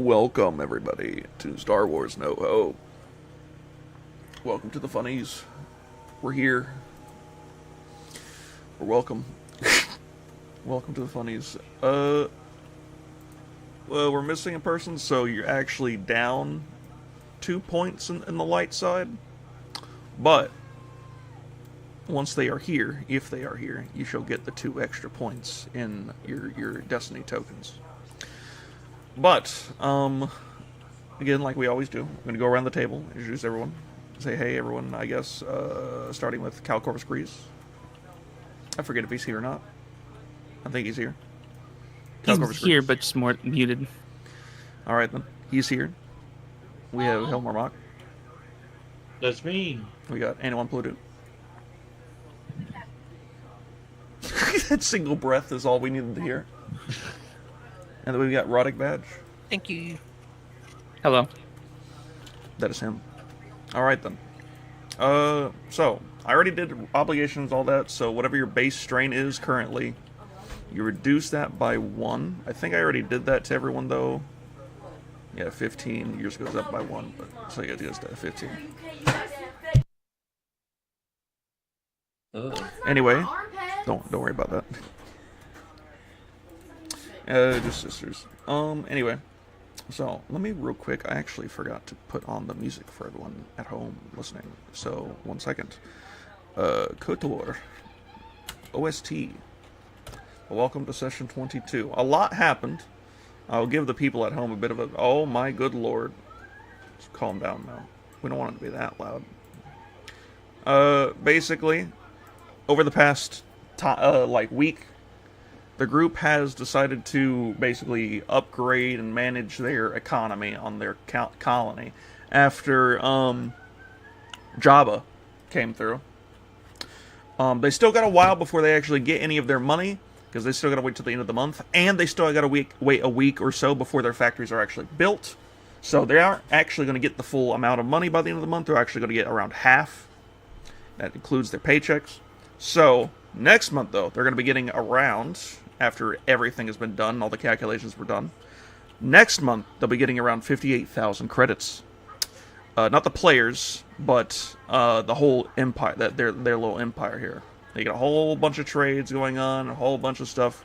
Welcome, everybody, to Star Wars No Hope. Welcome to the funnies. We're here. We're welcome. Welcome to the funnies. Well, we're missing a person, so you're actually down 2 points in the light side. But once they are here, if they are here, you shall get the 2 extra points in your Destiny tokens. But, again, like we always do, I'm going to go around the table, introduce everyone, say hey everyone, I guess, starting with Cal Corpus Grease. I forget if he's here or not. I think he's here. He's here, but just more muted. Alright then, he's here. We have Helmar Mock. That's me. We got Anyone Pluto. That single breath is all we needed to hear. And then we've got Roddick Badge. Thank you. Hello. That is him. Alright then. So, I already did obligations, all that, so whatever your base strain is currently, you reduce that by 1. I think I already did that to everyone, though. Yeah, 15. Yours goes up by 1, but so yeah, it goes to 15. Anyway, don't worry about that. Just sisters. Anyway, so let me real quick. I actually forgot to put on the music for everyone at home listening. So 1 second. KOTOR OST. Welcome to session 22. A lot happened. I'll give the people at home a bit of a. Oh my good lord! Just calm down now. We don't want it to be that loud. Basically, over the past week, the group has decided to basically upgrade and manage their economy on their colony after Jabba came through. They still got a while before they actually get any of their money, because they still got to wait till the end of the month, and they still got to wait a week or so before their factories are actually built. So they aren't actually going to get the full amount of money by the end of the month. They're actually going to get around half. That includes their paychecks. So next month, though, they're going to be getting around, after everything has been done, all the calculations were done, next month they'll be getting around 58,000 credits. Not the players, but the whole empire, their little empire here. They got a whole bunch of trades going on, a whole bunch of stuff.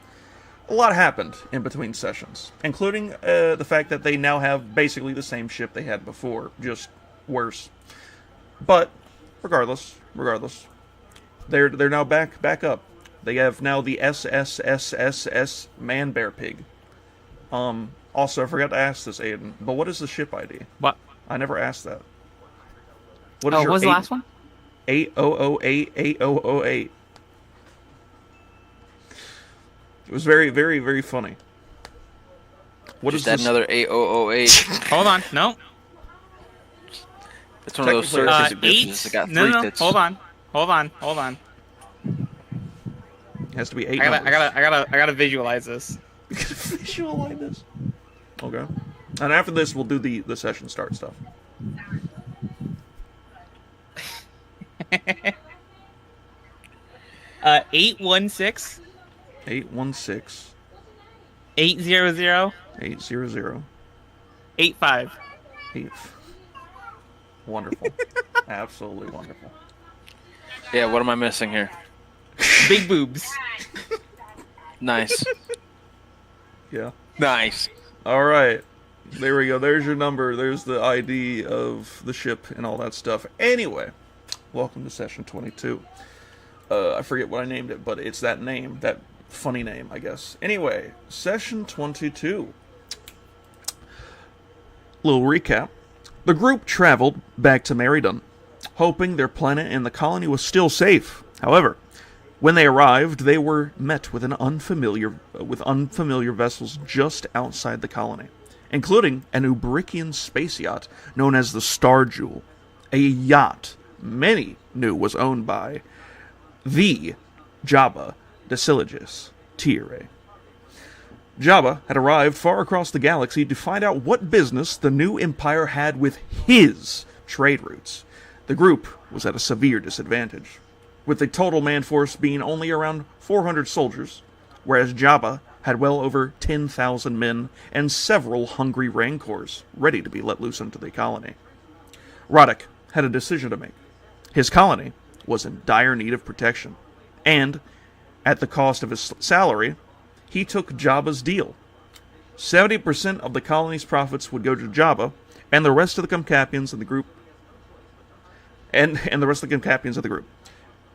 A lot happened in between sessions, including the fact that they now have basically the same ship they had before, just worse. But regardless, they're now back up. They have now the SSSSS Man Bear Pig. Also, I forgot to ask this, Aiden, but what is the ship ID? What? I never asked that. What is what was the last one? 8008 It was very, very, very funny. What Just is add this? another 8008. Hold on, no. It's one of those services businesses that got three tits. Hold on. It has to be 8 I numbers. gotta visualize this. Visualize this. Okay. And after this, we'll do the session start stuff. 816 816 800 800 85. 8. Wonderful. Absolutely wonderful. Yeah, what am I missing here? Big boobs. Nice. Yeah. Nice. All right. There we go. There's your number. There's the ID of the ship and all that stuff. Anyway, welcome to session 22. I forget what I named it, but it's that name, that funny name, I guess. Anyway, session 22. Little recap. The group traveled back to Meriden, hoping their planet and the colony was still safe. However, when they arrived, they were met with unfamiliar vessels just outside the colony, including an Ubrikian space yacht known as the Star Jewel, a yacht many knew was owned by the Jabba Basiliscus Tiere. Jabba had arrived far across the galaxy to find out what business the new empire had with his trade routes. The group was at a severe disadvantage, with the total man force being only around 400 soldiers, whereas Jabba had well over 10,000 men and several hungry rancors ready to be let loose into the colony. Roddick had a decision to make. His colony was in dire need of protection, and, at the cost of his salary, he took Jabba's deal. 70% of the colony's profits would go to Jabba, and the rest of the Comcapians in the group. And the rest of the Comcapians of the group.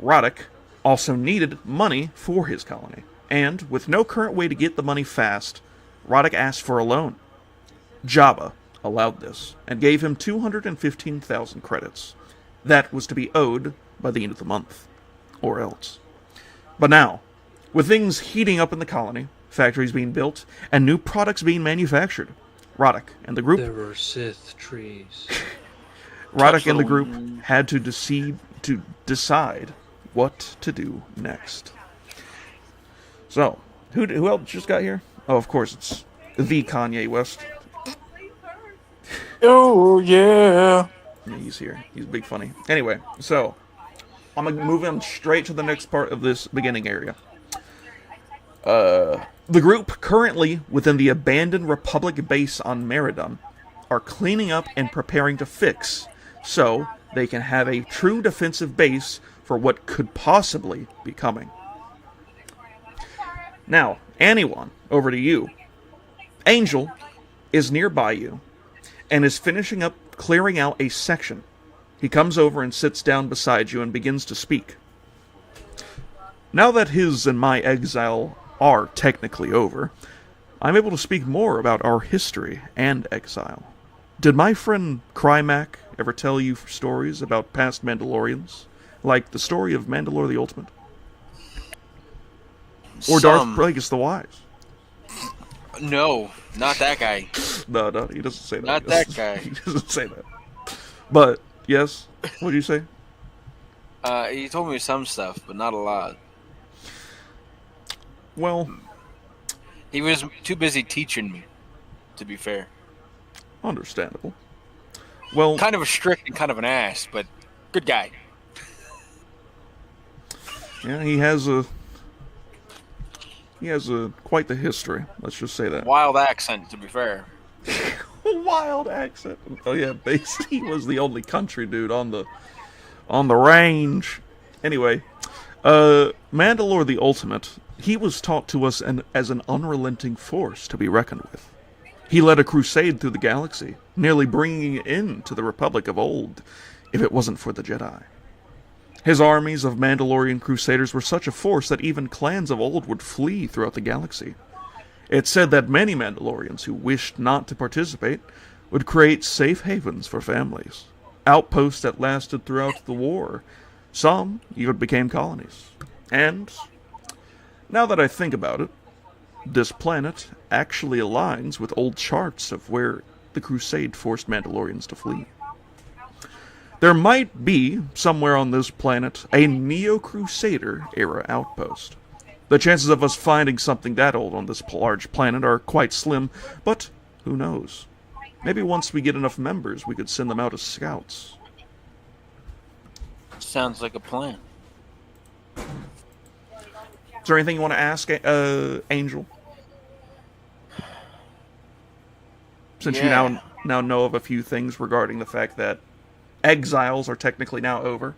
Roddick also needed money for his colony, and with no current way to get the money fast, Roddick asked for a loan. Jabba allowed this, and gave him 215,000 credits. That was to be owed by the end of the month, or else. But now, with things heating up in the colony, factories being built, and new products being manufactured, Roddick and the group... There were Sith trees. Roddick and the group had to decide what to do next. So, who else just got here? Oh, of course, it's the Kanye West. Oh, yeah. Yeah, he's here. He's big funny. Anyway, so, I'm going to move him straight to the next part of this beginning area. The group, currently within the abandoned Republic base on Merida, are cleaning up and preparing to fix, so they can have a true defensive base for what could possibly be coming. Now, Anyone, over to you. Angel is nearby you, and is finishing up clearing out a section. He comes over and sits down beside you and begins to speak. Now that his and my exile are technically over, I'm able to speak more about our history and exile. Did my friend Krymac ever tell you stories about past Mandalorians? Like the story of Mandalore the Ultimate? Or Darth Plagueis the Wise? No, not that guy. No, he doesn't say that. Not that guy. He doesn't say that. But, yes, what did you say? He told me some stuff, but not a lot. Well, he was too busy teaching me, to be fair. Understandable. Well, kind of a strict and kind of an ass, but good guy. Yeah, he has quite the history. Let's just say that. Wild accent, to be fair. Wild accent. Oh yeah, basically he was the only country dude on the range. Anyway, Mandalore the Ultimate, he was taught to us as an unrelenting force to be reckoned with. He led a crusade through the galaxy, nearly bringing it into the Republic of old, if it wasn't for the Jedi. His armies of Mandalorian crusaders were such a force that even clans of old would flee throughout the galaxy. It's said that many Mandalorians who wished not to participate would create safe havens for families, outposts that lasted throughout the war. Some even became colonies. And, now that I think about it, this planet actually aligns with old charts of where the Crusade forced Mandalorians to flee. There might be, somewhere on this planet, a Neo-Crusader era outpost. The chances of us finding something that old on this large planet are quite slim, but who knows? Maybe once we get enough members, we could send them out as scouts. Sounds like a plan. Is there anything you want to ask, Angel? Since you now know of a few things regarding the fact that exiles are technically now over.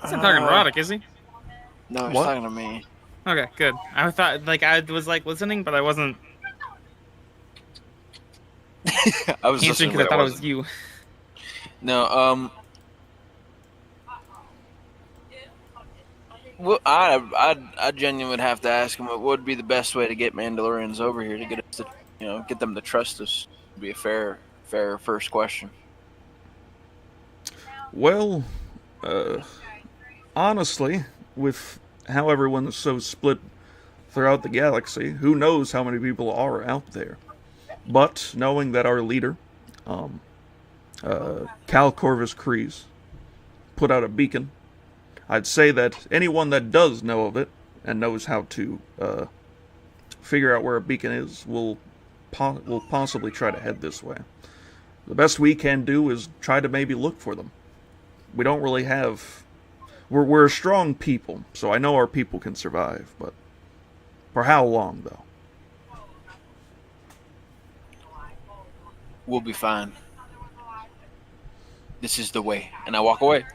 He's not talking erotic, is he? No, he's What? talking to me. Okay, good. I thought, I was listening, but I wasn't I was answering listening, because I but thought it was wasn't. you. No, well, I genuinely would have to ask him what would be the best way to get Mandalorians over here to get us to, get them to trust us. Would be a fair first question. Well, honestly, with how everyone is so split throughout the galaxy, who knows how many people are out there. But knowing that our leader, Cal Corvus Kryze, put out a beacon, I'd say that anyone that does know of it and knows how to figure out where a beacon is will possibly try to head this way. The best we can do is try to maybe look for them we don't really have. We're a strong people, so I know our people can survive. But for how long, though? We'll be fine. This is the way. And I walk away.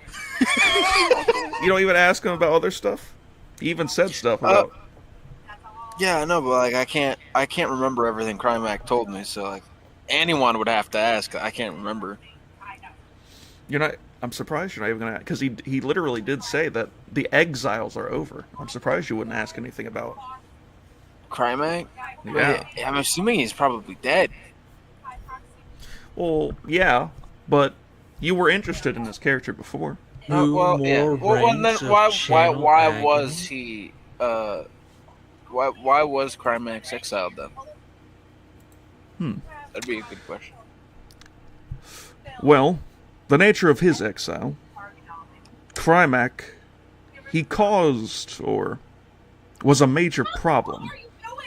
You don't even ask him about other stuff. He even said stuff about. Yeah, I know, but like I can't remember everything Crimac told me. So like, anyone would have to ask. I can't remember. You're not. I'm surprised you're not even gonna, because he literally did say that the exiles are over. I'm surprised you wouldn't ask anything about. Crimac? Yeah. I'm assuming he's probably dead. Well, yeah, but you were interested in this character before. Well, yeah. Well, then why was he? Why was Crimax exiled then? That'd be a good question. Well, the nature of his exile, Crimac, he caused, or was a major problem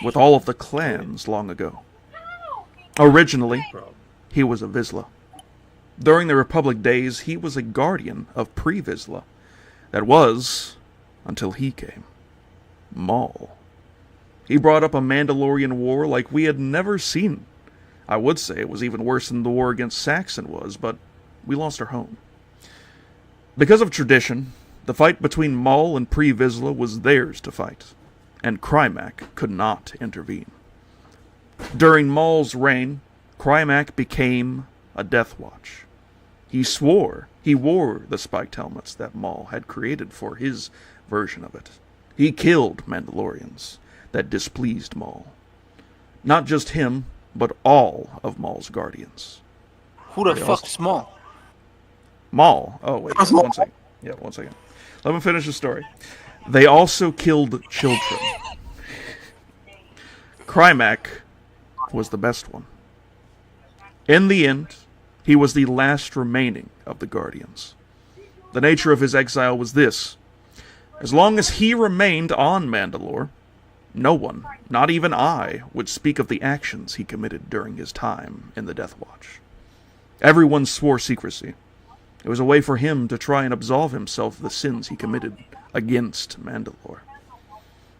with all of the clans long ago. Originally, he was a Vizsla. During the Republic days, he was a guardian of pre-Vizsla. That was, until he came. Maul. He brought up a Mandalorian war like we had never seen. I would say it was even worse than the war against Saxon was, but we lost our home. Because of tradition, the fight between Maul and pre-Vizsla was theirs to fight, and Crimac could not intervene. During Maul's reign, Crimac became a Death Watch. He swore he wore the spiked helmets that Maul had created for his version of it. He killed Mandalorians that displeased Maul. Not just him, but all of Maul's guardians. Who the fuck's Maul? Maul. Oh, wait. One second. Yeah, 1 second. Let me finish the story. They also killed children. Crimac was the best one. In the end, he was the last remaining of the Guardians. The nature of his exile was this. As long as he remained on Mandalore, no one, not even I, would speak of the actions he committed during his time in the Death Watch. Everyone swore secrecy. It was a way for him to try and absolve himself of the sins he committed against Mandalore.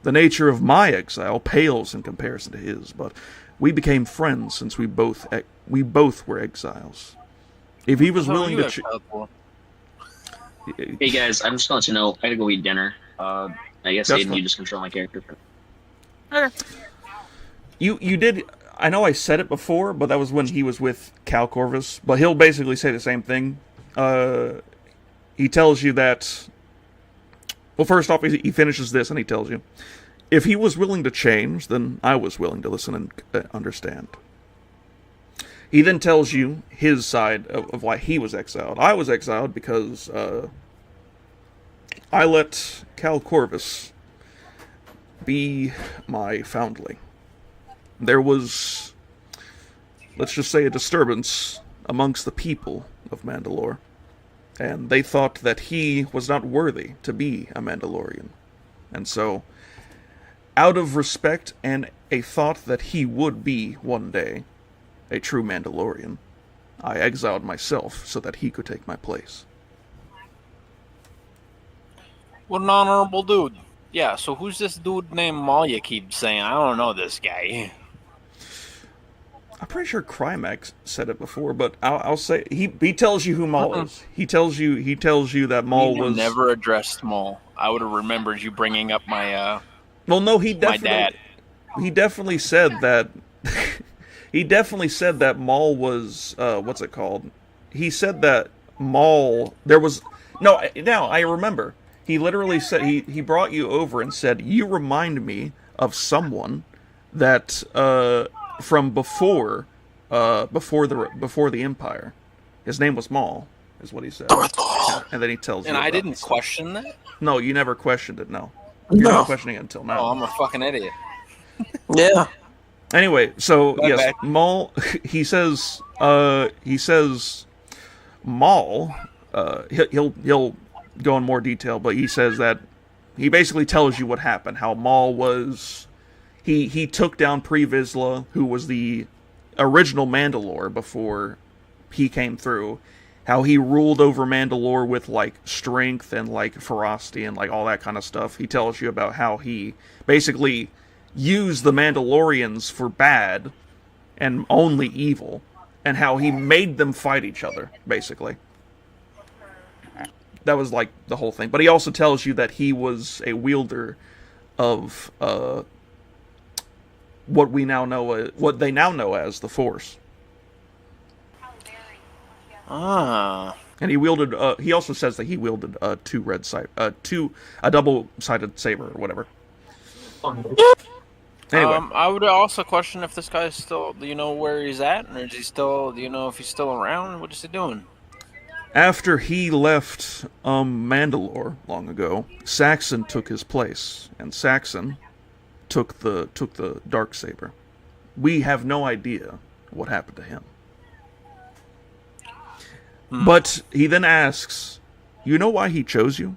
The nature of my exile pales in comparison to his, but we became friends since we both were exiles. If he was willing to... Hey guys, I'm just gonna let you know, I gotta go eat dinner. I guess Aiden, you just control my character. Okay. You did... I know I said it before, but that was when he was with Cal Corvus, but he'll basically say the same thing. He tells you that... Well, first off, he finishes this and he tells you, if he was willing to change, then I was willing to listen and understand. He then tells you his side of why he was exiled. I was exiled because I let Cal Corvus be my foundling. There was, let's just say, a disturbance amongst the people of Mandalore, and they thought that he was not worthy to be a Mandalorian. And so, out of respect and a thought that he would be one day a true Mandalorian, I exiled myself so that he could take my place. What an honorable dude. Yeah, so who's this dude named Maul you keep saying? I don't know this guy. I'm pretty sure Crimax said it before, but I'll say he tells you who Maul is. He tells you that Maul was never addressed Maul. I would have remembered you bringing up my well, no, he my dad. He definitely said that. He definitely said that Maul was what's it called? He said that Maul there was no. Now I remember. He literally said he brought you over and said you remind me of someone that from before the Empire. His name was Maul, is what he said. And then he tells you. And I didn't question that? No, you never questioned it, no. You're not questioning it until now. Oh, I'm a fucking idiot. Yeah. Anyway, so My yes, bad. Maul he says Maul he'll go in more detail, but he says that he basically tells you what happened, how Maul was he took down Pre-Vizsla, who was the original Mandalore before he came through, how he ruled over Mandalore with like strength and like ferocity and like all that kind of stuff. He tells you about how he basically used the Mandalorians for bad and only evil, and how he made them fight each other, basically. That was like the whole thing. But he also tells you that he was a wielder of what they now know as the Force. Ah. And he wielded. He also says that he wielded a double-sided saber or whatever. Anyway, I would also question if this guy's still. Do you know where he's at, or is he still? Do you know if he's still around? What is he doing? after he left Mandalore long ago, Saxon took his place, and Saxon took the Darksaber. We have no idea what happened to him. But he then asks, you know why he chose you,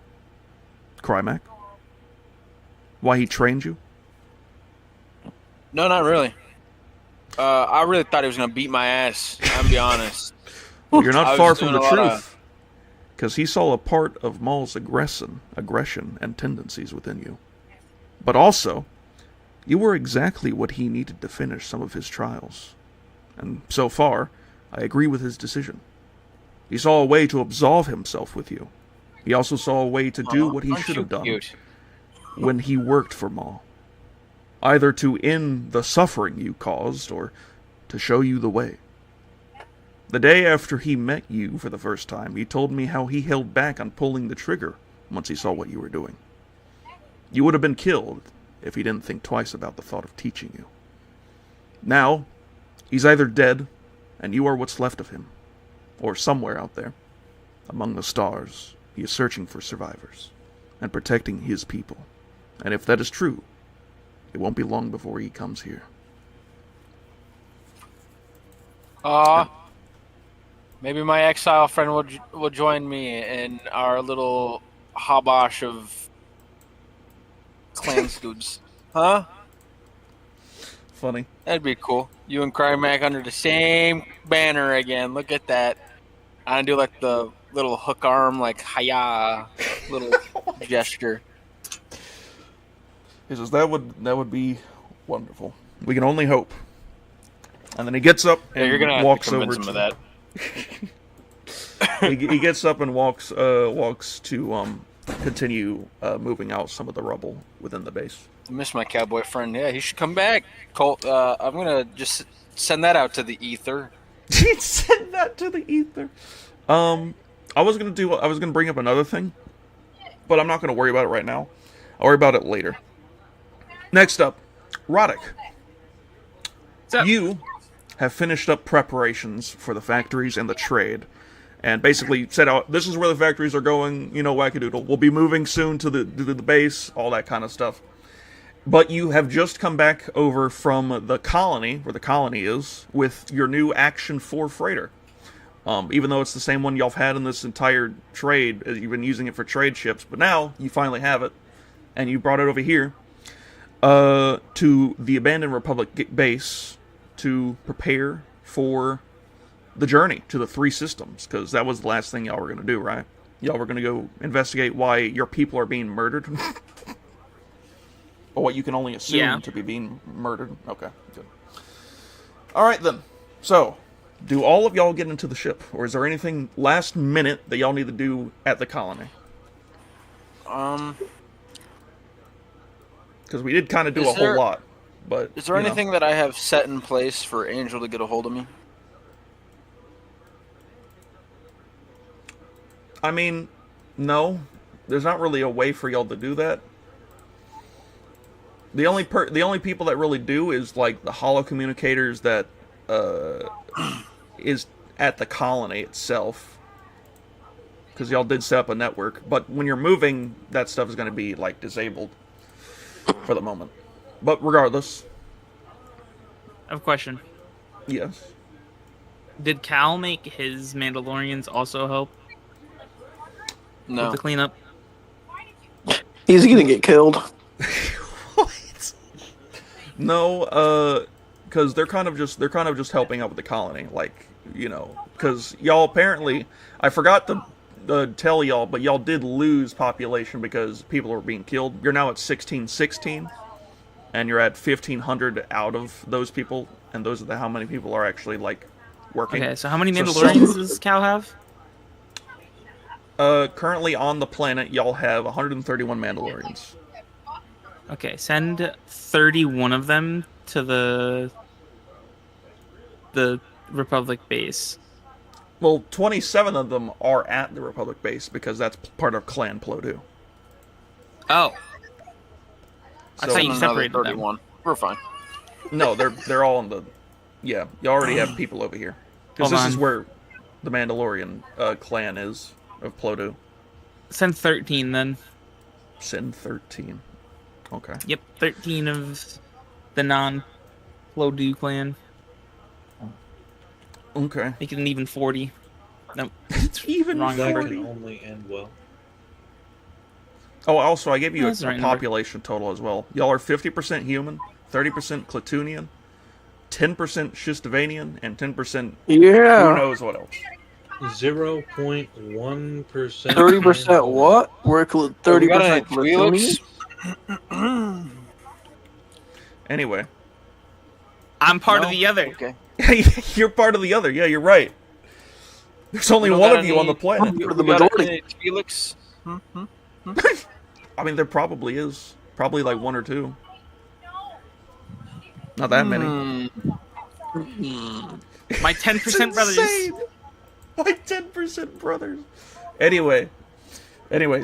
Krymac? Why he trained you? No, not really. I really thought he was going to beat my ass, I'm be honest. You're not I far was from doing the a lot truth. Because he saw a part of Maul's aggression and tendencies within you. But also, you were exactly what he needed to finish some of his trials. And so far, I agree with his decision. He saw a way to absolve himself with you. He also saw a way to do what he should have done when he worked for Maul. Either to end the suffering you caused, or to show you the way. The day after he met you for the first time, he told me how he held back on pulling the trigger once he saw what you were doing. You would have been killed if he didn't think twice about the thought of teaching you. Now, he's either dead, and you are what's left of him, or somewhere out there, among the stars, he is searching for survivors, and protecting his people. And if that is true, it won't be long before he comes here. Maybe my exile friend will join me in our little habash of clan scoots. Huh? Funny. That'd be cool. You and Krymac under the same banner again. Look at that. I do like the little hook arm, like hiya, little gesture. He says that would be wonderful. We can only hope. And then he gets up and You're gonna have walks to over convince him to of that. he gets up and walks to continue moving out some of the rubble within the base. I miss my cowboy friend. Yeah, he should come back. Colt, I'm gonna just send that out to the ether. Send that to the ether. I was gonna bring up another thing, but I'm not gonna worry about it right now. I'll worry about it later. Next up, Roddick. You have finished up preparations for the factories and the trade, and basically set out, this is where the factories are going, wackadoodle. We'll be moving soon to the base, all that kind of stuff. But you have just come back over from the colony, where the colony is, with your new Action 4 freighter. Even though it's the same one y'all have had in this entire trade, you've been using it for trade ships, but now you finally have it, and you brought it over here to the Abandoned Republic base to prepare for the journey to the 3 systems, because that was the last thing y'all were going to do, right? Y'all were going to go investigate why your people are being murdered. Or what you can only assume to be being murdered. Okay, good. Alright then. So, do all of y'all get into the ship? Or is there anything last minute that y'all need to do at the colony? Because we did kind of do a whole lot. But is there anything that I have set in place for Angel to get a hold of me? I mean, no. There's not really a way for y'all to do that. The only people that really do is like the holo communicators that is at the colony itself, because y'all did set up a network. But when you're moving, that stuff is going to be like disabled for the moment. But regardless, I have a question. Yes. Did Cal make his Mandalorians also help No. with the cleanup? He's gonna get killed. What? No, because they're kind of just helping out with the colony, like, you know, because y'all apparently, I forgot to tell y'all, but y'all did lose population because people were being killed. You're now at 1616, and you're at 1,500 out of those people, and those are how many people are actually like working. Okay, so how many Mandalorians does Cal have? Currently on the planet, y'all have 131 Mandalorians. Okay, send 31 of them to the Republic base. Well, 27 of them are at the Republic base because that's part of Clan Plo-Du. Oh. I So- thought you Another separated them. 31. We're fine. No, they're all in the. Yeah, you already have people over here because Hold this is on. where the Mandalorian clan is of Plo-Du. Send 13 then. Send 13. Okay. Yep, 13 of the non-Plo-Du clan. Okay. Make it an even 40. Nope. It's even Wrong That number. can only end well. Oh, also, I gave you That's the a right number. population total as well. Y'all are 50% human, 30% Clatoonian, 10% Shistovanian, and 10% who Yeah. knows what else. 0.1%. 30% what? We're 30% Felix. Platooning? Anyway. I'm part No? of the other. Okay. You're part of the other. Yeah, you're right. There's only We don't one got of you any- on the planet. For the We got majority. any Felix. I mean, there probably is. Probably like one or two. Not that many. My 10% brothers. Insane. My 10% brothers. Anyway,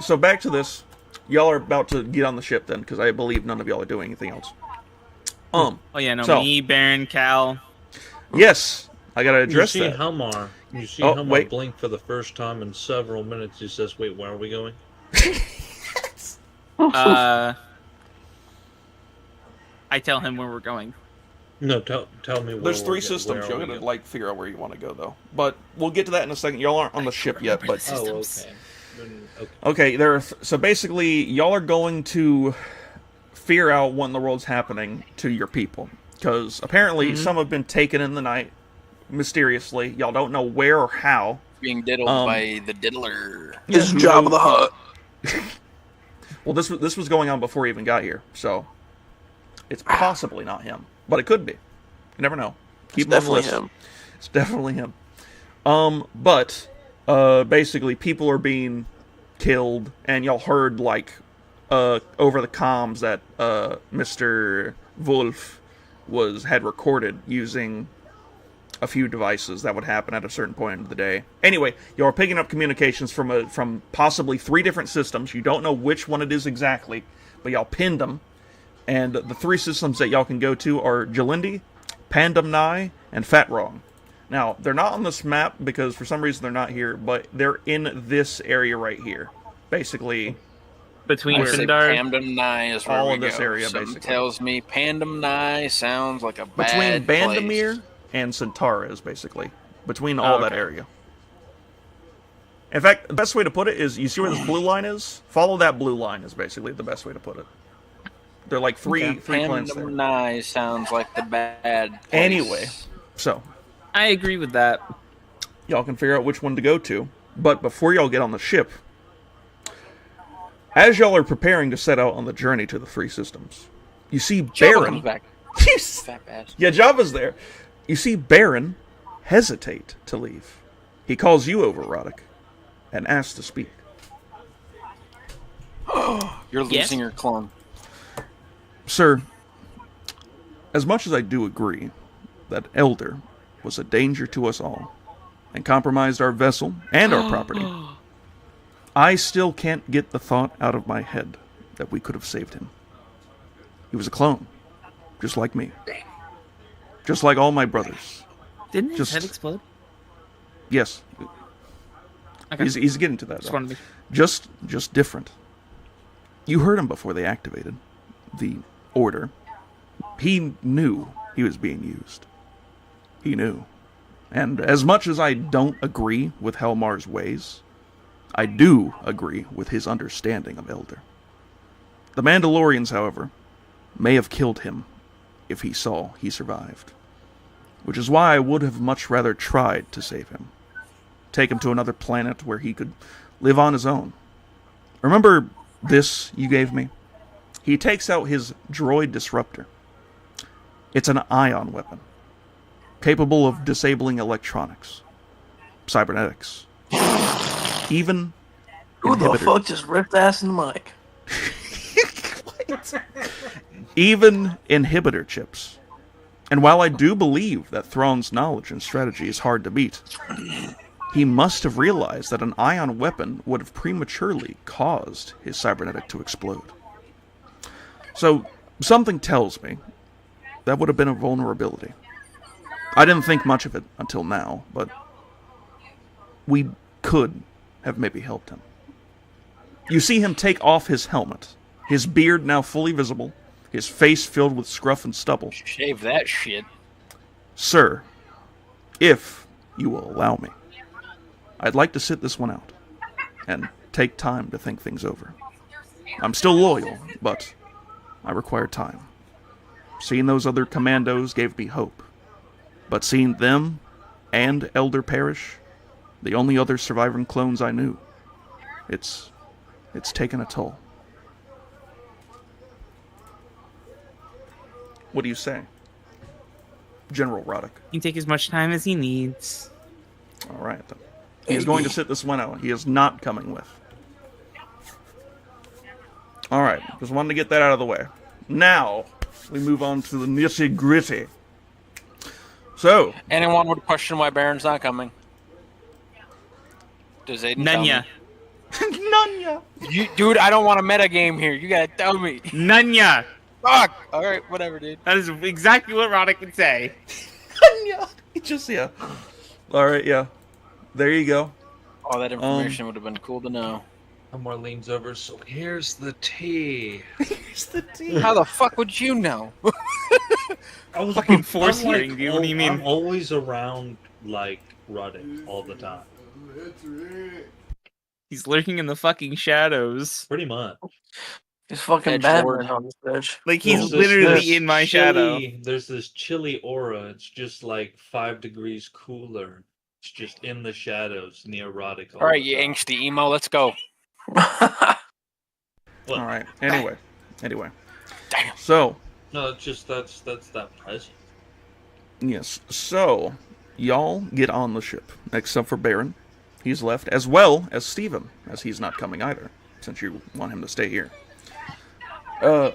so back to this. Y'all are about to get on the ship then, because I believe none of y'all are doing anything else. Oh yeah, no, So- me, Baron, Cal. Yes, I gotta You address see that. Helmar. You see Oh, Helmar wait. blink for the first time in several minutes. He says, "Wait, where are we going?" I tell him where we're going. No, tell me where. There's we're three go- systems. where You're are we gonna going? like figure out where you want to go though. But we'll get to that in a second. Y'all aren't on the ship yet, but Oh, Systems. okay. Then- okay. okay. So basically, y'all are going to figure out what in the world's happening to your people, because apparently some have been taken in the night mysteriously. Y'all don't know where or how. Being diddled by the diddler. It's who Jabba knows? the Hutt. Well, this was going on before he even got here, so it's possibly not him, but it could be. You never know. It's Keep him on the definitely list. him. It's definitely him. But basically, people are being killed, and y'all heard like over the comms that Mr. Wolf had recorded using a few devices that would happen at a certain point of the day. Anyway, y'all are picking up communications from possibly 3 different systems. You don't know which one it is exactly, but y'all pinned them. And the 3 systems that y'all can go to are Jalindi, Pandemni, and Fatrong. Now, they're not on this map because for some reason they're not here, but they're in this area right here. Basically, Between I say Sindar. Pandem Nye is where all we in this go. area, Something basically. tells me Pandem Nye sounds like a between bad Bandamir place. and Centaur is basically. Between all that okay. area. In fact, the best way to put it is, you see where this blue line is? Follow that blue line is basically the best way to put it. They're like three planets there. Pandem Nye sounds like the bad place. Anyway, so I agree with that. y'all can figure out which one to go to. But before y'all get on the ship, as y'all are preparing to set out on the journey to the 3 systems, you see Jabba Baron. comes back. Yes. Fat bastard. Yeah, Jabba's there. You see Baron hesitate to leave. He calls you over, Roddick, and asks to speak. You're Yes? losing your clone. Sir, as much as I do agree that Elder was a danger to us all and compromised our vessel and our property, I still can't get the thought out of my head that we could have saved him. He was a clone, just like me. Just like all my brothers. Didn't his Just- head explode? Yes, Okay. he's getting to that. Just though. wanted to be... Just different. You heard him before they activated the order. He knew he was being used. He knew. And as much as I don't agree with Helmar's ways, I do agree with his understanding of Elder. The Mandalorians, however, may have killed him if he saw he survived. which is why I would have much rather tried to save him. Take him to another planet where he could live on his own. Remember this you gave me? He takes out his droid disruptor. It's an ion weapon, capable of disabling electronics, cybernetics, even Who the inhibitor- fuck just ripped ass in the mic? even inhibitor chips. And while I do believe that Thrawn's knowledge and strategy is hard to beat, he must have realized that an ion weapon would have prematurely caused his cybernetic to explode. So, something tells me that would have been a vulnerability. I didn't think much of it until now, but we could have maybe helped him. You see him take off his helmet, his beard now fully visible, his face filled with scruff and stubble. Shave that shit. Sir, if you will allow me, I'd like to sit this one out and take time to think things over. I'm still loyal, but I require time. Seeing those other commandos gave me hope, but seeing them and Elder perish, the only other surviving clones I knew, it's taken a toll. What do you say, General Roddick? He can take as much time as he needs. All right, then. He is going to sit this one out. He is not coming with. All right, just wanted to get that out of the way. Now, we move on to the nitty-gritty. So, Anyone would question why Baron's not coming? Does Aiden tell me? Nunya. Nunya! Dude, I don't want a meta game here. You gotta tell me. Nunya! Fuck! Alright, whatever, dude. That is exactly what Roddick would say. Nunya! Just, yeah. All right, yeah. There you go. All that information would have been cool to know. Elmore leans over. So here's the tea. Here's the tea. How the fuck would you know? I was Fucking force I'm like, hearing, dude. What do you mean? I'm always around like Roddick all the time. He's lurking in the fucking shadows. Pretty much. He's fucking Edge Batman lord. on this bitch. Like, he's There's literally this in my shadow. There's this chilly aura. It's just like 5 degrees cooler. It's just in the shadows near Roddick. Alright, you angsty emo, let's go. Well, All right. Anyway. Damn. So, no, it's just that's that present. yes. So, y'all get on the ship, except for Baron. He's left, as well as Steven, as he's not coming either, since you want him to stay here. Everyone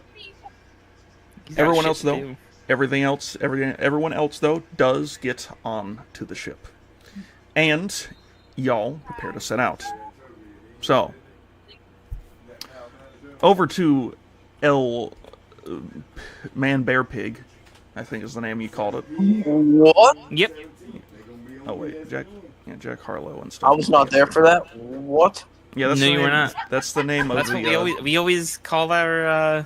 else, though, everyone else, though, does get on to the ship. And y'all prepare to set out. So, over to Man Bear Pig, I think is the name you called it. What? Yep. Oh wait, Jack Harlow and stuff. I was not there for that. What? Yeah, that's No, the you name. were not. That's the name of That's the. what we always call our yeah,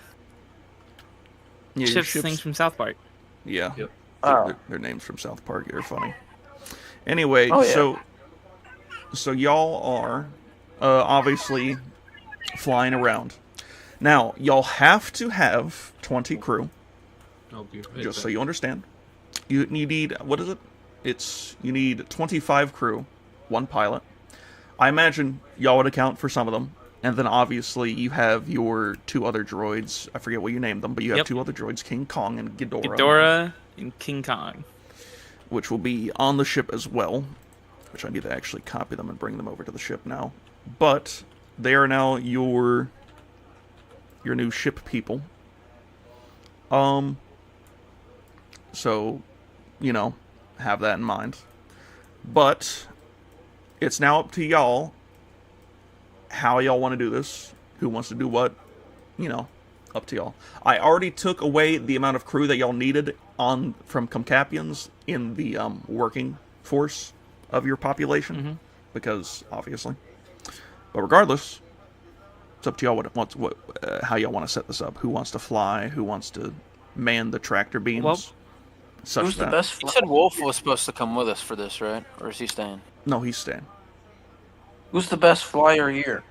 your ships ships. things from South Park. Yeah, Yep. Oh. their names from South Park. They're funny. Anyway, Oh, yeah. so y'all are obviously flying around. Now, y'all have to have 20 crew, I'll be right just so back. you understand. You need, what is it? You need 25 crew, 1 pilot. I imagine y'all would account for some of them. And then obviously you have your 2 other droids. I forget what you named them, but you have Yep. 2 other droids, King Kong and Ghidorah. Ghidorah and King Kong. Which will be on the ship as well. Which I need to actually copy them and bring them over to the ship now. But they are now your new ship people. So, have that in mind. But it's now up to y'all how y'all want to do this. Who wants to do what? Up to y'all. I already took away the amount of crew that y'all needed from Comcapians in the working force of your population, because obviously. But regardless, it's up to y'all how y'all want to set this up. Who wants to fly? Who wants to man the tractor beams? Well, such Who's the that. best? You said Wolf was supposed to come with us for this, right? Or is he staying? No, he's staying. Who's the best flyer here?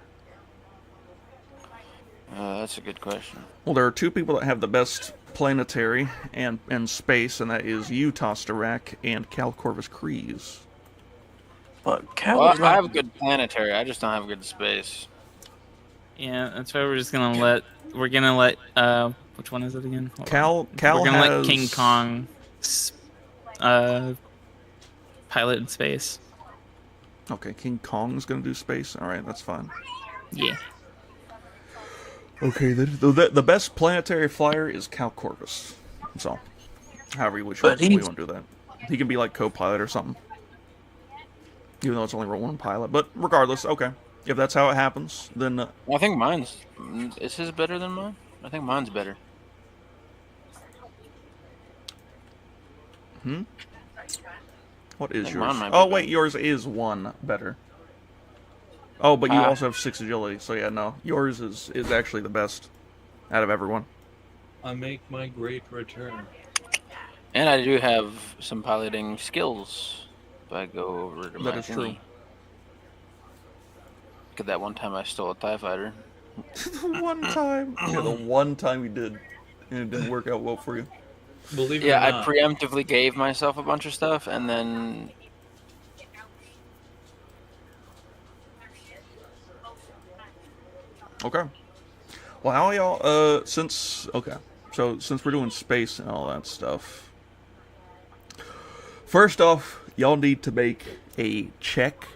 That's a good question. Well, there are 2 people that have the best planetary and space, and that is you, Tostarak, and Cal Corvus Kreese. But Cal Well, is I not. have a good planetary. I just don't have good space. Yeah, that's why we're just gonna let. We're gonna let. Which one is it again? Hold on. Cal We're gonna has let King Kong. Pilot in space. Okay, King Kong's gonna do space. All right, that's fine. Yeah. Okay, the best planetary flyer is Cal Corvus. So, however you wish But we he's- want to do that. He can be like co-pilot or something. Even though it's only one pilot. But regardless, okay. If that's how it happens, then... I think mine's. Is his better than mine? I think mine's better. what is think yours? mine might be Oh, better. wait, yours is one better. Oh, but you Ah. also have 6 agility, so yeah, no. Yours is actually the best out of everyone. I make my great return. And I do have some piloting skills. If I go over to my That is true. thingy. Look at that one time I stole a TIE fighter. the one time. Yeah, the one time you did. And it didn't work out well for you. Believe it Yeah, or I not, preemptively gave myself a bunch of stuff, and then Okay. Well, how y'all, okay. So, since we're doing space and all that stuff. First off, y'all need to make a check.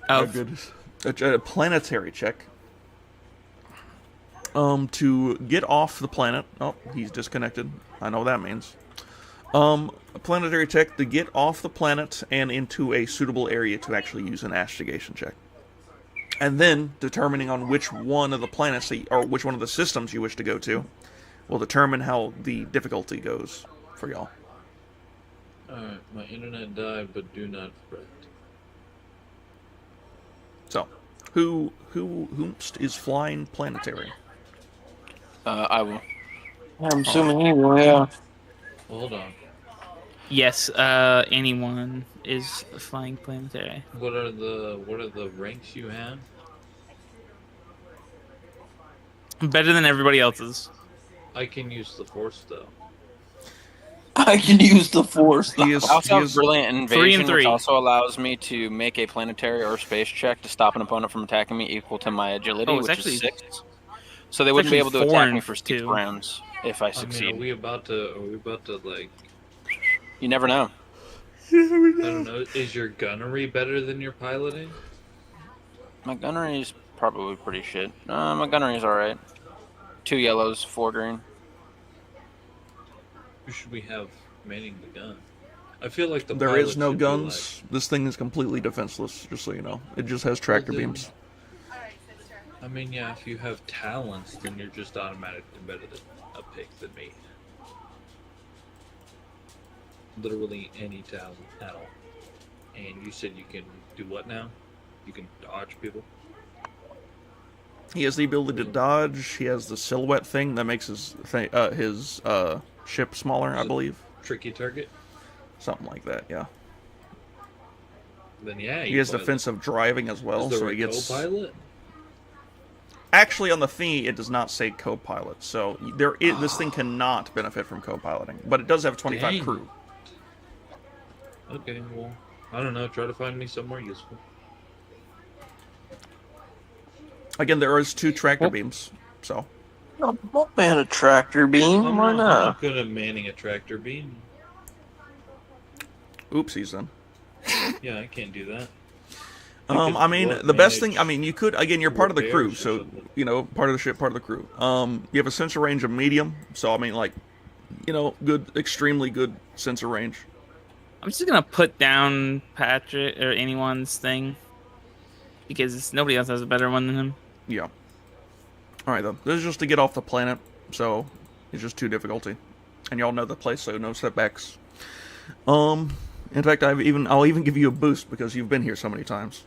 Oh, Of goodness. A planetary check. To get off the planet. Oh, he's disconnected. I know what that means. A planetary check to get off the planet and into a suitable area to actually use an astrogation check. And then, determining on which one of the planets, or which one of the systems you wish to go to, will determine how the difficulty goes for y'all. alright, my internet died, but do not fret. So, whomst is flying planetary? I will. I'm assuming he will, yeah. Well, hold on. yes, anyone is flying planetary. What are the ranks you have? Better than everybody else's. I can use the force though. I can use the Force. He is, I also he have is Brilliant 3 Invasion, and which 3. also allows me to make a planetary or space check to stop an opponent from attacking me equal to my agility, Oh, it's which actually- is 6. So they it's wouldn't be able actually to 4 attack me and for 6 2. rounds if I I mean, succeed. are we about to like? You never know. I don't know. Is your gunnery better than your piloting? My gunnery is probably pretty shit. My gunnery is alright. 2 yellows, 4 green. Who should we have manning the gun? I feel like the There pilot is no should be guns. This thing is completely defenseless, just so you know. It just has tractor Well, then- beams. I mean, yeah, if you have talents, then you're just automatically better than a pig than me. Literally any talent at all. And you said you can do what now? You can dodge people? He has the ability to dodge. He has the silhouette thing that makes his ship smaller, I Is it- believe. Tricky target? Something like that, yeah. Then yeah, He you has pilot. defensive driving as well, Is there so a he gets... co-pilot? Actually, on the thingy, it does not say co-pilot, so this thing cannot benefit from co-piloting. But it does have 25 Dang. crew. Okay, well, I don't know. Try to find me somewhere useful. Again, there is 2 tractor beams, so... I'll ban a tractor beam. I'm Why not not? good at manning a tractor beam. Oopsies, then. Yeah, I can't do that. I mean, What the best thing, manage I mean, you could, again, you're part of the crew, repairs or so, something? you know, part of the ship, part of the crew. You have a sensor range of medium, so, I mean, like, you know, good, extremely good sensor range. I'm just gonna put down Patrick or anyone's thing because nobody else has a better one than him. Yeah. Alright, then. This is just to get off the planet, so it's just too difficulty. And y'all know the place, so no setbacks. In fact, I'll even give you a boost because you've been here so many times.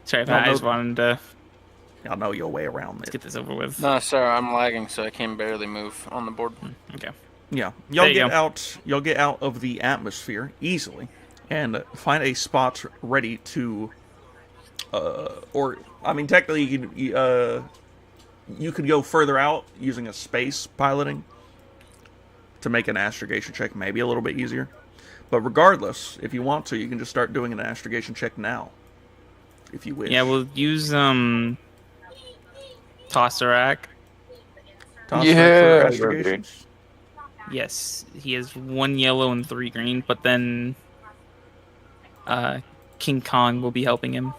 Sorry, No, I no. just wanted to Y'all know your way around let's it. get this over with. No, sir, I'm lagging, so I can barely move on the board. Okay. Yeah, There you go. y'all get out of the atmosphere easily, and find a spot ready to, or I mean, technically, you could go further out using a space piloting to make an astrogation check maybe a little bit easier. But regardless, if you want to, you can just start doing an astrogation check now, if you wish. Yeah, we'll use Tossarak. Toss Yeah, for astrogations. Yes, he has 1 yellow and 3 green, but then King Kong will be helping him.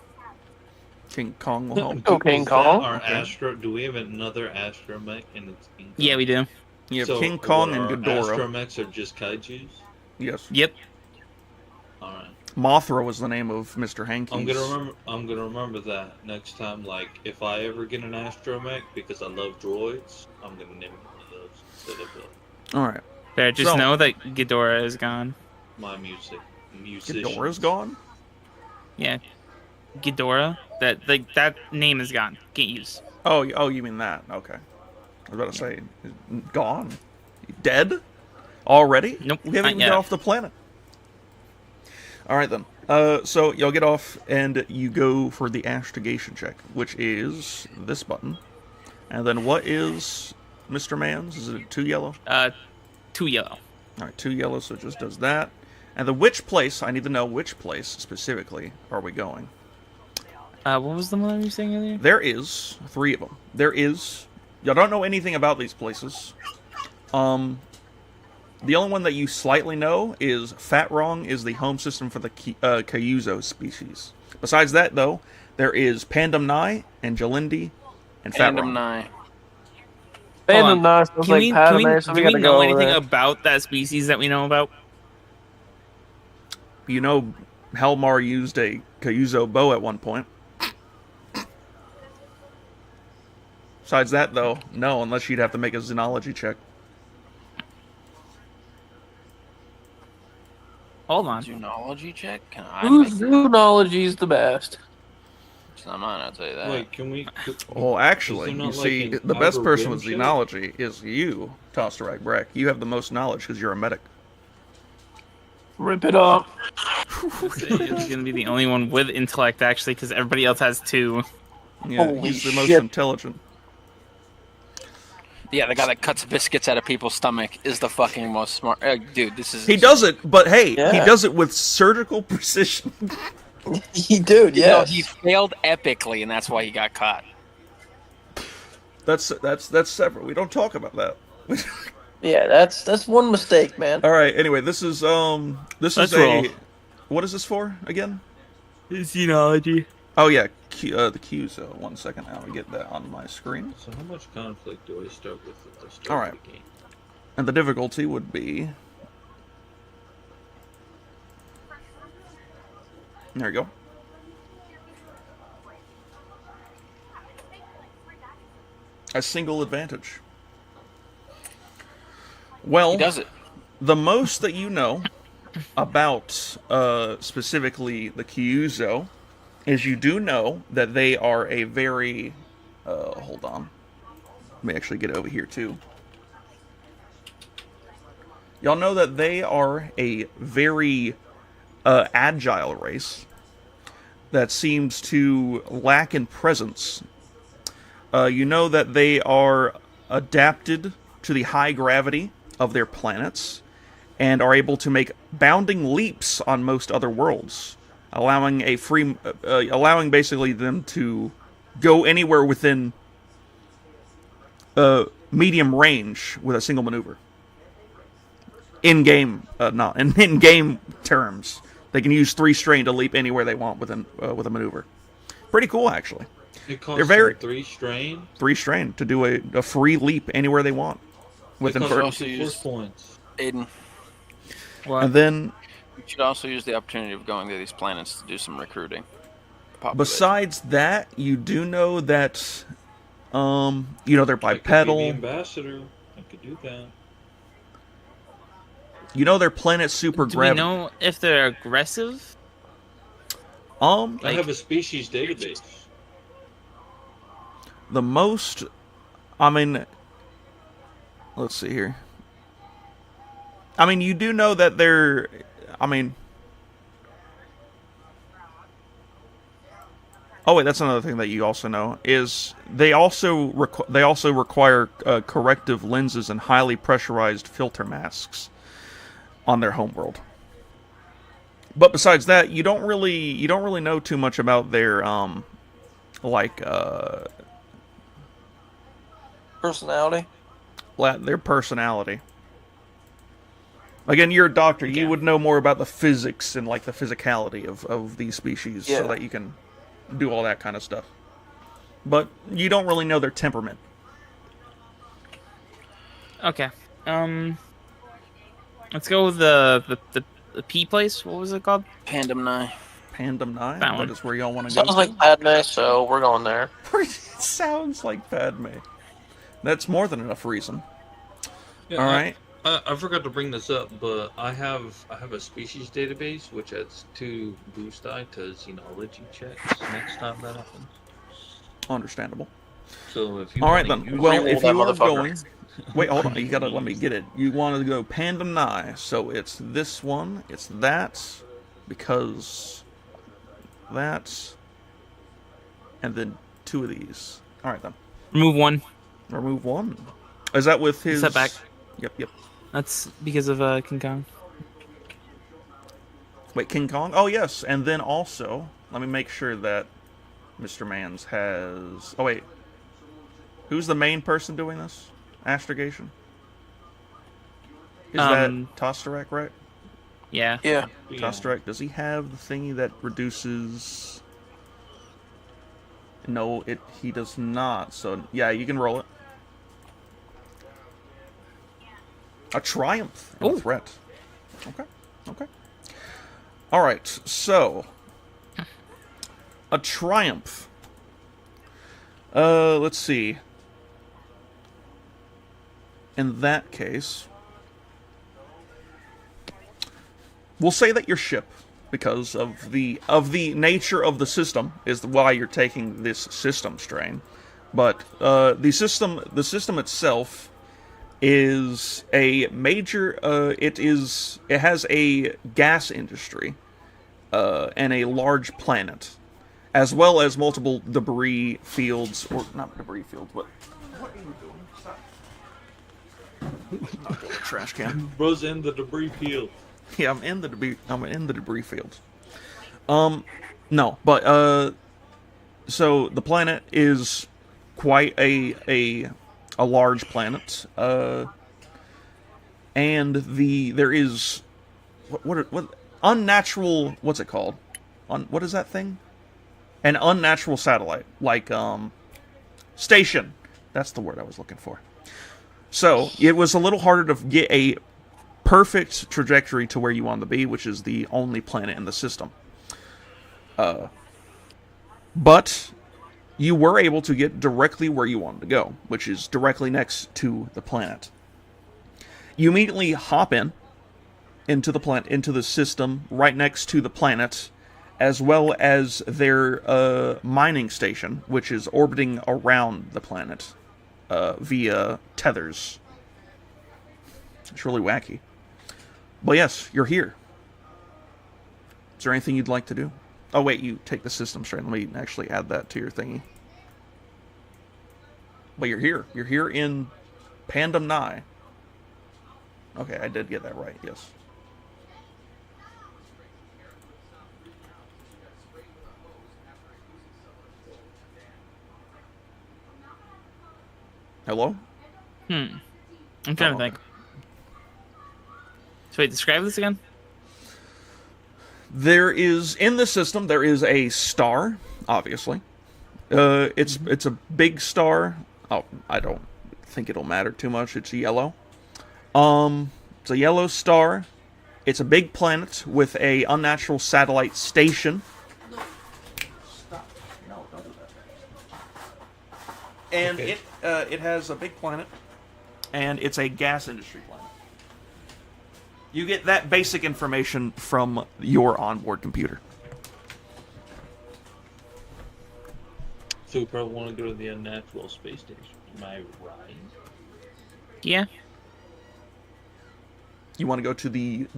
King Kong will help. Oh, King Is Kong? that our Okay. Astro? Do we have another astromech and it's King Kong? Yeah, we do. You have So King Kong what, and our Ghidorah. Astromechs are just kaijus. Yes. Yep. All right. Mothra was the name of Mr. Hankey's. I'm gonna remember that next time. Like, if I ever get an astromech because I love droids, I'm gonna name one of those instead of All right. There, just So- know that Ghidorah is gone. my musician. Ghidorah's gone? Yeah, Ghidorah. That name is gone. Can't use. Oh, you mean that? Okay. I was about to say, gone? Dead? Already? Nope, We haven't not even yet. got off the planet. All right then. So y'all get off and you go for the astrogation check, which is this button. And then what is Mr. Man's? Is it 2 yellow? 2 yellow. All right, 2 yellow, so it just does that. And then which place? I need to know which place specifically are we going. What was the one you were saying earlier? There is 3 of them. There is. Y'all don't know anything about these places. The only one that you slightly know is Fat Wrong is the home system for the Cayuzo species. Besides that, though, there is Pandem Nye and Jalindi and Fat Fandom Wrong. 9. Fandom Nice was like Padme, so we do gotta we go know over anything there. about that species that we know about? You know, Helmar used a Cayuzo bow at one point. Besides that, though, no, unless you'd have to make a xenology check. Hold on. Zoology check? Can I Whose make zoology's the best? It's not mine, I'll tell you that. Wait, can we? Well, actually, Is there you not, see, like, an the best outer person rim with check? xenology is you, Tostarak Brack. You have the most knowledge because you're a medic. Rip it up. It's gonna be the only one with intellect, actually, because everybody else has 2. Yeah, Holy he's the most shit. intelligent. Yeah, the guy that cuts biscuits out of people's stomach is the fucking most smart. Dude, this is. He does it, but hey, he Yeah. does it with surgical precision. Dude, You yeah. know, he failed epically, and that's why he got caught. That's separate. We don't talk about that. Yeah, that's one mistake, man. All right. Anyway, this is Let's a roll. what is this for again? Xenology. Oh yeah, the Q. So 1 second, I'll get that on my screen. So how much conflict do I start with at the start All right. of the game? And the difficulty would be. There you go. A single advantage. Well, He does it. the most that you know about specifically the Kyuzo is you do know that they are a very hold on. Let me actually get over here too. Y'all know that they are a very agile race that seems to lack in presence. You know that they are adapted to the high gravity of their planets and are able to make bounding leaps on most other worlds, allowing allowing basically them to go anywhere within medium range with a single maneuver. In-game, not in game terms, they can use 3 strain to leap anywhere they want with a maneuver. Pretty cool, actually. It costs They're very- 3 strain. 3 strain to do a free leap anywhere they want with It costs invert. also 4 use- points. Aiden, And then you should also use the opportunity of going to these planets to do some recruiting. Population. besides that, you do know that you know they're I could be the bipedal. ambassador. I could do that. You know their planet super Do we gravity. know if they're aggressive? I Like- have a species database. The most, I mean, let's see here. I mean, you do know that they're, I mean, Oh wait, that's another thing that you also know is they also require corrective lenses and highly pressurized filter masks on their homeworld. But besides that, you don't really know too much about their Personality. their personality. Again, you're a doctor. You would know more about the physics and like the physicality of these species, so that you can do all that kind of stuff. But you don't really know their temperament. Okay. Let's go with the P place. What was it called? Pandem Nye. Pandem Nye? That one. That is where y'all want to go. Sounds like Padme, so we're going there. It sounds like Padme. That's more than enough reason. Yeah, all right. I forgot to bring this up, but I have a species database which adds 2 boost die to xenology checks next time that happens. Understandable. So if you all right then. Well, if you are going, wait, hold on. You gotta let me get it. You want to go Pandem Nye, so it's this one. It's that because that, and then 2 of these. All right then. Remove 1. Remove 1. Is that with his setback? Yep. That's because of King Kong. Wait, King Kong? Oh, yes. And then also, let me make sure that Mr. Mans has... Oh, wait. Who's the main person doing this? Astrogation? Is that Tosterek, right? Yeah. Yeah. Tosterek, does he have the thingy that reduces... No, he does not. So, yeah, you can roll it. A triumph and a threat. Okay. Alright, so... A triumph. Let's see. In that case... We'll say that your ship, because of the nature of the system, is why you're taking this system strain. But the system itself is a major. It has a gas industry and a large planet, as well as multiple debris fields, or not debris fields, but what are you doing? Stop. Knock over the trash can. Bro's in the debris field. Yeah, I'm in the debris field. No, but so the planet is quite a large planet. And there is what unnatural, what's it called? What is that thing? An unnatural satellite, like station. That's the word I was looking for. So it was a little harder to get a perfect trajectory to where you want to be, which is the only planet in the system. But you were able to get directly where you wanted to go, which is directly next to the planet. You immediately hop into the system right next to the planet, as well as their mining station, which is orbiting around the planet via tethers. It's really wacky. But yes, you're here. Is there anything you'd like to do? Oh wait, you take the system strain. Let me actually add that to your thingy. But you're here. You're here in Pandem Nye. Okay, I did get that right, yes. Hello? I'm trying to think. So wait, describe this again? There is, in the system, there is a star, obviously. It's a big star. Oh, I don't think it'll matter too much. It's yellow. It's a yellow star. It's a big planet with a unnatural satellite station. Stop. No, don't do that. And okay. It has a big planet, and it's a gas industry planet. You get that basic information from your onboard computer. So we probably want to go to the unnatural space station. Am I right? Yeah. You want to go to the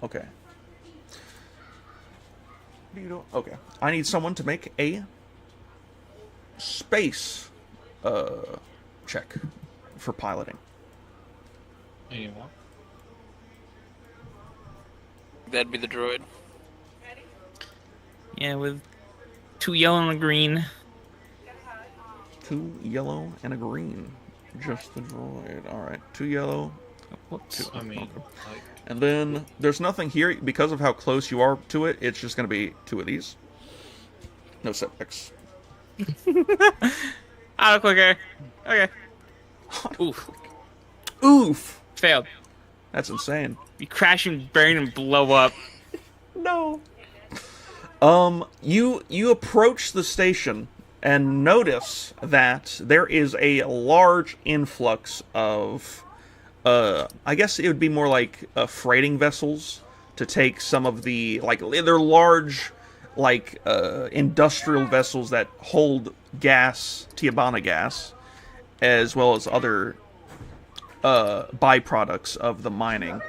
okay. What are you doing? Okay. I need someone to make a space check for piloting. Anyone? That'd be the droid. Yeah, with 2 yellow and a green. 2 yellow and a green. Just the droid. Alright, 2 yellow. Whoops. I mean, Okay. like, And then there's nothing here because of how close you are to it. It's just going to be 2 of these. No setbacks. Auto clicker. Okay. Oof. Oof! Failed. That's insane. You crash and burn and blow up. No. You approach the station and notice that there is a large influx of, I guess it would be more like freighting vessels to take some of the, like, they're large, like, industrial vessels that hold gas, Tiabana gas, as well as other byproducts of the mining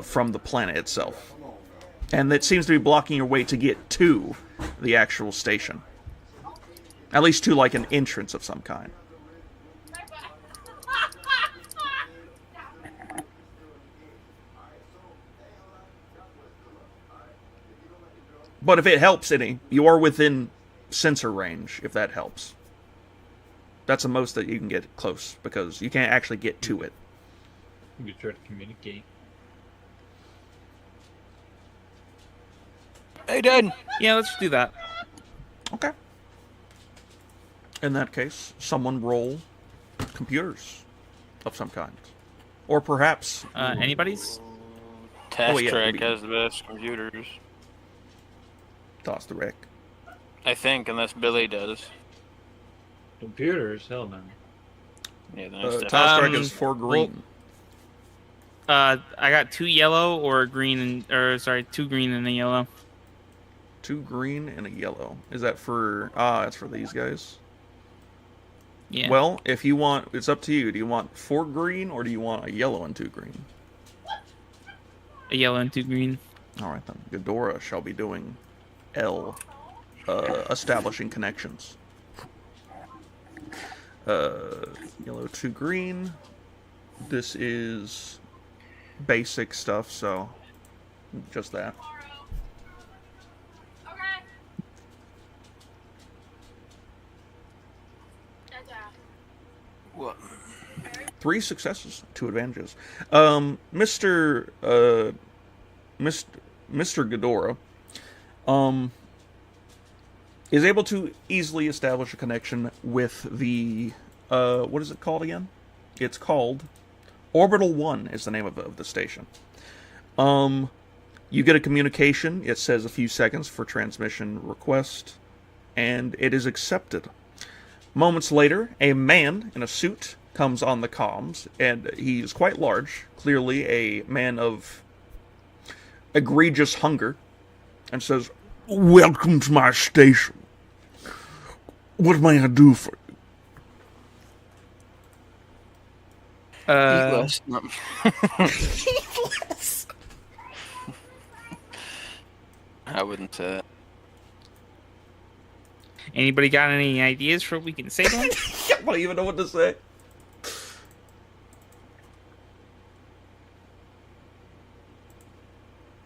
from the planet itself. And that seems to be blocking your way to get to the actual station. At least to, like, an entrance of some kind. But if it helps any, you are within sensor range, if that helps. That's the most that you can get close, because you can't actually get to it. we could try to communicate. Hey, Dad. Yeah, let's do that. Okay. In that case, someone roll computers of some kind. Or perhaps... Anybody's? Task yeah, Track we- has the best computers. toss the wreck. I think, unless Billy does. Computers? Hell no. Yeah, the next step. Toss track is 4 green. I got 2 yellow or a green and, or sorry, 2 green and a yellow. 2 green and a yellow. Is that for... that's for these guys. Yeah. Well, if you want... It's up to you. Do you want 4 green, or do you want a yellow and 2 green? A yellow and 2 green. Alright then. Ghidorah shall be doing L. Establishing connections. Yellow 2 green. This is basic stuff, so just that. What? 3 successes, 2 advantages. Mr. Ghidorah, is able to easily establish a connection with the, what is it called again? It's called Orbital 1 is the name of the station. You get a communication. It says a few seconds for transmission request, and it is accepted. Moments later, a man in a suit comes on the comms, and he's quite large, clearly a man of egregious hunger, and says, "Welcome to my station. What may I do for you?" Eat less. No. I wouldn't say that. Anybody got any ideas for what we can say to him? I don't even know what to say.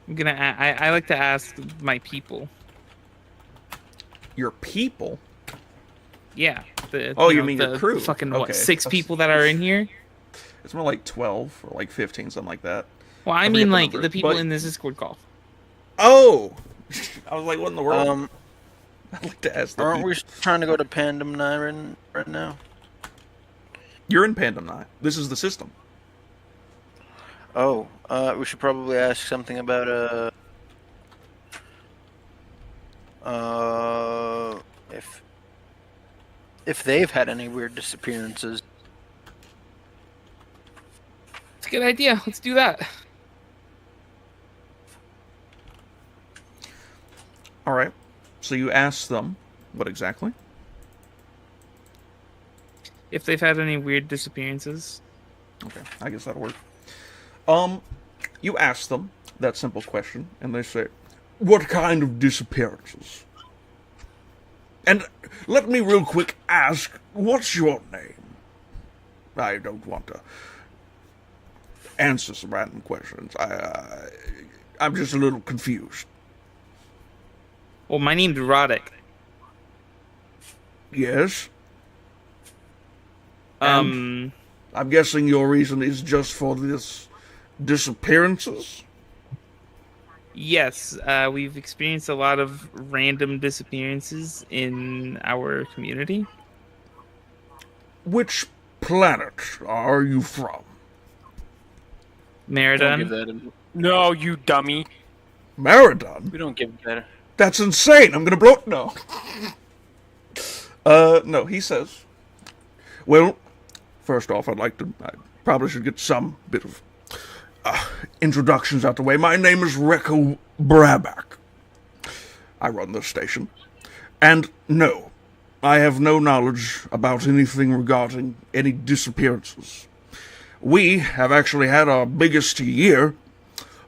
I like to ask my people. Your people? Yeah. You mean your crew? Fucking Okay. what? 6 people that are in here. It's more like 12 or like 15, something like that. Well, I forget mean the like number, the people but- in this Discord call. Oh! I was like, what in the world? I'd like to ask the Aren't people. we trying to go to Pandem 9 right now? You're in Pandem 9. This is the system. Oh, we should probably ask something about if they've had any weird disappearances. It's a good idea. Let's do that. Alright. So you ask them, what exactly? If they've had any weird disappearances. Okay, I guess that'll work. You ask them that simple question, and they say, What kind of disappearances? And let me real quick ask, what's your name? I don't want to answer some random questions. I'm just a little confused. Well, my name's Roddick. Yes? I'm guessing your reason is just for this disappearances? Yes, we've experienced a lot of random disappearances in our community. Which planet are you from? Merida. No, you dummy. Maridon? We don't give that. That's insane. I'm gonna blow. No. No, he says. Well, first off, I probably should get some bit of introductions out the way. My name is Rekko Brabak. I run this station. And no, I have no knowledge about anything regarding any disappearances. We have actually had our biggest year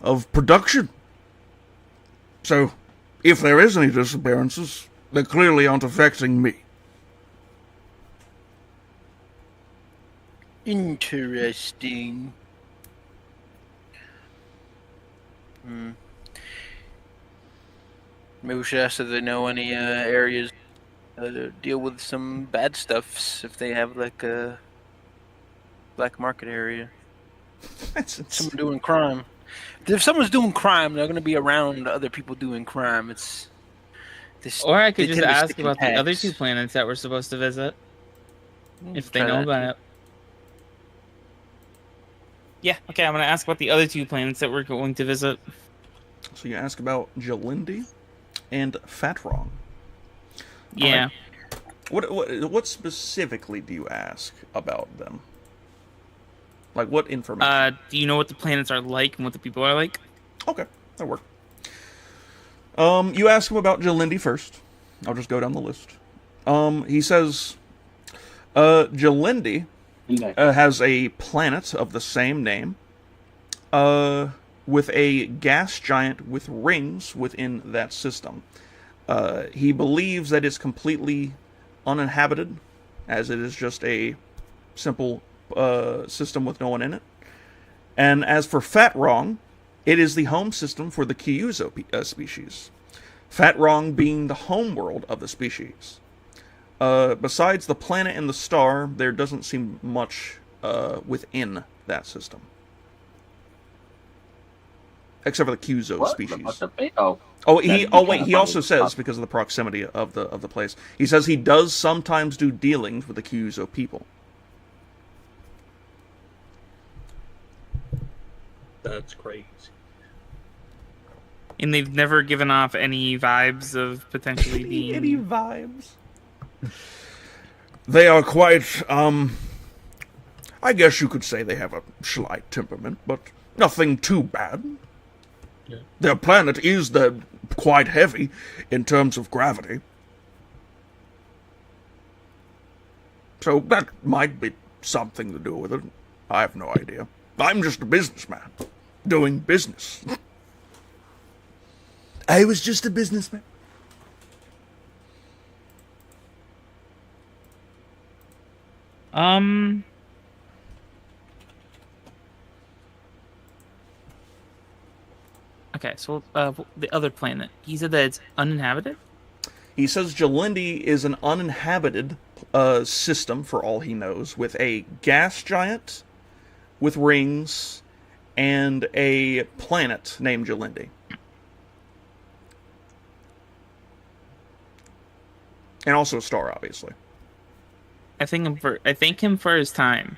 of production. So, if there is any disappearances, they clearly aren't affecting me. Interesting. Maybe we should ask if they know any areas to deal with some bad stuffs, if they have like a black market area. Someone doing crime. If someone's doing crime, they're going to be around other people doing crime. It's this. Or I could just ask about the other 2 planets that we're supposed to visit, if they know about it. Yeah, okay, I'm going to ask about the other 2 planets that we're going to visit. So you ask about Jalindi and Fatrong. Yeah. Right. What specifically do you ask about them? Like, what information? Do you know what the planets are like and what the people are like? Okay, that'll work. You ask him about Jalindi first. I'll just go down the list. He says, Jalindi has a planet of the same name, with a gas giant with rings within that system. He believes that it's completely uninhabited, as it is just a simple system with no one in it. And as for Fatrong, it is the home system for the Kyuzo species. Fatrong being the home world of the species. Besides the planet and the star, there doesn't seem much within that system. Except for the Kyuzo species. He also says, because of the proximity of the place, he says he does sometimes do dealings with the Kyuzo people. That's crazy. And they've never given off any vibes of potentially being... Any vibes? They are quite, I guess you could say they have a slight temperament, but nothing too bad. Yeah. Their planet is quite heavy in terms of gravity. So that might be something to do with it. I have no idea. I'm just a businessman, doing business. I was just a businessman. Okay, so the other planet. He said that it's uninhabited? He says Jalindi is an uninhabited system, for all he knows, with a gas giant with rings and a planet named Jalindi. And also a star, obviously. I thank him for his time.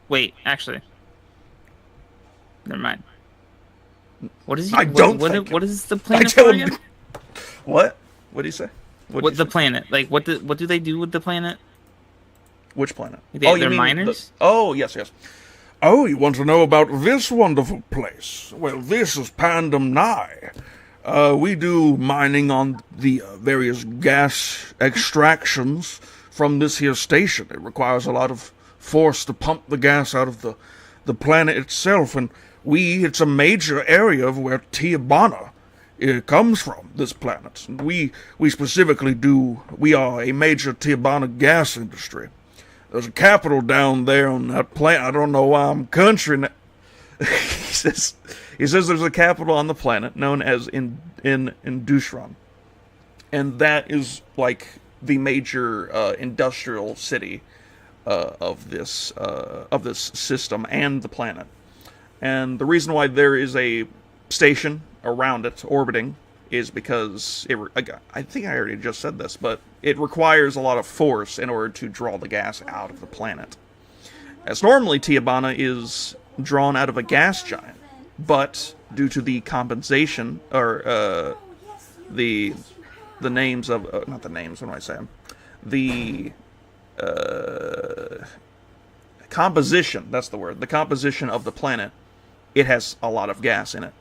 Wait, actually. Never mind. What is he? What is the planet for again? What? What did he say? What the planet? Like, what do they do with the planet? Which planet? They're miners? Yes. Oh, you want to know about this wonderful place? Well, this is Pandem Nye. We do mining on the various gas extractions from this here station. It requires a lot of force to pump the gas out of the planet itself, and it's a major area of where Tiabana it comes from, this planet. We specifically we are a major Tijuana gas industry. There's a capital down there on that planet. I don't know why I'm country. He says there's a capital on the planet known as in Dushran, and that is like the major industrial city of this system and the planet. And the reason why there is a station around it orbiting is because I think I already just said this, but it requires a lot of force in order to draw the gas out of the planet. As normally Tijuana is drawn out of a gas giant, but due to the compensation or the names of not the names, what am I saying? The composition, that's the word. The composition of the planet, it has a lot of gas in it.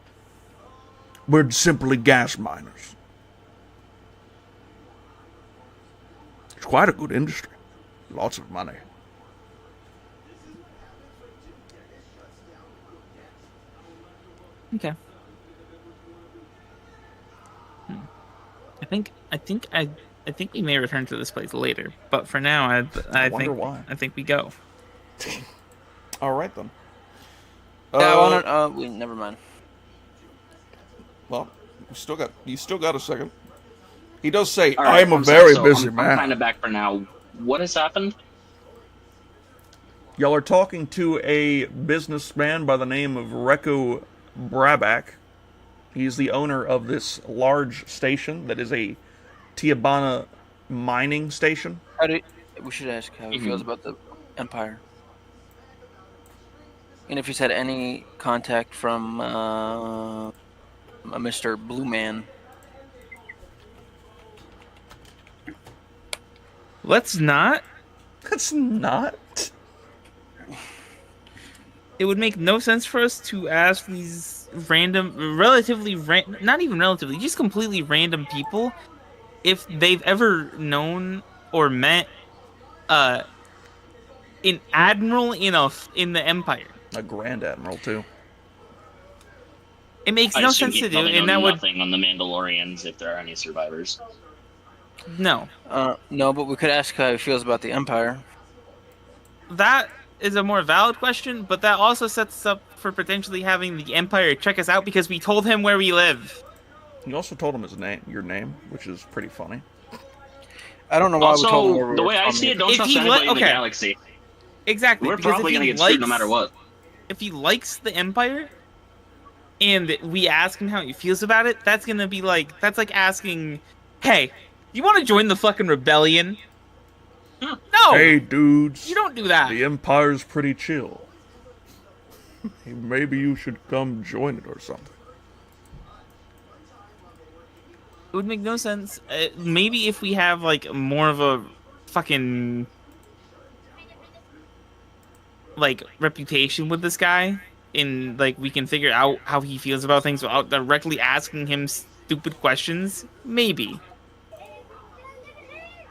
We're simply gas miners. It's quite a good industry. Lots of money. Okay. I think we may return to this place later, but for now, I think we go. All right then. Never mind. Well, you still got a second. He does say, right, "I'm a very busy I'm man." I'm kind of back for now. What has happened? Y'all are talking to a businessman by the name of Reko Brabak. He's the owner of this large station that is a Tijuana mining station. We should ask how he feels about the Empire. And if he's had any contact from Mr. Blue Man. Let's not. Let's not. It would make no sense for us to ask these not even relatively, just completely random people if they've ever known or met an admiral in the Empire. A Grand Admiral, too. It makes no sense to do, and that would nothing on the Mandalorians if there are any survivors. No. No, but we could ask how he feels about the Empire. That is a more valid question, but that also sets us up for potentially having the Empire check us out because we told him where we live. You also told him your name, which is pretty funny. I don't know why we told him where we were. The way I see it, don't trust anybody in the galaxy. Exactly. We're probably going to get screwed no matter what. If he likes the Empire, and we ask him how he feels about it, that's going to be like, that's like asking, hey, you want to join the fucking rebellion? No! Hey, dudes. You don't do that. The Empire's pretty chill. Maybe you should come join it or something. It would make no sense. Maybe if we have, like, more of a fucking, like, reputation with this guy, and, like, we can figure out how he feels about things without directly asking him stupid questions. Maybe.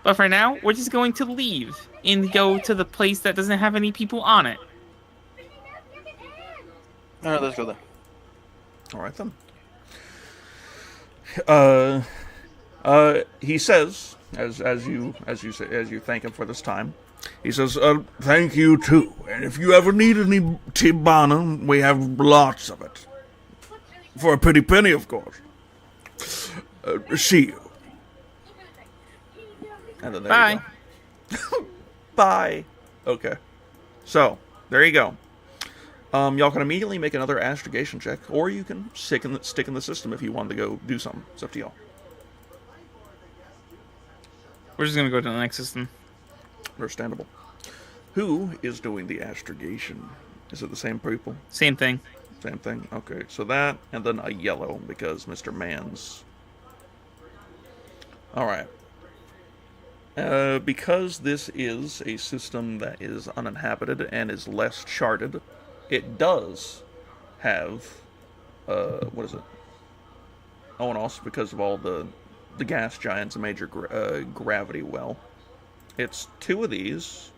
But for now, we're just going to leave and go to the place that doesn't have any people on it. All right, let's go there. All right then. He says, as you thank him for this time, he says, "Thank you too. And if you ever need any Tijuana, we have lots of it. For a pretty penny, of course. See you." And then there Bye. You go. Bye. Okay. So, there you go. Y'all can immediately make another astrogation check, or you can stick in the system if you want to go do something. It's up to y'all. We're just gonna go to the next system. Understandable. Who is doing the astrogation? Is it the same people? Same thing. Same thing? Okay, so that, and then a yellow, because Mr. Mans. Alright. Because this is a system that is uninhabited and is less charted, it does have, what is it? Oh, and also because of all the gas giants, a major gravity well. It's 2 of these,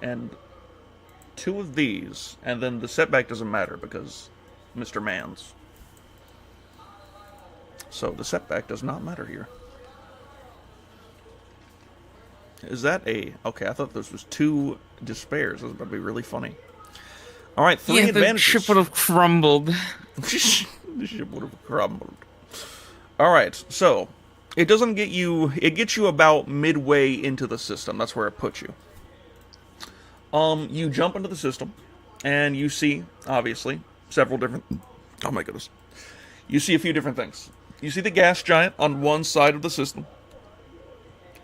and 2 of these, and then the setback doesn't matter because Mr. Mans. So the setback does not matter here. Is that a... Okay, I thought this was 2 despairs. This is about to be really funny. Alright, 3 advantages. The ship would have crumbled. The ship would have crumbled. Alright, so... It doesn't get you... It gets you about midway into the system. That's where it puts you. You jump into the system, and you see, obviously, several different... Oh my goodness. You see a few different things. You see the gas giant on one side of the system.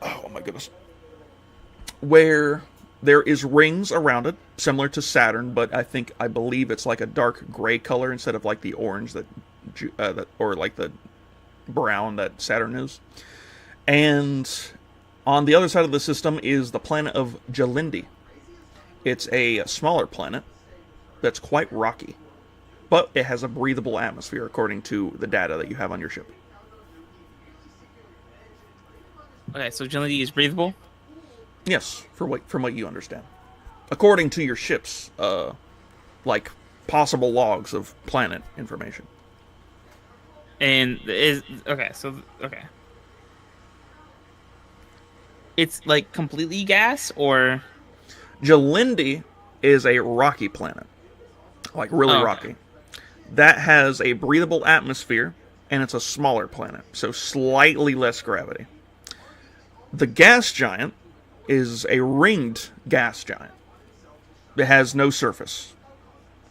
Oh my goodness. Where there is rings around it, similar to Saturn, but I believe it's like a dark gray color instead of like the orange or like the brown that Saturn is. And on the other side of the system is the planet of Jalindi. It's a smaller planet that's quite rocky, but it has a breathable atmosphere according to the data that you have on your ship. Okay, so Jalindi is breathable? Yes, from what you understand. According to your ship's, like, possible logs of planet information. And okay. It's, like, completely gas, or... Jalindi is a rocky planet. Like, really rocky. That has a breathable atmosphere, and it's a smaller planet, so slightly less gravity. The gas giant is a ringed gas giant. It has no surface.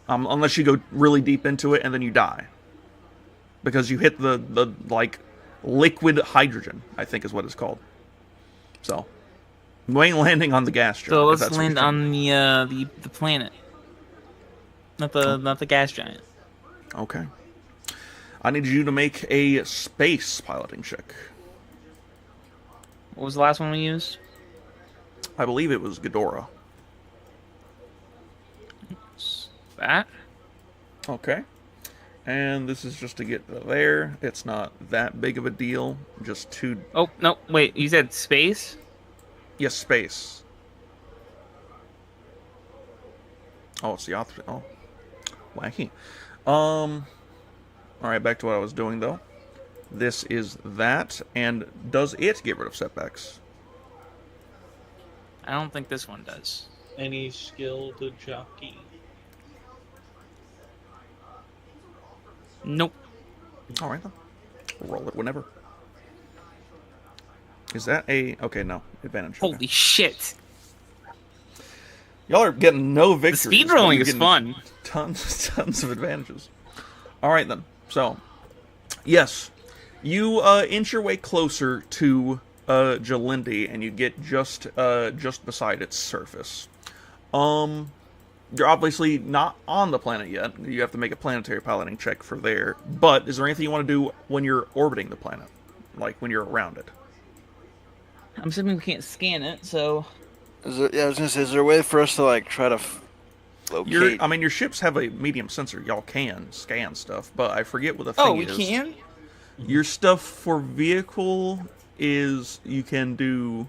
Unless you go really deep into it and then you die. Because you hit the like, liquid hydrogen, I think is what it's called. So, you ain't landing on the gas giant. So let's land on the planet. Not the gas giant. Okay. I need you to make a space piloting check. What was the last one we used? I believe it was Ghidorah. That? Okay. And this is just to get there. It's not that big of a deal. Just 2... Oh, no, wait. You said space? Yes, space. Oh, it's the opposite. Oh. Wacky. Alright, back to what I was doing, though. This is that. And does it get rid of setbacks? I don't think this one does. Any skill to jockey? Nope. Alright then. Roll it whenever. Is that a... Okay, no. Advantage. Holy shit. Y'all are getting no victories. The speed rolling is fun. Tons of advantages. Alright then. So, yes. You inch your way closer to Jalindi, and you get just beside its surface. You're obviously not on the planet yet. You have to make a planetary piloting check for there. But is there anything you want to do when you're orbiting the planet? Like, when you're around it? I'm assuming we can't scan it, so... I was gonna say, is there a way for us to, like, try to locate... I mean, your ships have a medium sensor. Y'all can scan stuff, but I forget what the thing is. Oh, we can? Your stuff for vehicle is... You can do...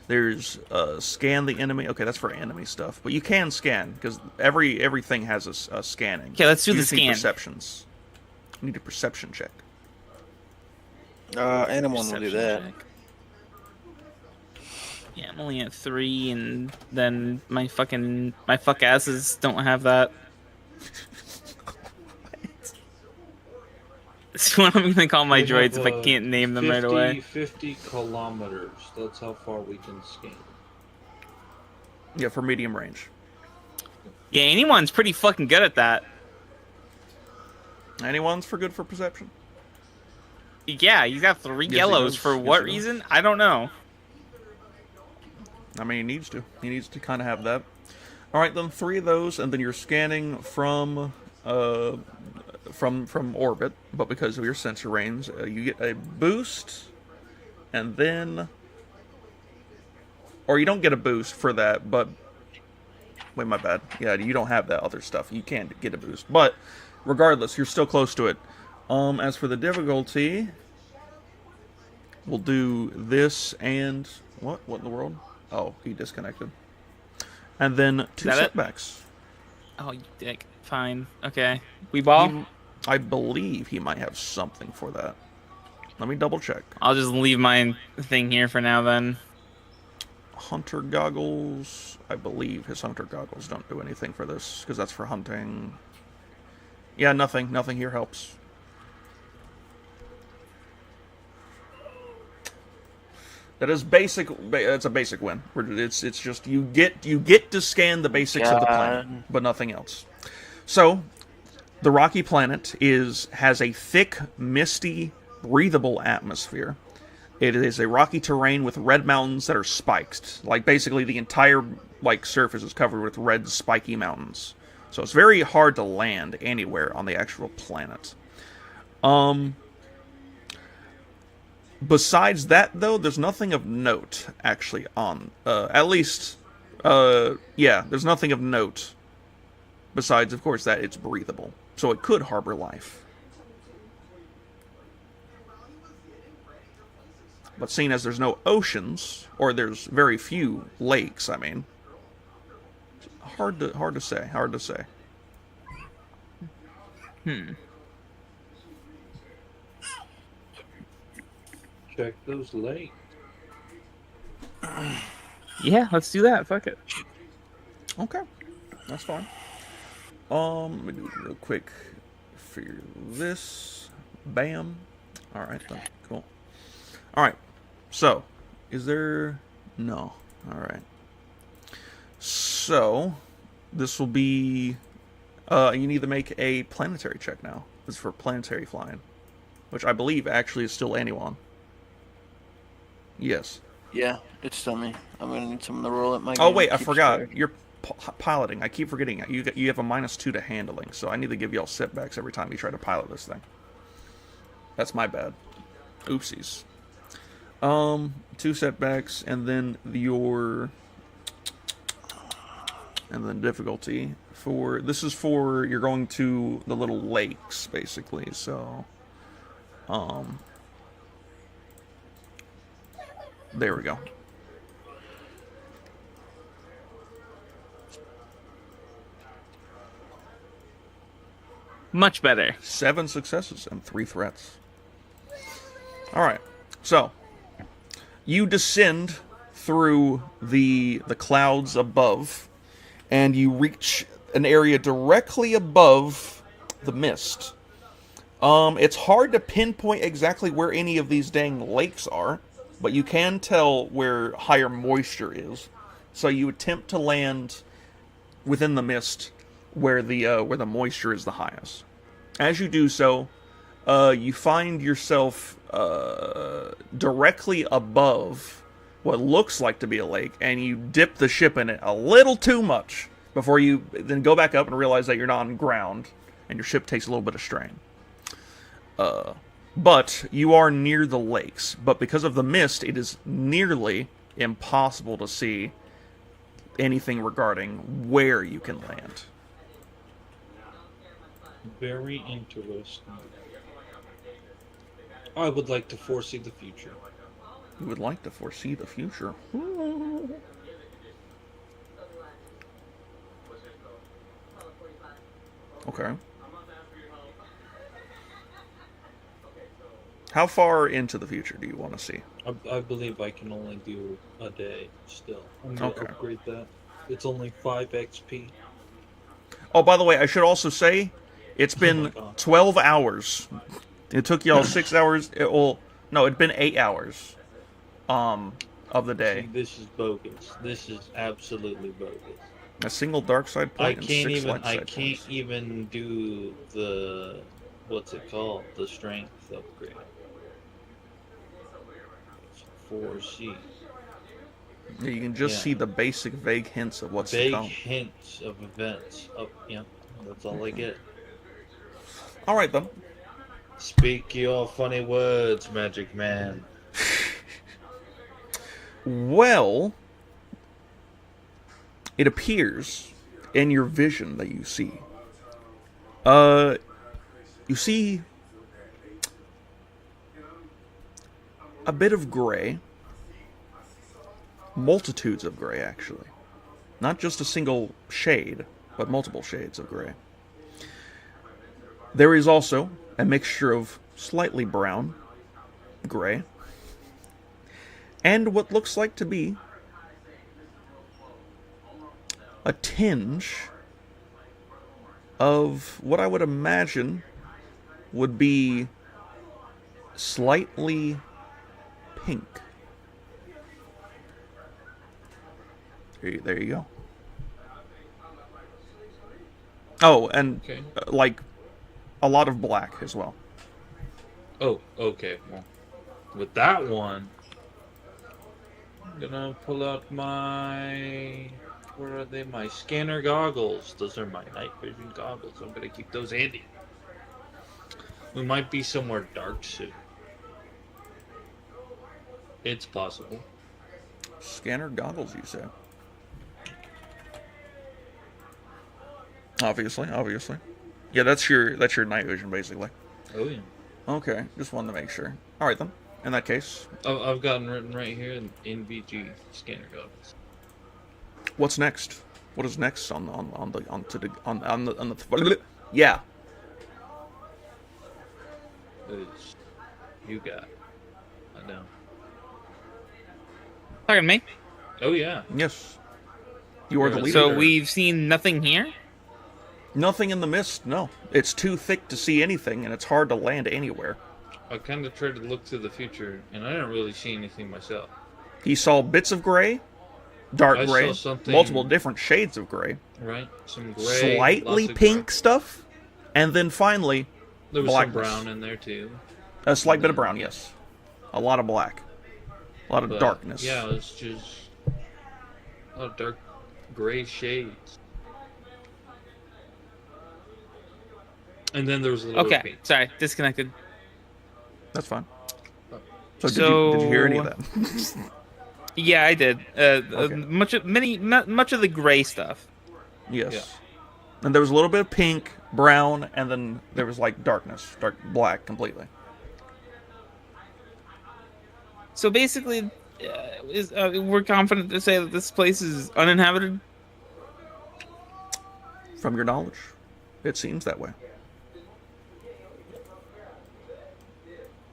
There's scan the enemy. Okay, that's for enemy stuff. But you can scan, because everything has a scanning. Okay, let's do you the just scan. Need perceptions. You need a perception check. Anyone will do that. Check. Yeah, I'm only at 3, and then my fuck asses don't have that. That's what I'm gonna call my droids if I can't name them right away. 50 kilometers. That's how far we can scan. Yeah, for medium range. Yeah, anyone's pretty fucking good at that. Anyone's good for perception? Yeah, you got 3 Yes, yellows. he does. For Yes, what he does. reason? I don't know. I mean, he needs to. He needs to kind of have that. All right, then 3 of those, and then you're scanning from orbit, but because of your sensor range, you get a boost, and then... Or you don't get a boost for that, but... Wait, my bad. Yeah, you don't have that other stuff. You can't get a boost. But, regardless, you're still close to it. As for the difficulty... We'll do this and... What? What in the world? Oh, he disconnected. And then 2 setbacks. Oh, you dick. Fine. Okay. We ball? I believe he might have something for that. Let me double check. I'll just leave my thing here for now then. Hunter goggles. I believe his hunter goggles don't do anything for this, because that's for hunting. Yeah, nothing. Nothing here helps. That is basic. It's a basic win. It's just you get to scan the basics of the planet, but nothing else. So, the rocky planet has a thick, misty, breathable atmosphere. It is a rocky terrain with red mountains that are spiked. Like, basically the entire surface is covered with red, spiky mountains. So it's very hard to land anywhere on the actual planet. Besides that, though, there's nothing of note, actually, on... there's nothing of note. Besides, of course, that it's breathable. So it could harbor life. But seeing as there's no oceans, or there's very few lakes, I mean... Hard to say. Check those lakes. Yeah, let's do that. Fuck it. Okay, that's fine. Let me do it real quick. Figure this. Bam. All right, then. Cool. All right. So, is there? No. All right. So, this will be. You need to make a planetary check now. This is for planetary flying, which I believe actually is still anyone. Yes. Yeah, it's still me. I'm gonna need someone to roll at my. Oh wait, I forgot. You're piloting. I keep forgetting. You have a -2 to handling, so I need to give y'all setbacks every time you try to pilot this thing. That's my bad. Oopsies. 2 setbacks, and then difficulty for this is for you're going to the little lakes basically. So, there we go. Much better. 7 successes and 3 threats. Alright, so you descend through the clouds above, and you reach an area directly above the mist. It's hard to pinpoint exactly where any of these dang lakes are, but you can tell where higher moisture is. So you attempt to land within the mist where the moisture is the highest. As you do so, you find yourself directly above what looks like to be a lake, and you dip the ship in it a little too much before you then go back up and realize that you're not on ground, and your ship takes a little bit of strain. But you are near the lakes, but because of the mist, it is nearly impossible to see anything regarding where you can land. Very interesting. I would like to foresee the future. You would like to foresee the future? Okay. How far into the future do you want to see? I believe I can only do a day still. I'm going to upgrade that. It's only 5 XP. Oh, by the way, I should also say, it's been 12 hours. It took y'all 6 hours. It'd been 8 hours of the day. See, this is bogus. This is absolutely bogus. A single dark side point and 6 light side I can't even do the, what's it called? The strength upgrade. 4C. You can just see the basic vague hints of what's to come. Vague hints of events. Oh, yeah, that's all I get. All right, then. Speak your funny words, Magic Man. Well, it appears in your vision that you see. You see a bit of gray. Multitudes of gray, actually. Not just a single shade, but multiple shades of gray. There is also a mixture of slightly brown gray, and what looks like to be a tinge of what I would imagine would be slightly pink. There you go. Oh, and Okay. like a lot of black as well. Oh, okay. Well, with that one, I'm gonna pull out my... Where are they? My scanner goggles. Those are my night vision goggles. I'm gonna keep those handy. We might be somewhere dark soon. It's possible. Scanner goggles, you said? Obviously. Yeah, that's your night vision, basically. Oh, yeah. Okay, just wanted to make sure. All right, then. In that case, I've gotten written right here in NVG scanner goggles. what's next? What is next on the yeah. It's, you got. I know. Talking to me? Oh, yeah. Yes. You are the leader. So we've seen nothing here? Nothing in the mist, no. It's too thick to see anything, and it's hard to land anywhere. I kind of tried to look to the future, and I didn't really see anything myself. He saw bits of gray, dark I gray, saw something- multiple different shades of gray, Right? Some gray. slightly lots of pink gray. stuff, and then finally, There was blackness. some brown in there, too. A slight bit of brown, yes. A lot of black. A lot of But, darkness. Yeah, it's just a lot of dark gray shades. And then there was a little bit of Okay, pink. sorry, disconnected. That's fine. So did you hear any of that? Yeah, I did. Okay. Much of the gray stuff. Yes. Yeah. And there was a little bit of pink, brown, and then there was like darkness, dark black completely. So basically, we're confident to say that this place is uninhabited. From your knowledge, it seems that way.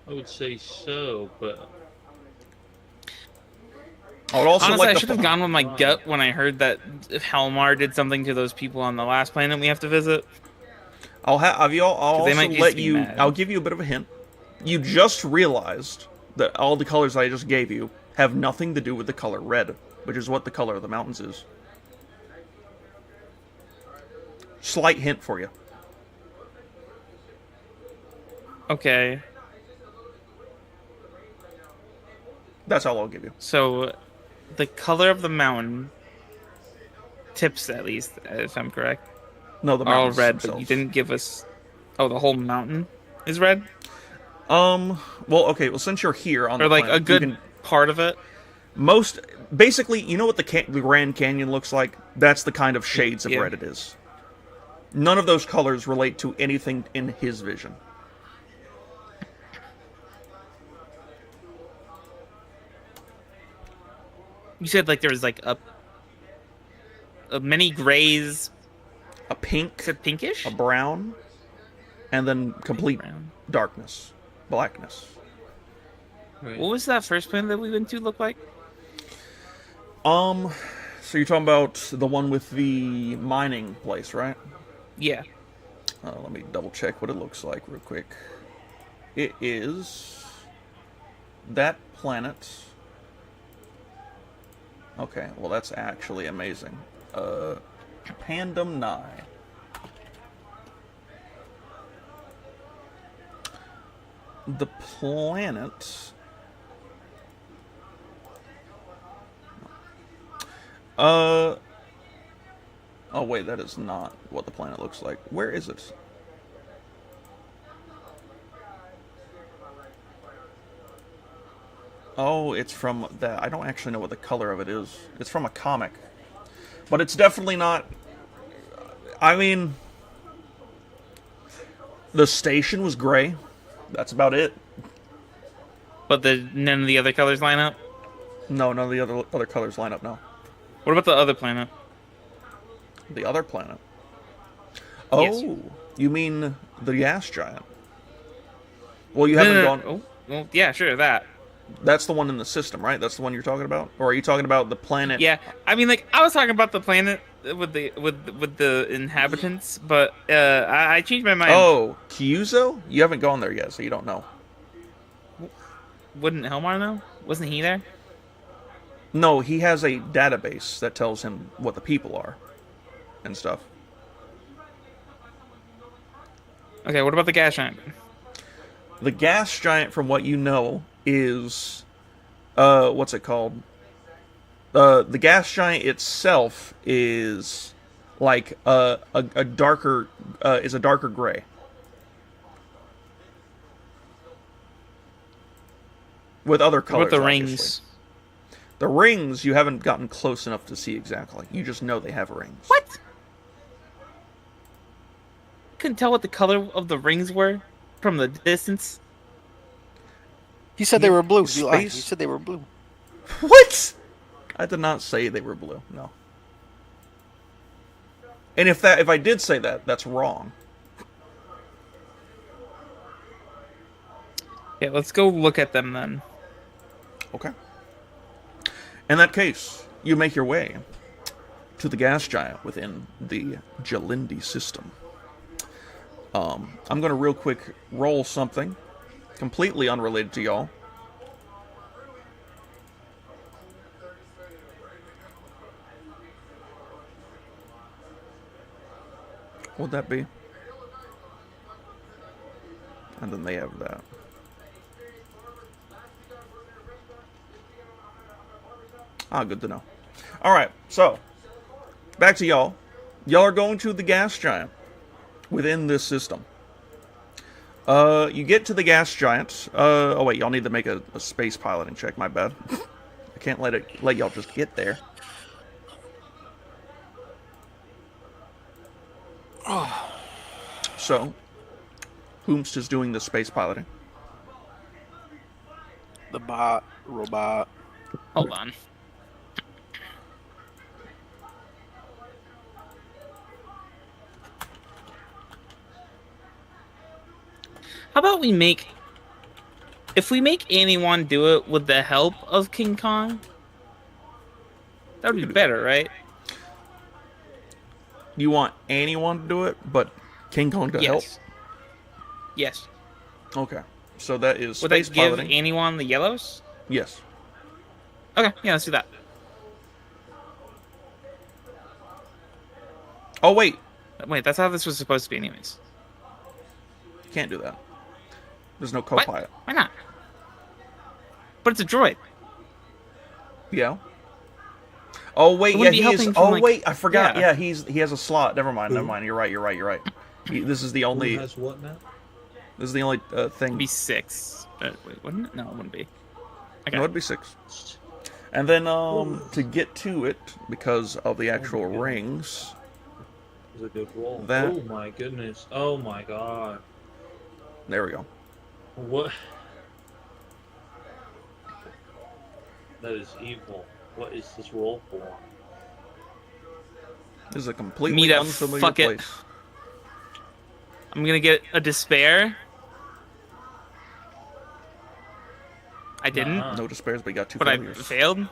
I would say so, but I would also Honestly, like I should have gone with my gut when I heard that Helmar did something to those people on the last planet we have to visit. I'll also they might just let be you. mad. I'll give you a bit of a hint. You just realized that all the colors I just gave you have nothing to do with the color red, which is what the color of the mountains is. Slight hint for you. Okay, That's all I'll give you. so the color of the mountain tips, at least, if I'm correct, No, the are all mountains red, but themselves. you didn't give us. Oh, the whole mountain is red, Well, okay. Well, since you're here on or the like planet, a good you can, part of it. basically, you know what the Grand Canyon looks like? That's the kind of shades of Yeah. red it is. None of those colors relate to anything in his vision. You said like there was like a many grays. A pink, Is it pinkish? a brown, and then complete Brown. darkness, blackness. right. What was that first planet that we went to look like? So you're talking about the one with the mining place, right? Yeah. Let me double check what it looks like real quick. It is that planet. Okay, well that's actually amazing. Pandum Nye. The planet. Oh wait, that is not what the planet looks like. Where is it? Oh, it's from that. I don't actually know what the color of it is. It's from a comic. But it's definitely not. I mean, the station was gray. That's about it. But none of the other colors line up? No, none of the other colors line up, no. What about the other planet? The other planet. Oh, Yes. you mean the gas giant? Well, you haven't gone. Oh, Well, yeah, sure, that. That's the one in the system, right? That's the one you're talking about? Or are you talking about the planet? Yeah, I mean, like, I was talking about the planet with the inhabitants, but I changed my mind. Oh, Kyuzo? You haven't gone there yet, so you don't know. Wouldn't Helmar know? Wasn't he there? No, he has a database that tells him what the people are and stuff. Okay, what about the gas giant? The gas giant, from what you know, is what's it called? The gas giant itself is like a darker is a darker gray. With other colors. What about the obviously. rings? The rings you haven't gotten close enough to see exactly. You just know they have rings. What? Couldn't tell what the color of the rings were from the distance. He said they were blue. Space? You lied. He said they were blue. What? I did not say they were blue. No. And if I did say that, that's wrong. Yeah, let's go look at them then. Okay. In that case, you make your way to the gas giant within the Jalindi system. I'm going to real quick roll something completely unrelated to y'all. What would that be? And then they have that. Ah, good to know. Alright, so, back to y'all. Y'all are going to the gas giant within this system. You get to the gas giant. Oh wait, y'all need to make a space piloting check, my bad. I can't let y'all just get there. So, Whomst is doing the space piloting. The robot. Hold on. How about if we make anyone do it with the help of King Kong, that would be better, right? You want anyone to do it, but King Kong to help? Yes. Okay. So that is Would space that give piloting. anyone the yellows? Yes. Okay, yeah, let's do that. Oh, wait. Wait, that's how this was supposed to be anyways. You can't do that. There's no co-pilot. Why not? But it's a droid. Yeah. Oh wait, It yeah, wouldn't be he is. helping from, Oh like- wait, I forgot. yeah. Yeah, he has a slot. Never mind. You're right. This is the only. Who has what now? This is the only It'd thing. be 6. Wait, wouldn't it? No, it wouldn't be. Okay. No, it'd be 6. And then to get to it, because of the actual rings. It was a good roll. That- Oh my goodness. Oh my god. There we go. What? That is evil. What is this roll for? This is a completely Meet up, unfamiliar fuck it. place. I'm gonna get a despair. I didn't, No despairs, but you got 2 but I failures. failed.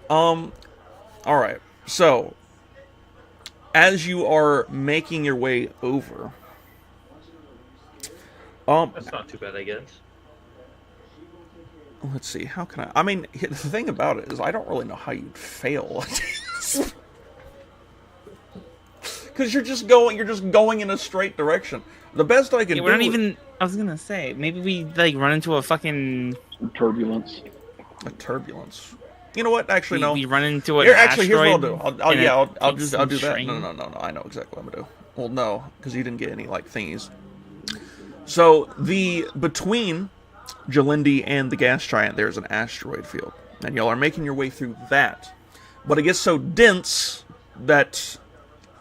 All right. So, as you are making your way over, That's not too bad, I guess. let's see. How can I mean, the thing about it is, I don't really know how you'd fail. Because you're just going in a straight direction. The best I can Yeah, do. we're not even. I was gonna say maybe we like run into a fucking. Turbulence. A turbulence. You know what? Actually, no. We run into an Here's what I'll asteroid. do. and I'll it takes do some that. train. No. I know exactly what I'm gonna do. Well, no, because you didn't get any like thingies. So between Jalindi and the gas giant, there's an asteroid field, and y'all are making your way through that. But it gets so dense that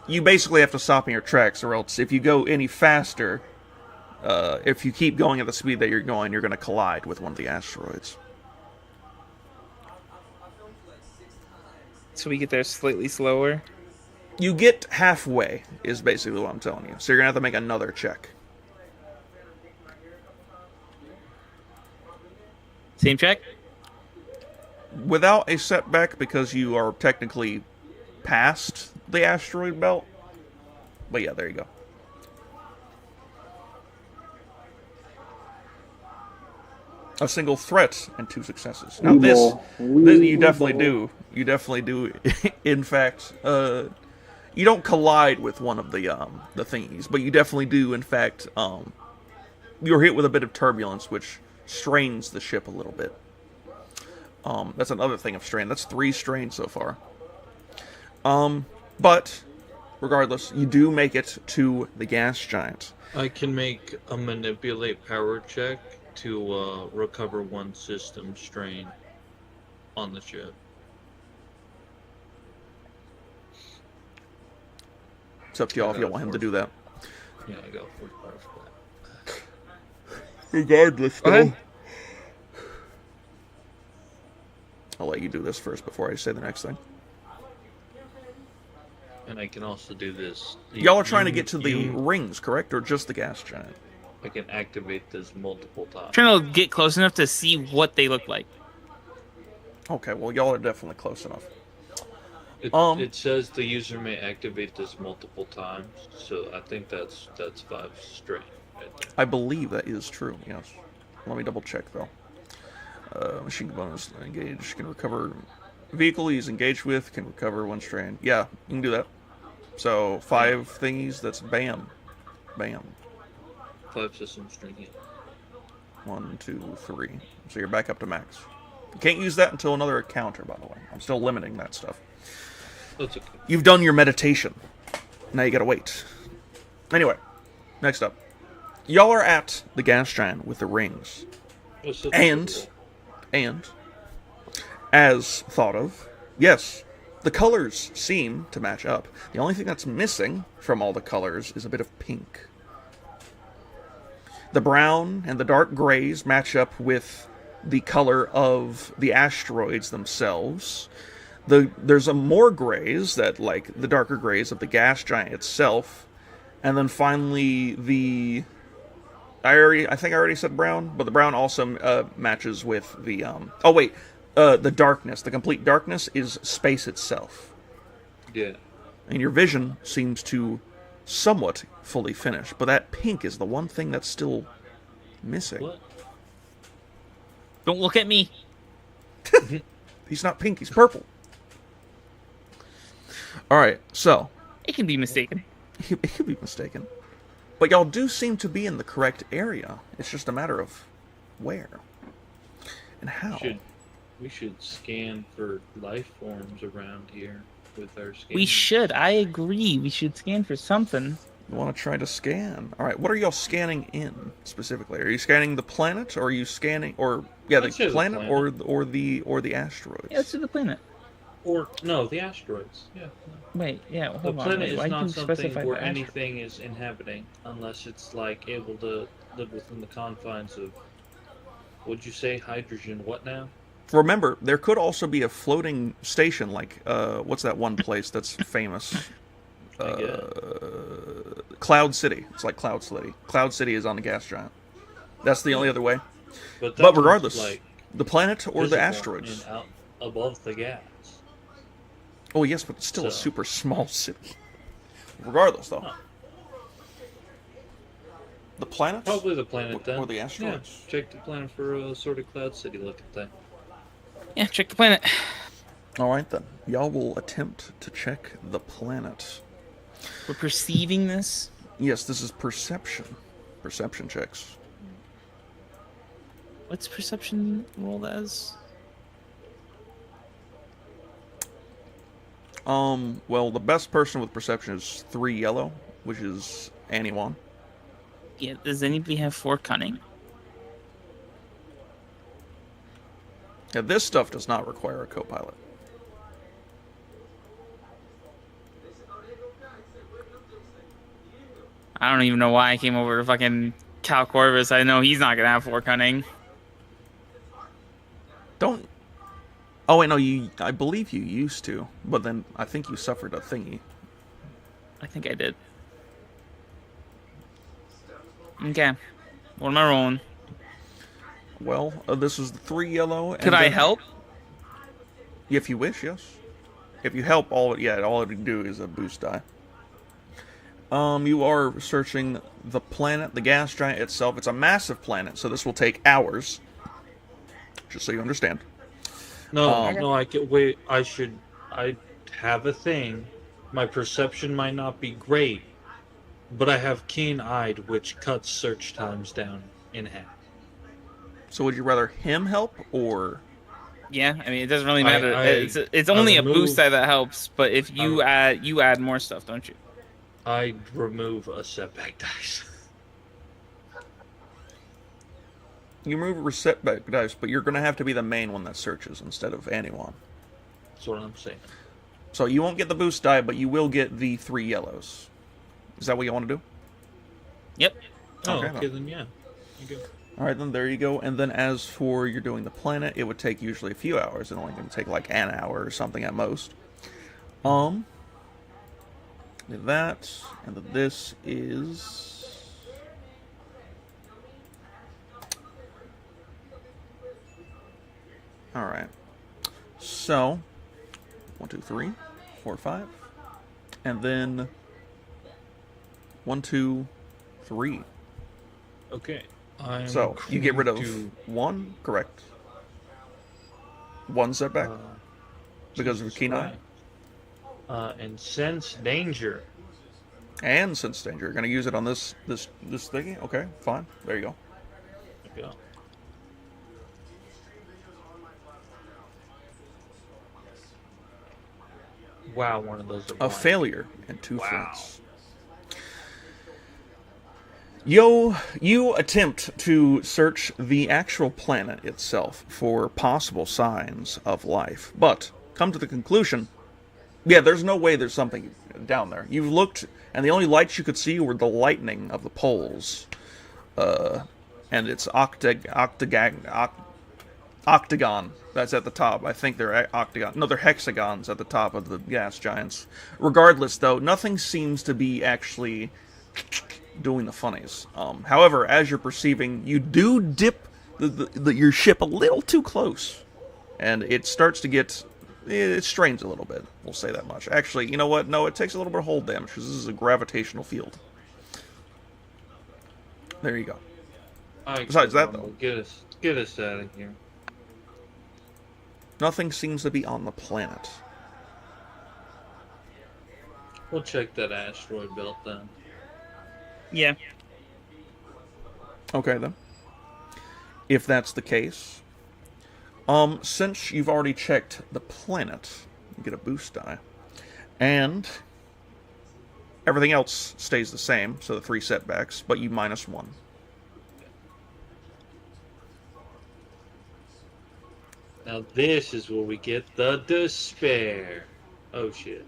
you basically have to stop in your tracks, or else if you go any faster, if you keep going at the speed that you're going to collide with one of the asteroids. So we get there slightly slower. You get halfway, is basically what I'm telling you. So you're going to have to make another check. Same check? Without a setback because you are technically past the asteroid belt. But yeah, there you go. A single threat and 2 successes. Now this you definitely do. You definitely do. In fact, you don't collide with one of the thingies, but you definitely do. In fact, you're hit with a bit of turbulence, which strains the ship a little bit. That's another thing of strain. That's 3 strain so far. But regardless, you do make it to the gas giant. I can make a manipulate power check to recover 1 system strain on the ship. It's up to y'all if you want him to do that. Yeah, I got 45 for that. Regardless, though, I'll let you do this first before I say the next thing. And I can also do this. Y'all are trying to get to the rings, correct? Or just the gas giant? I can activate this multiple times. Trying to get close enough to see what they look like. Okay, well, y'all are definitely close enough. It says the user may activate this multiple times, so I think that's 5 strain. Right there. I believe that is true, yes. Let me double check, though. Machine bonus engage can recover. Vehicle he's engaged with can recover 1 strain. Yeah, you can do that. So 5 thingies. That's bam, bam. 5 system strain. Yeah. 1, 2, 3. So you're back up to max. You can't use that until another encounter, by the way. I'm still limiting that stuff. That's okay. You've done your meditation. Now you gotta wait. Anyway, next up. Y'all are at the gas giant with the rings. And, as thought of, yes, the colors seem to match up. The only thing that's missing from all the colors is a bit of pink. The brown and the dark grays match up with the color of the asteroids themselves. There's more grays that, like, the darker grays of the gas giant itself. And then finally I think I already said brown, but the brown also matches with the the darkness. The complete darkness is space itself. Yeah. And your vision seems to somewhat fully finish, but that pink is the one thing that's still missing. What? Don't look at me. He's not pink, he's purple. Alright, so. It can be mistaken. It could be mistaken. But y'all do seem to be in the correct area. It's just a matter of where and how. We should scan for life forms around here with our scan. We should. I agree. We should scan for something. You want to try to scan? All right. What are y'all scanning in specifically? Are you scanning the planet, or are you scanning, the planet, or the asteroids? Yeah, let's do the planet. Or no, the asteroids. Yeah. Wait, yeah. Hold the on. planet Why is not something where anything anything is inhabiting, unless it's like able to live within the confines of. Would you say hydrogen? What now? Remember, there could also be a floating station, like what's that one place that's famous? Cloud City. It's like Cloud City. Cloud City is on the gas giant. That's the only other way. But regardless, like the planet or the asteroids. Out above the gas. Oh yes, but it's still a super small city. Regardless, though. Huh. The planet? Probably the planet then. Or the asteroids. Yeah, check the planet for a sort of Cloud City looking thing. Yeah, check the planet. Alright then. Y'all will attempt to check the planet. We're perceiving this? Yes, this is perception. Perception checks. What's perception rolled as? Well, the best person with perception is 3 yellow, which is anyone. Yeah, does anybody have 4 cunning? Yeah, this stuff does not require a co-pilot. I don't even know why I came over to fucking Cal Corvus. I know he's not gonna have 4 cunning. Don't. Oh wait, no. I believe you used to, but then I think you suffered a thingy. I think I did. Okay. What am I rolling? Well, this is the 3 yellow. Could I help? If you wish, yes. If you help, all it would do is a boost die. You are searching the planet, the gas giant itself. It's a massive planet, so this will take hours. Just so you understand. No, I can wait. I have a thing. My perception might not be great, but I have keen-eyed, which cuts search times down in half. So would you rather him help, or... Yeah, I mean, it doesn't really matter. It's only a boost die that helps, but if you add more stuff, don't you? I remove a setback dice. You remove a setback dice, but you're going to have to be the main one that searches instead of anyone. That's what I'm saying. So you won't get the boost die, but you will get the 3 yellows. Is that what you want to do? Yep. Okay, then yeah. You go. Alright, then there you go. And then as for you're doing the planet, it would take usually a few hours. It's only going to take like an hour or something at most. That, and then this is... Alright. So, 1, 2, 3, 4, 5. And then 1, 2, 3. Okay. So, you get rid of 1, correct. 1 setback. Because of keen eye. And sense danger. And sense danger. You're going to use it on this thingy? Okay, fine. There you go. There you go. Wow, one of those. A failure and 2 fronts. You attempt to search the actual planet itself for possible signs of life, but come to the conclusion, yeah, there's no way there's something down there. You've looked, and the only lights you could see were the lightning of the poles, and it's octagon that's at the top. I think they're octagon. No, they're hexagons at the top of the gas giants. Regardless, though, nothing seems to be actually doing the funnies. However, as you're perceiving, you do dip your ship a little too close, and it starts to get... It strains a little bit. We'll say that much. Actually, you know what? No, it takes a little bit of hold damage, because this is a gravitational field. There you go. Besides that, though... Get us out of here. Nothing seems to be on the planet. We'll check that asteroid belt then. Yeah. Okay, then. If that's the case... since you've already checked the planet, you get a boost die. And everything else stays the same, so the 3 setbacks, but you minus 1. Now this is where we get the despair. Oh shit.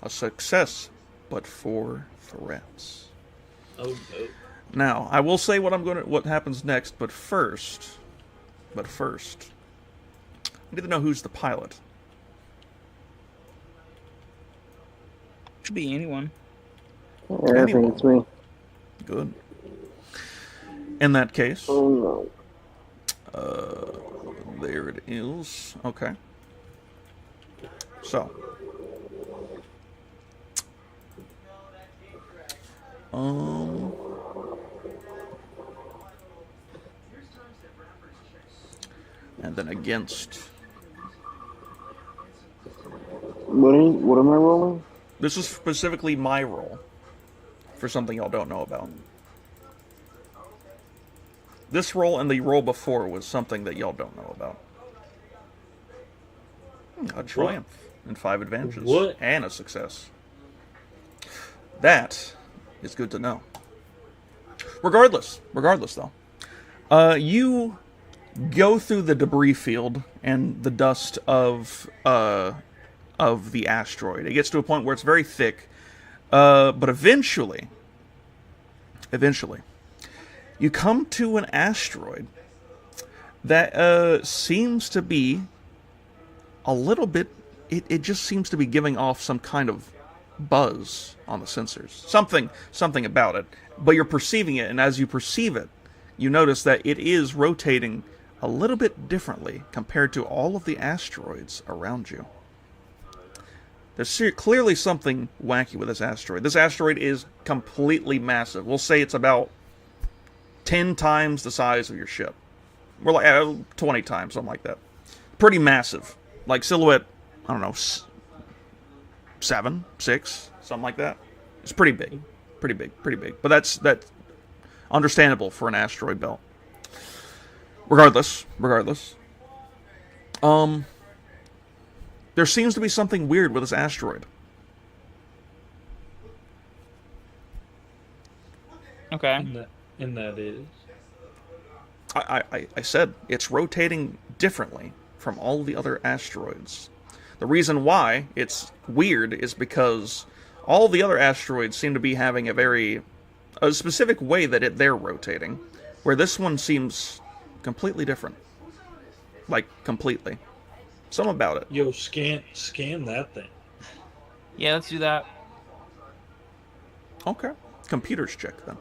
A success, but 4 threats. Oh no. Now, I will say what happens next, but first, I need to know who's the pilot. Could be anyone. Yeah, I think it's me. Good. In that case, Oh there it is. Okay. So, and then against. What am I rolling? This is specifically my roll for something y'all don't know about. This roll and the roll before was something that y'all don't know about. A triumph and 5 advantages. What? And a success. That is good to know. Regardless though, you go through the debris field and the dust of the asteroid. It gets to a point where it's very thick, but eventually, you come to an asteroid that seems to be a little bit... It just seems to be giving off some kind of buzz on the sensors. Something about it. But you're perceiving it, and as you perceive it, you notice that it is rotating a little bit differently compared to all of the asteroids around you. There's clearly something wacky with this asteroid. This asteroid is completely massive. We'll say it's about 10 times the size of your ship. We're like 20 times, something like that. Pretty massive. Like silhouette, I don't know, 7, 6, something like that. It's pretty big. Pretty big. But that's understandable for an asteroid belt. Regardless. There seems to be something weird with this asteroid. Okay. And that is? I said it's rotating differently from all the other asteroids. The reason why it's weird is because all the other asteroids seem to be having a specific way that they're rotating, where this one seems completely different. Like, completely. Something about it. Yo, scan that thing. Yeah, let's do that. Okay. Computers check, then.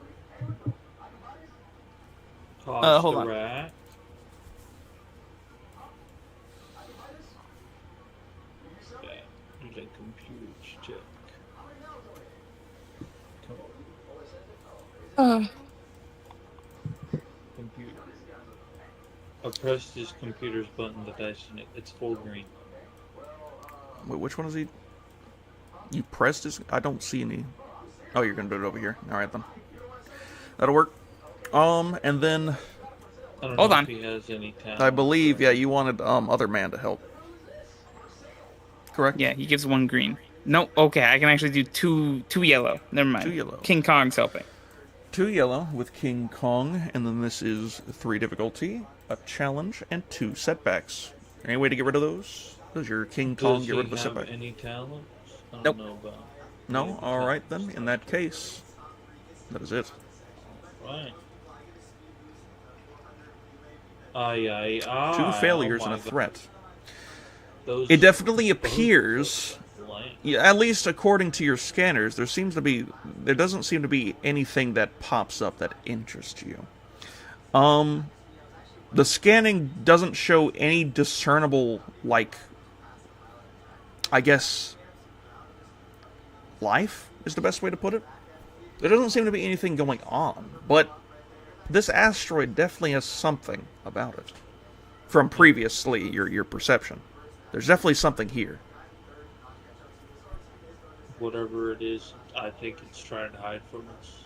Hold on. Rat. Okay, computers check. Computer. I pressed this computer's button, the dice in it. It's full green. Wait, which one is he? You pressed his... I don't see any... Oh, you're going to do it over here. Alright, then. That'll work. And then... I don't Hold know on. if he has any talent. I believe, yeah, you wanted, other man to help. Correct? Yeah, he gives 1 green. No, okay, I can actually do two yellow. Never mind. 2 yellow. King Kong's helping. 2 yellow with King Kong, and then this is 3 difficulty, a challenge, and 2 setbacks. Any way to get rid of those? Does your King Kong get rid of the setback? Does he have any talents? I don't Nope. know about. No? Alright then, in that case, that is it. Right. Aye. 2 failures Oh and my a threat. Those It definitely appears, blank. yeah, at least according to your scanners, there doesn't seem to be anything that pops up that interests you. The scanning doesn't show any discernible, like, I guess, life is the best way to put it. There doesn't seem to be anything going on, but this asteroid definitely has something about it. From previously, your perception. There's definitely something here. Whatever it is, I think it's trying to hide from us.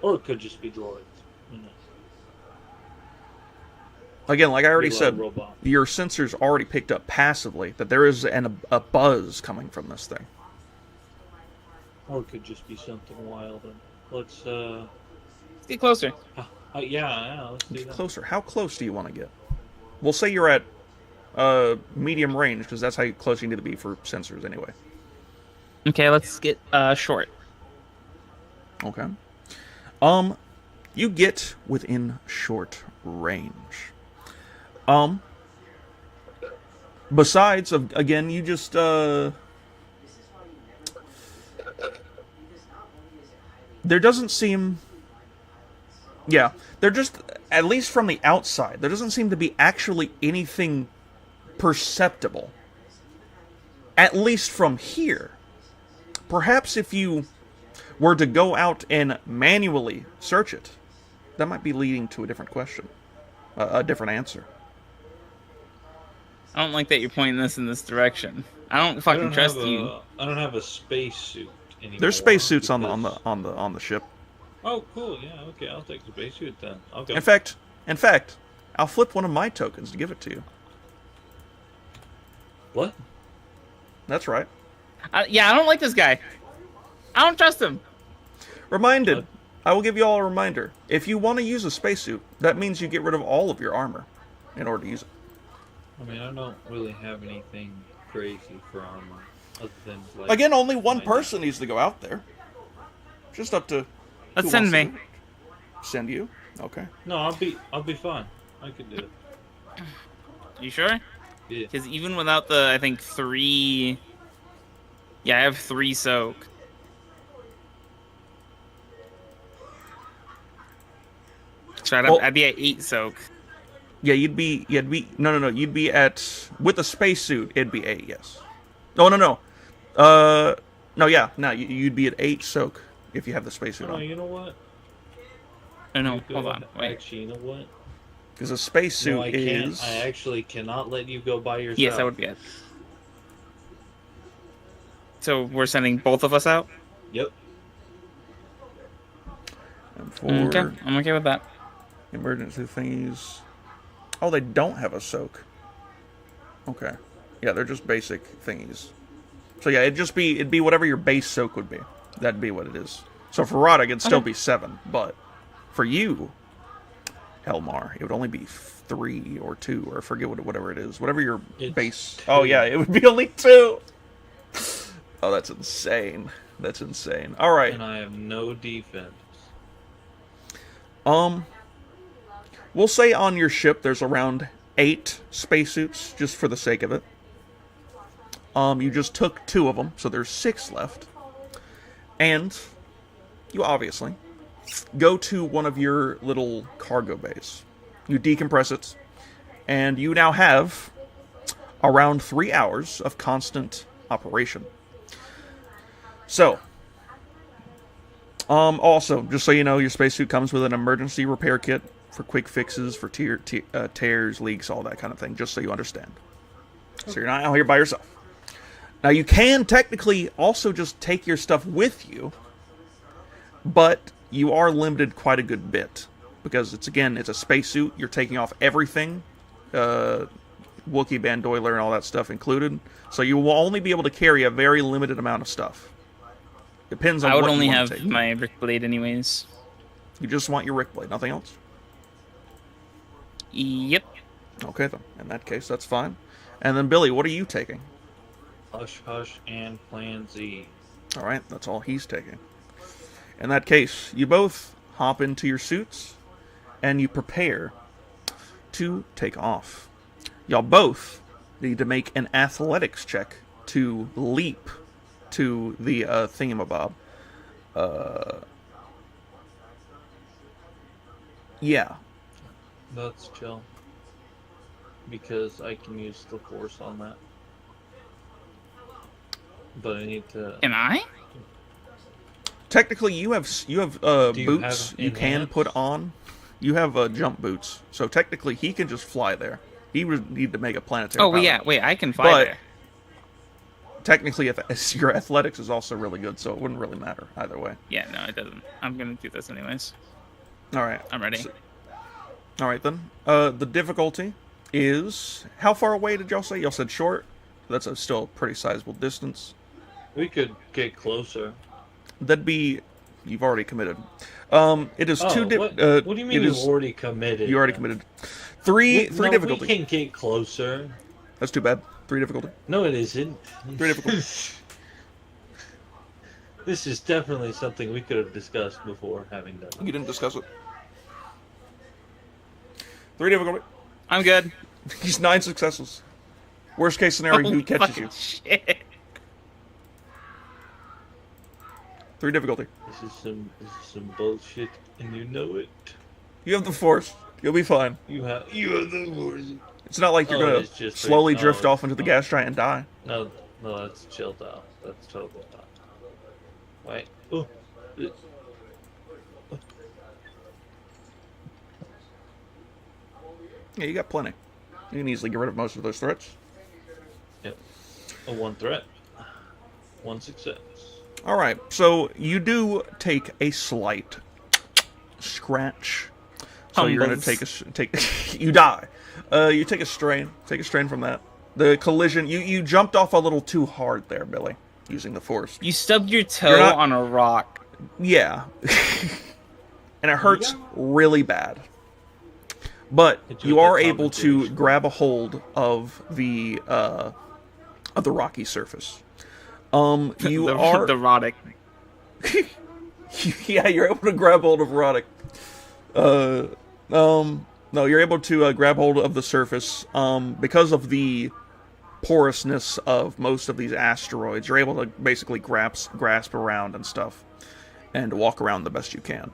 Or it could just be droids. You know. Again, like I already Be like said, robot. your sensors already picked up passively that there is a buzz coming from this thing. Or it could just be something wild. And let's Get closer. yeah, let's do Get that. closer. How close do you want to get? We'll say you're at medium range, because that's how close you need to be for sensors anyway. Okay, let's get short. Okay. You get within short range. Besides, again, you just, there doesn't seem... Yeah, they're just, at least from the outside, there doesn't seem to be actually anything perceptible. At least from here. Perhaps if you were to go out and manually search it, that might be leading to a different question. A different answer. I don't like that you're pointing this in this direction. I don't fucking trust you. I don't have a spacesuit anymore. There's spacesuits on because- the ship. Oh, cool. Yeah, okay. I'll take the spacesuit then. Okay. In fact, I'll flip one of my tokens to give it to you. What? That's right. Yeah, I don't like this guy. I don't trust him. Reminded. What? I will give you all a reminder. If you want to use a spacesuit, that means you get rid of all of your armor in order to use it. I mean, I don't really have anything crazy for armor, other than like. Again, only one my- person needs to go out there. Just up to. Let's who send wants me. to do it. Send you? Okay. No, I'll be fine. I could do it. You sure? Yeah. Because even without the, I think 3. Yeah, I have 3 soak. So I'd be at 8 soak. Yeah, you'd be no. You'd be at, with a spacesuit, it'd be 8, yes. No. You'd be at 8 soak if you have the spacesuit on. You know what? No, hold on. Wait. Actually, you know what? Because a spacesuit is... I actually cannot let you go by yourself. Yes, that would be it. So we're sending both of us out? Yep. And for okay, I'm okay with that. Emergency thingies... Oh, they don't have a soak. Okay. Yeah, they're just basic thingies. So yeah, it'd be whatever your base soak would be. That'd be what it is. So for Roddick, it'd still be 7, but for you, Elmar, it would only be 3 or 2, or forget whatever it is. Whatever your base... 2. Oh yeah, it would be only 2! Oh, that's insane. That's insane. Alright. And I have no defense. We'll say on your ship there's around 8 spacesuits, just for the sake of it. You just took 2 of them, so there's 6 left. And you obviously go to one of your little cargo bays. You decompress it, and you now have around 3 hours of constant operation. So, also, just so you know, your spacesuit comes with an emergency repair kit for quick fixes, for tears, leaks, all that kind of thing, just so you understand. So you're not out here by yourself. Now, you can technically also just take your stuff with you, but you are limited quite a good bit. Because, it's a spacesuit, you're taking off everything, Wookiee Bandoiler and all that stuff included, so you will only be able to carry a very limited amount of stuff. Depends on what you want to take. I would only have my Rick Blade anyways. You just want your Rick Blade, nothing else? Yep. Okay, then. In that case, that's fine. And then, Billy, what are you taking? Hush Hush and Plan Z. Alright, that's all he's taking. In that case, you both hop into your suits, and you prepare to take off. Y'all both need to make an athletics check to leap to the thingamabob. Yeah. That's chill. Because I can use the force on that. But I need to... Can I? Technically, you have boots you can put on. You have jump boots. So technically, he can just fly there. He would need to make a planetary power. Yeah, wait, I can fly there. Technically, your athletics is also really good, so it wouldn't really matter either way. Yeah, no, it doesn't. I'm going to do this anyways. Alright. I'm ready. Alright then. The difficulty is... How far away did y'all say? Y'all said short? That's still a pretty sizable distance. We could get closer. That'd be... You've already committed. It is what do you mean you've already committed? You already committed. Three difficulty. We can get closer. That's too bad. 3 difficulty. No, it isn't. 3 difficulty. This is definitely something we could have discussed before having done it. You didn't discuss it. 3 difficulty. I'm good. He's 9 successes. Worst case scenario, who catches you? Shit. 3 difficulty. This is some bullshit, and you know it. You have the force. You'll be fine. You have the force. It's not like you're gonna slowly drift off into the gas giant and die. No, that's chilled out. That's totally not. Wait. Oh. Yeah, you got plenty. You can easily get rid of most of those threats. Yep. 1 threat. 1 success. Alright, so you do take a slight scratch. So you're gonna take you die. You take a strain. Take a strain from that. The collision, you jumped off a little too hard there, Billy, using the force. You stubbed your toe on a rock. Yeah. And it hurts really bad. But you are able to grab a hold of the rocky surface. You are the Roddick. Yeah, you're able to grab hold of Roddick. No, you're able to grab hold of the surface. Because of the porousness of most of these asteroids, you're able to basically grasp around and stuff, and walk around the best you can.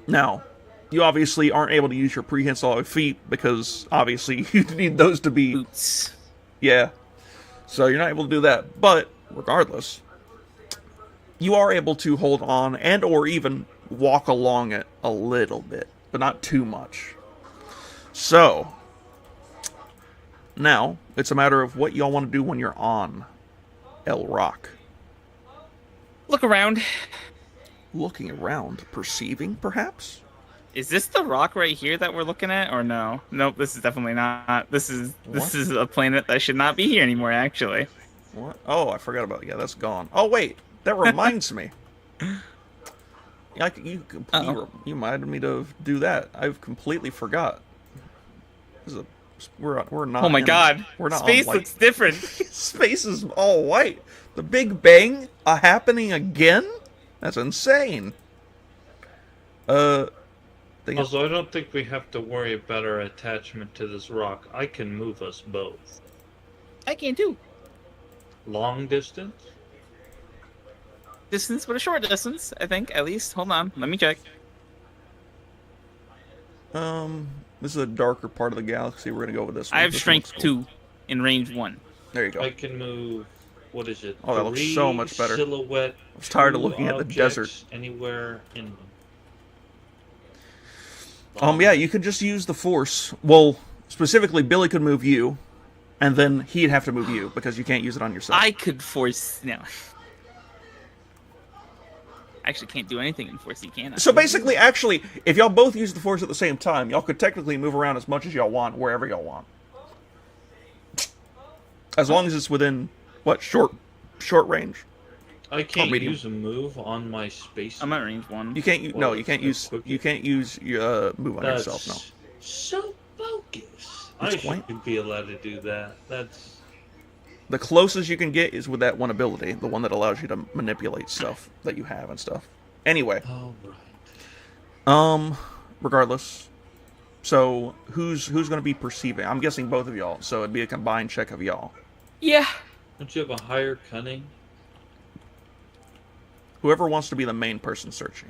Now, you obviously aren't able to use your prehensile feet because obviously you need those to be boots. Yeah. So you're not able to do that. But regardless, you are able to hold on and or even walk along it a little bit, but not too much. So now it's a matter of what y'all want to do when you're on El Rock. Look around. Looking around, perceiving, perhaps? Is this the rock right here that we're looking at, or no? Nope, this is definitely not. This is a planet that should not be here anymore, actually. What? Oh, I forgot about it. Yeah, that's gone. Oh, wait. That reminds me. You reminded me to do that. I've completely forgot. We're not. Oh my god! We're not. Space looks different. Space is all white. The Big Bang happening again? That's insane. Also, I don't think we have to worry about our attachment to this rock. I can move us both. I can too. Long distance? Distance, but a short distance, I think, at least. Hold on, let me check. This is a darker part of the galaxy. We're gonna go with this one. I have strength 2 in range 1. There you go. I can move, what is it? Oh, that looks so much better. Silhouette. I was tired of looking at the desert. Anywhere in yeah, you could just use the Force. Well, specifically, Billy could move you, and then he'd have to move you, because you can't use it on yourself. I could force... No. I actually can't do anything in Force, can I? So basically, actually, if y'all both use the Force at the same time, y'all could technically move around as much as y'all want, wherever y'all want. As long as it's within, what, short range? I can't use a move on my space. I'm at range 1. You can't. You can't use. You can't use your move on yourself. No. So focused. I shouldn't be allowed to do that. That's the closest you can get is with that one ability, the one that allows you to manipulate stuff that you have and stuff. Anyway. All right. Regardless. So who's going to be perceiving? I'm guessing both of y'all. So it'd be a combined check of y'all. Yeah. Don't you have a higher cunning? Whoever wants to be the main person searching,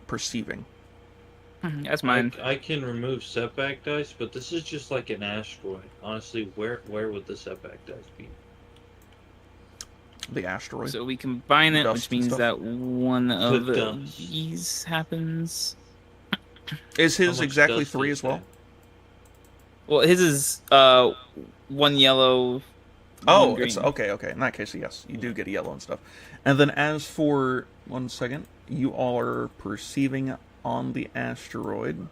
perceiving. That's mine. I can remove setback dice, but this is just like an asteroid. Honestly, where would the setback dice be? The asteroid. So we combine it, which means that one of these happens. Is his exactly 3 as well? Well, his is 1 yellow. Oh, it's okay. In that case, yes, you do get a yellow and stuff. And then as for 1 second, you all are perceiving on the asteroid.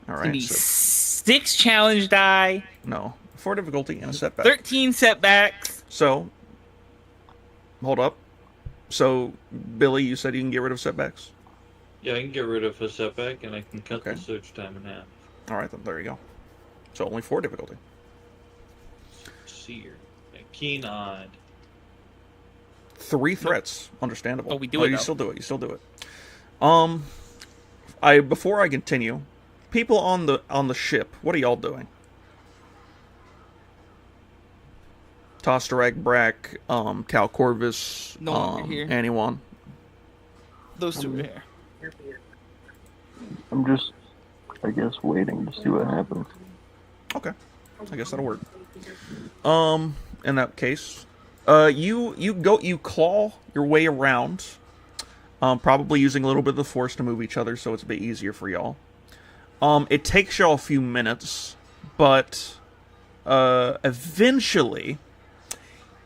All right. So 6 challenge die. No, 4 difficulty and a setback. 13 setbacks. So, hold up. So, Billy, you said you can get rid of setbacks? Yeah, I can get rid of a setback, and I can cut the search time in half. All right, then there you go. So only 4 difficulty. Seer, keen-eyed. 3 threats, understandable. Oh, we do it. You still do it. You still do it. Before I continue, people on the ship, what are y'all doing? Tosterag, Brack, Cal Corvus, no one here. Anyone? Those 2 are here. I'm just, I guess, waiting to see what happens. Okay, I guess that'll work. In that case, you claw your way around, probably using a little bit of the Force to move each other, so it's a bit easier for y'all. It takes y'all a few minutes, but eventually,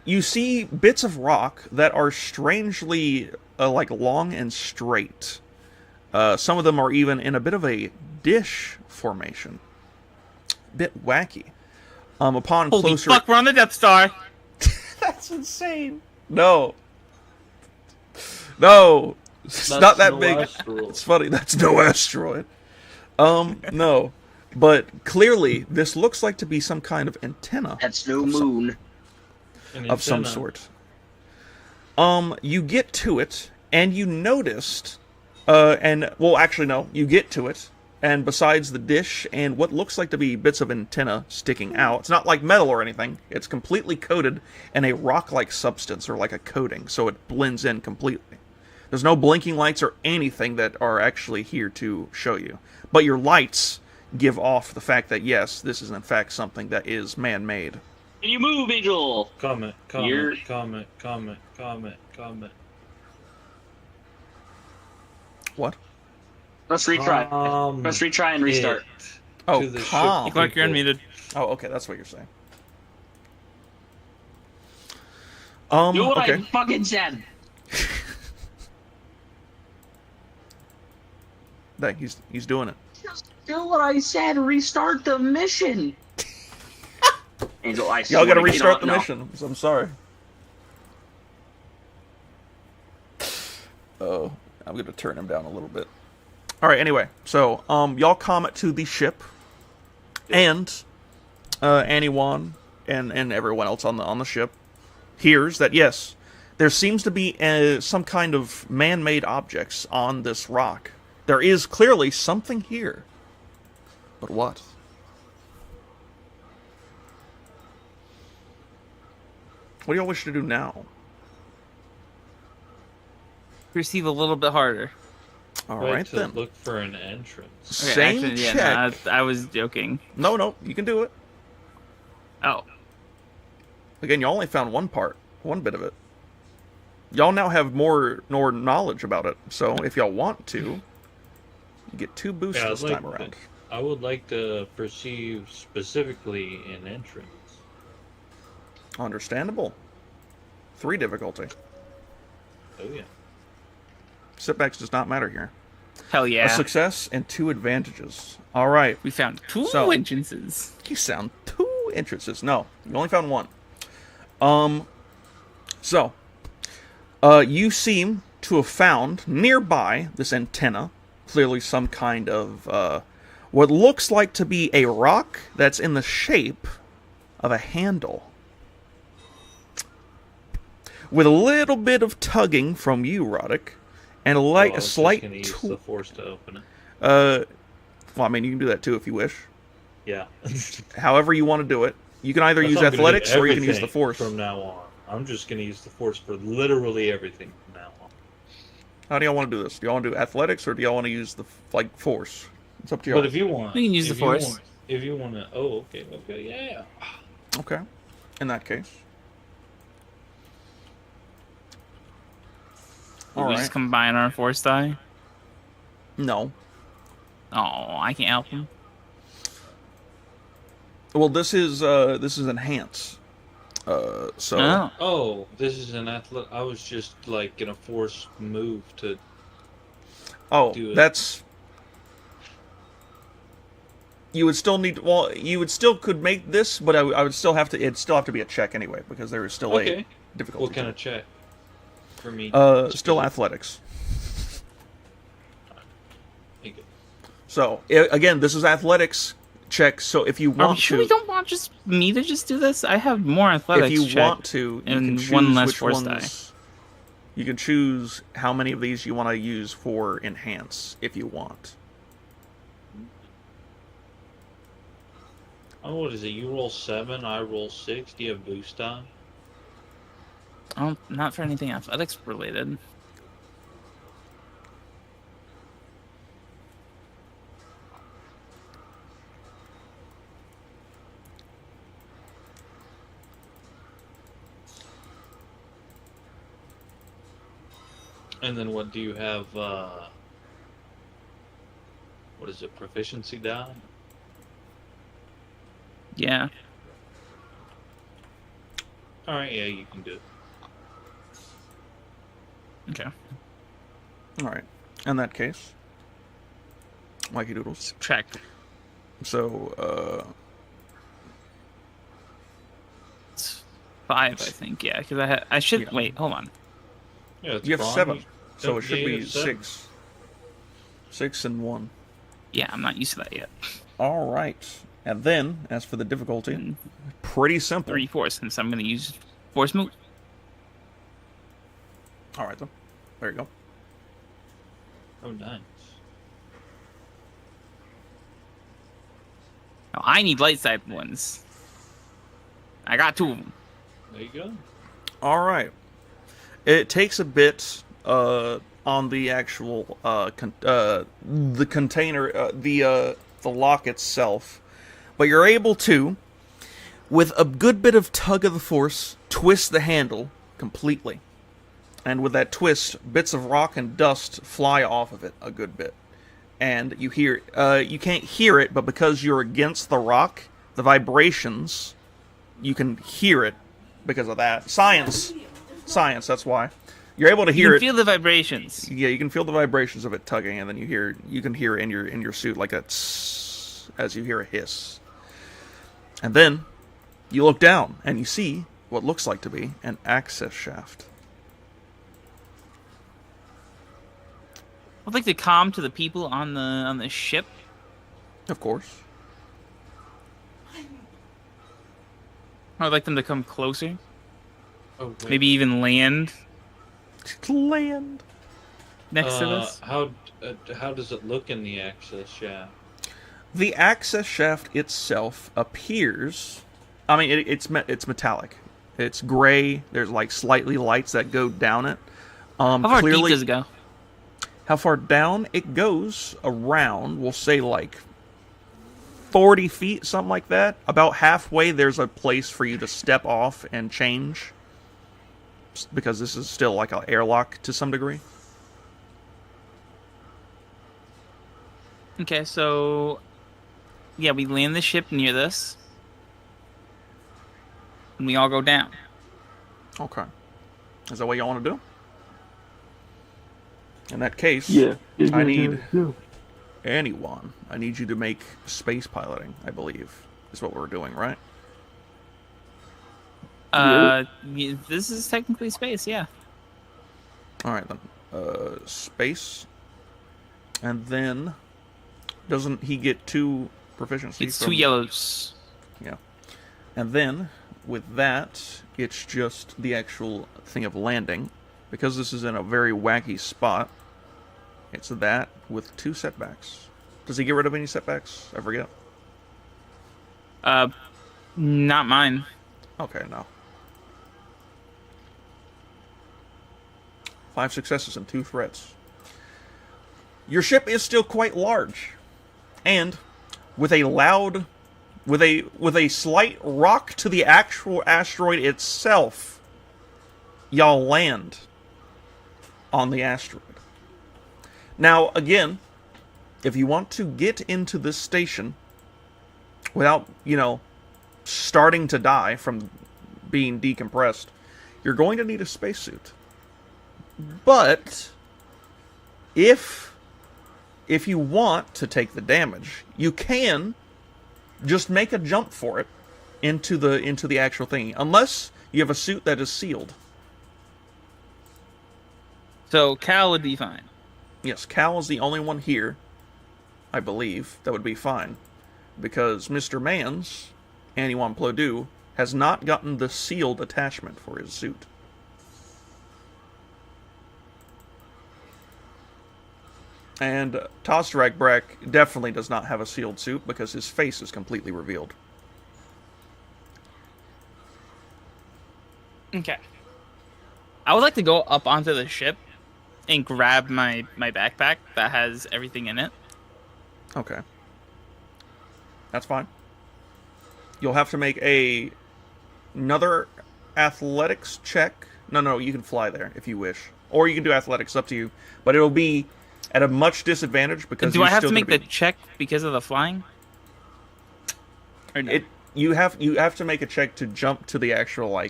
you see bits of rock that are strangely like long and straight. Some of them are even in a bit of a dish formation. Bit wacky. Upon Holy closer... fuck, we're on the Death Star! That's insane. No. It's not that big. Asteroid. It's funny, that's no asteroid. No. But clearly, this looks like to be some kind of antenna. That's no moon. Of some sort. You get to it, and you noticed... you get to it, and besides the dish and what looks like to be bits of antenna sticking out, it's not like metal or anything, it's completely coated in a rock-like substance, or like a coating, so it blends in completely. There's no blinking lights or anything that are actually here to show you. But your lights give off the fact that, yes, this is in fact something that is man-made. Can you move, Angel? Comment. What? Let's retry. Let's retry and restart. Oh, calm. Clark, you're unmuted. Oh, okay, that's what you're saying. Do what okay. I fucking said. Dang, he's doing it. Just do what I said. Restart the mission. Angel, I Y'all gotta swear, restart the no. mission. I'm sorry. Oh, I'm gonna turn him down a little bit. All right. Anyway, so y'all comment to the ship, and anyone and everyone else on the ship hears that yes, there seems to be some kind of man-made objects on this rock. There is clearly something here, but what? What do y'all wish to do now? Perceive a little bit harder. All right, then. Look for an entrance. Okay, Same actually, check. Yeah, no, I was joking. No, you can do it. Oh. Again, you only found one bit of it. Y'all now have more knowledge about it, so if y'all want to, you get 2 boosts this time around. I would like to perceive specifically an entrance. Understandable. 3 difficulty. Oh yeah. Setbacks does not matter here. Hell yeah. A success and 2 advantages. All right. We found 2 entrances. You sound 2 entrances. No, you only found 1. So, you seem to have found nearby this antenna, clearly some kind of what looks like to be a rock that's in the shape of a handle. With a little bit of tugging from you, Roddick, and a slight use the force to open it. well, I mean, you can do that too if you wish. Yeah. However you want to do it. You can either use athletics or you can use the force. From now on, I'm just going to use the force for literally everything from now on. How do y'all want to do this? Do y'all want to do athletics or do y'all want to use the force? It's up to y'all. But if you want, we can use the force. If you want to, okay, yeah. Okay. In that case. Did we just combine our force die? No. Oh, I can't help him. Well, this is enhance. So. Oh, this is an athlete. I was just like in a force move to. Oh, do it. That's. You would still need. Well, you would still could make this, but I would still have to. It'd still have to be a check anyway because there is still a difficulty. What kind of check? For me. Still athletics. Thank you. So again, this is athletics check. So if you want to, we don't want just me to just do this. I have more athletics. If you want to, you can choose one less which force ones. die. You can choose how many of these you want to use for enhance if you want. Oh, what is it? You roll 7, I roll 6. Do you have boost on? Oh, not for anything athletics related. And then what do you have? What is it? Proficiency down? Yeah. Alright, yeah, you can do it. Okay. Alright. In that case, Mikey Doodles. Subtract. So, it's 5, I think, yeah, because I should... Yeah. Wait, hold on. Yeah, you have 7, so it should yeah, be 6. 6 and 1. Yeah, I'm not used to that yet. Alright. And then, as for the difficulty, pretty simple. 3 force, since I'm going to use force move. Alright, then. There you go. Oh, nice. Now, I need light side ones. I got 2 of them. There you go. Alright. It takes a bit on the actual the container, the lock itself, but you're able to, with a good bit of tug of the force, twist the handle completely. And with that twist, bits of rock and dust fly off of it a good bit. And you hear, you can't hear it, but because you're against the rock, the vibrations, you can hear it because of that. Science, that's why. You're able to hear it. You can feel the vibrations. Yeah, you can feel the vibrations of it tugging, and then you can hear it in your suit like a tss, as you hear a hiss. And then you look down and you see what looks like to be an access shaft. I'd like to calm to the people on the ship. Of course. I'd like them to come closer. Oh, wait. Maybe even land Land. next to us. How does it look in the access shaft? The access shaft itself appears. I mean, it's metallic. It's gray. There's like slightly lights that go down it. How far clearly, deep does it go? How far down? It goes around, we'll say like 40 feet, something like that. About halfway, there's a place for you to step off and change. Because this is still like an airlock to some degree. Okay, so... yeah, we land the ship near this. And we all go down. Okay. Is that what y'all want to do? In that case, I need anyone. I need you to make space piloting, I believe, is what we're doing, right? This is technically space, yeah. Alright then. Space. And then, doesn't he get 2 proficiency? It's 2 yellows. Yeah. And then, with that, it's just the actual thing of landing. Because this is in a very wacky spot, it's that with 2 setbacks. Does he get rid of any setbacks? I forget. Not mine. Okay, no. 5 successes and 2 threats. Your ship is still quite large. And with a loud... with a slight rock to the actual asteroid itself, y'all land on the asteroid. Now, again, if you want to get into this station without, starting to die from being decompressed, you're going to need a spacesuit. But if you want to take the damage, you can just make a jump for it into the actual thing, unless you have a suit that is sealed. So Cal would be fine. Yes, Cal is the only one here, I believe, that would be fine. Because Mr. Mans, Anyone Plodu, has not gotten the sealed attachment for his suit. And Tostrak Brack definitely does not have a sealed suit because his face is completely revealed. Okay. I would like to go up onto the ship and grab my backpack that has everything in it. Okay. That's fine. You'll have to make another athletics check. No, you can fly there if you wish. Or you can do athletics, up to you. But it'll be at a much disadvantage because do I have to make the check because of the flying? Or no? You have to make a check to jump to the actual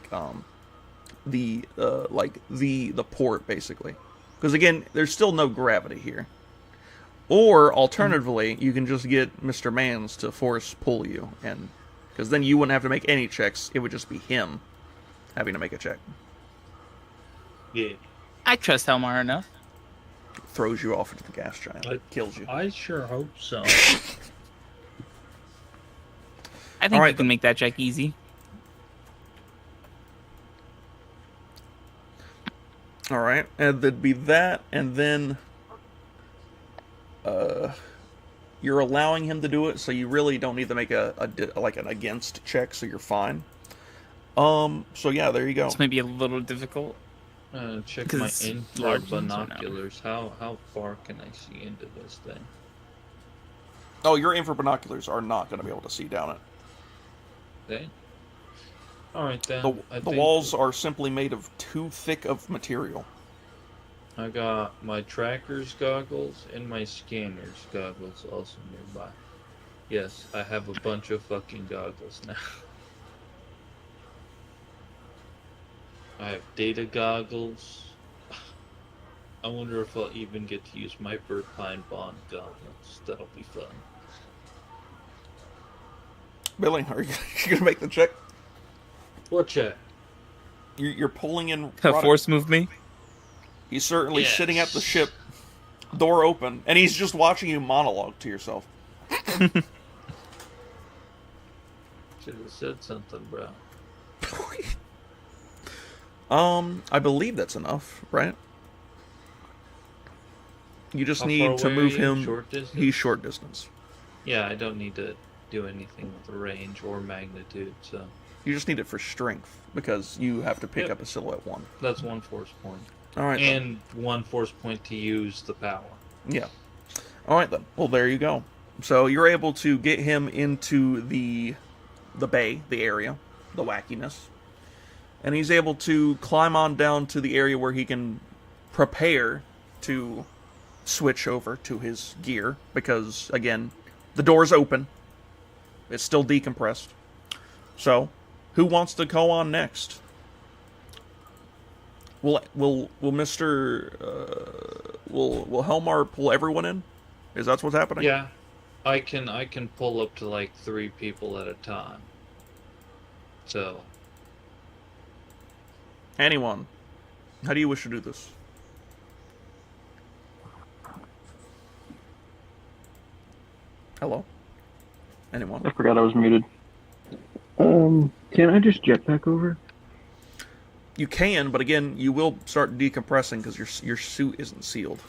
the port basically. Because again, there's still no gravity here. Or alternatively, you can just get Mr. Mans to force pull you, and because then you wouldn't have to make any checks. It would just be him having to make a check. Yeah. I trust Helmar enough. Throws you off into the gas giant. Kills you. I sure hope so. I think you can make that check easy. Alright, and there'd be that, and then you're allowing him to do it, so you really don't need to make an against check, so you're fine. So yeah, there you go. This may be a little difficult. Check my infrared binoculars. How far can I see into this thing? Oh, your infrared binoculars are not going to be able to see down it. Okay. All right then. The walls are simply made of too thick of material. I got my tracker's goggles and my scanner's goggles also nearby. Yes, I have a bunch of fucking goggles now. I have data goggles. I wonder if I'll even get to use my Verpine Bond goggles. That'll be fun. Billy, are you going to make the check? What check? You're pulling in... Force move me? He's certainly sitting at the ship, door open, and he's just watching you monologue to yourself. Should have said something, bro. I believe that's enough, right? You just How need to far away move are you? him. Short distance? He's short distance. Yeah, I don't need to do anything with the range or magnitude, so... You just need it for strength, because you have to pick up a silhouette 1. That's 1 force point. Alright. And then 1 force point to use the power. Yeah. Alright then. Well, there you go. So you're able to get him into the bay, the area, the wackiness. And he's able to climb on down to the area where he can prepare to switch over to his gear. Because, again, the door's open. It's still decompressed. So, who wants to go on next? Will Helmar pull everyone in? Is that what's happening? Yeah. I can pull up to like 3 people at a time. So anyone. How do you wish to do this? Hello? Anyone? I forgot I was muted. Can I just jetpack over? You can, but again, you will start decompressing because your suit isn't sealed.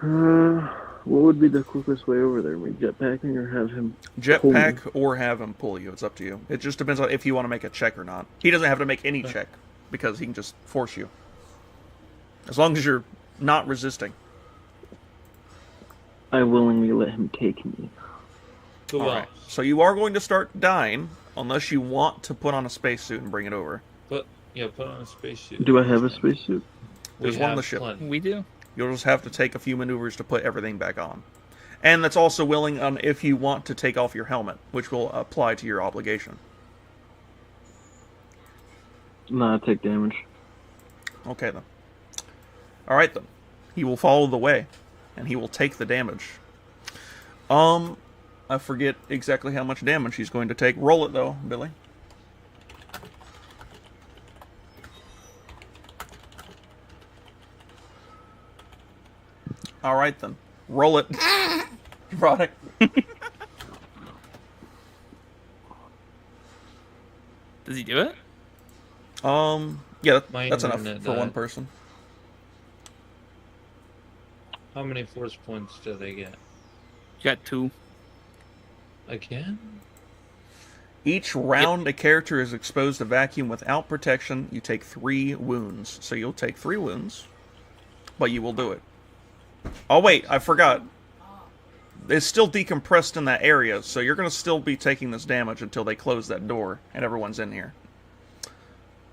What would be the quickest way over there? Me jetpacking or have him jetpack or have him pull you? It's up to you. It just depends on if you want to make a check or not. He doesn't have to make any check because he can just force you. As long as you're not resisting. I willingly let him take me. All right. So you are going to start dying unless you want to put on a spacesuit and bring it over. Put on a spacesuit. Do I have a spacesuit? There's one on the ship. Plenty. We do. You'll just have to take a few maneuvers to put everything back on. And that's also willing on if you want to take off your helmet, which will apply to your obligation. Nah, I take damage. Okay, then. Alright, then. He will follow the way, and he will take the damage. I forget exactly how much damage he's going to take. Roll it, though, Billy. Alright, then. Roll it. Product. Does he do it? Yeah, that's enough for one person. How many force points do they get? You got 2. Again? Each round a character is exposed to vacuum without protection, you take 3 wounds. So you'll take 3 wounds, but you will do it. Oh wait, I forgot. It's still decompressed in that area, so you're going to still be taking this damage until they close that door and everyone's in here.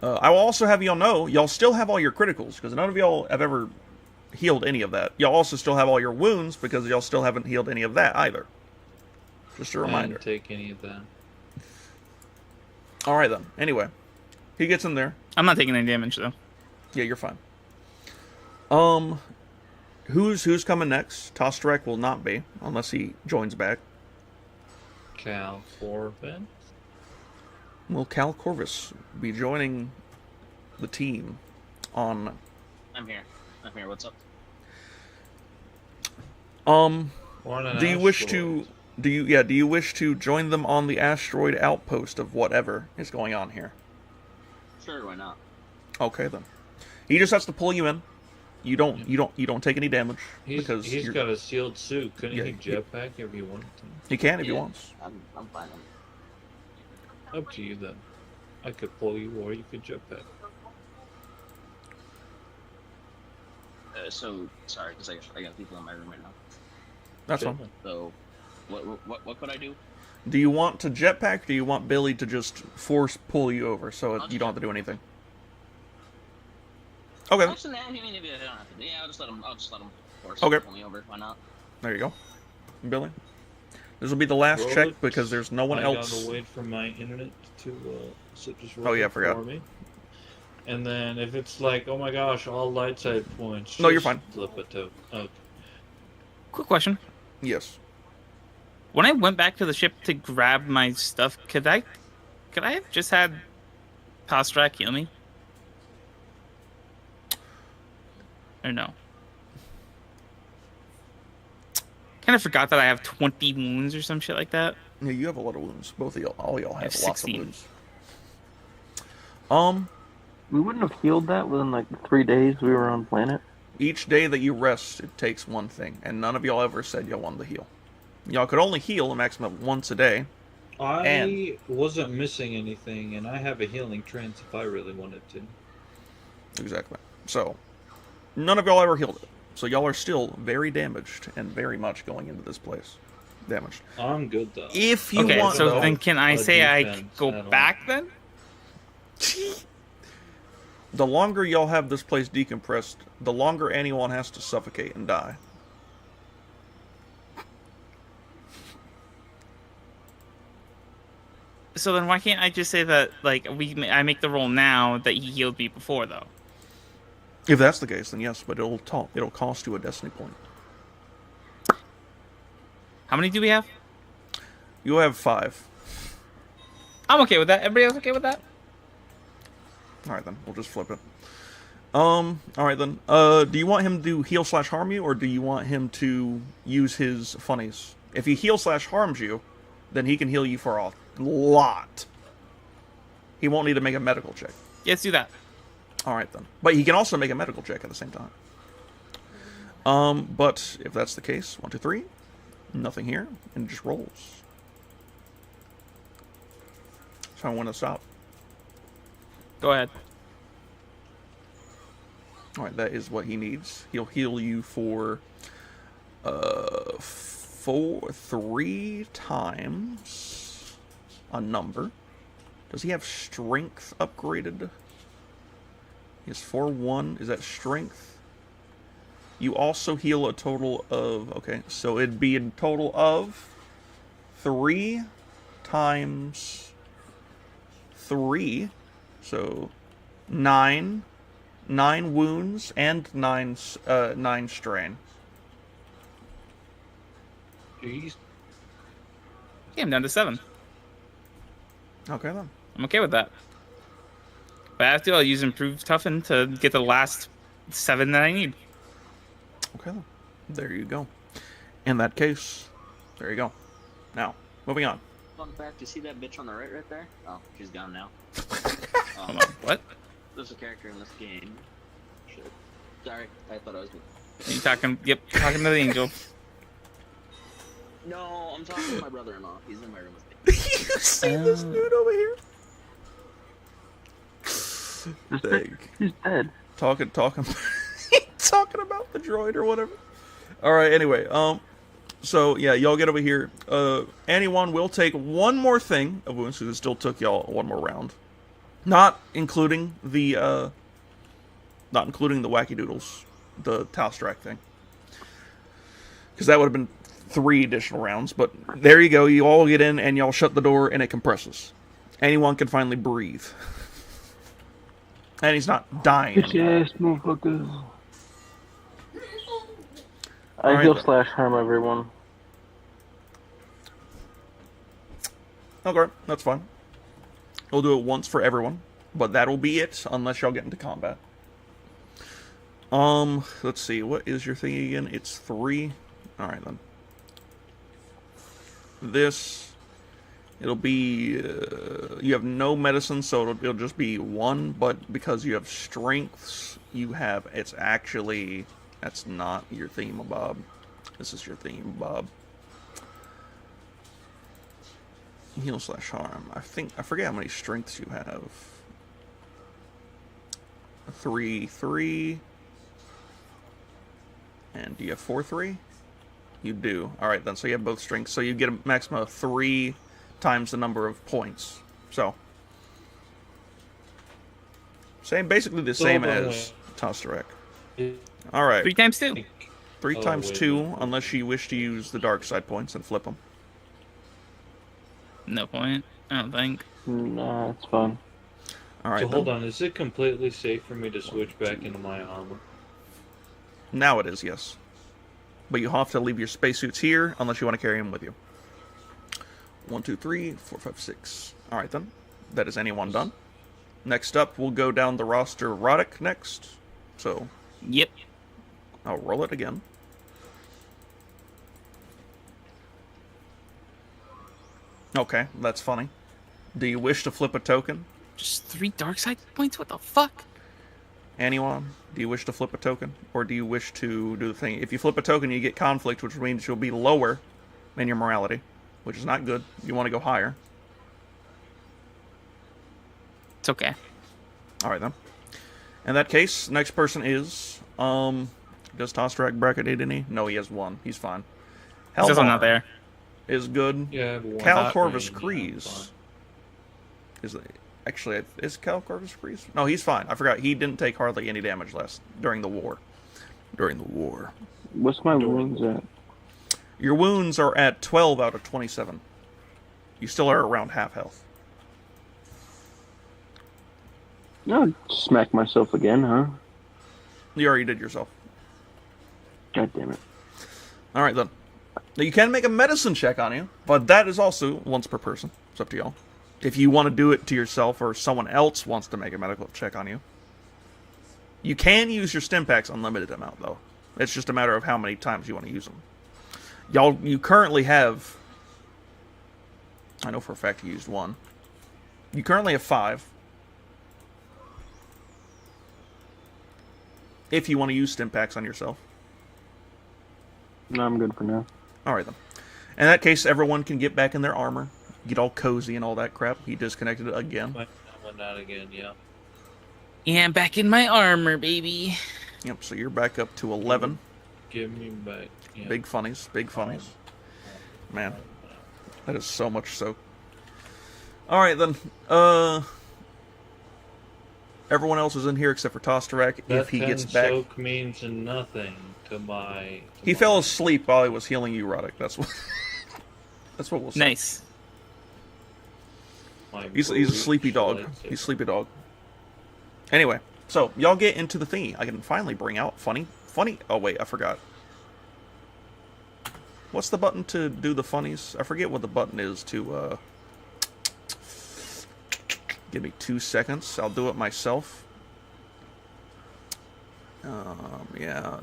I will also have y'all know, y'all still have all your criticals, because none of y'all have ever healed any of that. Y'all also still have all your wounds, because y'all still haven't healed any of that either. Just a reminder. I didn't take any of that. Alright then. Anyway. He gets in there. I'm not taking any damage, though. Yeah, you're fine. Who's coming next? Tostrek will not be, unless he joins back. Cal Corvin? Will Cal Corvus be joining the team on... I'm here. What's up? Do you wish to... Do you wish to join them on the asteroid outpost of whatever is going on here? Sure, why not? Okay then. He just has to pull you in. You don't take any damage because he's got a sealed suit. Couldn't he jetpack if he wanted to? He can if he wants. I'm fine. Up to you then. I could pull you, or you could jetpack. So sorry, because I got people in my room right now. That's fine. So, what could I do? Do you want to jetpack? Or do you want Billy to just force pull you over so you don't have to do anything? Okay. Actually, I mean, maybe I don't have to. Yeah, I'll just let him force pull me over. Why not? There you go, Billy. This will be the last Roll check it. because there's no one else. I gotta wait for my internet to just Oh yeah, I forgot. for me. And then if it's like, oh my gosh, all light side points. No, you're fine. Flip it to. Okay. Quick question. Yes. When I went back to the ship to grab my stuff, could I have just had Pastrak heal me? Or no? Kind of forgot that I have 20 wounds or some shit like that. Yeah, you have a lot of wounds. Both of y'all, all y'all have lots 16. of wounds. We wouldn't have healed that within like the 3 days we were on planet. Each day that you rest, it takes one thing, and none of y'all ever said y'all wanted to heal. Y'all could only heal a maximum of once a day. I wasn't missing anything, and I have a healing trance if I really wanted to. Exactly. So, none of y'all ever healed it. So y'all are still very damaged and very much going into this place. Damaged. I'm good though. If you okay, want, so though, then can I say I could go back then? The longer y'all have this place decompressed, the longer anyone has to suffocate and die. So then why can't I just say that, like, I make the roll now that he healed me before, though? If that's the case, then yes, but it'll cost you a destiny point. How many do we have? You have 5. I'm okay with that. Everybody else okay with that? Alright then, we'll just flip it. Alright then. Do you want him to heal/harm you, or do you want him to use his funnies? If he heal/harms you, then he can heal you for a lot. He won't need to make a medical check. Yeah, let's do that. Alright then. But he can also make a medical check at the same time. But if that's the case, 1, 2, 3, nothing here, and it just rolls. So I want to stop. Go ahead. Alright, that is what he needs. He'll heal you for 3 times a number. Does he have strength upgraded? He has 4-1. Is that strength? You also heal a total of... Okay, so it'd be a total of 3 times 3. So 9 wounds and 9 strain. Jeez. Yeah, I'm down to 7. Okay then. I'm okay with that. But I have to, I'll use Improved Toughen to get the last 7 that I need. Okay then. There you go. In that case, there you go. Now, moving on. Fun fact, you see that bitch on the right there? Oh, she's gone now. Hold on, what? There's a character in this game. Shit. Sorry, I thought I was... Are you talking? Yep, talking to the angel. No, I'm talking to my brother-in-law. He's in my room with me. You see this dude over here? Dang. He's dead. Talking talking about the droid or whatever. Alright, anyway, so yeah, y'all get over here. Anyone will take one more thing of wounds, because it still took y'all one more round. Not including the wacky doodles, the Talstrak thing. Because that would have been 3 additional rounds, but there you go, you all get in and y'all shut the door and it compresses. Anyone can finally breathe. And he's not dying. Bitch ass motherfuckers. I Alright, heal then. /harm everyone. Okay, that's fine. We'll do it once for everyone, but that'll be it unless y'all get into combat. Let's see, what is your thing again? It's 3. Alright then. This, it'll be, you have no medicine, so it'll just be 1, but because you have strengths, you have, it's actually, that's not your thingamabob. This is your thingamabob. Heal / harm. I forget how many strengths you have. 3, 3. And do you have 4, 3? You do. Alright then, so you have both strengths. So you get a maximum of 3 times the number of points. So, basically the same as Tosterek. Alright. 3 times 2. 3 times 2, unless you wish to use the dark side points and flip them. No point, I don't think. Nah, it's fun. Alright, so hold on, is it completely safe for me to switch back into my armor? Now it is, yes. But you have to leave your spacesuits here, unless you want to carry them with you. 1, 2, 3, 4, 5, 6. Alright then. That is anyone done. Next up, we'll go down the roster Roddick next. So, Yep. I'll roll it again. Okay, that's funny. Do you wish to flip a token? Just 3 dark side points? What the fuck? Anyone? Do you wish to flip a token? Or do you wish to do the thing? If you flip a token, you get conflict, which means you'll be lower in your morality, which is not good. You want to go higher. It's okay. Alright then. In that case, next person is... does Tosterek bracket need any? No, he has 1. He's fine. It says I'm not there. Is good. Yeah, I have 1. Cal Corvus Kreese. Actually, is Cal Corvus Kreese? No, he's fine. I forgot. He didn't take hardly any damage during the war. What's my wounds at? Your wounds are at 12 out of 27. You still are around half health. No, smack myself again, huh? You already did yourself. God damn it. Alright then. Now you can make a medicine check on you, but that is also once per person. It's up to y'all. If you want to do it to yourself or someone else wants to make a medical check on you. You can use your stim packs unlimited amount, though. It's just a matter of how many times you want to use them. You currently have... I know for a fact you used 1. You currently have 5. If you want to use stim packs on yourself. No, I'm good for now. Alright then. In that case, everyone can get back in their armor. Get all cozy and all that crap. He disconnected it again. That one out again, yeah. Yeah, I'm back in my armor, baby. Yep, so you're back up to 11. Give me back. Yeah. Big funnies, big funnies. Man, that is so much soak. Alright then, everyone else is in here except for Tosterek. If he gets back... soak means nothing to my... He fell asleep while he was healing you, Roddick. That's what... That's what we'll say. Nice. He's a sleepy dog. He's a sleepy dog. Anyway, so y'all get into the thingy. I can finally bring out funny. Oh wait, I forgot. What's the button to do the funnies? I forget what the button is to. Give me 2 seconds. I'll do it myself. Yeah.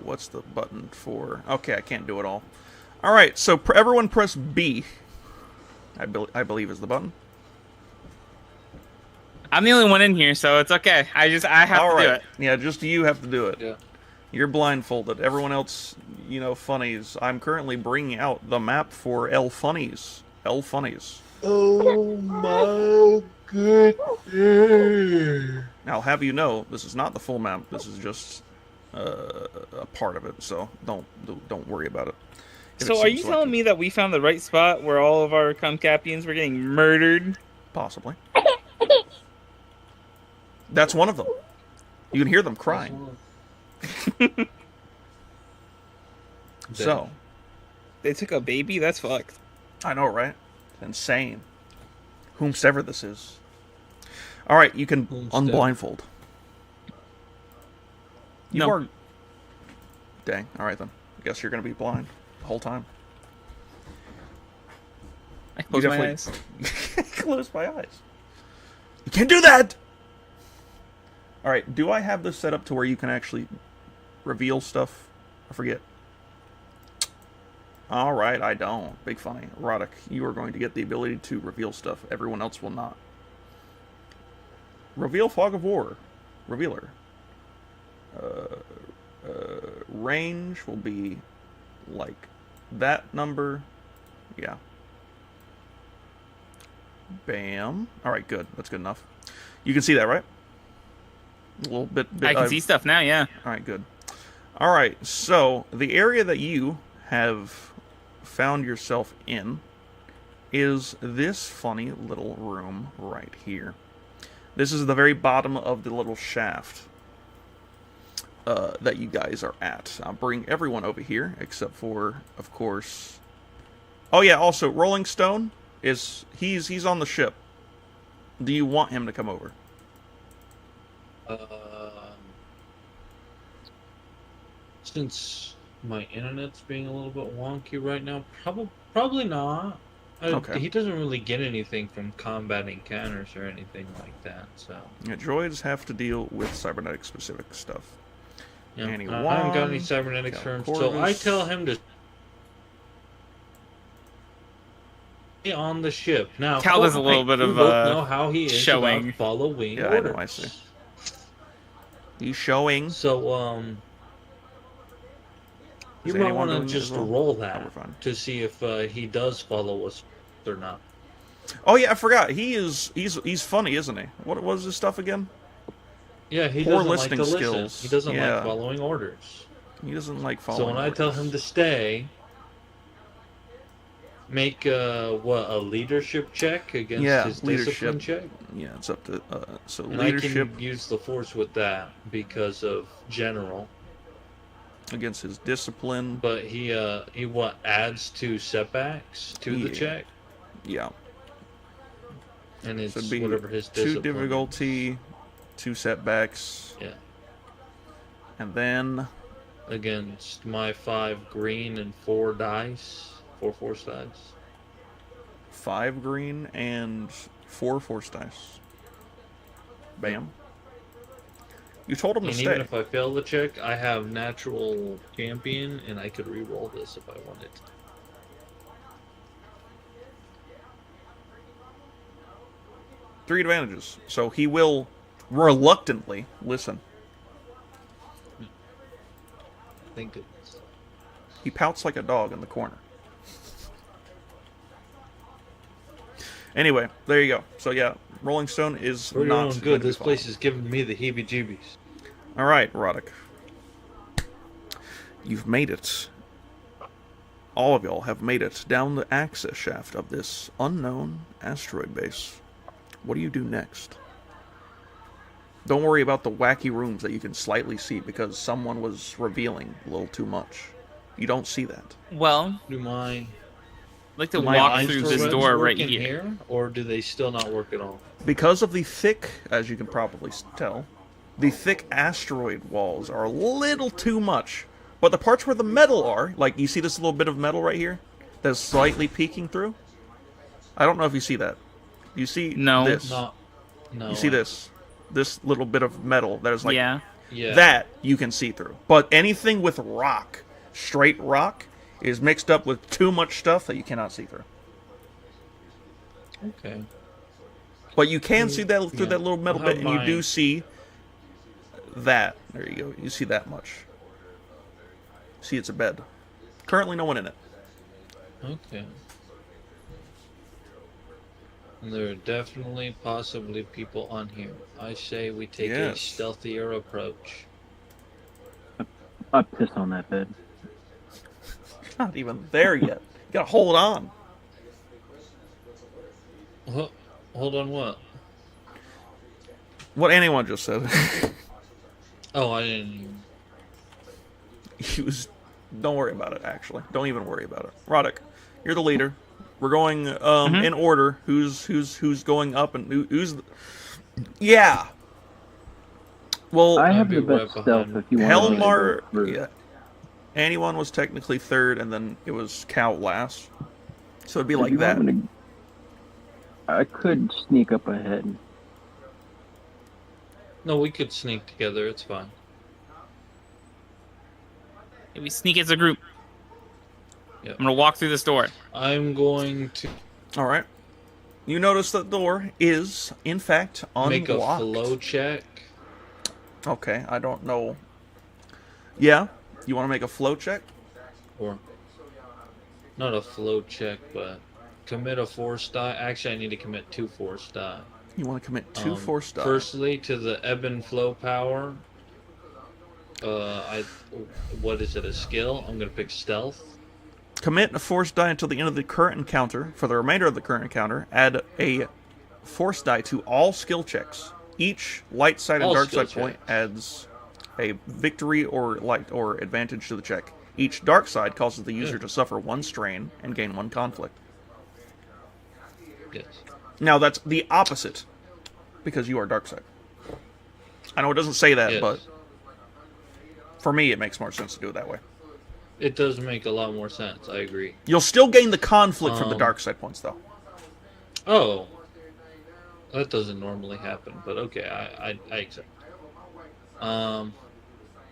What's the button for? Okay, I can't do it all. All right, so everyone press B. I believe is the button. I'm the only one in here, so it's okay. I have to do it. Yeah, just you have to do it. Yeah. You're blindfolded. Everyone else, funnies. I'm currently bringing out the map for L Funnies. L Funnies. Oh my goodness. Now, I'll have you know, this is not the full map. This is just a part of it, so don't worry about it. So are you telling me that we found the right spot where all of our Concapians were getting murdered? Possibly. That's one of them. You can hear them crying. So. They took a baby? That's fucked. I know, right? It's insane. Whomsoever this is. Alright, you can unblindfold. You are... Dang, alright then. I guess you're gonna be blind the whole time. I close my eyes. Close my eyes. You can't do that! Alright, do I have this set up to where you can actually reveal stuff? I forget. Alright, I don't. Big funny. Roddick, you are going to get the ability to reveal stuff. Everyone else will not. Reveal Fog of War. Revealer. Range will be like that number. Yeah. Bam. All right, good. That's good enough. You can see that, right? A little bit. I can see stuff now. Yeah. All right, good. All right, so the area that you have found yourself in is this funny little room right here. This is the very bottom of the little shaft that you guys are at. I'll bring everyone over here, except for, of course... Oh yeah, also, Rolling Stone, he's on the ship. Do you want him to come over? Since my internet's being a little bit wonky right now, probably not. Okay. He doesn't really get anything from combating counters or anything like that, so... Yeah, droids have to deal with cybernetic-specific stuff. Yeah, Anyone? I haven't got any cybernetics for him, so I tell him to stay on the ship. Now, Cal does a little bit of know how he is showing. about following Yeah, orders. I know, I see. He's showing. So, you Is might anyone want to doing it just as well? roll Oh, that we're fine. to see if he does follow us or not. Oh yeah, I forgot. He's funny, isn't he? What was his stuff again? Yeah, he Poor doesn't like to listening listen. skills. He doesn't Yeah. like following orders. He doesn't like following. So when I tell him to stay, make a leadership check against his leadership. discipline check. Yeah, it's up to so And leadership I can use the force with that because of general. against his discipline. But he adds 2 setbacks to the Yeah. check, Yeah, and it's so it'd be whatever his 2 discipline. difficulty, 2 setbacks. Yeah. And then Against my 5 green and 4 dice, 4 force dice. 5 green and 4 force dice. Bam. You told him to And stay. even if I fail the check, I have natural champion, and I could re-roll this if I wanted. 3 advantages. So he will reluctantly listen. Thank goodness. He pouts like a dog in the corner. Anyway, there you go. So yeah, Rolling Stone is For your not own going good, to be this place is giving me the heebie-jeebies. All right, Roddick. You've made it. All of y'all have made it down the access shaft of this unknown asteroid base. What do you do next? Don't worry about the wacky rooms that you can slightly see because someone was revealing a little too much. You don't see that. Well, Do my I'd like to my walk through this infrareds door work right in here. or do they still not work at all? Because of the thick, as you can probably tell, the thick asteroid walls are a little too much. But the parts where the metal are, like you see this little bit of metal right here that's slightly peeking through? I don't know if you see that. You see No. this? No. You see this? This little bit of metal that is like Yeah. Yeah. that you can see through. But anything with rock, straight rock, is mixed up with too much stuff that you cannot see through. Okay. But you can see that through Yeah. that little metal I'll bit, have and you do mine. see that. There you go. You see that much. See, it's a bed. Currently, no one in it. Okay. And there are definitely, possibly people on here. I say we take a Yes. stealthier approach. I piss on that bed. Not even there yet. You gotta hold on. Hold on, what? What anyone just said. Oh, I didn't even... He was. Don't worry about it. Actually, don't even worry about it. Roddick, you're the leader. We're going in order. Who's going up and who's? Yeah. Well, I have be the right best behind stealth if you want to Helmar. go through. Yeah. Anyone was technically third, and then it was Cal last. So it'd be like If you that. want me to- I could sneak up ahead. No, we could sneak together. It's fine. We sneak as a group. Yep. I'm gonna walk through this door. I'm going to All right. You notice that the door is, in fact, unlocked. make a flow check. Okay, I don't know. Yeah, you want to make a flow check? Or... Not a flow check, but... commit a force die. Actually, I need to commit 2 force die. You want to commit 2 force die. Firstly, to the ebb and flow power. What is it? A skill? I'm gonna pick stealth. Commit a force die until the end of the current encounter. For the remainder of the current encounter, add a force die to all skill checks. Each light side and dark side point adds a victory or light or advantage to the check. Each dark side causes the user to suffer 1 strain and gain 1 conflict. Yes. Now that's the opposite, because you are dark side. I know it doesn't say that, but for me it makes more sense to do it that way. It does make a lot more sense. I agree. You'll still gain the conflict from the dark side points, though. Oh, that doesn't normally happen, but okay, I accept.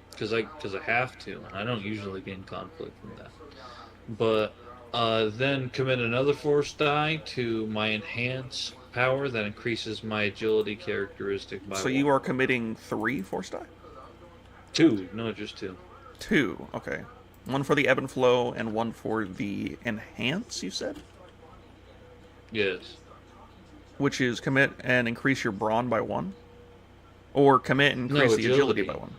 Because I have to, and I don't usually gain conflict from that. But then commit another force die to my enhance power that increases my agility characteristic by. So you are committing 3 force die? 2, no, just 2. 2, okay. 1 for the ebb and flow, and 1 for the enhance, you said? Yes. Which is commit and increase your brawn by 1? Or commit and increase the agility by 1?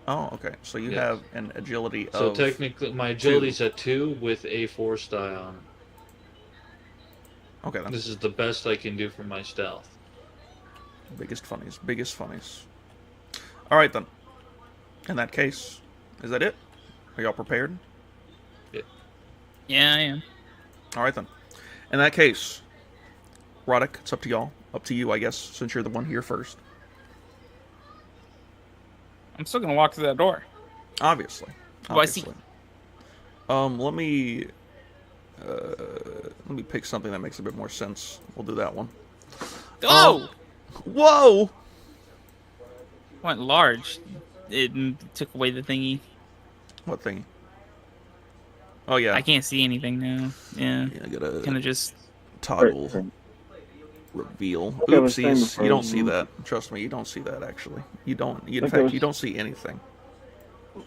Oh, okay. So you have an agility of... So technically, my agility's at 2 with a force die on it. Okay, then. This is the best I can do for my stealth. Biggest funnies. Biggest funnies. Alright, then. In that case, is that it? Are y'all prepared? Yeah, I am. Alright, then. In that case, Roddick, it's up to y'all. Up to you, I guess, since you're the one here first. I'm still gonna walk through that door. Obviously. Oh, I see. Let me pick something that makes a bit more sense. We'll do that one. Oh! Whoa! Went large. It took away the thingy. What thingy? Oh, yeah. I can't see anything now. Yeah. I gotta kind of just toggle reveal. Oopsies. You don't see that. Trust me, you don't see that, actually. You don't. In fact, you don't see anything.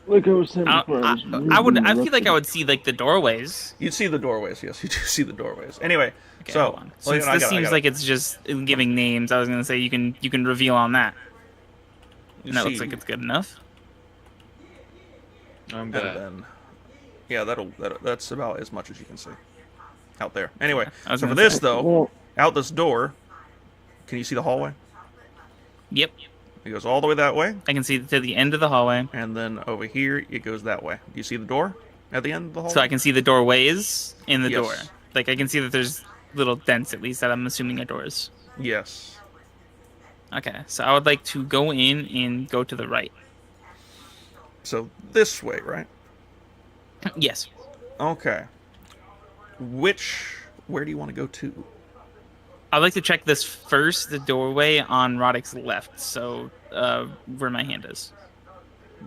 Like I was saying before, I feel like I would see, like, the doorways. You'd see the doorways, yes. You do see the doorways. Anyway, okay, so... hold on. Since this seems like it's just giving names, I was going to say you can reveal on that. And that looks like it's good enough. I'm good. Then, yeah, that's about as much as you can see out there. Anyway, so for say, this, though, out this door, can you see the hallway? Yep. It goes all the way that way. I can see to the end of the hallway. And then over here, it goes that way. Do you see the door at the end of the hallway? So I can see the doorways in the door. Like, I can see that there's little dents, at least, that I'm assuming are doors. Yes. Okay, so I would like to go in and go to the right. So this way, right? Yes. Okay. Where do you want to go to? I'd like to check this first, the doorway on Roddick's left, so where my hand is.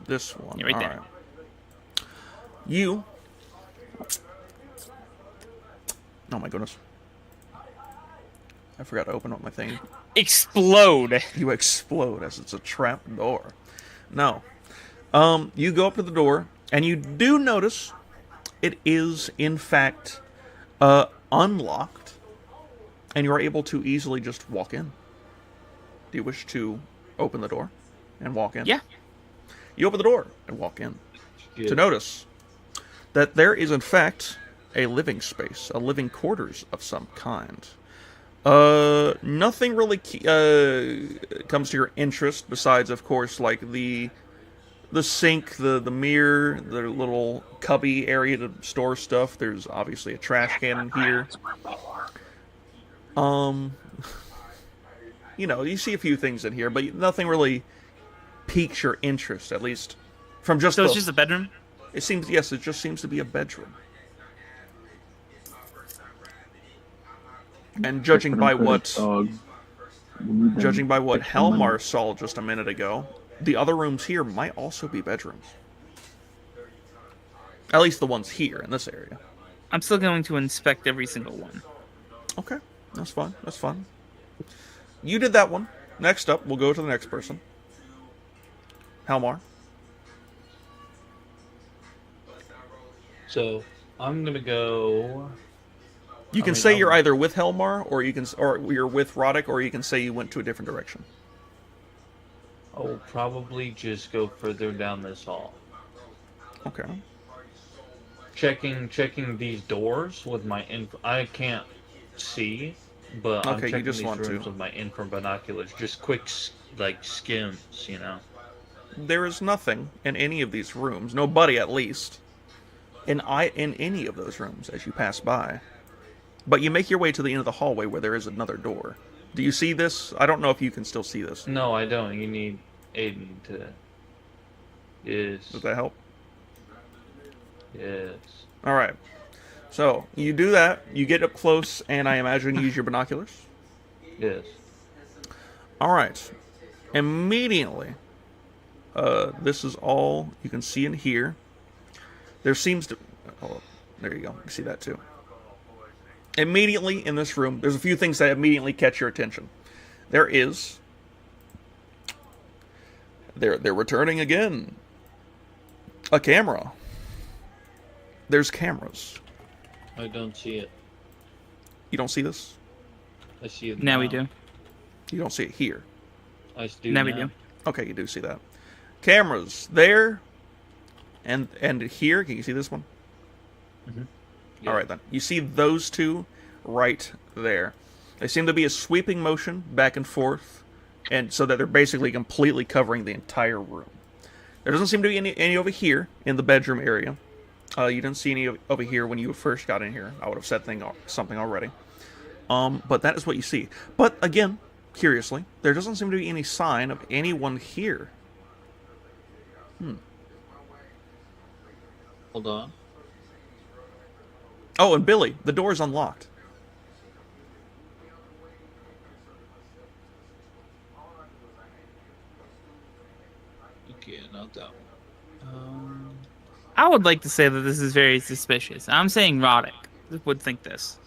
This one. Yeah, right there. Right. You... Oh my goodness. I forgot to open up my thing. Explode! You explode as it's a trap door. No. You go up to the door, and you do notice it is, in fact, unlocked, and you are able to easily just walk in. Do you wish to open the door and walk in? Yeah. You open the door and walk in. Good. To notice that there is, in fact, a living space, a living quarters of some kind. Nothing really comes to your interest besides, of course, like the sink, the mirror, the little cubby area to store stuff. There's obviously a trash can in here. You know, you see a few things in here, but nothing really piques your interest, at least from just. So it's just a bedroom? It seems, yes, it just seems to be a bedroom. And judging by what Helmar saw just a minute ago, the other rooms here might also be bedrooms. At least the ones here in this area. I'm still going to inspect every single one. Okay, that's fine. That's fine. You did that one. Next up, we'll go to the next person. Helmar. So, I'm gonna go You can say you're either with Helmar, or you're with Roddick, or you can say you went to a different direction. I will probably just go further down this hall. Okay. Checking these doors with my I can't see, but I'm checking these rooms with my infrared binoculars. Just quick, like, skims, you know. There is nothing in any of these rooms. Nobody, at least. In any of those rooms as you pass by. But you make your way to the end of the hallway where there is another door. Do you see this? I don't know if you can still see this. No, I don't. You need Aiden to... Yes. Does that help? Yes. Alright. So, you do that. You get up close, and I imagine you use your binoculars? Yes. Alright. Immediately, this is all you can see in here. There seems to... Oh, there you go. You see that too. Immediately in this room, there's a few things that immediately catch your attention. There is... They're returning again. A camera. There's cameras. I don't see it. You don't see this? I see it now. We do. You don't see it here. I do now. We do. Okay, you do see that. Cameras there and here. Can you see this one? Mm-hmm. Yeah. All right, then. You see those two right there. They seem to be a sweeping motion back and forth, and so that they're basically completely covering the entire room. There doesn't seem to be any over here in the bedroom area. You didn't see any over here when you first got in here. I would have said something already. But that is what you see. But again, curiously, there doesn't seem to be any sign of anyone here. Hold on. Oh, and Billy, the door is unlocked. Okay, not that one. I would like to say that this is very suspicious. I'm saying Roddick would think this.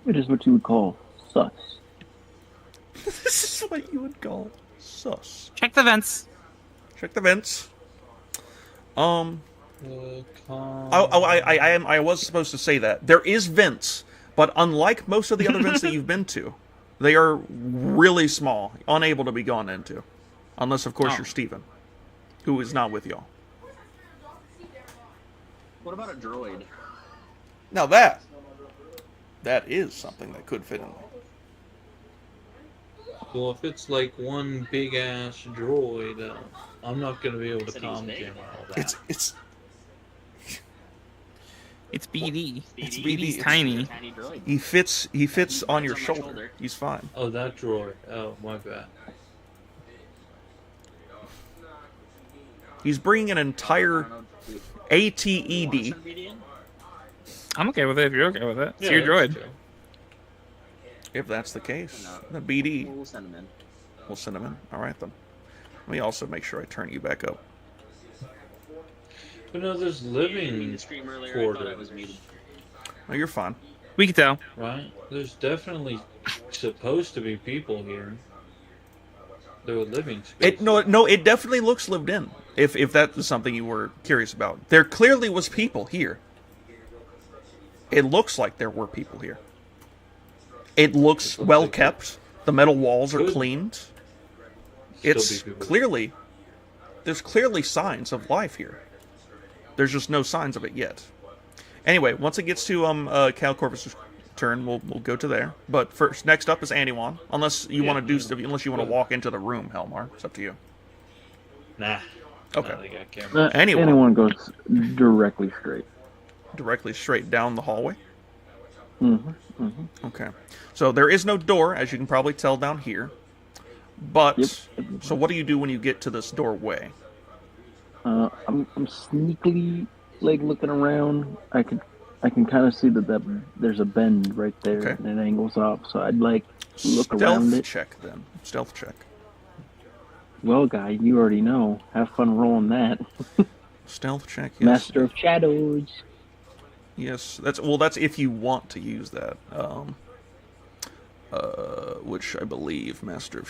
It is what you would call sus. This is what you would call sus. Check the vents. Check the vents. I was supposed to say that. There is vents, but unlike most of the other vents that you've been to, they are really small, unable to be gone into. Unless, of course, you're Steven, who is not with y'all. What about a droid? Now that is something that could fit in there. Well, if it's like one big ass droid, I'm not gonna be able to commentate on all that. It's BD. It's BD's BD. tiny. Tiny droid. He fits on your my shoulder. shoulder. He's fine. Oh, that droid. Oh, my bad. He's bringing an entire ATED. I'm okay with it if you're okay with it. It's Yeah, your droid. that's chill. If that's the case, the BD. We'll send him in. We'll send him in. All right, then. Let me also make sure I turn you back up. But no, there's You living scream earlier. I thought I quarters, was muted. No, you're fine. We can tell. right? There's definitely supposed to be people here. There are living spaces. It definitely looks lived in. If that was something you were curious about, there clearly was people here. It looks like there were people here. It looks well kept. The metal walls are cleaned. It's clearly, there's clearly signs of life here. There's just no signs of it yet. Anyway, once it gets to Cal Corvus' turn, we'll go to there. But first, next up is Anduan. Unless you want to do, unless you want to walk into the room, Helmar, it's up to you. Nah. Okay. Nah, they got cameras. Anyone goes directly straight. Directly straight down the hallway. Mm-hmm. Mm-hmm. Okay. So there is no door, as you can probably tell down here. But so what do you do when you get to this doorway? I'm sneakily looking around. I can kind of see that there's a bend right there, Okay. and it angles off. So I'd look around Stealth it. check then. Stealth check. Well, guy, you already know. Have fun rolling that. Stealth check. Yes. Master of Shadows. Yes, that's if you want to use that. Which I believe Master of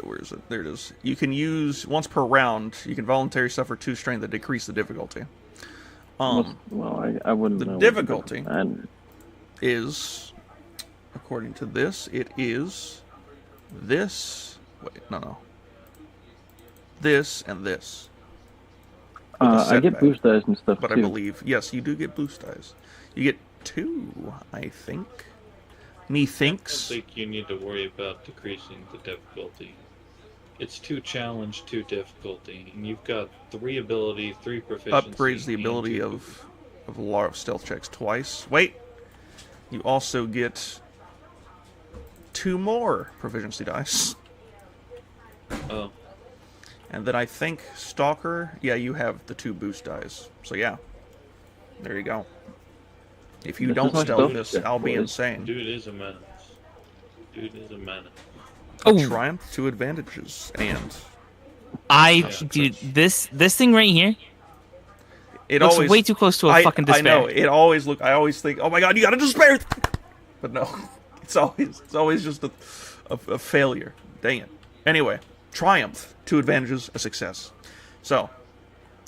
where is it? There it is. You can use once per round. You can voluntarily suffer 2 strain that decrease the difficulty. I wouldn't The know. difficulty is, according to this, it is this. Wait, no. This and this. I get boost dice and stuff but too. I believe, yes, you do get boost dice. You get 2, I think. Methinks. I don't think you need to worry about decreasing the difficulty. It's 2 challenge, 2 difficulty, and you've got 3 ability, 3 proficiency. Upgrades the ability of stealth checks twice. Wait, you also get 2 more proficiency dice. Oh. And then I think Stalker, yeah, you have the 2 boost dice. So yeah, there you go. If you don't stealth this, I'll be insane. Dude is a menace. A triumph, 2 advantages, and dude, this thing right here. It looks always way too close to a fucking despair. I know. I always think, oh my god, you got a despair. But no, it's always just a failure. Dang it. Anyway, triumph, 2 advantages, a success. So,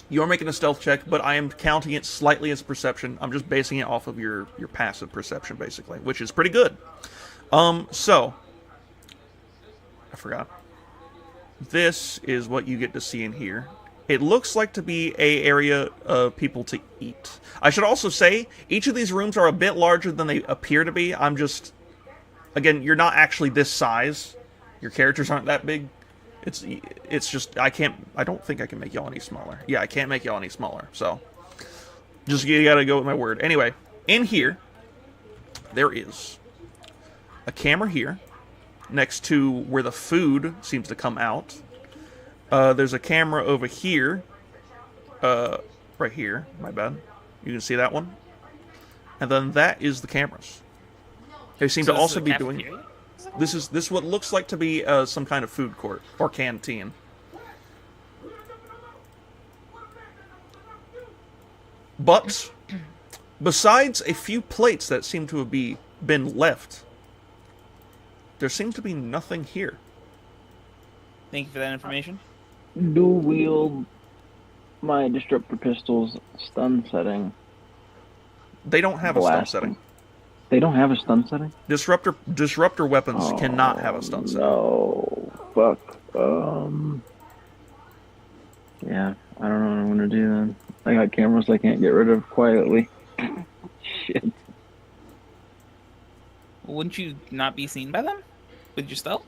you're making a stealth check, but I am counting it slightly as perception. I'm just basing it off of your passive perception, basically, which is pretty good. So, I forgot. This is what you get to see in here. It looks like to be a area of people to eat. I should also say, each of these rooms are a bit larger than they appear to be. Again, you're not actually this size. Your characters aren't that big. It's just, I don't think I can make y'all any smaller. Yeah, I can't make y'all any smaller, so. Just, you gotta go with my word. Anyway, in here, there is a camera here, next to where the food seems to come out. There's a camera over here. Right here, my bad. You can see that one. And then that is the cameras. They seem to also be doing... This is what looks like to be some kind of food court or canteen. But besides a few plates that seem to have been left, there seems to be nothing here. Thank you for that information. Dual wield my disruptor pistol's stun setting. They don't have a stun setting. They don't have a stun setting? Disruptor weapons cannot have a stun setting. No. Fuck. Yeah, I don't know what I'm gonna do then. I got cameras I can't get rid of quietly. Shit. Wouldn't you not be seen by them? With your stealth?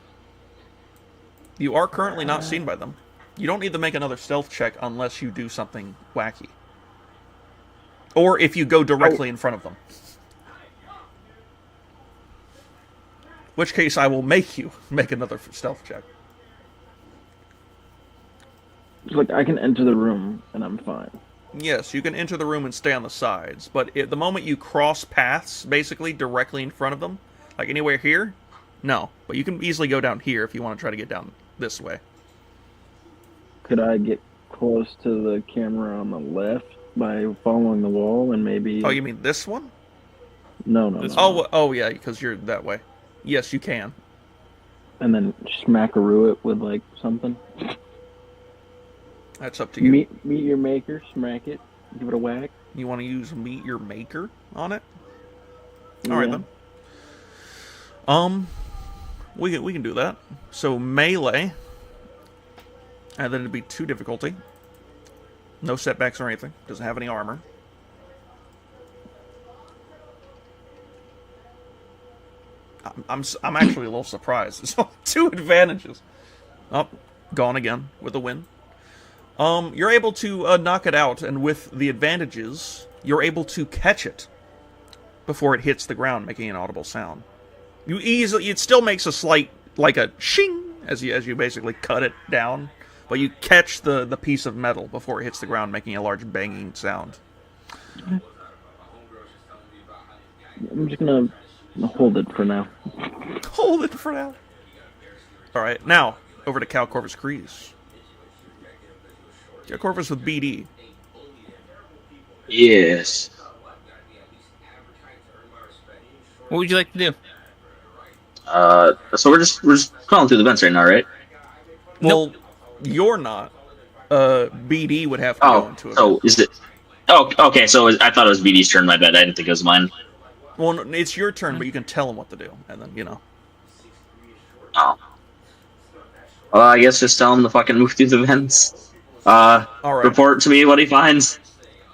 You are currently not seen by them. You don't need to make another stealth check unless you do something wacky. Or if you go directly in front of them. Which case I will make you make another stealth check. Like, I can enter the room and I'm fine. Yes, you can enter the room and stay on the sides, but the moment you cross paths, basically, directly in front of them, like anywhere here, no. But you can easily go down here if you want to try to get down this way. Could I get close to the camera on the left by following the wall and maybe... Oh, you mean this one? No. Oh, yeah, because you're that way. Yes, you can. And then smackaroo it with, like, something? That's up to you. Meet your maker, smack it, give it a whack. You want to use meet your maker on it? Yeah. Alright then. We can do that. So melee, and then it'd be 2 difficulty. No setbacks or anything. Doesn't have any armor. I'm actually a little surprised. It's 2 advantages. Oh, gone again with a win. You're able to knock it out, and with the advantages, you're able to catch it before it hits the ground, making an audible sound. It still makes a slight, like a shing, as you basically cut it down, but you catch the piece of metal before it hits the ground, making a large banging sound. I'm just gonna hold it for now. Hold it for now. Alright, now, over to Cal Corvus Kreese. Cal Corvus with BD. Yes. What would you like to do? So we're just calling through the vents right now, right? Well, you're not. BD would have to go into it. So is it? Oh, okay. So I thought it was BD's turn. My bad. I didn't think it was mine. Well, no, it's your turn, but you can tell him what to do, and then Oh. Well, I guess just tell him to fucking move through the vents. All right. Report to me what he finds.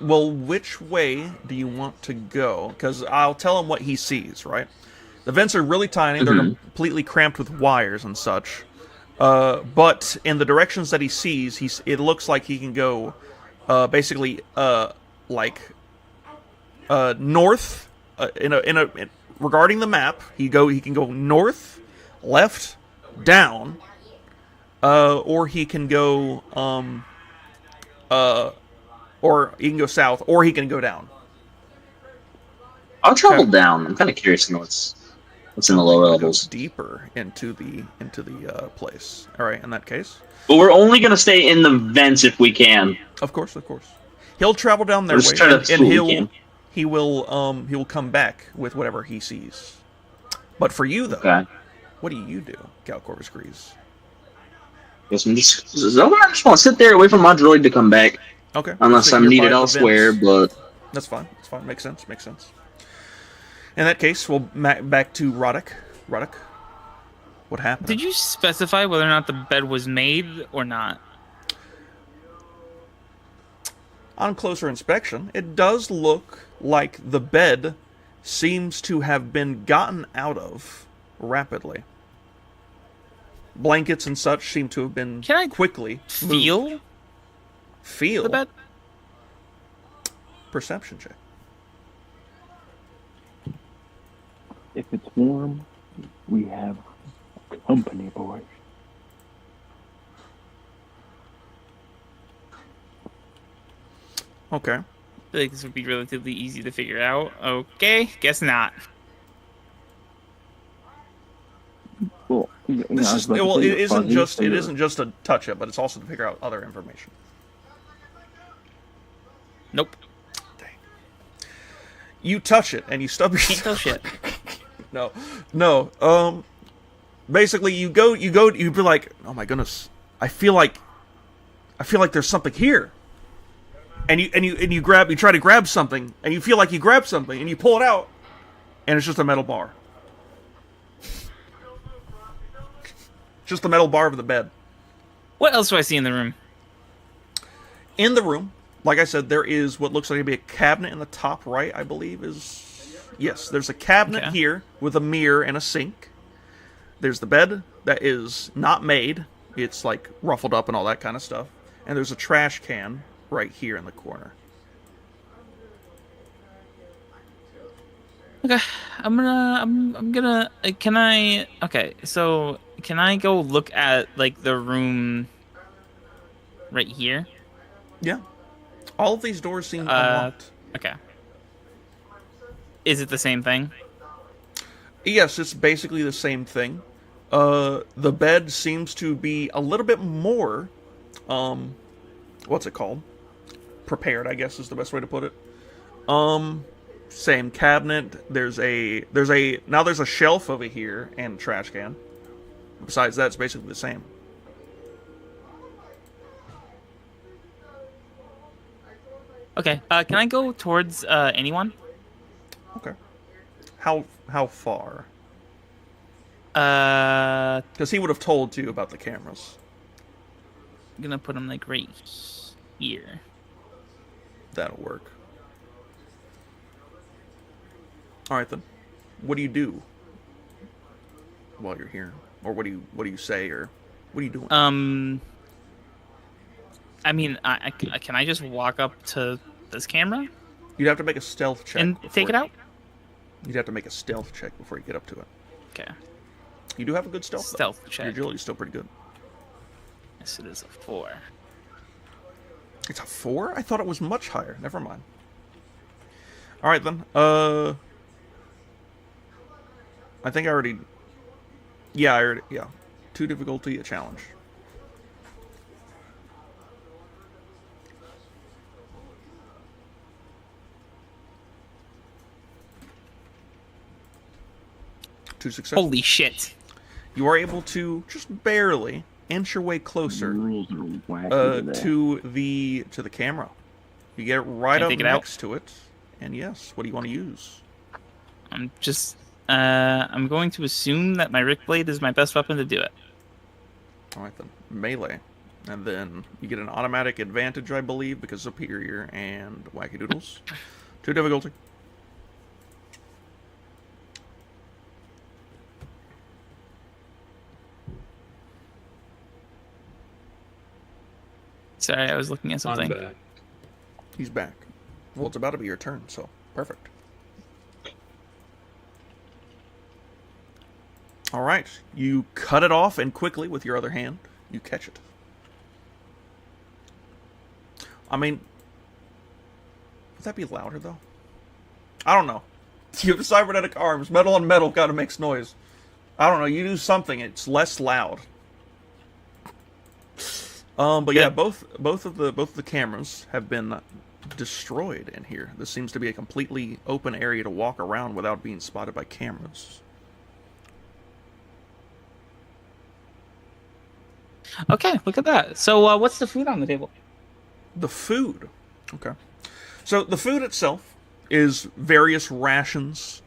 Well, which way do you want to go? Because I'll tell him what he sees, right? The vents are really tiny. They're completely cramped with wires and such. But in the directions that he sees, it looks like he can go, basically, north. Regarding the map, he can go north, left, down, or he can go, or he can go south, or he can go down. I'll travel down. I'm kind of curious to know what's in the lower levels. Deeper into the place. All right, in that case. But we're only gonna stay in the vents if we can. Of course. He'll travel down their way, and he will come back with whatever he sees. But for you though, what do you do, Cal Corvus Grease? Guess I just want to sit there, wait for my droid to come back. Okay. Unless I'm needed elsewhere, but that's fine. Makes sense. In that case, we'll back to Roddick. Roddick, what happened? Did you specify whether or not the bed was made or not? On closer inspection, it does look like the bed seems to have been gotten out of rapidly. Blankets and such seem to have been quickly moved. Feel the bed? Perception check. If it's warm, we have company, boys. Okay. I feel like this would be relatively easy to figure out. Okay, guess not. Well, it isn't just to touch it, but it's also to figure out other information. Nope. Dang. You touch it and you stub your Can't tell shit. No. Basically, you be like, oh my goodness, I feel like there's something here. And you try to grab something, and you feel like you grab something, and you pull it out, and it's just a metal bar. Just the metal bar of the bed. What else do I see in the room? In the room, like I said, there is what looks like to be a cabinet in the top right, I believe is... Yes, there's a cabinet here with a mirror and a sink. There's the bed that is not made. It's like ruffled up and all that kind of stuff. And there's a trash can right here in the corner. Okay, I'm gonna. Can I? Okay, so can I go look at like the room right here? Yeah. All of these doors seem unlocked. Okay. Is it the same thing? Yes, it's basically the same thing. The bed seems to be a little bit more, what's it called? Prepared, I guess is the best way to put it. Same cabinet. There's a shelf over here and a trash can. Besides that, it's basically the same. Okay. Can I go towards anyone? Okay. How far? Because he would have told you about the cameras. I'm gonna put them like right here. That'll work. All right then. What do you do while you're here, or what do you say, or what are you doing? I mean, can I just walk up to this camera? You'd have to make a stealth check and take it out. You'd have to make a stealth check before you get up to it. Okay. You do have a good stealth. Stealth check. Your agility's still pretty good. Yes, it is a 4. It's a 4? I thought it was much higher. Never mind. All right then. I think I already. Yeah, yeah. 2 difficulty, a challenge. To success. Holy shit. You are able to just barely inch your way closer to to the camera. You get it right Can I up take it out? next to it. And yes, what do you want to use? I'm going to assume that my Rick Blade is my best weapon to do it. Alright then, melee. And then you get an automatic advantage, I believe, because superior and wacky doodles. 2 difficulty. Sorry, I was looking at something. I'm back. He's back. Well, it's about to be your turn, so perfect. Alright, you cut it off, and quickly, with your other hand, you catch it. I mean, would that be louder, though? I don't know. You have cybernetic arms. Metal on metal kind of makes noise. I don't know. You do something. It's less loud. But yeah, both of the cameras have been destroyed in here. This seems to be a completely open area to walk around without being spotted by cameras. Okay, look at that. So, what's the food on the table? The food. Okay. So the food itself is various rations.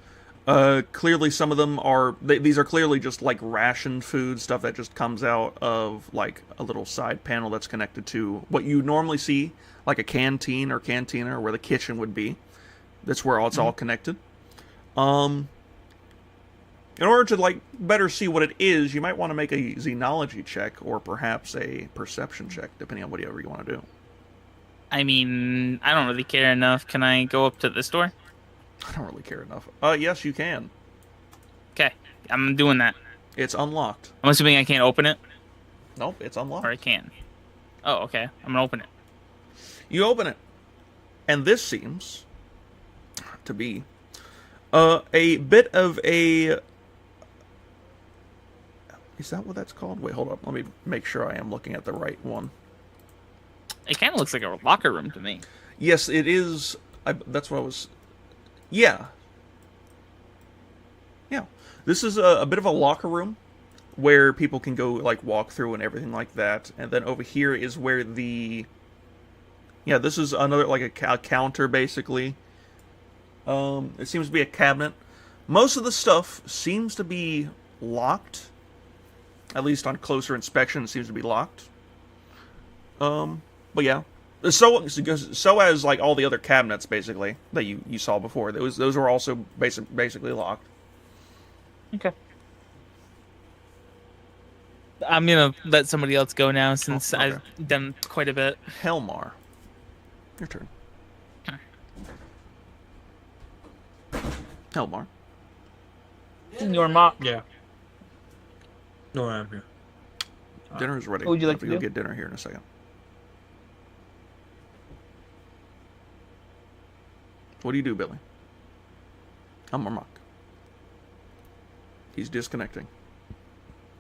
Clearly some of them are... these are clearly just, like, rationed food, stuff that just comes out of, like, a little side panel that's connected to what you normally see, like a canteen or cantina, or where the kitchen would be. That's where it's all connected. In order to, like, better see what it is, you might want to make a xenology check, or perhaps a perception check, depending on whatever you want to do. I mean, I don't really care enough. Can I go up to this door? I don't really care enough. Yes, you can. Okay, I'm doing that. It's unlocked. I'm assuming I can't open it? Nope, it's unlocked. Or I can. Oh, okay. I'm gonna open it. You open it, and this seems to be a bit of a... Is that what that's called? Wait, hold up. Let me make sure I am looking at the right one. It kind of looks like a locker room to me. Yes, it is. That's what I was... Yeah. Yeah. This is a bit of a locker room where people can go, like, walk through and everything like that. And then over here is where the... Yeah, this is another, like, a counter, basically. It seems to be a cabinet. Most of the stuff seems to be locked. At least on closer inspection, it seems to be locked. But yeah. So as, like, all the other cabinets, basically, that you saw before. Those were also basically locked. Okay. I'm gonna let somebody else go now, since okay. I've done quite a bit. Helmar. Your turn. Helmar. Your mom. Yeah. No, I'm here. Dinner is ready. What would you like to You'll do? get dinner here in a second. What do you do, Billy? I'm Marmok. He's disconnecting.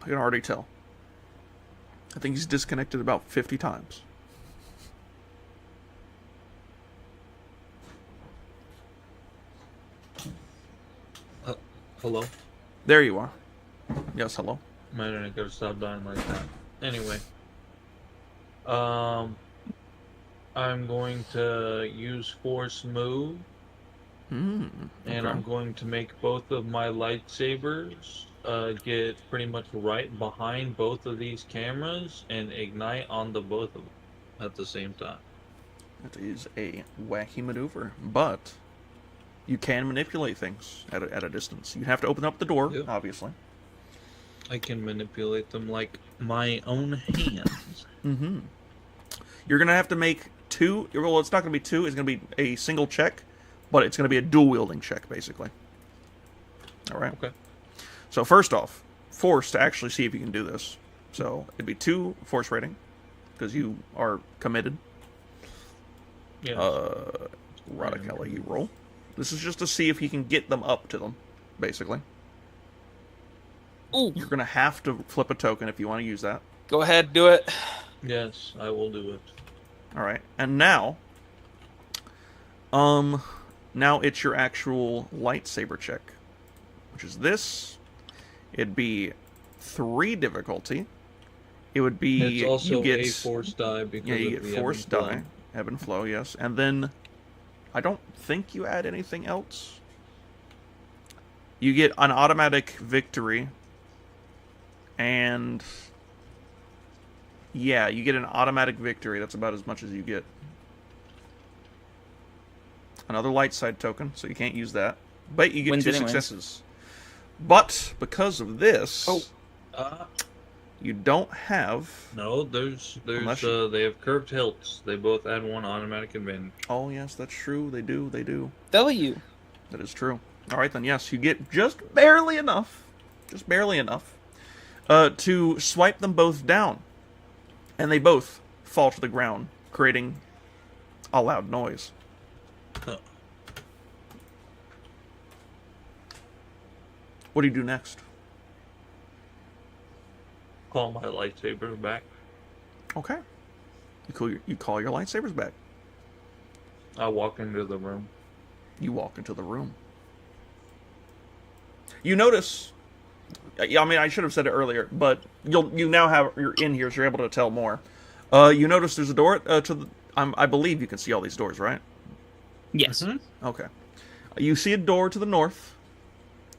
I can already tell. I think he's disconnected about 50 times. Hello? There you are. Yes, hello. My internet gotta stop dying like that. Anyway. I'm going to use force move. And okay. I'm going to make both of my lightsabers get pretty much right behind both of these cameras and ignite on the both of them at the same time. It is a wacky maneuver, but you can manipulate things at a distance. You have to open up the door, Yep. obviously. I can manipulate them like my own hands. You're going to have to make two... Well, it's not going to be two. It's going to be a single check, but it's going to be a dual-wielding check, basically. All right? Okay. So first off, force to actually see if you can do this. So it'd be 2 force rating, because you are committed. Yes. Radicella, you roll. This is just to see if you can get them up to them, basically. Ooh. You're going to have to flip a token if you want to use that. Go ahead, do it. Yes, I will do it. All right. And now it's your actual lightsaber check, which is this. It'd be 3 difficulty. It would be... It's also you get, a force die because yeah, you of get the force ebb and die. flow. Ebb and flow, yes. And then I don't think you add anything else. You get an automatic victory. And yeah, you get an automatic victory. That's about as much as you get. Another light side token, so you can't use that. But you get Wins 2 anyways. successes. But because of this, Uh, you don't have... no, there's Unless you- they have curved hilts. They both add 1 automatic advantage. Oh, yes, that's true. They do. W. That is true. All right, then, yes, you get just barely enough. Just barely enough. To swipe them both down. And they both fall to the ground, creating a loud noise. Huh. What do you do next? Call my lightsaber back. Okay. You call your lightsabers back. I walk into the room. You walk into the room. You notice... I mean, I should have said it earlier, but you now have... You're in here, so you're able to tell more. You notice there's a door to the... I believe you can see all these doors, right? Yes. Mm-hmm. Okay. You see a door to the north.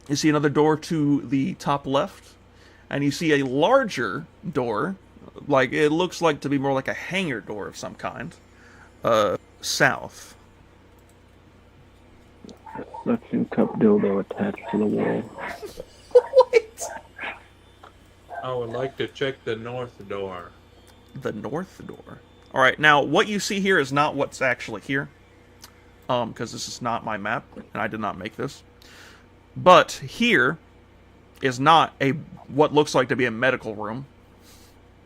You see another door to the top left. And you see a larger door. Like, it looks like to be more like a hangar door of some kind. South. Suction cup dildo attached to the wall. What? I would like to check the north door. The north door. Alright, now, what you see here is not what's actually here. Because this is not my map, and I did not make this. But here is not what looks like to be a medical room.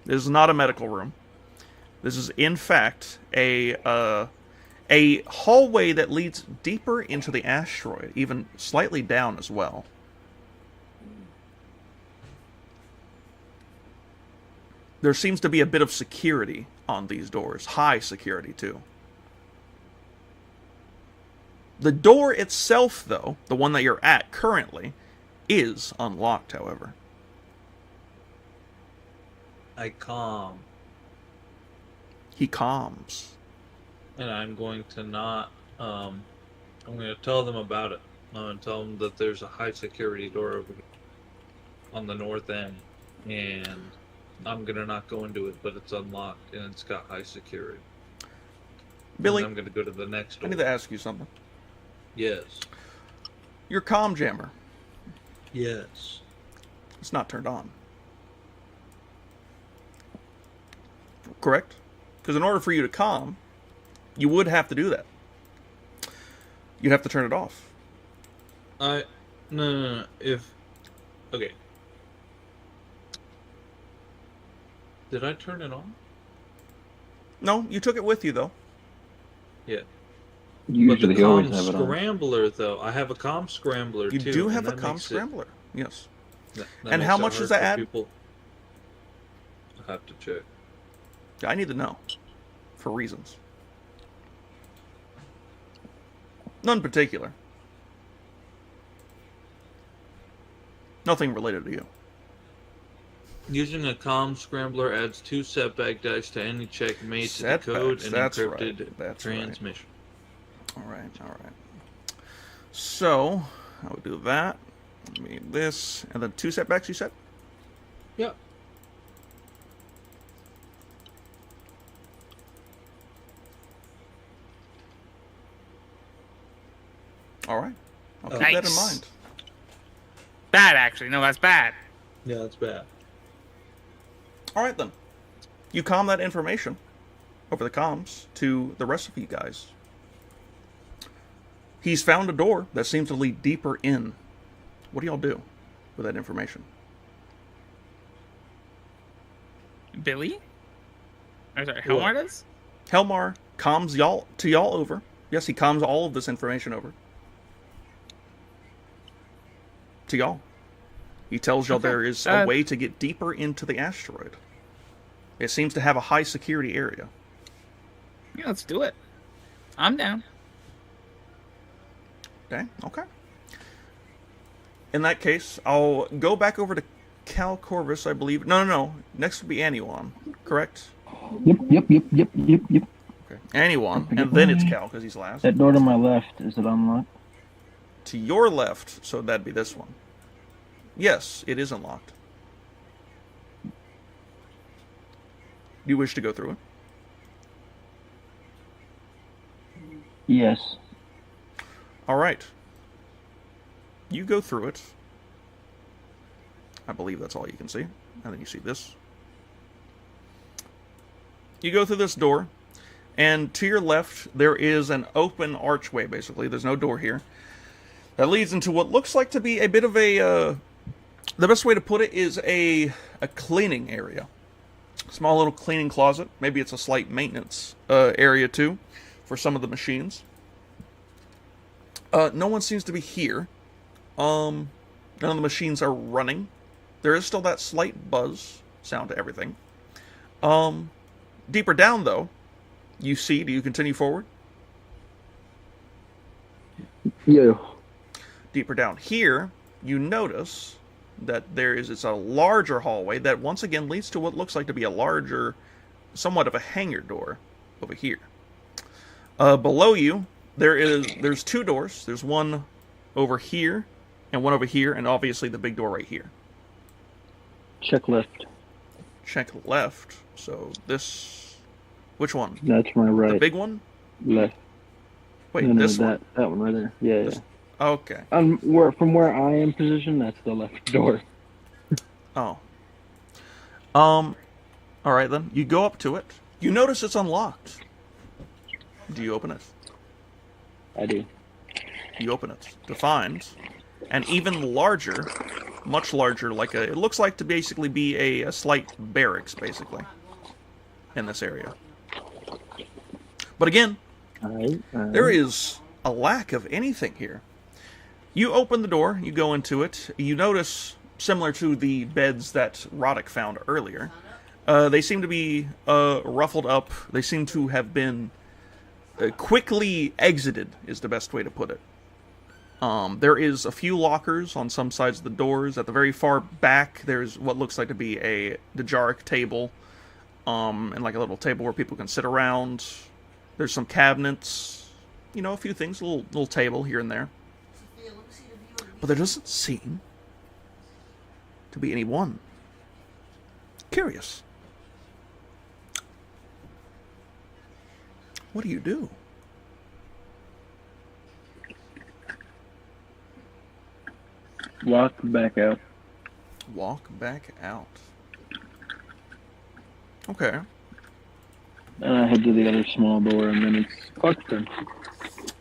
This is not a medical room. This is, in fact, a hallway that leads deeper into the asteroid, even slightly down as well. There seems to be a bit of security on these doors. High security, too. The door itself, though, the one that you're at currently, is unlocked, however. I calm. He calms. And I'm going to not, I'm going to tell them about it. I'm going to tell them that there's a high security door over on the north end. And I'm going to not go into it, but it's unlocked and it's got high security. Billy, And I'm going to go to the next door. I need to ask you something. Yes. Your comm jammer, Yes. it's not turned on. Correct? Because in order for you to comm, you would have to do that. You'd have to turn it off. No. Okay. Did I turn it on? No, you took it with you, though. Yeah. Usually but the always comm have it on. scrambler, though, I have a comm scrambler You too. do and have a that comm makes scrambler. Yes. That And makes how it much hard does that for add? People. I have to check. I need to know. For reasons. None particular. Nothing related to you. Using a comm scrambler adds 2 setback dice to any check made to decode an That's encrypted right. That's transmission. Right. All right. So, I would do that. Let me this. And then 2 setbacks, you said? Yeah. All right. I'll keep that in Nice. mind. Bad, actually. No, that's bad. Yeah, that's bad. All right, then. You comm that information over the comms to the rest of you guys. He's found a door that seems to lead deeper in. What do y'all do with that information? Billy? I'm sorry, Helmar does? Helmar comms y'all over. Yes, he comms all of this information over. To y'all. He tells y'all Okay. there is a way to get deeper into the asteroid. It seems to have a high security area. Yeah, let's do it. I'm down. Okay. In that case, I'll go back over to Cal Corvus, I believe. No. Next would be Anuon, correct? Yep. Okay. Anyone, and then it's Cal because he's last. That door to my left, is it unlocked? To your left, so that'd be this one. Yes, it is unlocked. Do you wish to go through it? Yes. All right. You go through it. I believe that's all you can see. And then you see this. You go through this door, and to your left, there is an open archway, basically. There's no door here. That leads into what looks like to be a bit of a... the best way to put it is a cleaning area. Small little cleaning closet. Maybe it's a slight maintenance area, too, for some of the machines. No one seems to be here. None of the machines are running. There is still that slight buzz sound to everything. Deeper down, though, you see, do you continue forward? Yeah. Deeper down here, you notice that it's a larger hallway that once again leads to what looks like to be a larger, somewhat of a hangar door over here. Below you, there's two doors. There's one over here and one over here, and obviously the big door right here. Check left. Check left. So this, which one? That's my right. The big one? Left. Wait, no, this that one right there. Yeah, this, yeah. Okay. From where I am positioned, that's the left door. Oh. All right then. You go up to it. You notice it's unlocked. Do you open it? I do. You open it to find an even larger, much larger, it looks like to basically be a slight barracks, basically, in this area. But again, there is a lack of anything here. You open the door, you go into it, you notice, similar to the beds that Roddick found earlier, they seem to be ruffled up. They seem to have been quickly exited, is the best way to put it. There is a few lockers on some sides of the doors. At the very far back, there's what looks like to be a Dejaric table, and like a little table where people can sit around. There's some cabinets, a few things, a little table here and there. But there doesn't seem to be anyone. Curious. What do you do? Walk back out. Walk back out. Okay. And I head to the other small door, and then it's Clark's turn.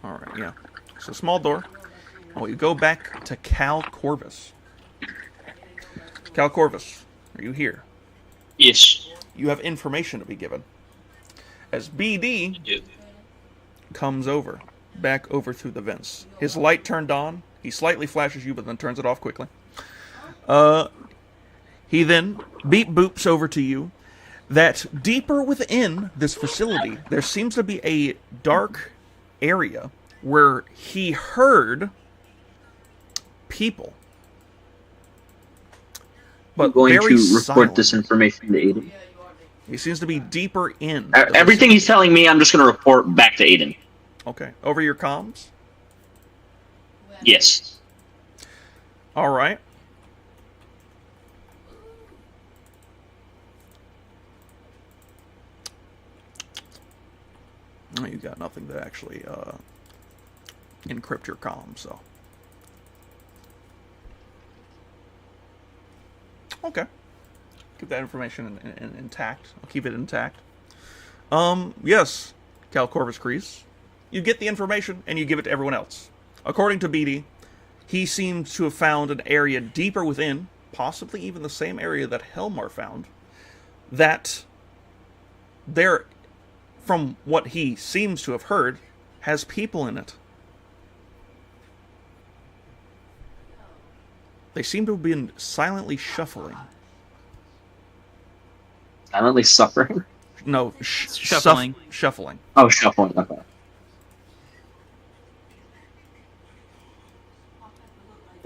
Alright, yeah. So, small door. Oh, you go back to Cal Corvus. Cal Corvus, are you here? Yes. You have information to be given. As BD comes back over through the vents. His light turned on. He slightly flashes you, but then turns it off quickly. He then beep boops over to you that deeper within this facility, there seems to be a dark area where he heard people. But I'm going very to report silent. this information to Aiden. He seems to be deeper in. Everything he's telling me, I'm just going to report back to Aiden. Okay. Over your comms? Yes. All right. Oh, you got nothing to actually encrypt your comms, so. Okay. Keep that information intact. I'll keep it intact. Yes, Cal Corvus Kreese. You get the information, and you give it to everyone else. According to BD, he seems to have found an area deeper within, possibly even the same area that Helmar found, that there, from what he seems to have heard, has people in it. They seem to have been silently shuffling. Silently suffering? No, shuffling. Shuffling. Oh, shuffling. Okay.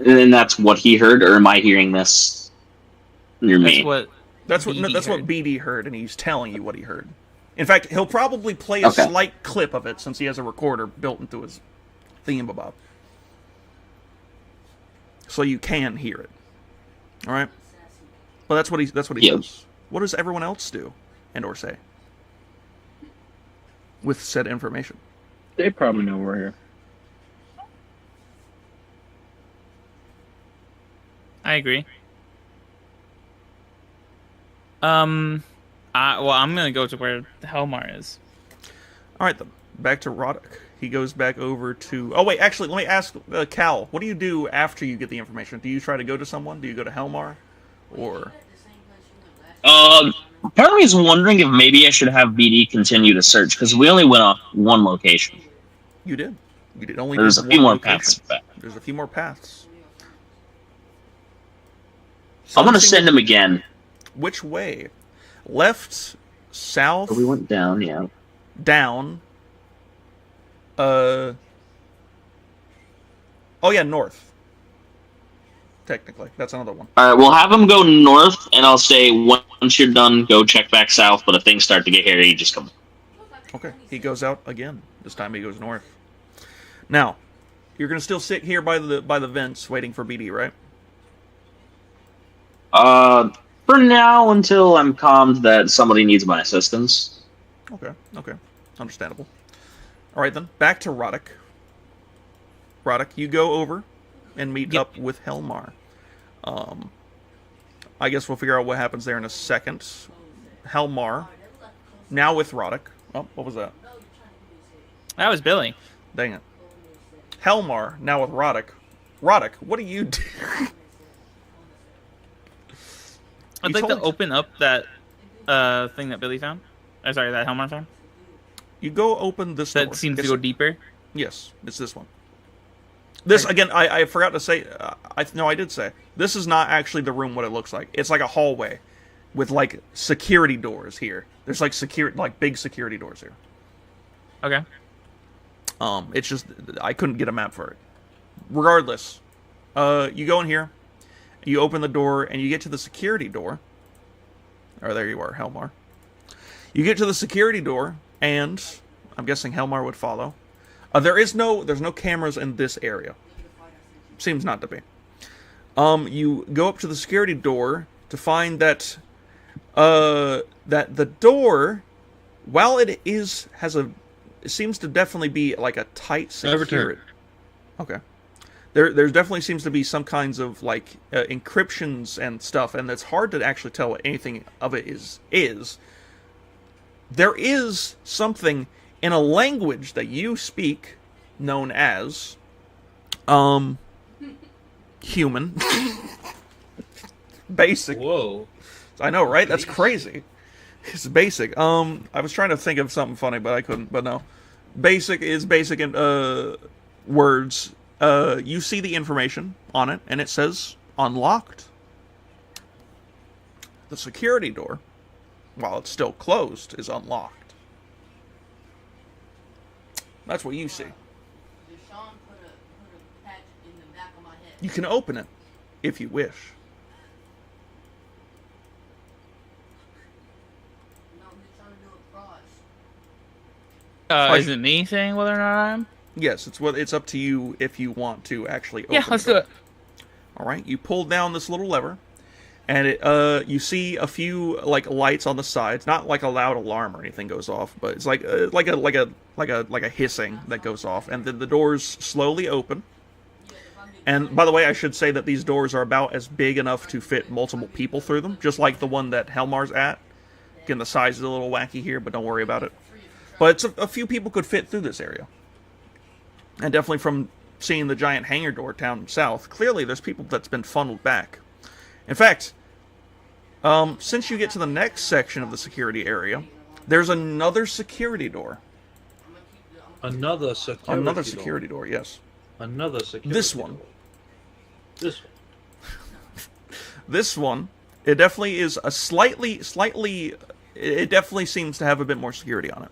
And that's what he heard, or am I hearing this near me? That's what BD BD heard, and he's telling you what he heard. In fact, he'll probably play a Okay. slight clip of it since he has a recorder built into his thingamabob, so you can hear it. All right, but that's what he says. What does everyone else do and/or say with said information? They probably know we're here. I agree. Well, I'm gonna go to where Helmar is. All right, then. Back to Roddick. He goes back over to... Oh, wait, actually, let me ask Cal. What do you do after you get the information? Do you try to go to someone? Do you go to Helmar? Or... Part of me is wondering if maybe I should have BD continue to search, because we only went off one location. You did. You did only There's do a few one more location. paths back. There's a few more paths. I'm going to send him again. Which way? Left, south, We went down, yeah. down. Oh yeah, north. Technically, that's another one. Alright, we'll have him go north, and I'll say once you're done, go check back south, but if things start to get hairy, just come. Okay, he goes out again. This time he goes north. Now, you're gonna still sit here by the vents waiting for BD, right? For now, until I'm calmed that somebody needs my assistance. Okay, understandable. All right then, back to Roddick. Roddick, you go over and meet up with Helmar. I guess we'll figure out what happens there in a second. Helmar, now with Roddick. Oh, what was that? That was Billy. Dang it. Helmar, now with Roddick. Roddick, what do you do? I'd like to open up that thing that Billy found. Sorry, that Helmar found. You go open this door. That seems to go deeper. Yes, it's this one. This, again, I forgot to say, I did say, this is not actually the room what it looks like. It's like a hallway with, like, security doors here. There's, like, big security doors here. Okay. It's just, I couldn't get a map for it. Regardless, you go in here, you open the door, and you get to the security door. Oh, there you are, Helmar. You get to the security door, and I'm guessing Helmar would follow. There's no cameras in this area. Seems not to be. You go up to the security door to find that that the door, while it seems to definitely be like a tight security. Okay. There definitely seems to be some kinds of like encryptions and stuff, and it's hard to actually tell what anything of it is. There is something in a language that you speak known as human. Basic. Whoa. I know, right? That's crazy. It's basic. I was trying to think of something funny, but I couldn't. But no. Basic is basic in words. You see the information on it, and it says unlocked. The security door, while it's still closed, is unlocked. That's what you see. You can open it, if you wish. Is it me saying whether or not I am? Yes, it's up to you if you want to actually open Yeah, let's do it. Alright, you pull down this little lever, and you see a few like lights on the sides. Not like a loud alarm or anything goes off, but it's like a hissing that goes off, and then the doors slowly open. And by the way, I should say that these doors are about as big enough to fit multiple people through them, just like the one that Helmar's at. Again, the size is a little wacky here, but don't worry about it. But a few people could fit through this area. And definitely from seeing the giant hangar door down south, clearly there's people that's been funneled back. In fact, since you get to the next section of the security area, there's another security door. Another security door, yes. Another security This one. door. This one. This one, it definitely is a slightly, it definitely seems to have a bit more security on it.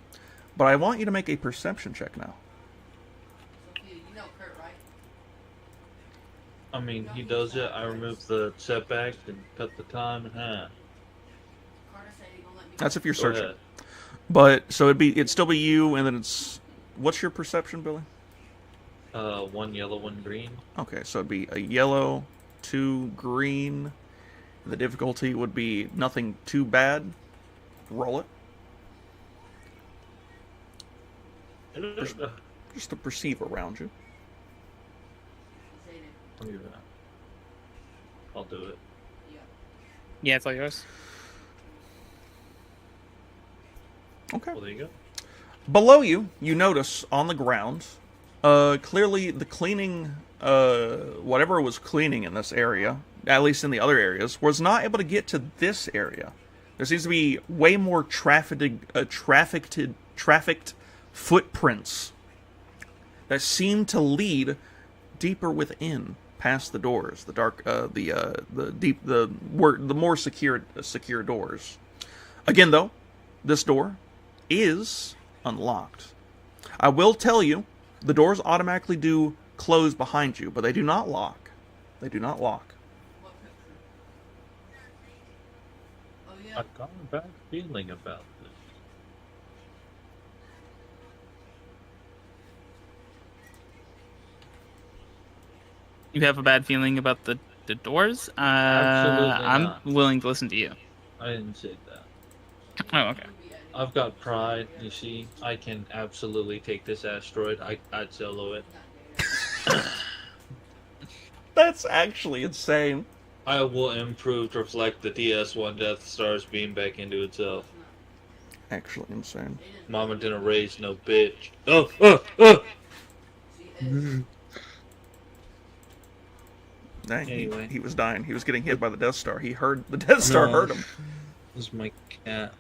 But I want you to make a perception check now. I mean, he does it. I remove the setback and cut the time in half. That's if you're Go searching. ahead. But so it'd still be you, and then it's what's your perception, Billy? 1 yellow, 1 green. Okay, so it'd be a yellow, 2 green. The difficulty would be nothing too bad. Roll it. Just to perceive around you. I'll do it. Yeah, it's all yours. Okay. Well, there you go. Below you, you notice on the ground, clearly the cleaning, whatever was cleaning in this area, at least in the other areas, was not able to get to this area. There seems to be way more trafficked footprints that seem to lead deeper within, past the doors, the dark, the more secure doors. Again, though, this door is unlocked. I will tell you, the doors automatically do close behind you, but they do not lock. They do not lock. I've got a bad feeling about this. You have a bad feeling about the doors? Absolutely I'm not. willing to listen to you. I didn't say that. Oh, okay. I've got pride, you see. I can absolutely take this asteroid. I'd solo it. That's actually insane. I will improve to reflect the DS1 Death Star's beam back into itself. Actually insane. Mama didn't raise no bitch. Oh! Dang, Anyway. he was dying. He was getting hit by the Death Star. He heard the Death Star hurt him. This is my cat.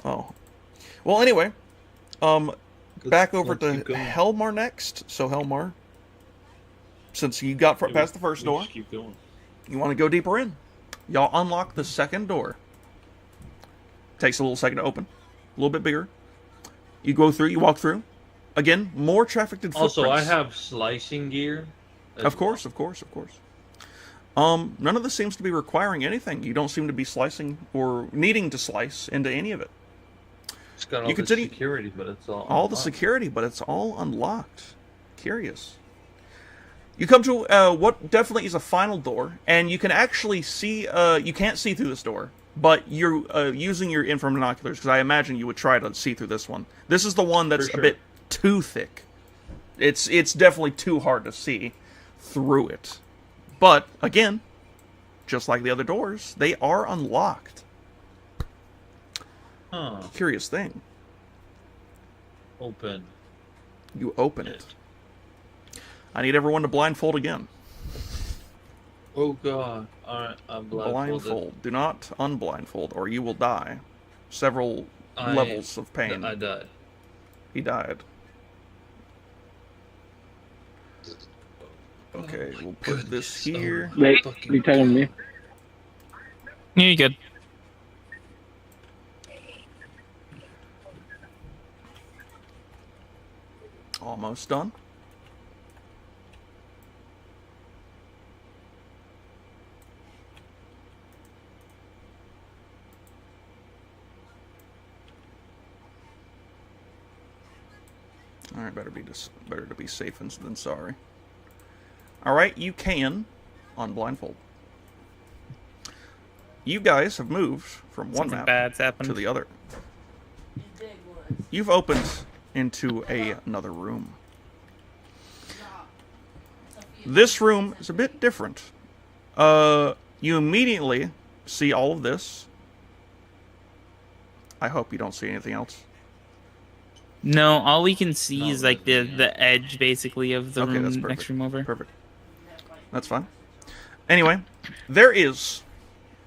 Oh. Well, anyway, back over let's to keep going. Helmar next. So Helmar, since you got past the first door, Just keep going. you want to go deeper in. Y'all unlock the second door. Takes a little second to open. A little bit bigger. You go through, you walk through. Again, more trafficked footprints. Also, I have slicing gear. Of course. None of this seems to be requiring anything. You don't seem to be slicing or needing to slice into any of it. It's got all You the continue- security, but it's all All the security, but it's all unlocked. Curious. You come to what definitely is a final door, and you can actually see, you can't see through this door, but you're using your infrared binoculars, because I imagine you would try to see through this one. This is the one that's For sure. a bit too thick. It's definitely too hard to see through it. But, again, just like the other doors, they are unlocked. Huh. Curious thing. Open. You open it. I need everyone to blindfold again. Oh god. Alright, I'm blindfolded. Blindfold. Do not unblindfold, or you will die. Several levels of pain. I died. He died. Okay, we'll put this here. Wait, are you talking to me? Yeah, you're good. Almost done. All right, better to be safe than sorry. All right, you can unblindfold. You guys have moved from one Something map bad's happened. to the other. You've opened into another room. This room is a bit different. You immediately see all of this. I hope you don't see anything else. No, all we can see is like the edge basically of the Okay, room that's perfect. next room over. Perfect. That's fine. Anyway, there is,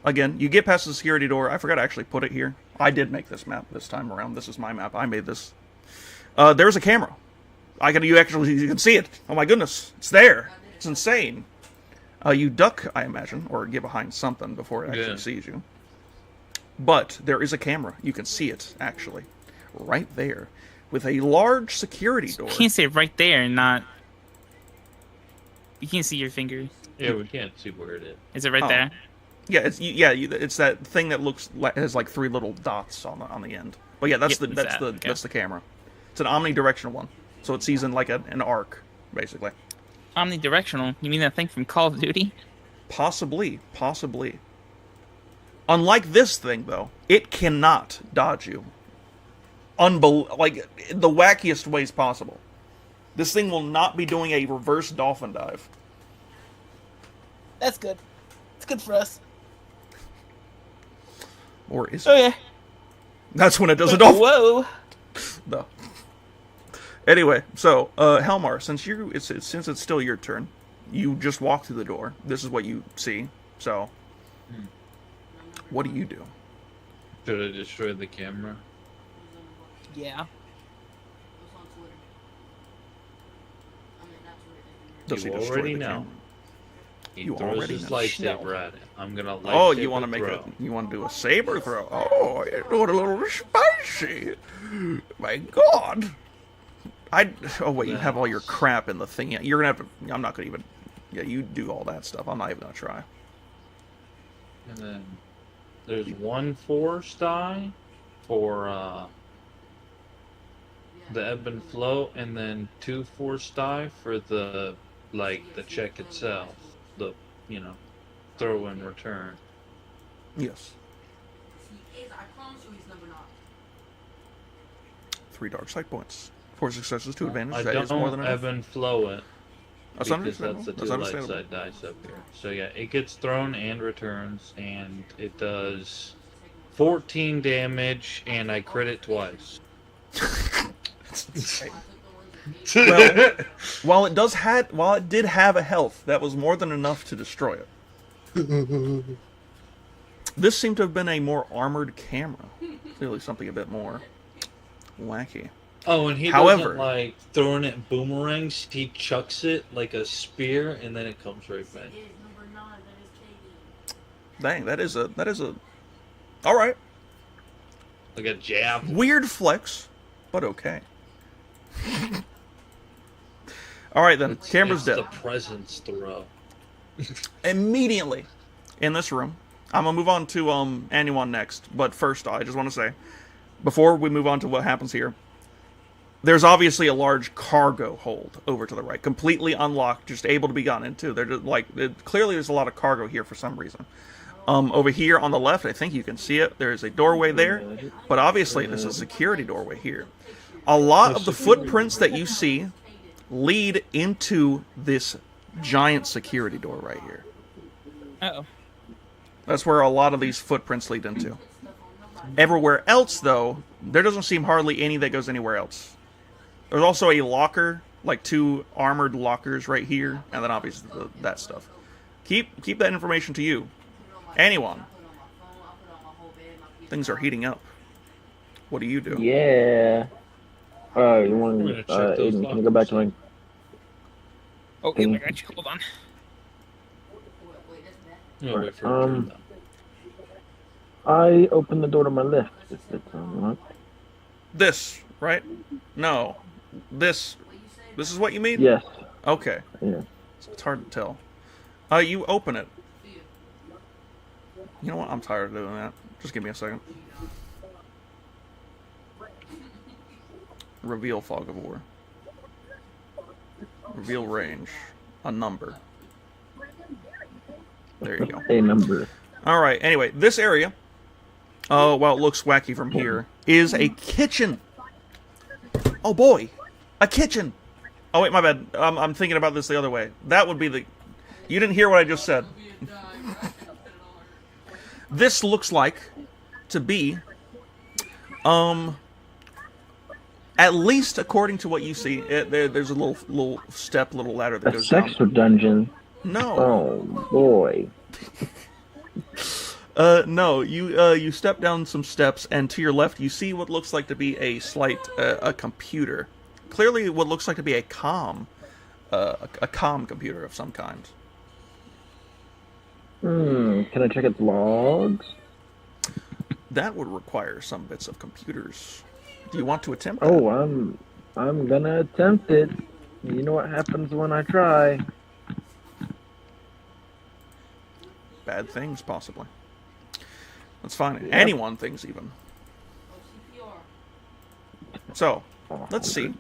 again, you get past the security door. I forgot to actually put it here. I did make this map this time around. This is my map. I made this. There's a camera. You can see it. Oh my goodness, it's there. It's insane. You duck, I imagine, or get behind something before it actually sees you. But there is a camera. You can see it actually, right there, with a large security door. You can't say right there and not. You can't see your finger. Yeah, we can't see where it is. Is it right there? Yeah, it's that thing that has like 3 little dots on the end. But yeah, that's Yep, that's the camera. It's an omnidirectional one, so it sees in like an arc, basically. Omnidirectional? You mean that thing from Call of Duty? Possibly. Unlike this thing, though, it cannot dodge you. Like the wackiest ways possible. This thing will not be doing a reverse dolphin dive. That's good. It's good for us. Or is it? Oh yeah. That's when it does a dolphin. Whoa. No. Anyway, so Helmar, since it's still your turn, you just walk through the door. This is what you see. So, what do you do? Should I destroy the camera? Yeah. Does he You destroy already the know. camera? He You throws already his know. lightsaber at it. I'm gonna lightsaber Oh, you want to make throw. you want to do a saber throw? Oh, you're doing a little spicy. My God. Oh wait, you have all your crap in the thing. You're gonna have to. I'm not gonna even. Yeah, you do all that stuff. I'm not even gonna try. And then there's one force die for the ebb and flow, and then 2 force die for the check itself. The throw and return. Yes. 3 dark sight points. 4 successes, 2 advantage. I That is more than don't enough. ebb and flow it. That's Because understandable. that's the That's 2 light understandable. side dice up here. So yeah, it gets thrown and returns, and it does 14 damage, and I crit it twice. Well, while it did have a health, that was more than enough to destroy it. This seemed to have been a more armored camera. Clearly something a bit more wacky. Oh, and he However, doesn't like throwing it boomerangs. He chucks it like a spear, and then it comes right back. dang, that is a all right. Like a jab. Weird flex, but okay. All right then, camera's It's dead. the presence throw. Immediately in this room. I'm gonna move on to Anyone next, but first I just want to say, before we move on to what happens here, there's obviously a large cargo hold over to the right, completely unlocked, just able to be gotten into. They're just clearly there's a lot of cargo here for some reason. Over here on the left, I think you can see it. There is a doorway there, but obviously there's a security doorway here. A lot of the footprints that you see lead into this giant security door right here. Uh-oh. That's where a lot of these footprints lead into. Everywhere else, though, there doesn't seem hardly any that goes anywhere else. There's also a locker, like 2 armored lockers right here, and then obviously that stuff. Keep that information to you. Anyone. Things are heating up. What do you do? Yeah. You want I'm gonna check those Aiden, can you go back to my... Oh, yeah, I got you. Hold on. No, wait for it to turn down. I opened the door to my left. If it's unlocked. This, right? No. This is what you mean? Yes. Okay. Yeah. It's hard to tell. You open it. You know what? I'm tired of doing that. Just give me a second. Reveal Fog of War. Reveal range. A number. There you go. A number. Alright, anyway, this area, while it looks wacky from here, is a kitchen. Oh boy! A kitchen! Oh wait, my bad. I'm thinking about this the other way. That would be the... You didn't hear what I just said. This looks like to be, at least according to what you see, there's a little step, little ladder that A goes down. sex dungeon. No. Oh boy. No. You step down some steps, and to your left, you see what looks like to be a slight a computer. Clearly, what looks like to be a comm computer of some kind. Can I check its logs? That would require some bits of computers. Do you want to attempt that? Oh, I'm gonna attempt it. You know what happens when I try. Bad things, possibly. That's fine. Anyone thinks even. So, let's see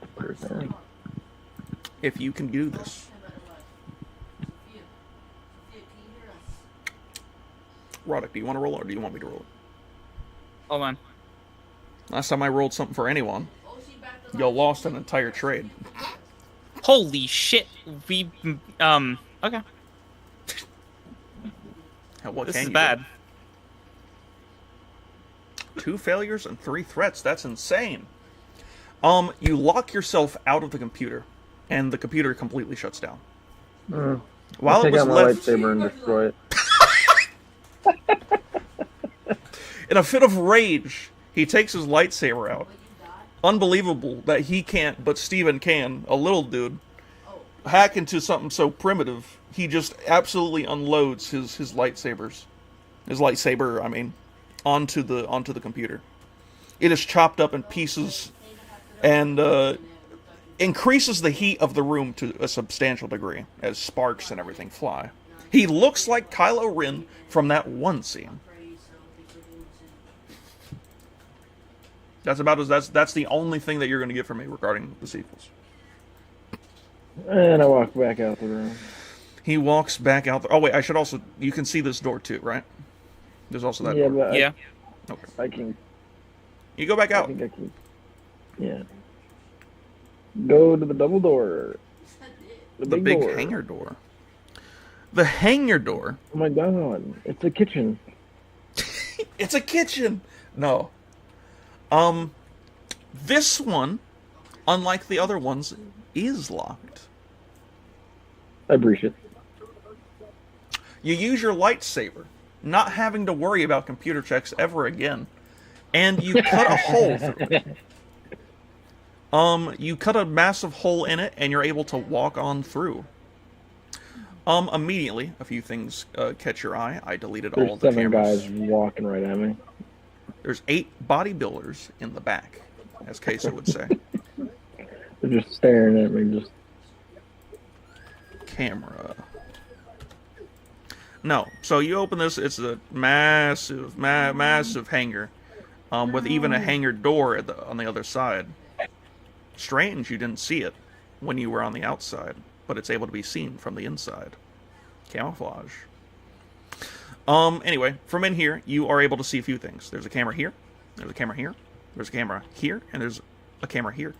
if you can do this. Roddick, do you want to roll it, or do you want me to roll it? Hold on. Last time I rolled something for anyone, y'all lost an entire trade. Holy shit. We, okay. What This can is you bad. do? 2 failures and 3 threats. That's insane. You lock yourself out of the computer, and the computer completely shuts down. While I'll take it was out my left, lightsaber and destroy it. in a fit of rage, he takes his lightsaber out. Unbelievable that he can't, but Steven can, a little dude, hack into something so primitive. He just absolutely unloads his lightsabers. His lightsaber, I mean, onto the computer. It is chopped up in pieces and increases the heat of the room to a substantial degree as sparks and everything fly. He looks like Kylo Ren from that one scene. That's the only thing that you're going to get from me regarding the sequels. And I walk back out the room. He walks back out. Oh wait, I should also. You can see this door too, right? There's also that door. But Yeah. Okay. I can. You go back I out. think I can. Yeah. Go to the double door. The big door. hangar door. The hangar door. Oh my god! It's a kitchen. It's a kitchen. No. This one, unlike the other ones, is locked. I breach it. You use your lightsaber, not having to worry about computer checks ever again, and you cut a hole through it. You cut a massive hole in it, and you're able to walk on through. Immediately, a few things catch your eye. I deleted There's all the 7 cameras. guys walking right at me. There's 8 bodybuilders in the back, as Queso would say. They're just staring at me. Just Camera. No, so you open this. It's a massive, massive hangar, with even a hangar door on the other side. Strange, you didn't see it when you were on the outside, but it's able to be seen from the inside. Camouflage. Anyway, from in here, you are able to see a few things. There's a camera here, there's a camera here, there's a camera here, and there's a camera here.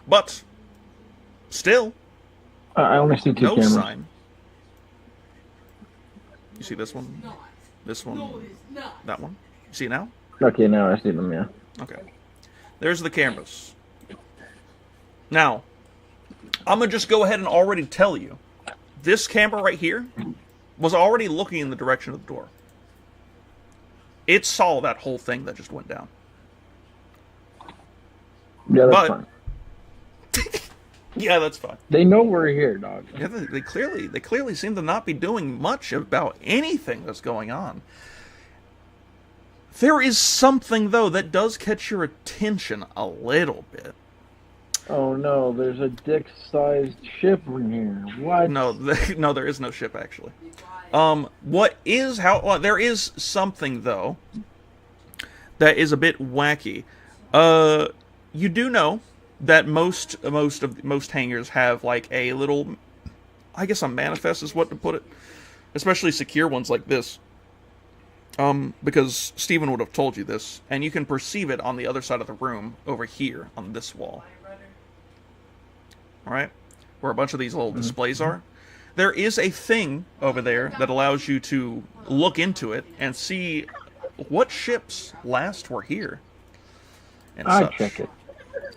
But, still, I only see 2 no cameras. sign. You see this one? This one? That one? You see it now? Okay, now I see them. Yeah. Okay. There's the cameras. Now, I'm going to just go ahead and already tell you, this camera right here was already looking in the direction of the door. It saw that whole thing that just went down. Yeah, that's But- fine. Yeah, that's fine. They know we're here, dog. Yeah, they clearly seem to not be doing much about anything that's going on. There is something, though, that does catch your attention a little bit. Oh no, there's a dick-sized ship in here. What? No, no, there is no ship, actually. There is something, though, that is a bit wacky. You do know that most hangars have like a little, I guess a manifest is what to put it, especially secure ones like this. Because Steven would have told you this, and you can perceive it on the other side of the room over here on this wall. All right, where a bunch of these little displays are. There is a thing over there that allows you to look into it and see what ships last were here. And I such. check it.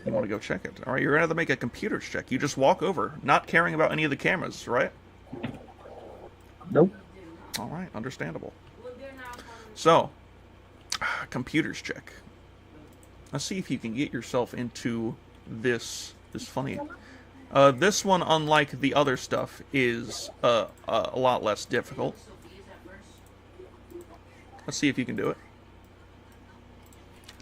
You want to go check it. All right, you're going to have to make a computer's check. You just walk over, not caring about any of the cameras, right? Nope. All right, understandable. So, computers check. Let's see if you can get yourself into this funny... this one, unlike the other stuff, is a lot less difficult. Let's see if you can do it.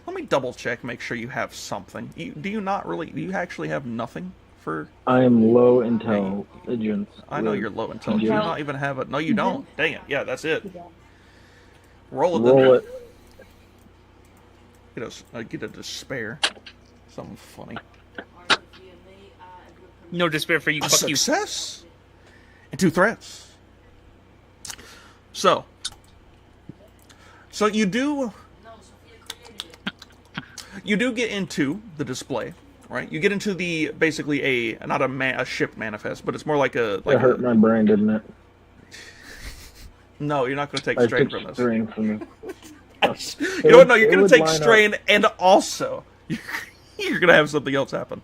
Let me double check, make sure you have something. Do you actually have nothing for... I am low intelligence. I know you're low intelligence. You do not even have it. No, you don't. Dang it. Yeah, that's it. Roll it. Roll then. it. get a despair. Something funny. No despair for you. A Fuck you. success and 2 threats. So you do get into the display, right? You get into the basically not a ship manifest, but it's more like a. It hurt my brain, didn't it? No, you're not going to take I strain took from this. strain from it. You know what? No, you're going would to take line up. strain, and also you're going to have something else happen.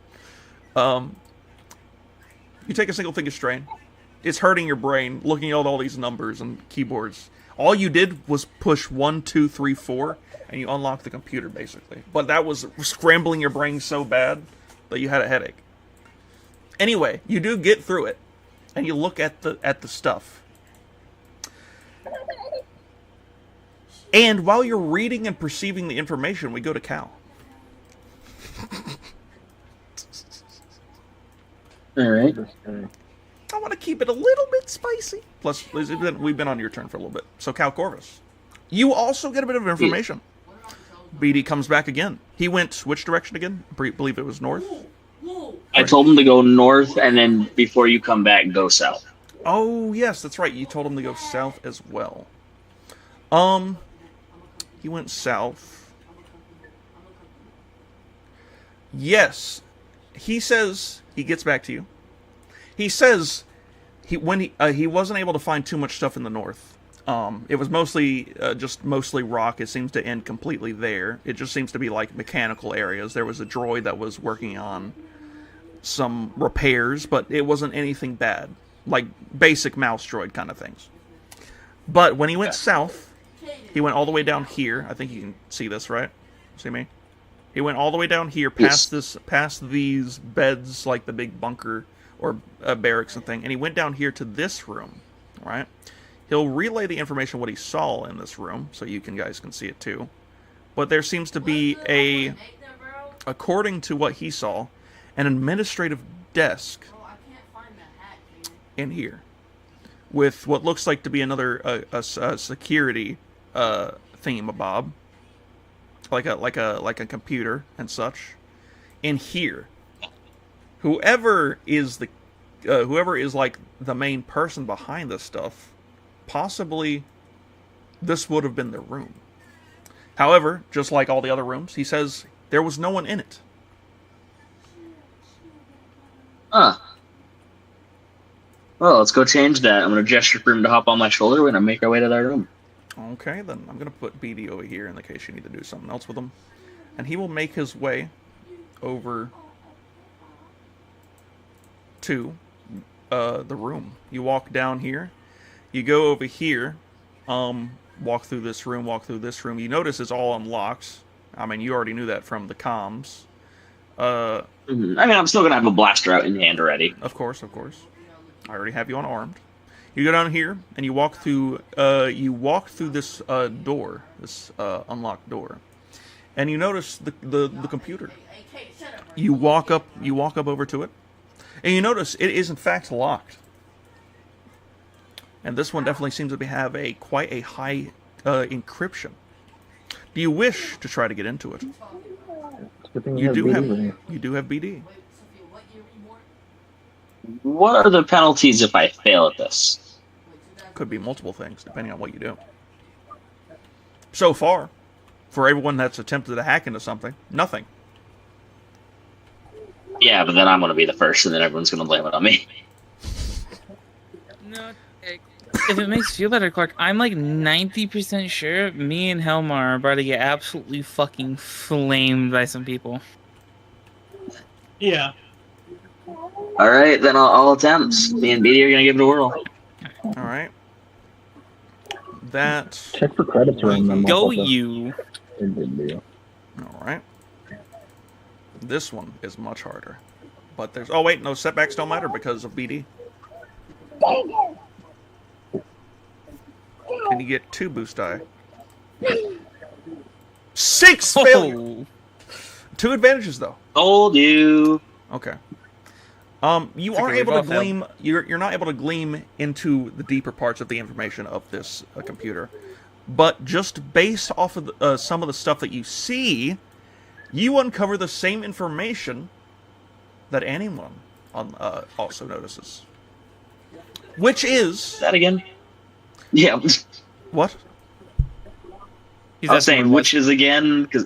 You take a single finger strain. It's hurting your brain looking at all these numbers and keyboards. All you did was push 1, 2, 3, 4, and you unlocked the computer, basically. But that was scrambling your brain so bad that you had a headache. Anyway, you do get through it, and you look at the stuff. And while you're reading and perceiving the information, we go to Cal. All right. I want to keep it a little bit spicy. Plus, we've been on your turn for a little bit. So, Cal Corvus, you also get a bit of information. BD comes back again. He went which direction again? I believe it was north. I told him to go north, and then before you come back, go south. Oh, yes, that's right. You told him to go south as well. He went south. Yes. He says he gets back to you. He says he wasn't able to find too much stuff in the north. It was mostly rock. It seems to end completely there. It just seems to be like mechanical areas. There was a droid that was working on some repairs, but it wasn't anything bad. Like basic mouse droid kind of things. But when he went south, he went all the way down here. I think you can see this, right? See me? He went all the way down here past these beds, like the big bunker or barracks and thing, and he went down here to this room, right? He'll relay the information what he saw in this room, so you guys can see it too. But there seems to be according to what he saw, an administrative desk in here with what looks like to be another security thingamabob, like a computer and such. In here, whoever is like the main person behind this stuff, possibly this would have been their room. However, just like all the other rooms, he says there was no one in it. Well, let's go change that. I'm going to gesture for him to hop on my shoulder. We're going to make our way to that room. Okay, then I'm going to put BD over here in the case you need to do something else with him. And he will make his way over to the room. You walk down here. You go over here. Walk through this room. You notice it's all unlocked. I mean, you already knew that from the comms. I mean, I'm still going to have a blaster out in hand already. Of course. I already have you unarmed. You go down here, and you walk through this door, this unlocked door. And you notice the computer. You walk up over to it, and you notice it is in fact locked. And this one definitely seems to have quite a high encryption. Do you wish to try to get into it? You do have BD. What are the penalties if I fail at this? Could be multiple things, depending on what you do. So far, for everyone that's attempted to hack into something, nothing. Yeah, but then I'm going to be the first, and then everyone's going to blame it on me. No, if it makes you feel better, Clark, I'm like 90% sure me and Helmar are about to get absolutely fucking flamed by some people. Yeah. All right, then I'll attempt. Me and BD are going to give it a whirl. All right. That. Check for credits around them. Go you. All right. This one is much harder, but there's. Oh wait, no setbacks don't matter because of BD. And you get 2 boost die. 6 failure. 2 advantages though. Told you. Okay. You aren't able to gleam. You're not able to gleam into the deeper parts of the information of this computer, but just based off of some of the stuff that you see, You uncover the same information that anyone also notices. Which is... That again? Yeah. What? He's I was asking saying, what which is again? Because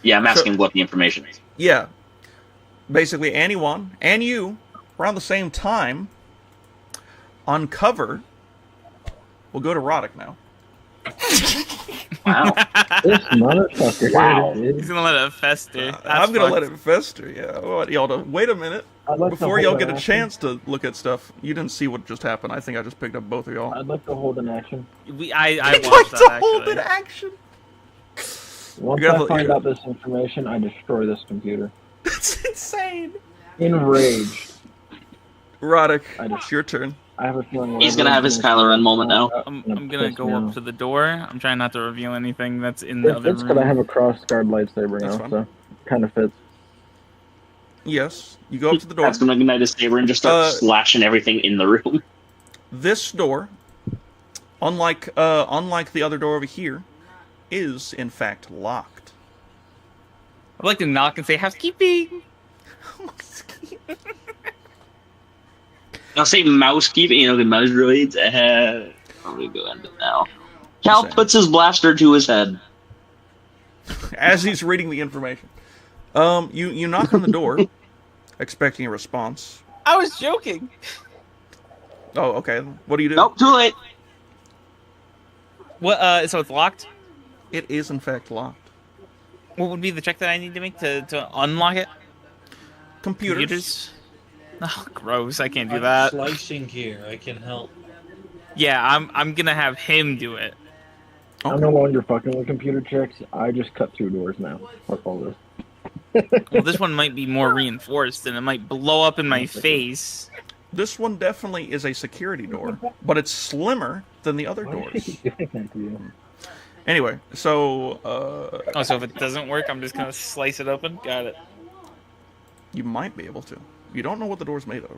yeah, I'm asking what the information is. Yeah. Basically, anyone and you, around the same time, uncover... We'll go to Roddick now. Wow. This motherfucker. Wow. He's gonna let it fester. I'm gonna let it fester, yeah. I want y'all to wait a minute. Before y'all get a chance to look at stuff. You didn't see what just happened. I think I just picked up both of y'all. I'd like to hold an action. I I'd watched like to that hold actually. an action. Once I find out this information, I destroy this computer. That's insane. Enraged. Roddick, it's your turn. I have a feeling He's gonna have his Kylo Ren moment now. I'm gonna go up to the door. I'm trying not to reveal anything that's in the other It's because I room. have a cross-guard lightsaber That's now, fine. so kind of fits. Yes, you go up to the door. That's gonna ignite his saber and just start slashing everything in the room. This door, unlike the other door over here, is in fact locked. I'd like to knock and say housekeeping. I'll say mouse keeping, the mouse droids. I'm gonna go end it now. Cal puts his blaster to his head. As he's reading the information. You knock on the door, expecting a response. I was joking. Oh, okay. What do you do? Nope, too late. What? So it's locked. It is in fact locked. What would be the check that I need to make to unlock it? Computers. Oh, gross! I can't do I'm that. slicing here. I can help. Yeah, I'm gonna have him do it. Okay. I'm no longer fucking with computer checks. I just cut through doors now. Fuck all this. Well, this one might be more reinforced, and it might blow up in my face. This one definitely is a security door, but it's slimmer than the other doors. Anyway, so Oh, so if it doesn't work, I'm just gonna slice it open. Got it. you might be able to. You don't know what the door's made of.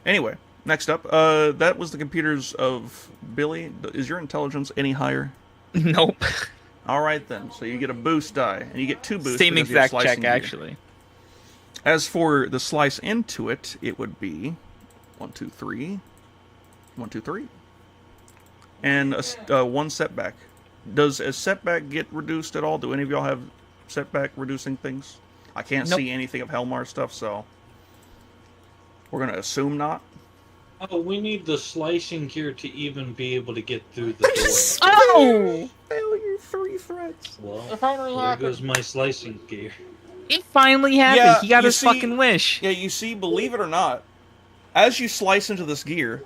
Anyway, next up, that was the computers of Billy. Is your intelligence any higher? Nope. All right then. So you get a boost die, and you get 2 boosts. Same because you have exact check, slicing gear. actually. As for the slice into it, it would be 1, 2, 3, 1, 2, 3, and one setback. Does a setback get reduced at all? Do any of y'all have setback reducing things? I can't Nope. see anything of Helmar stuff, so we're gonna assume not. Oh, we need the slicing gear to even be able to get through the door. Oh! Failure 3 threats. Well, there goes my slicing gear. It finally happened. Yeah, he got you his see- fucking wish. Yeah, you see, believe it or not, as you slice into this gear,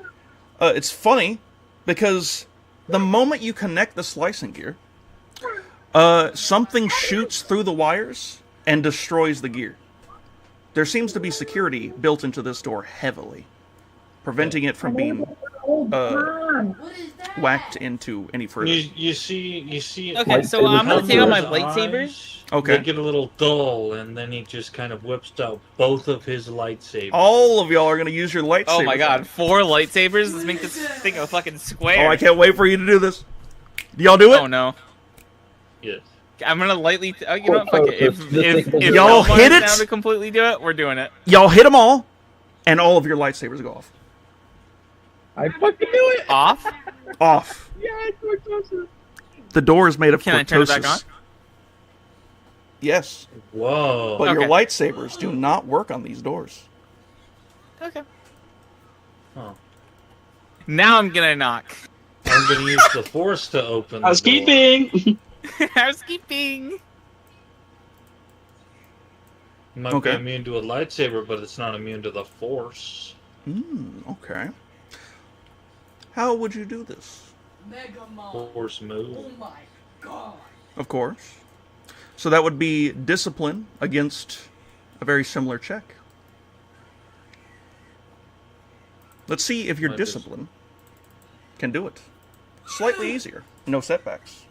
it's funny because the moment you connect the slicing gear, something shoots through the wires and destroys the gear. There seems to be security built into this door heavily, preventing it from being whacked into any further. You see. Okay, so I'm gonna take out my Helmer's lightsaber. eyes, Okay. They get a little dull, and then he just kind of whips out both of his lightsabers. All of y'all are going to use your lightsabers. Oh my god, 4 lightsabers? Let's make this thing a fucking square. Oh, I can't wait for you to do this. Do y'all do it? Oh no. Yes. I'm gonna lightly. Oh, you know what? Fuck it. If Y'all Elmar hit is it? down to completely do it, we're doing it. Y'all hit them all, and all of your lightsabers go off. I fucking knew it! Off? Off. Yeah, it's cortosis. The door is made of Can I turn it back cortosis. on? Yes, Whoa. but your Okay. lightsabers do not work on these doors. Okay. Huh. Now I'm gonna knock. I'm gonna use the force to open the Housekeeping. Housekeeping. Might Okay. be immune to a lightsaber, but it's not immune to the force. Okay. How would you do this? Force move. Oh my god. Of course. So that would be discipline against a very similar check. Let's see if your My discipline can do it. Slightly easier. No setbacks.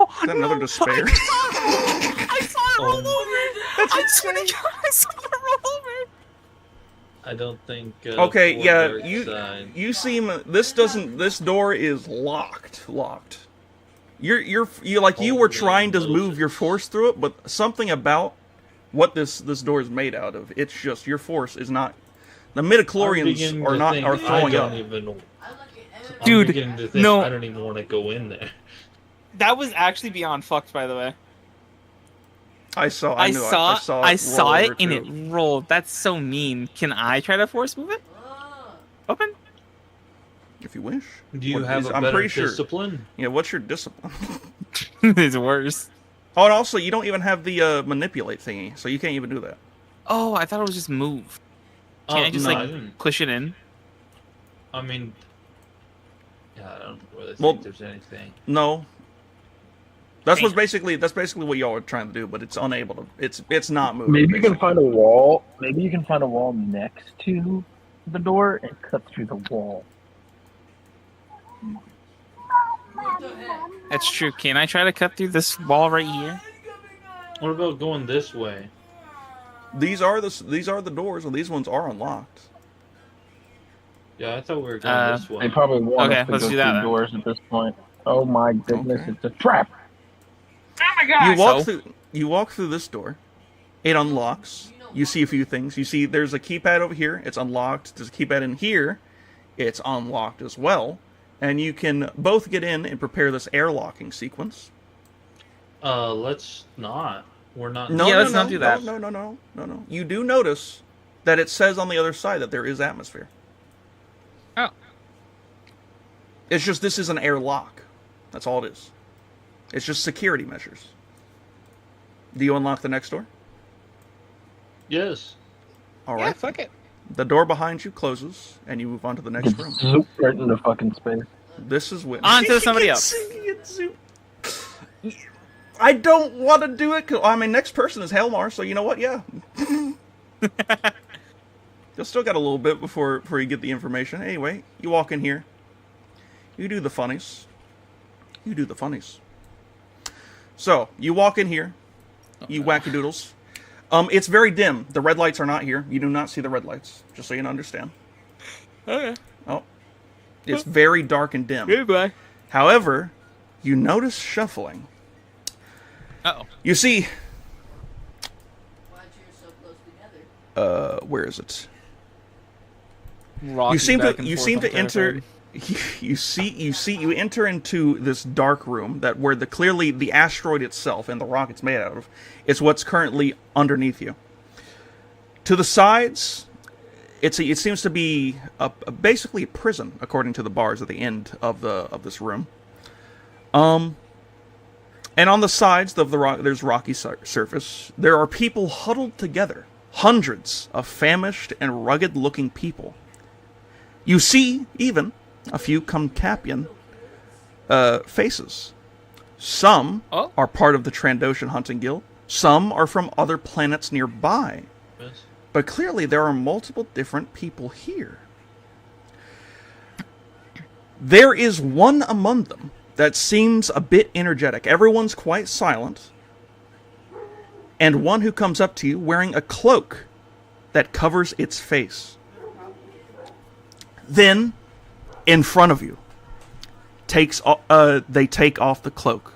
Is that another despair? I saw it roll over. I swear to God, I saw it roll over. I don't think. Okay, for yeah, dark side. you seem this door is locked. You were trying to move your force through it, but something about what this door is made out of. It's just your force is not. The midichlorians are throwing up. Dude, no. I don't even want to go in there. That was actually beyond fucked, by the way. I saw it and it rolled. That's so mean. Can I try to force move it? Open? If you wish. Do you have a better discipline? Yeah, what's your discipline? It's worse. Oh, and also, you don't even have the manipulate thingy, so you can't even do that. Oh, I thought it was just move. Can't I just, push it in? I mean... Yeah, I don't really think there's anything. No. That's basically what y'all are trying to do, but it's unable to. It's not moving. Maybe you can find a wall. Maybe you can find a wall next to the door and cut through the wall. That's true. Can I try to cut through this wall right here? What about going this way? These are the doors, and these ones are unlocked. Yeah, I thought we were going this way. They probably want us to let's go do through that doors at this point. Oh my goodness, it's a trap! Oh my god! You walk through this door. It unlocks. You see a few things. You see there's a keypad over here. It's unlocked. There's a keypad in here. It's unlocked as well. And you can both get in and prepare this airlocking sequence. Let's not. We're not. Let's not do that. No. You do notice that it says on the other side that there is atmosphere. Oh. It's just this is an airlock. That's all it is. It's just security measures. Do you unlock the next door? Yes. All right. Yeah, fuck it. The door behind you closes, and you move on to the next room. Zoop right into fucking space. This is when... On to somebody else. I don't want to do it, because, next person is Helmar, so you know what? Yeah. You'll still got a little bit before you get the information. Anyway, you walk in here. You do the funnies. So, you walk in here. You wackadoodles. It's very dim. The red lights are not here. You do not see the red lights, just so you understand. Okay. Oh. It's very dark and dim. Goodbye. However, you notice shuffling. Uh-oh. You see... where is it? You seem to enter... You enter into this dark room that where clearly the asteroid itself and the rock it's made out of is what's currently underneath you. To the sides, it seems to be basically a prison according to the bars at the end of this room. And on the sides of the rock, there's rocky surface. There are people huddled together, hundreds of famished and rugged-looking people. You see even a few Comcapian faces. Some are part of the Trandoshan hunting guild. Some are from other planets nearby. Yes. But clearly there are multiple different people here. There is one among them that seems a bit energetic. Everyone's quite silent. And one who comes up to you wearing a cloak that covers its face. Then, in front of you, they take off the cloak,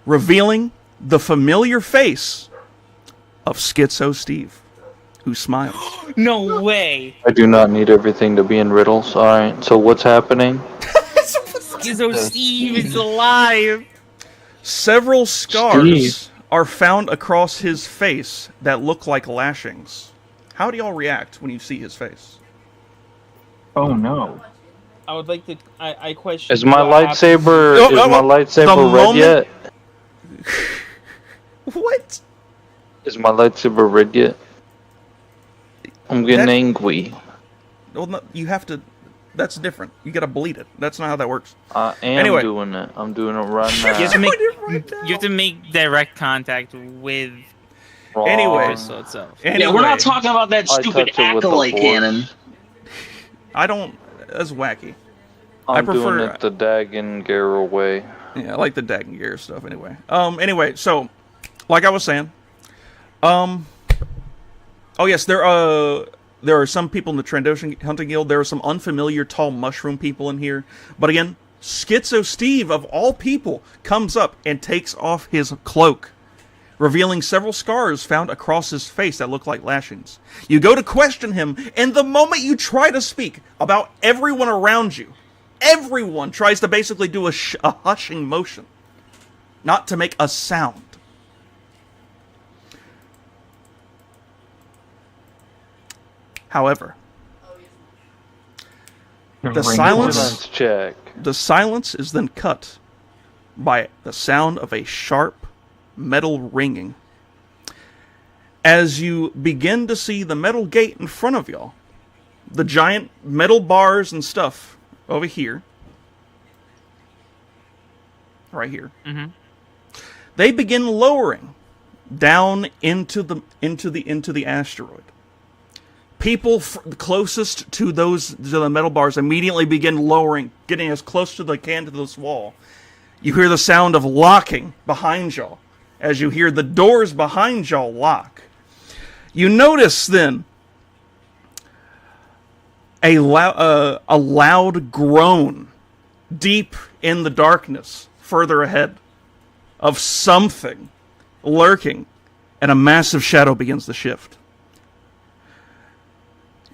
revealing the familiar face of Schizo Steve, who smiles. No way! I do not need everything to be in riddles. Alright, so what's happening? Schizo Steve is alive! Several scars are found across his face that look like lashings. How do y'all react when you see his face? Oh no. I would like to... I question... Is my lightsaber red yet? What? Is my lightsaber red yet? I'm getting angry. Well, no, you have to... That's different. You gotta bleed it. That's not how that works. I am doing it. I'm doing it right now. You have to make direct contact with... Anyway. So itself. Yeah, we're not talking about that stupid acolyte cannon. I don't... That's wacky. I prefer doing it the Dagan way. Yeah, I like the Dagan stuff anyway. Anyway, so, like I was saying, oh yes, there There are some people in the Trandoshan Hunting Guild. There are some unfamiliar tall mushroom people in here. But again, Schizo Steve, of all people, comes up and takes off his cloak, revealing several scars found across his face that look like lashings. You go to question him, and the moment you try to speak about everyone around you, everyone tries to basically do a hushing motion, not to make a sound. However, the silence is then cut by the sound of a sharp metal ringing. As you begin to see the metal gate in front of y'all, the giant metal bars and stuff over here, right here, they begin lowering down into the asteroid. People closest to the metal bars immediately begin lowering, getting as close to they can to this wall. You hear the sound of locking behind y'all as you hear the doors behind y'all lock. You notice then a loud groan deep in the darkness further ahead of something lurking, and a massive shadow begins to shift.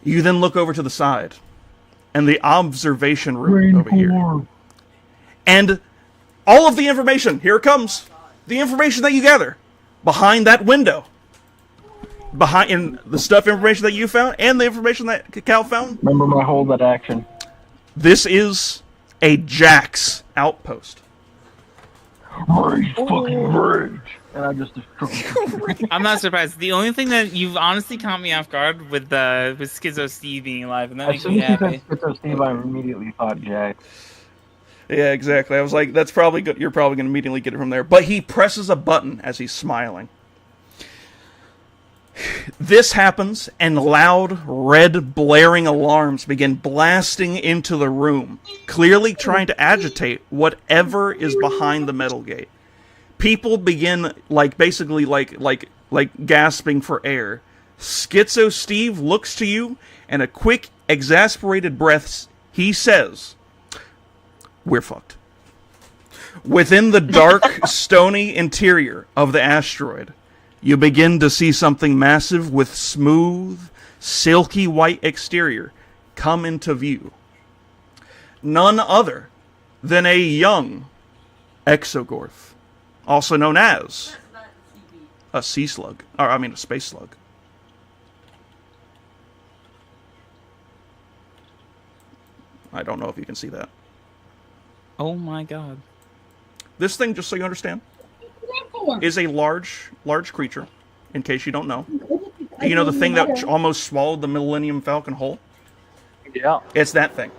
You then look over to the side, and the observation room over here. And all of the information, here it comes, the information that you gather behind that window. In the information that you found, and the information that Cal found. Remember my hold that action. This is a Jax outpost. Rage, fucking rage. And I just destroyed. I'm not surprised. The only thing that you've honestly caught me off guard with Schizo Steve being alive, and that makes me happy. As soon as you said Schizo Steve, I immediately thought Jax. Yeah, exactly. I was like, that's probably good. You're probably going to immediately get it from there. But he presses a button as he's smiling. This happens, and loud, red, blaring alarms begin blasting into the room, clearly trying to agitate whatever is behind the metal gate. People begin, basically gasping for air. Schizo Steve looks to you, and a quick, exasperated breath, he says, "We're fucked." Within the dark, stony interior of the asteroid, you begin to see something massive with smooth, silky white exterior come into view. None other than a young exogorth, also known as a sea slug, a space slug. I don't know if you can see that. Oh my god. This thing, just so you understand, is a large creature, in case you don't know. You know the thing that almost swallowed the Millennium Falcon whole? Yeah. It's that thing.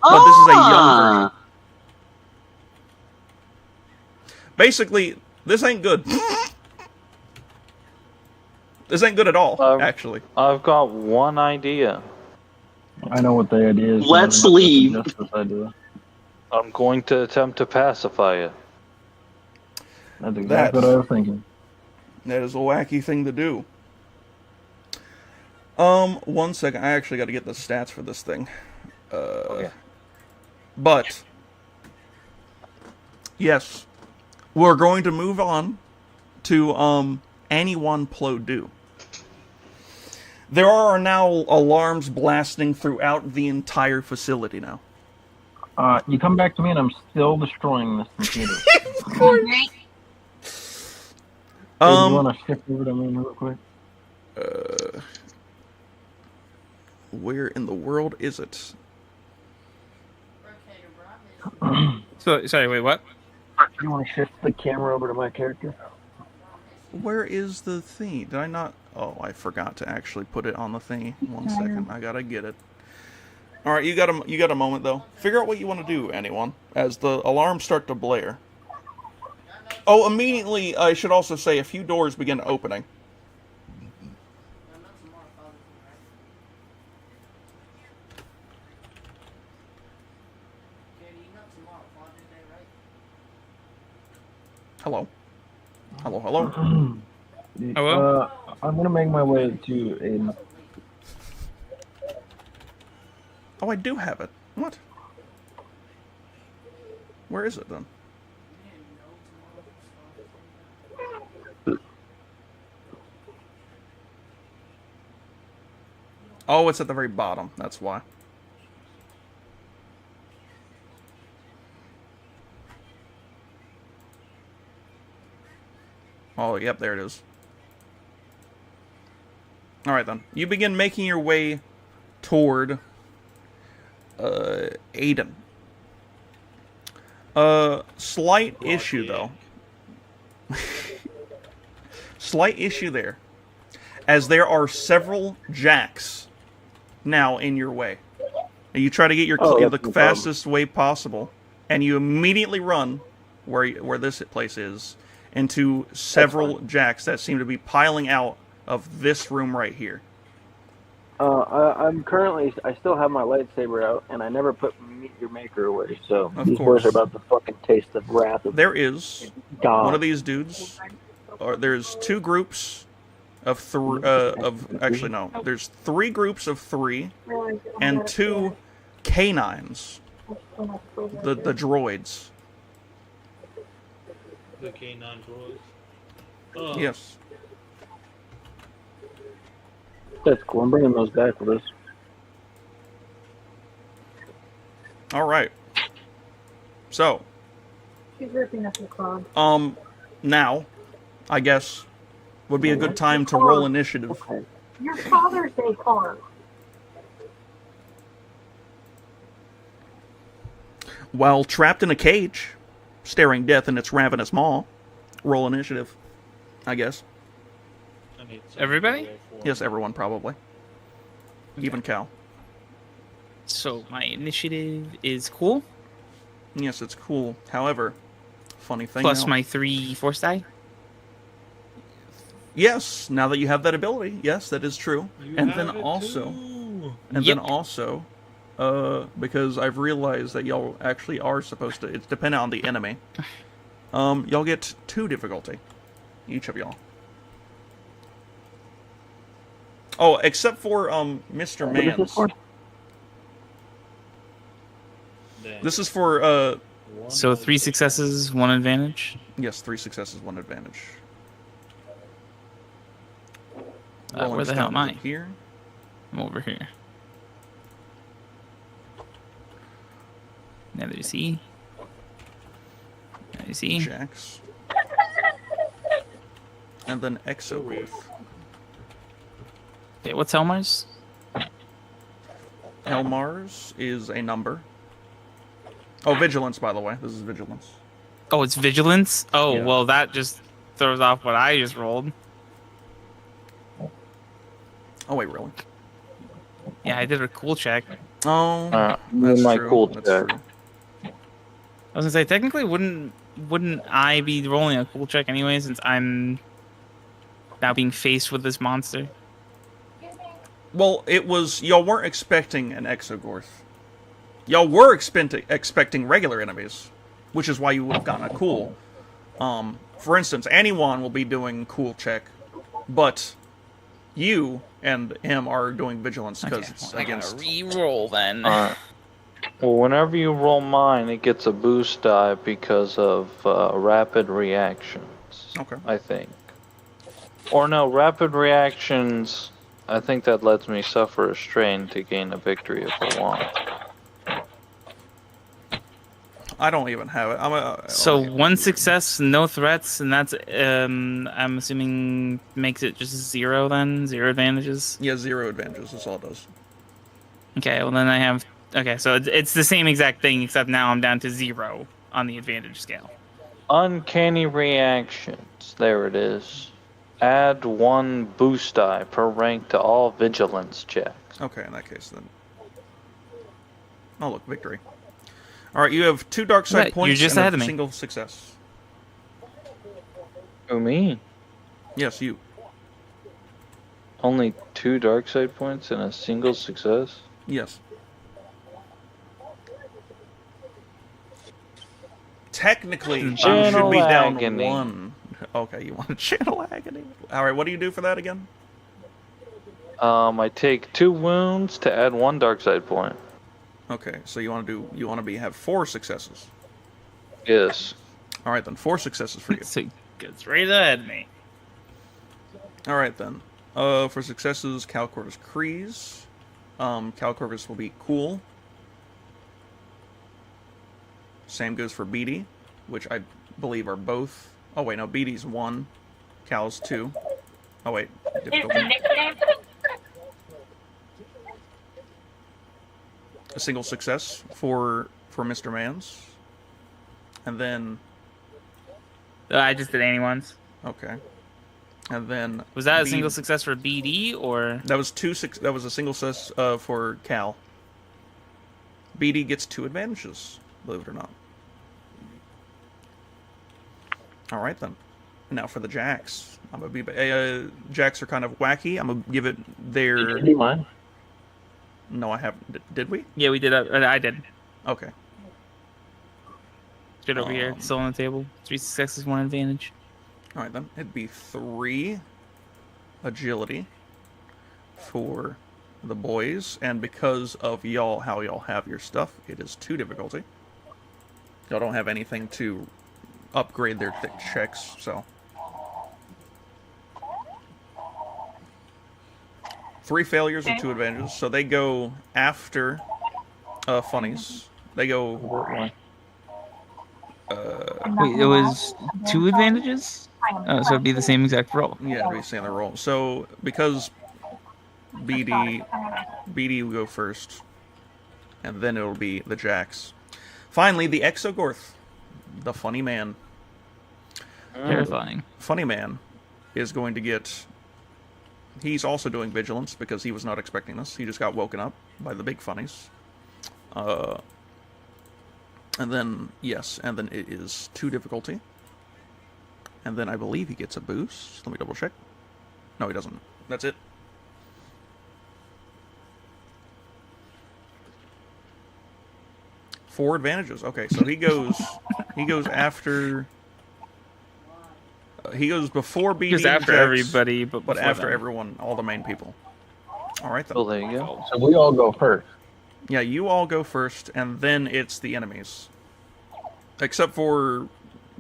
But this is a young version. Basically, this ain't good. This ain't good at all, actually. I've got one idea. I know what the idea is. Let's leave. I'm going to attempt to pacify it. That's exactly what I was thinking. That is a wacky thing to do. 1 second. I actually got to get the stats for this thing. Okay. But, yes, we're going to move on to anyone Plo Do. There are now alarms blasting throughout the entire facility now. You come back to me and I'm still destroying this computer. You want to shift over to me real quick? Where in the world is it? Sorry, wait, what? You want to shift the camera over to my character? Where is the thing? Did I not? Oh, I forgot to actually put it on the thingy. 1 second, I gotta get it. All right, you got a moment though. Figure out what you want to do, anyone, as the alarms start to blare. Oh, immediately, I should also say a few doors begin opening. Hello. Hello, hello. Hello? I'm gonna make my way to Oh, I do have it. What? Where is it then? Oh, it's at the very bottom. That's why. Oh, yep, there it is. Alright then. You begin making your way toward Aiden. Slight issue though. Slight issue there. As there are several jacks now in your way. And you try to get your the fastest way possible, and you immediately run where this place is into several jacks that seem to be piling out of this room right here. I'm currently, I still have my lightsaber out, and I never put Meet Your Maker away, so these boys are about to fucking taste the wrath of There is God. one of these dudes, or there's two groups of actually no, there's 3 groups of 3, and 2 canines, the droids. The canine droids? Oh. Yes. That's cool. I'm bringing those back with us. All right. So. She's ripping up the cloud. Now, I guess, would be a good time to roll initiative. Okay. Your Father's Day card. While trapped in a cage, staring death in its ravenous maw, roll initiative, I guess. Everybody? Yes, everyone probably. Okay. Even Cal. So my initiative is cool. Yes, it's cool. However, funny thing Plus now, my 3 force die. yes, now that you have that ability, yes, that is true. And then also, because I've realized that y'all actually are supposed to, it's dependent on the enemy. Y'all get 2 difficulty, each of y'all. Oh, except for Mr. Mans. This is for So 3 successes, 1 advantage. yes, 3 successes, 1 advantage. Where the hell am I? Here. I'm over here. Now you see. Now you see. Jacks. And then Exogorth. Okay, what's Elmar's? Elmar's is a number. Oh, Vigilance, by the way. This is Vigilance. Oh, it's Vigilance? Oh, Yeah. well, that just throws off what I just rolled. Oh, wait, really? Yeah, I did a cool check. Oh, that's my true. cool That's check. true. I was gonna say, technically, wouldn't I be rolling a cool check anyway, since I'm now being faced with this monster? Well, it was... Y'all weren't expecting an Exogorth. Y'all were expecting regular enemies, which is why you would have gotten a cool. For instance, anyone will be doing cool check, but you and him are doing Vigilance because it's against... re-roll then. Well, whenever you roll mine, it gets a boost die because of rapid reactions. Okay. I think. Or no, rapid reactions... I think that lets me suffer a strain to gain a victory if I want. I don't even have it. So 1 success, no threats, and that's I'm assuming makes it just 0 then? 0 advantages? Yeah, 0 advantages. That's all it does. Okay, well then I have... Okay, so it's the same exact thing, except now I'm down to 0 on the advantage scale. Uncanny reactions. There it is. Add 1 boost die per rank to all vigilance checks. Okay, in that case then. Oh look, victory. Alright, you have 2 dark side Right, points you're just and ahead a of me. single success. Who, me? Yes, you. Only 2 dark side points and a single success? Yes. Technically, you should Channel be down agony. 1. Okay, you want to channel agony? Alright, what do you do for that again? I take 2 wounds to add 1 dark side point. Okay, so you want to have 4 successes. Yes. All right then, 4 successes for you. So he gets right ahead of me. All right then. For successes, Calcorvus Kreese. Calcorvus will be cool. Same goes for BD, which I believe are both. Oh wait, no, BD's 1, Cal's 2. Oh wait, difficulty. A single success for Mr. Mans. And then I just did anyone's. okay. And then was that a single success for BD or that was that was a single success for Cal. BD gets 2 advantages, believe it or not. All right then. Now for the Jacks. I'm gonna be Jacks are kind of wacky. I'm gonna give it their. Did you do mine? No, I haven't. Did we? Yeah, we did. I did. Okay. Straight over here, still on the table. 3 successes, 1 advantage. All right then. It'd be 3 agility for the boys, and because of how y'all have your stuff, it is 2 difficulty. Y'all don't have anything to upgrade their checks, so 3 failures and 2 advantages. So they go after funnies. They go. Wait, it was 2 advantages. So it'd be the same exact roll. Yeah, it'd be the same roll. So because BD will go first, and then it'll be the Jacks. Finally, the Exogorth, the funny man. Terrifying. Funny man is going to get. He's also doing vigilance because he was not expecting this. He just got woken up by the big funnies. And then it is 2 difficulty. And then I believe he gets a boost. Let me double check. No, he doesn't. That's it. Four advantages. Okay, so he goes after. He goes before BD. Just after Jacks, everybody, but after them. everyone, all the main people. All right then. Oh, there you go. So we all go first. Yeah, you all go first, and then it's the enemies. Except for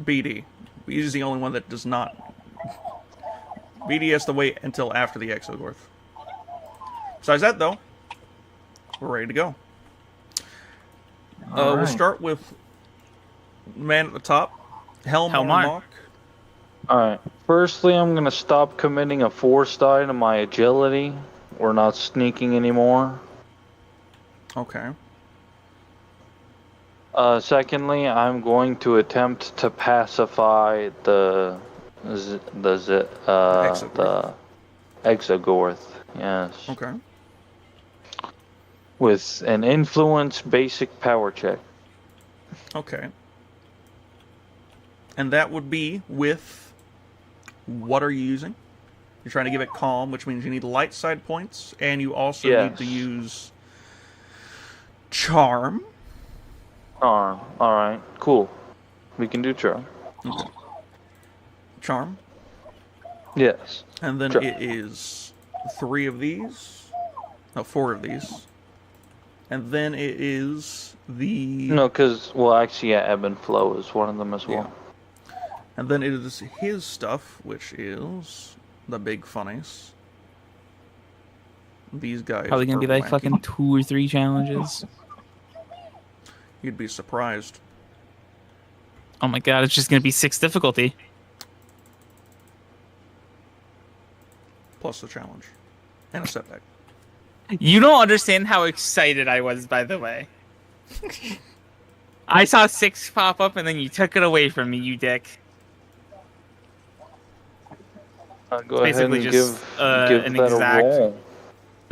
BD. He's the only one that does not. BD has to wait until after the Exogorth. Besides that, though, we're ready to go. We'll start with man at the top, Helmar. Alright. Firstly, I'm going to stop committing a force die to my agility. We're not sneaking anymore. Okay. Secondly, I'm going to attempt to pacify the Exogorth. Yes. Okay. With an influence basic power check. Okay. And that would be with. What are you using? You're trying to give it calm, which means you need light side points, and you also need to use charm. Charm. Alright, cool. We can do charm. Okay. Charm? Yes. And then it is 3 of these. No, 4 of these. And then it is the... No, because, well, actually, yeah, ebb and flow is one of them as well. Yeah. And then it is his stuff, which is the big funnies. These guys. Probably gonna be like wacky. fucking 2 or 3 challenges. You'd be surprised. Oh my god, it's just gonna be 6 difficulty. Plus the challenge. And a setback. You don't understand how excited I was, by the way. I saw 6 pop up and then you took it away from me, you dick. Go ahead and just, give an that exact. a roll.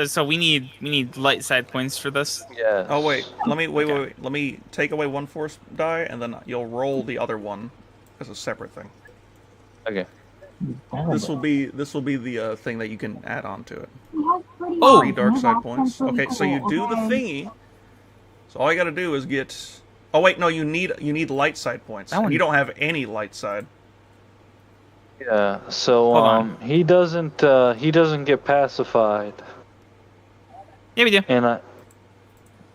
So we need light side points for this. Yes. Oh wait, wait. Let me take away 1 force die, and then you'll roll the other one as a separate thing. Okay. This will be the thing that you can add on to it. Oh, 3 dark side points. Okay, so you do the thingy. So all you got to do is get. Oh wait, no, you need light side points. And you don't have any light side. Yeah. So he doesn't get pacified. Yeah, we do. And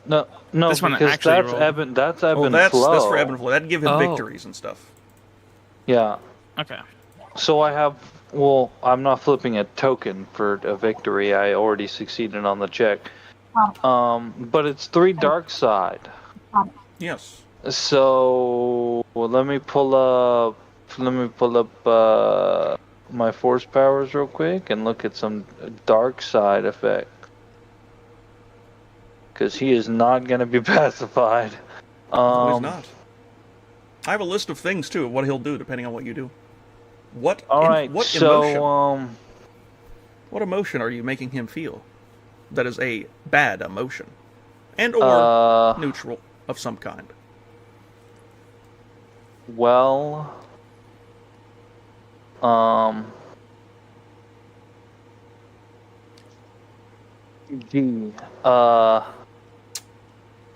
No, This one because actually that's rolled. ebb and That's flow. that's for ebb and flow. That'd give him Oh. victories and stuff. Yeah. Okay. So I have. Well, I'm not flipping a token for a victory. I already succeeded on the check. But it's 3 dark side. Yes. So let me pull up. My force powers real quick and look at some dark side effect. Because he is not going to be pacified. No, he's not. I have a list of things too, of what he'll do depending on what you do. What emotion? What emotion are you making him feel? That is a bad emotion, and or neutral of some kind. Well, it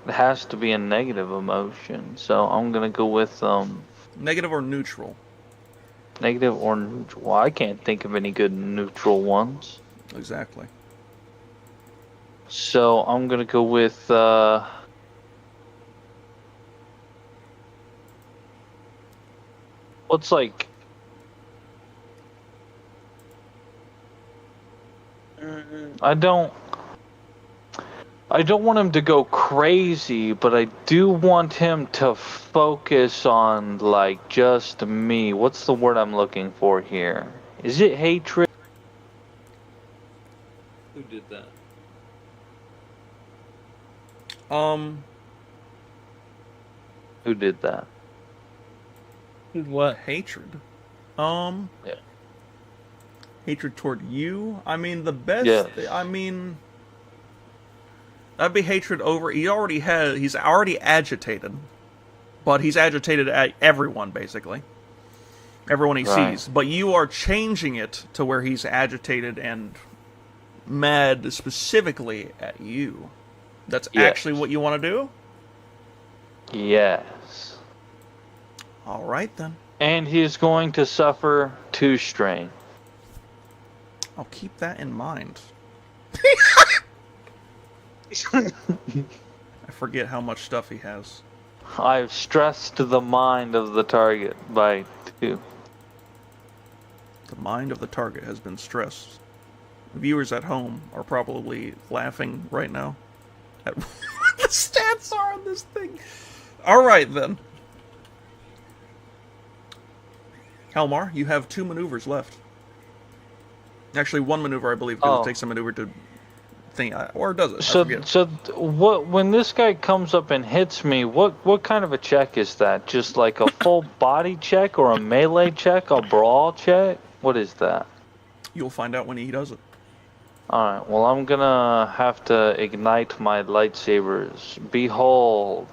has to be a negative emotion, so I'm gonna go with negative or neutral. Negative or neutral. Well, I can't think of any good neutral ones. Exactly. So I'm gonna go with what's like I don't want him to go crazy, but I do want him to focus on, like, just me. What's the word I'm looking for here? Is it hatred? Who did that? Who did that? What? Hatred. Yeah. Hatred toward you? I mean, the best... Yes. I mean... That'd be hatred over... He's already agitated. But he's agitated at everyone, basically. Everyone he sees. But you are changing it to where he's agitated and mad specifically at you. That's actually what you want to do? Yes. Alright, then. And he's going to suffer 2 strain. I'll keep that in mind. I forget how much stuff he has. I've stressed the mind of the target by 2. The mind of the target has been stressed. Viewers at home are probably laughing right now at what the stats are on this thing. Alright, then. Helmar, you have 2 maneuvers left. Actually, 1 maneuver, I believe, because it takes a maneuver to think, or does it? So what? When this guy comes up and hits me, what kind of a check is that? Just like a full body check, or a melee check, a brawl check? What is that? You'll find out when he does it. All right. Well, I'm gonna have to ignite my lightsabers. Behold,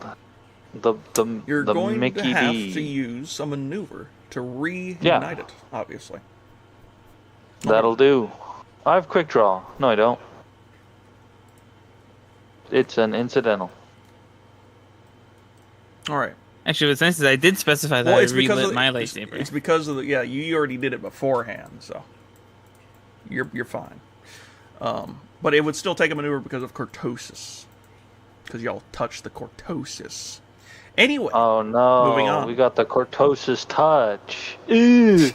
You're the going Mickey to have D. to use a maneuver to reignite it, obviously. That'll do. I have quick draw. No, I don't. It's an incidental. Alright. Actually, what's nice is I did specify that I relit my lightsaber. It's because of the... Yeah, you already did it beforehand, so... You're fine. But it would still take a maneuver because of cortosis. Because y'all touched the cortosis. Anyway. Oh no. Moving on. We got the cortosis touch. Ew.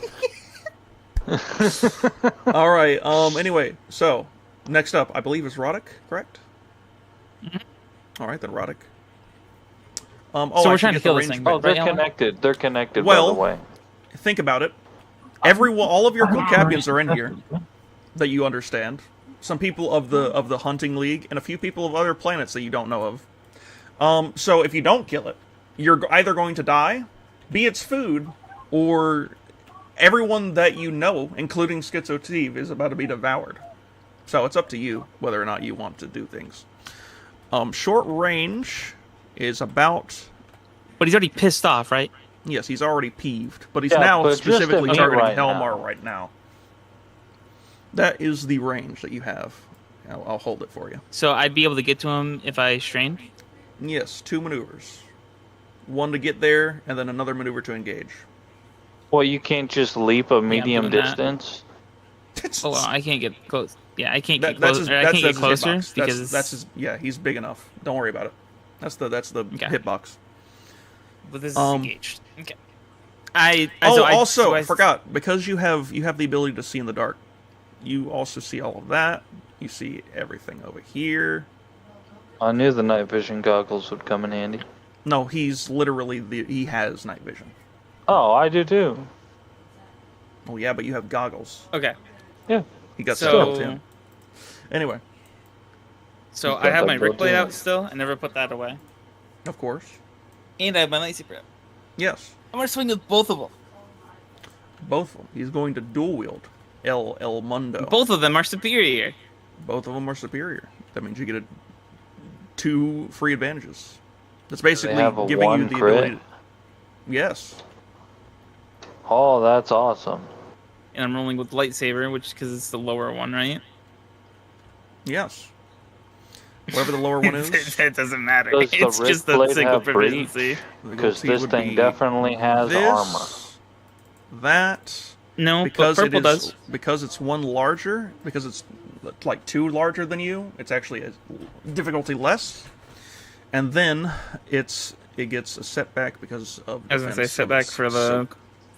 Alright, anyway, so... Next up, I believe is Roddick, correct? Mm-hmm. Alright, then Roddick. So we're trying to kill this thing. Oh, they're connected. They're connected, by the way. Think about it. All of your Capians are in here that you understand. Some people of the hunting league, and a few people of other planets that you don't know of. So if you don't kill it, you're either going to die, be its food, or everyone that you know, including Schizo Steve, is about to be devoured. So it's up to you whether or not you want to do things. Short range is about... But he's already pissed off, right? Yes, he's already peeved, but he's now specifically targeting Helmar right now. That is the range that you have. I'll hold it for you. So I'd be able to get to him if I strained? Yes, 2 maneuvers. 1 to get there, and then another maneuver to engage. Well, you can't just leap a medium distance? Oh, well, I can't get close. Yeah, I can't get closer. I can't get closer because that's his. Yeah, he's big enough. Don't worry about it. That's the hitbox. But this is engaged. Okay. I forgot, because you have the ability to see in the dark. You also see all of that. You see everything over here. I knew the night vision goggles would come in handy. No, he's literally he has night vision. Oh, I do too. Oh yeah, but you have goggles. Okay. Yeah. He got built in. Anyway. So I have my Rick blade out still. I never put that away. Of course. And I have my lightsaber out. Yes. I'm gonna swing with both of them. Both of them. He's going to dual wield. El Mundo. Both of them are superior. Both of them are superior. That means you get 2 free advantages. That's basically giving you the ability to... Yes. Oh, that's awesome. And I'm rolling with lightsaber, which because it's the lower one, right? Yes. Whatever the lower one is. It doesn't matter. Does It's just the single proficiency. Because this thing definitely has armor. That... No, because but purple does. Because it's one larger, because it's like 2 larger than you, it's actually a difficulty less. And then it gets a setback because of I was going to say setback for the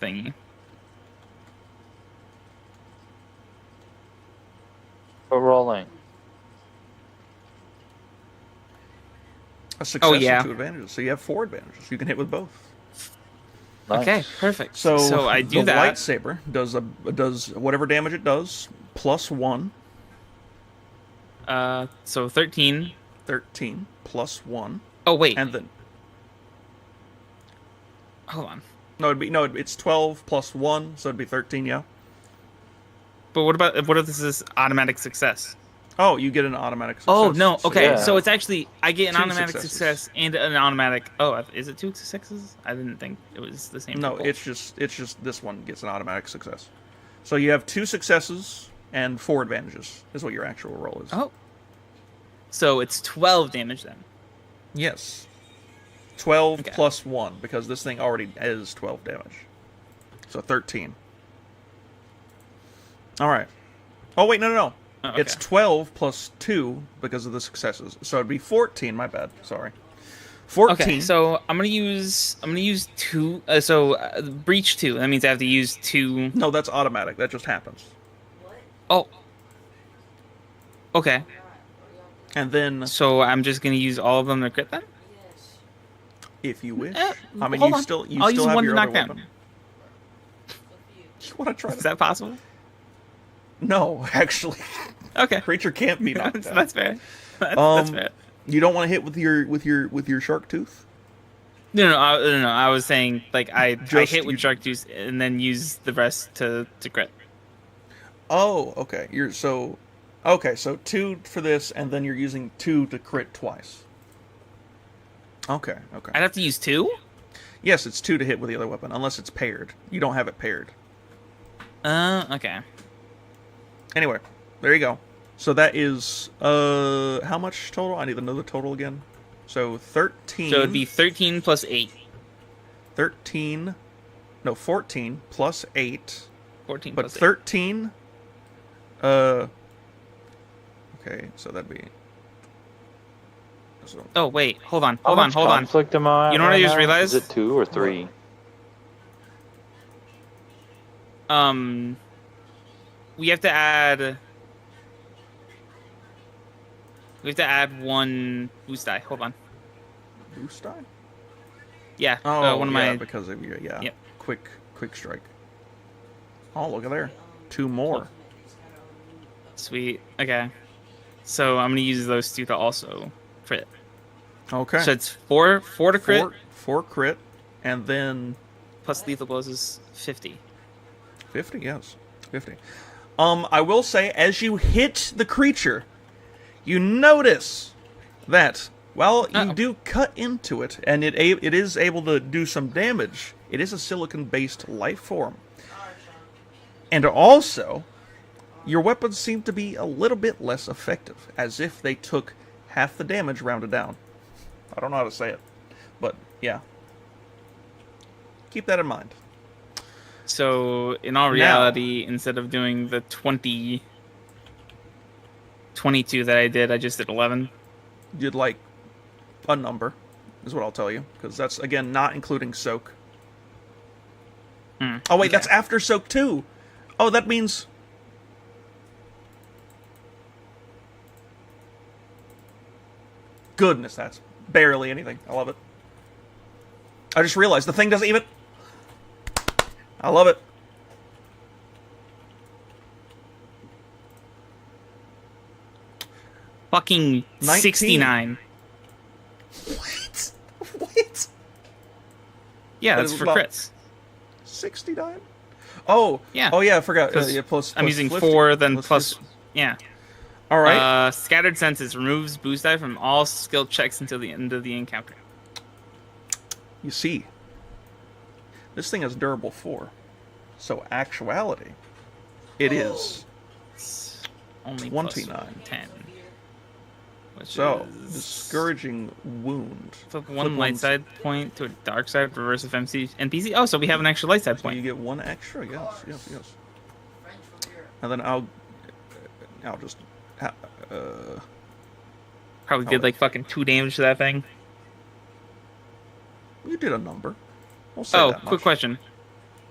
thingy. We're rolling. A success and 2 advantages. So you have 4 advantages. You can hit with both. Nice. Okay, perfect. So I do that. The lightsaber does whatever damage it does, plus 1. So 13. 13 plus 1. Oh wait. And then hold on. It's 12 plus 1, so it'd be 13, yeah. But what if this is automatic success? Oh, you get an automatic success. Oh no, okay. So, yeah. So it's actually I get an 2 automatic success and an automatic. Oh, is it 2 successes? I didn't think it was the same. No, it's just this one gets an automatic success. So you have 2 successes and 4 advantages. Is what your actual roll is. Oh. So it's 12 damage then. Yes. 12 plus 1, because this thing already is 12 damage. So 13. All right. Oh wait, no. Oh, okay. It's 12 plus 2 because of the successes. So it'd be 14, my bad. Sorry. 14. Okay, so I'm going to use 2 breach 2. That means I have to use 2. No, that's automatic. That just happens. Oh. Okay. And then so I'm just going to use all of them to crit then? If you wish. I mean, I'll still use have one your to other knock down. weapon. You want to try Is that possible? No, actually. Okay. Creature can't be knocked down. That's fair. That's fair. You don't want to hit with your shark tooth? No. I was saying like I hit with shark tooth and then use the rest to crit. Oh, okay. So 2 for this, and then you're using 2 to crit twice. Okay. I'd have to use 2? Yes, it's 2 to hit with the other weapon, unless it's paired. You don't have it paired. Okay. Anyway, there you go. So that is how much total? I need to know the total again. So 13. So it'd be 13 plus 8. 14 plus 8. 14 but plus 8. 13. Okay, so that'd be. Oh wait, hold on. Conflict am I? You know what I just realized? Is it 2 or 3? We have to add 1 boost die. Hold on. Boost die? Yeah. Oh, one of my because of your Yep. quick strike. Oh, look at there. 2 more. Sweet. Okay. So I'm gonna use those 2 to also crit. Okay. So it's 4 to crit. 4 crit, and then plus lethal blows is 50. 50, yes. 50. I will say, as you hit the creature, you notice that while you do cut into it, and it is able to do some damage, it is a silicon-based life form. And also, your weapons seem to be a little bit less effective, as if they took half the damage rounded down. I don't know how to say it, but yeah. Keep that in mind. So, in all reality, instead of doing the 20 22 that I did. I just did 11. You'd like a number, is what I'll tell you, because that's again not including soak. Oh wait, that's after soak too. Oh, that means. Goodness, that's barely anything. I love it. I just realized the thing doesn't even. I love it. Fucking 69. What? What? Yeah, that's for crits. 69? Oh. Yeah. Oh, yeah, I forgot. Yeah, plus I'm using 50, 4, then plus... Yeah. All right. Scattered Senses removes boost die from all skill checks until the end of the encounter. You see, this thing is durable 4. So, actuality, it is it's only 29. 10. So, discouraging wound. Flip one light side point to a dark side, reverse of NPC. Oh, so we have an extra light side point. You get one extra, yes. And then I'll just... Probably did like fucking 2 damage to that thing. You did a number. We'll say that much. Quick question.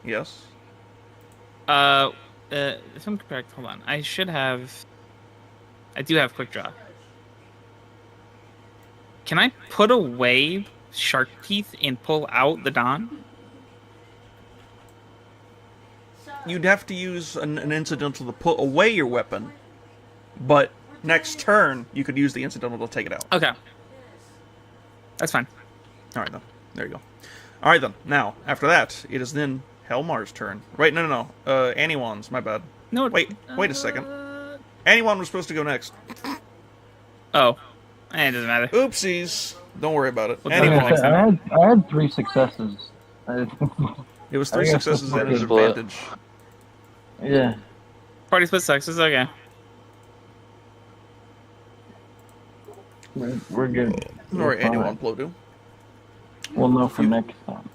Yes. If I'm correct, hold on. I do have quick draw. Can I put away shark teeth and pull out the Dawn? You'd have to use an incidental to put away your weapon, but next turn you could use the incidental to take it out. Okay. That's fine. All right, then. There you go. All right, then. Now, after that, it is then Helmar's turn. Right, no. Aniwan's, my bad. No. Wait a second. Aniwan was supposed to go next. Oh. It doesn't matter. Oopsies. Don't worry about it. Aniwan. I had 3 successes. It was 3 successes at his advantage. Yeah. Party split success, okay. We're good. All right, Aniwan, Plodu. We'll know for next time.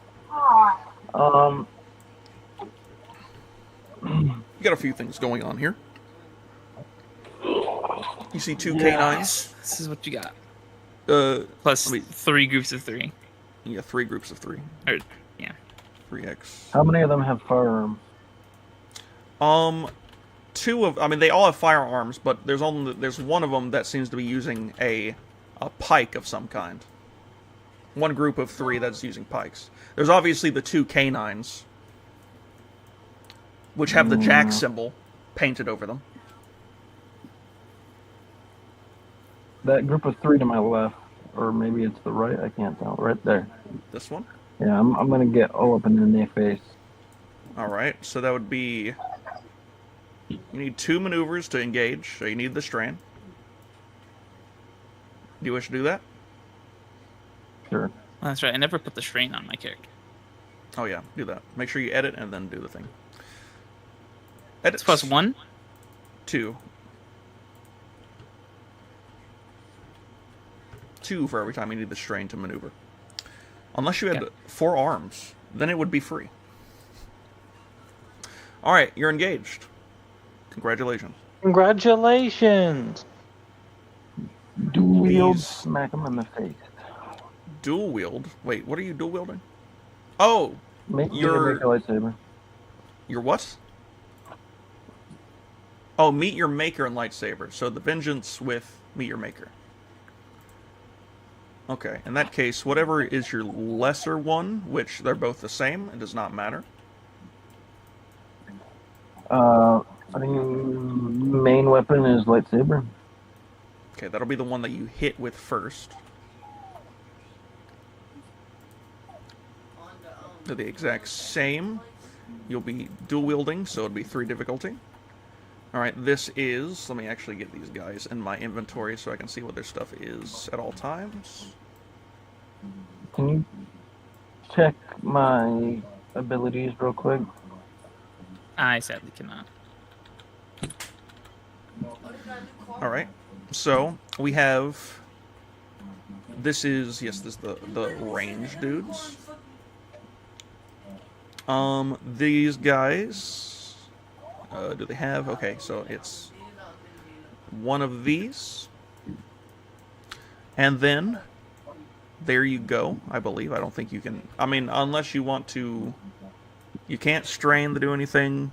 You got a few things going on here. You see 2 K9s. This is what you got. Plus 3 groups of 3. Yeah, 3 groups of 3. Yeah. 3x. How many of them have firearms? 2 of... I mean, they all have firearms, but there's one of them that seems to be using a pike of some kind. One group of 3 that's using pikes. There's obviously the 2 K9s, which have the jack symbol painted over them. That group of 3 to my left, or maybe it's the right, I can't tell. Right there. This one? Yeah, I'm gonna get all up in their face. Alright, so that would be... You need 2 maneuvers to engage, so you need the strain. Do you wish to do that? Sure. Oh, that's right, I never put the strain on my character. Oh yeah, do that. Make sure you edit and then do the thing. Edit. It's +1? 2. 2 for every time you need the strain to maneuver. Unless you had 4 arms, then it would be free. Alright, you're engaged. Congratulations. Congratulations! Dual wield, smack him in the face. Dual wield? Wait, what are you dual wielding? Oh! Make a lightsaber. Your what? Oh, meet your maker and lightsaber. So the vengeance with meet your maker. Okay, in that case, whatever is your lesser one, which they're both the same, it does not matter. I think main weapon is lightsaber. Okay, that'll be the one that you hit with first. They're the exact same. You'll be dual wielding, so it'll be 3 difficulty. Alright, this is... Let me actually get these guys in my inventory so I can see what their stuff is at all times. Can you check my abilities real quick? I sadly cannot. Alright, so we have... This is... Yes, this is the range dudes. These guys... do they have... Okay, so it's... one of these. And then, there you go, I believe. I don't think you can... I mean, unless you want to... You can't strain to do anything.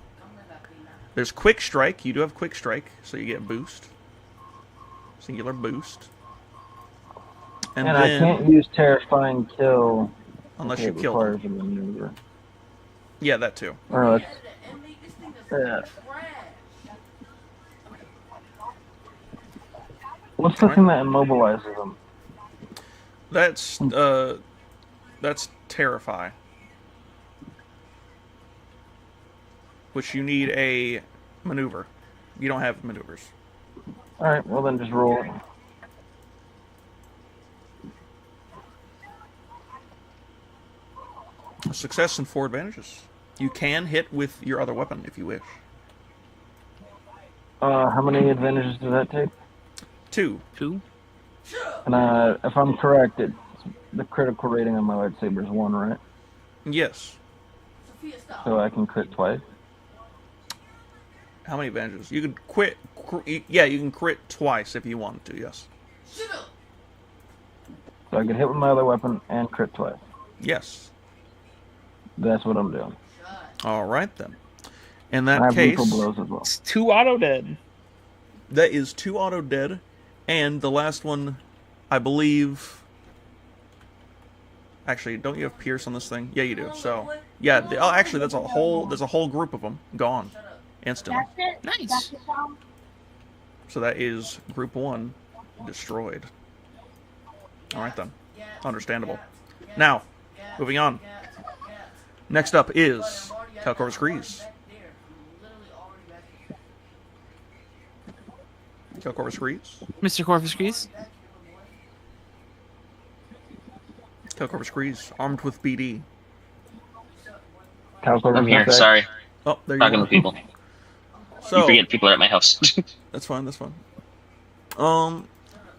There's Quick Strike. You do have Quick Strike, so you get boost. Singular boost. And then, I can't use Terrifying Kill unless you kill them. Yeah, that too. Oh, what's the thing that immobilizes them? That's Terrify. Which you need a maneuver. You don't have maneuvers. Alright, well then just roll it. Success and 4 advantages. You can hit with your other weapon if you wish. How many advantages does that take? 2. And if I'm correct, the critical rating on my lightsaber is 1, right? Yes. So I can crit twice. How many advantages? You can quit. Yeah, you can crit twice if you want to. Yes. So I can hit with my other weapon and crit twice. Yes. That's what I'm doing. All right then. In that case, blows as well. It's 2 auto dead. That is 2 auto dead, and the last one, I believe. Actually, don't you have Pierce on this thing? Yeah, you do. So, yeah. Actually, that's a whole. There's a whole group of them gone instantly. Nice. So that is group 1 destroyed. All right then. Understandable. Now, moving on. Next up is Cal Corvus Grease. Cal Corvus Grease. Mr. Corvus Grease. Cal Corvus Grease, armed with BD. I'm here, sorry. Oh, there you Talking go. to people. So, you forget people are at my house. That's fine, that's fine.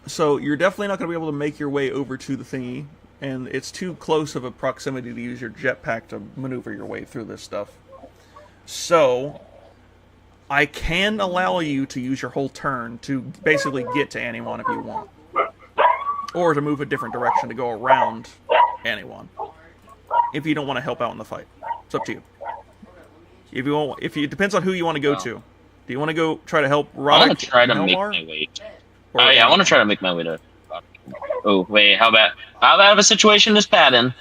So you're definitely not going to be able to make your way over to the thingy, and it's too close of a proximity to use your jetpack to maneuver your way through this stuff. So, I can allow you to use your whole turn to basically get to anyone if you want. Or to move a different direction to go around anyone. If you don't want to help out in the fight. It's up to you. If you want, it depends on who you want to go to. Do you want to go try to help Roddick? I want to try to make my way. Oh yeah, I want to try to make my way to. Oh wait, how bad of a situation is Pat in?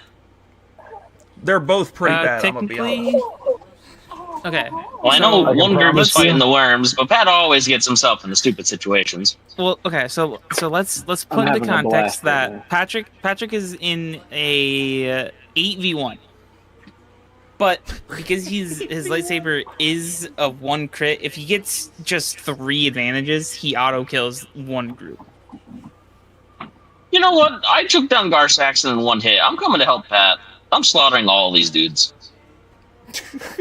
They're both pretty bad. I'm gonna be honest. Okay. Well, I know one group is fighting the worms, but Pat always gets himself into stupid situations. Well, okay, so let's put into context that Patrick is in a 8v1. But because his lightsaber is a 1 crit, if he gets just 3 advantages, he auto kills 1 group. You know what? I took down Gar Saxon in 1 hit. I'm coming to help Pat. I'm slaughtering all these dudes.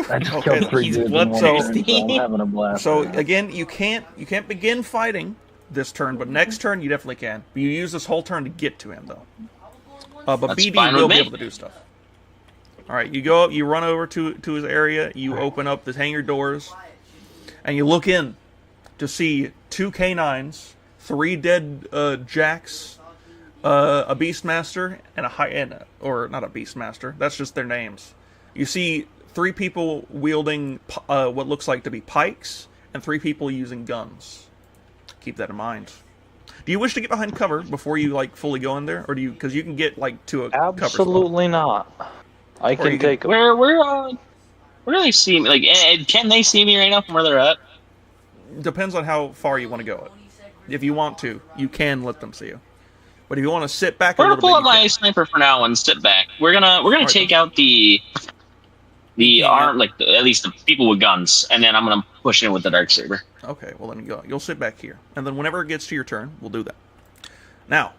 I just killed 3 dudes in 1 turn, so I'm having a blast. So again, you can't begin fighting this turn, but next turn you definitely can. But you use this whole turn to get to him, though. But That's BD will be able to do stuff. All right, you go up, you run over to his area, you open up the hangar doors, and you look in to see 2 K9s, 3 dead Jacks, a Beastmaster, and or not a Beastmaster. That's just their names. You see 3 people wielding what looks like to be pikes, and 3 people using guns. Keep that in mind. Do you wish to get behind cover before you fully go in there, or do you? Because you can get to a absolutely cover spot. not. I can take. Where do they see me? Can they see me right now from where they're at? Depends on how far you want to go. If you want to, you can let them see you. But if you want to sit back a We're little gonna pull bit, out my sniper for now and sit back. We're gonna take out the arm, at least the people with guns, and then I'm gonna push in with the darksaber. Okay, well then you'll sit back here, and then whenever it gets to your turn, we'll do that. Now,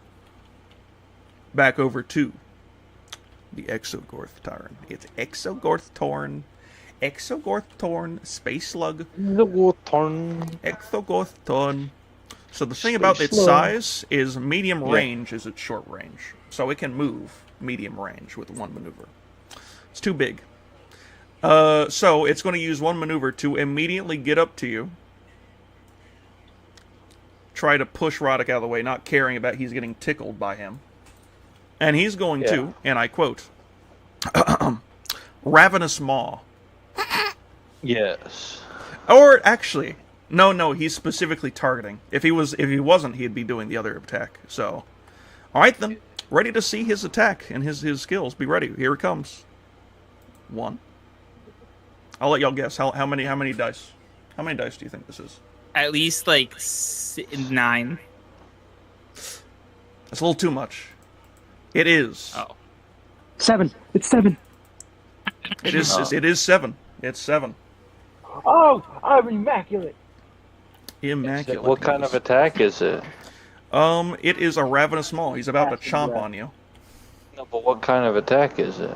back over to the Exogorth Tyrant. It's Exogorth Torn, Space Slug. Exogorth Torn. So the thing about its size is medium range is its short range. So it can move medium range with 1 maneuver. It's too big. So it's going to use 1 maneuver to immediately get up to you. try to push Roddick out of the way, not caring about he's getting tickled by him. And he's going to, and I quote, Ravenous Maw. Yes. Or actually, no, he's specifically targeting. If he wasn't, he'd be doing the other attack. So, all right then, ready to see his attack and his skills. Be ready. Here it comes. 1. I'll let y'all guess how many dice. How many dice do you think this is? At least like 9. That's a little too much. It is. 7. It's 7. It is 7. It's 7. Oh, I'm immaculate. Immaculate. What kind of attack is it? It is a Ravenous Maw. He's about to chomp on you. No, but what kind of attack is it?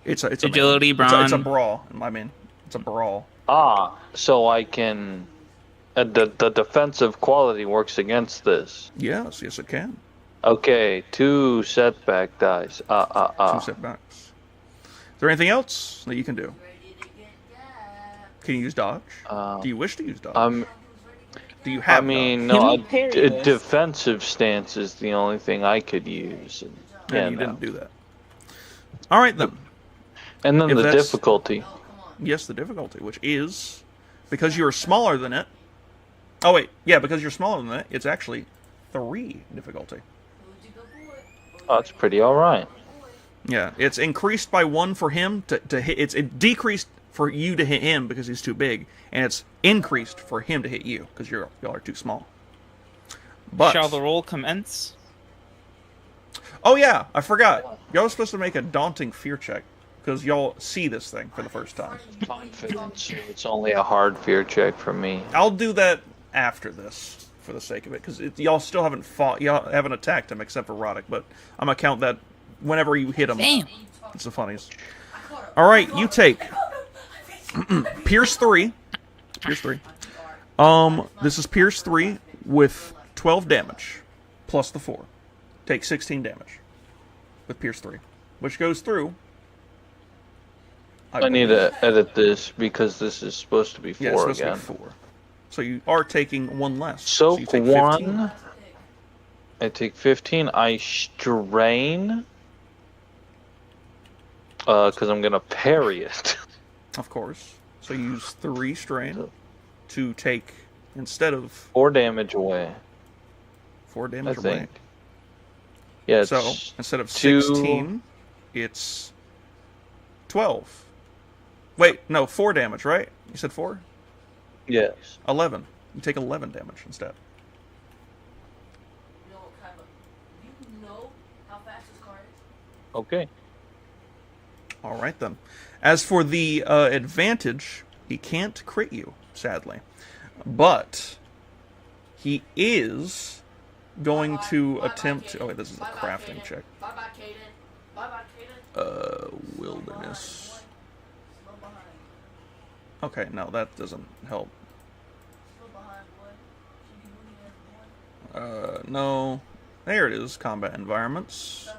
It's agility, brawn. It's a brawl. I mean, it's a brawl. Ah, so I can. The defensive quality works against this. Yes, it can. Okay, 2 setback dice. 2 setbacks. Is there anything else that you can do? Can you use dodge? Do you wish to use dodge? Do you have? I mean, no. A defensive stance is the only thing I could use. And you didn't do that. All right then. And then the difficulty. Yes, the difficulty, which is because you're smaller than it. Oh wait, yeah, because you're smaller than it, it's actually 3 difficulty. Oh, that's pretty all right. Yeah, it's increased by 1 for him to hit. It's decreased for you to hit him because he's too big, and it's increased for him to hit you because y'all are too small. But shall the roll commence? Oh yeah, I forgot. Y'all are supposed to make a daunting fear check because y'all see this thing for the first time. Confidence. It's only a hard fear check for me. I'll do that after this for the sake of it because y'all still haven't fought. Y'all haven't attacked him except for Roddick, but I'm gonna count that whenever you hit him. Damn. It's the funniest. All right, you take Pierce 3. Pierce 3. This is Pierce 3 with 12 damage plus the 4. Take 16 damage with Pierce 3, which goes through. I need to edit this because this is supposed to be 4 yeah, it's supposed again. to be 4. So you are taking 1 less. So you take 1. 15. I take 15. I strain. Because I'm gonna parry it. Of course. So you use 3 strain to take instead of 4 damage away. 4 damage I away. think. Yeah. So instead of 2... 16, it's 12. Wait, no, 4 damage, right? You said 4? Yes. 11. You take 11 damage instead. Okay. All right then. As for the advantage, he can't crit you, sadly, but he is going to attempt. Oh wait, this is a crafting check. Wilderness. Okay, no, that doesn't help. No. There it is, combat environments.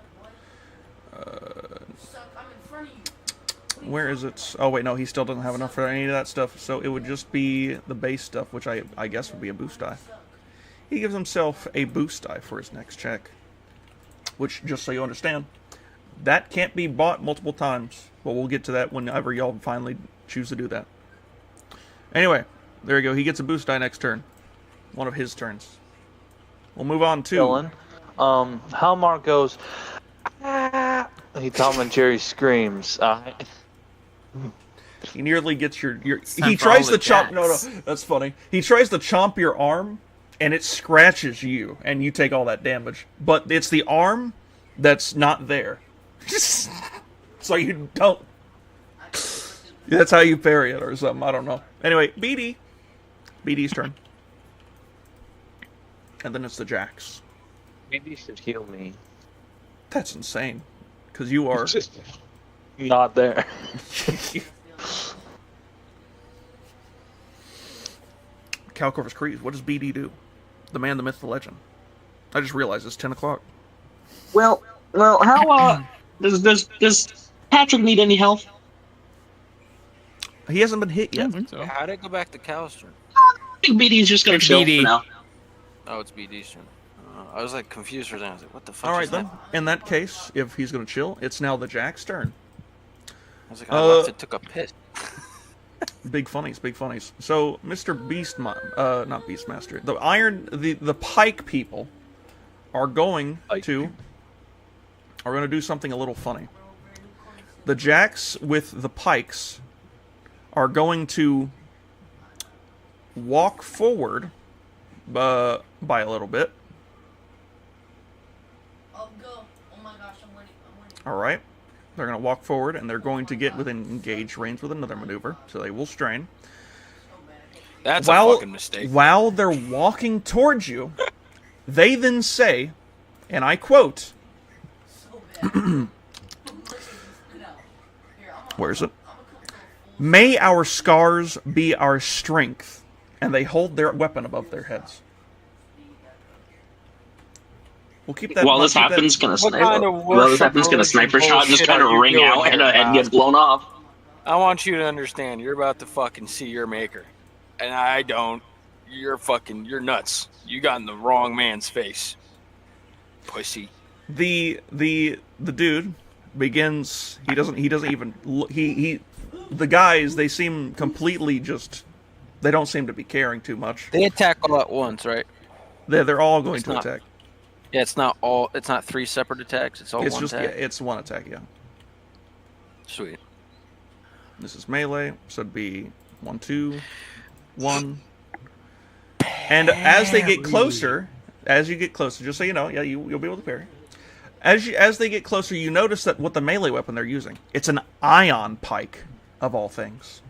Where is it? Oh wait, no, he still doesn't have enough for any of that stuff, so it would just be the base stuff, which I guess would be a boost die. He gives himself a boost die for his next check, which, just so you understand, that can't be bought multiple times, but we'll get to that whenever y'all finally choose to do that. Anyway, there you go, he gets a boost die next turn. One of his turns. We'll move on to... Dylan, Halmar goes... Ah! He Tom and Jerry screams. He nearly gets your he tries to chomp. No, that's funny. He tries to chomp your arm, and it scratches you, and you take all that damage. But it's the arm that's not there, so you don't. That's how you parry it, or something. I don't know. Anyway, BD's turn, and then it's the Jacks. BD should heal me. That's insane, because you are just not there. Calcorvus Creed, what does BD do? The man, the myth, the legend. I just realized it's 10 o'clock. Well, how does Patrick need any health? He hasn't been hit yet. How'd it go back to Cal's turn? I think BD's just gonna chill for now. Oh, it's BD Eastern. I was like confused for a second. I was like, what the fuck? All right then. In that case, if he's gonna chill, it's now the Jack's turn. I was like, I left it, took a piss. Big funnies, big funnies. So, Mr. Not Beastmaster, the Pike people are going to do something a little funny. The Jacks with the Pikes are going to walk forward by a little bit. I'll go. Oh my gosh, I'm ready. All right. They're going to walk forward, and they're going to get within engaged range with another maneuver, so they will strain. That's a fucking mistake. While they're walking towards you, they then say, and I quote, where is it? "May our scars be our strength," and they hold their weapon above their heads. We'll keep that. While this happens, gonna sniper shot just kind of ring out and a head gets blown off. I want you to understand, you're about to fucking see your maker, and I don't. You're nuts. You got in the wrong man's face, pussy. The dude begins. He doesn't even. The guys, they seem completely just. They don't seem to be caring too much. They attack all at once, right? They're all going to attack. Yeah, it's not 3 separate attacks. It's all one attack. Yeah, it's one attack. Yeah. Sweet. This is melee, so it'd be 1, 2, 1. And as they get closer, just so you know, yeah, you'll be able to parry. As they get closer, you notice that what the melee weapon they're using, it's an ion pike, of all things.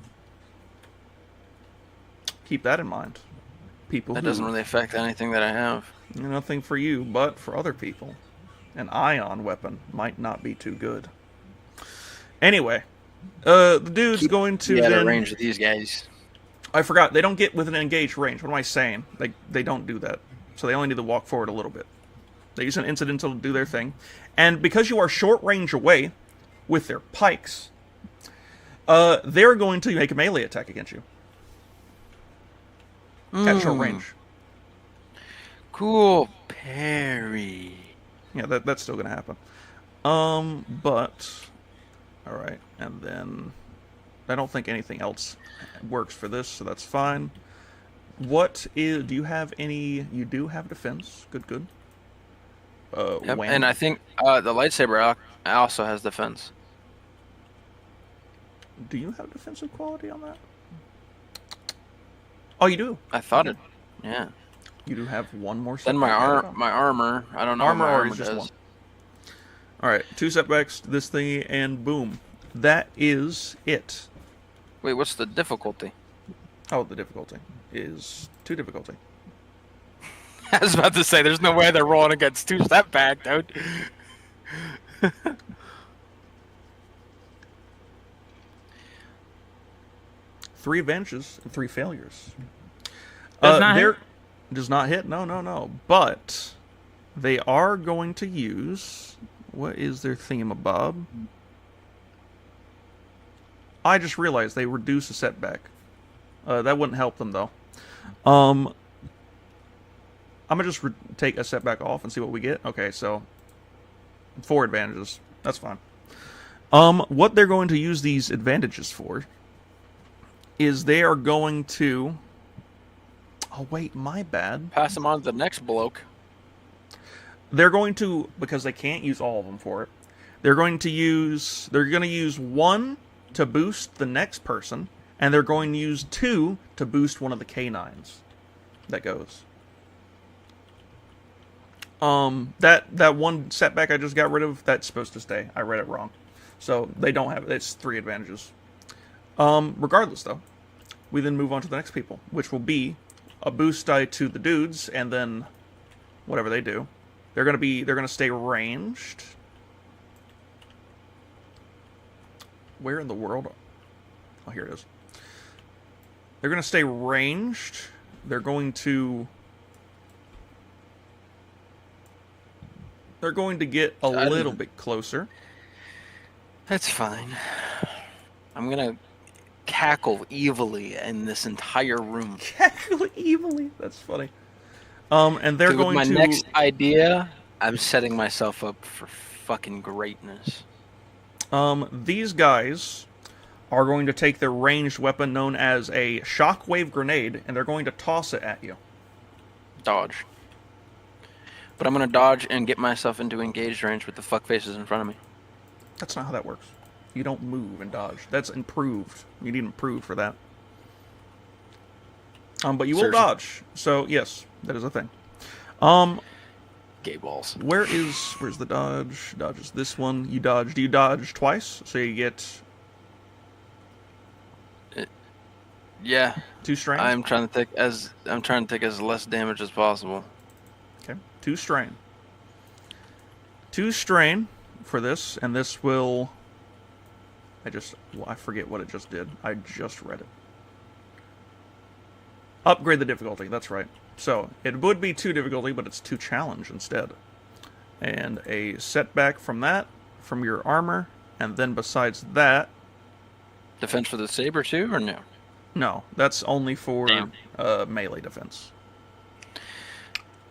Keep that in mind. That doesn't really affect anything that I have. Nothing for you, but for other people, an ion weapon might not be too good. Anyway, the dude's going to out of range with these guys. I forgot, they don't get within engaged range. What am I saying? They don't do that. So they only need to walk forward a little bit. They use an incidental to do their thing. And because you are short range away with their pikes, they're going to make a melee attack against you. At short range. Cool. Parry. Yeah, that's still going to happen. But... Alright, and then... I don't think anything else works for this, so that's fine. Do you have any... You do have defense. Good. Yep, and I think the lightsaber also has defense. Do you have defensive quality on that? Oh, you do? I thought it... Yeah. You do have one more setback. Then my armor, I don't know armor what my armor is just does. one. Alright, 2 setbacks to this thingy, and boom. That is it. Wait, what's the difficulty? Oh, the difficulty is 2 difficulty. I was about to say, there's no way they're rolling against 2 setback, dude. 3 advantages and 3 failures. Does not hit? No. But they are going to use... What is their thingamabob? I just realized they reduce a setback. That wouldn't help them, though. I'm going to just take a setback off and see what we get. Okay, so 4 advantages. That's fine. What they're going to use these advantages for is they are going to... Oh, wait, my bad. Pass them on to the next bloke. They're going to, because they can't use all of them for it, they're going to use 1 to boost the next person, and they're going to use 2 to boost one of the canines that goes. That 1 setback I just got rid of, that's supposed to stay. I read it wrong. So they don't have it. It's 3 advantages. Regardless, though, we then move on to the next people, which will be a boost die to the dudes, and then whatever they do. They're gonna stay ranged. Where in the world? Oh, here it is. They're gonna stay ranged. They're going to get a little bit closer. That's fine. I'm gonna cackle evilly in this entire room. Cackle evilly? That's funny. And they're going with to... my next idea, I'm setting myself up for fucking greatness. These guys are going to take their ranged weapon known as a shockwave grenade, and they're going to toss it at you. Dodge. But I'm going to dodge and get myself into engaged range with the fuckfaces in front of me. That's not how that works. You don't move and dodge. That's improved. You need improved for that. But you will dodge. So, yes, that is a thing. Gay balls. Where's the dodge? Dodge is this one. You dodge. Do you dodge twice? So you get... Yeah. 2 strain? I'm trying to take as less damage as possible. Okay. 2 strain. 2 strain for this, and this will... I forget what it just did. I just read it. Upgrade the difficulty, that's right. So, it would be 2 difficulty, but it's 2 challenge instead. And a setback from that, from your armor, and then besides that... Defense for the saber too, or no? No, that's only for melee defense.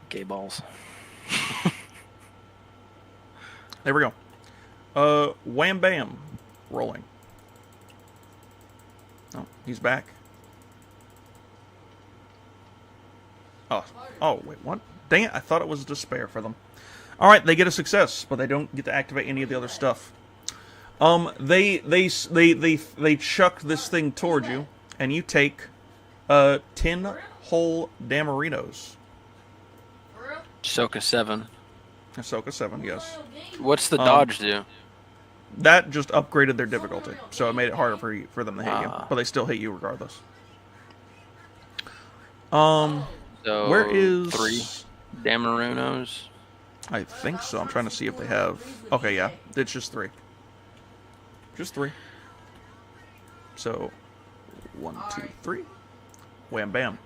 Gay balls. There we go. Wham bam. Rolling. Oh, he's back. Oh, wait, what? Dang it, I thought it was despair for them. Alright, they get a success, but they don't get to activate any of the other stuff. They chuck this thing towards you, and you take 10 whole Damarinos. Ahsoka 7. Ahsoka 7, yes. What's the dodge do? That just upgraded their difficulty, so it made it harder for them to hit you. But they still hit you regardless. So where is 3 Damarinos? I think so. I'm trying to see if they have... Okay, yeah. It's just 3. Just 3. So, 1, 2, 3. Wham, bam.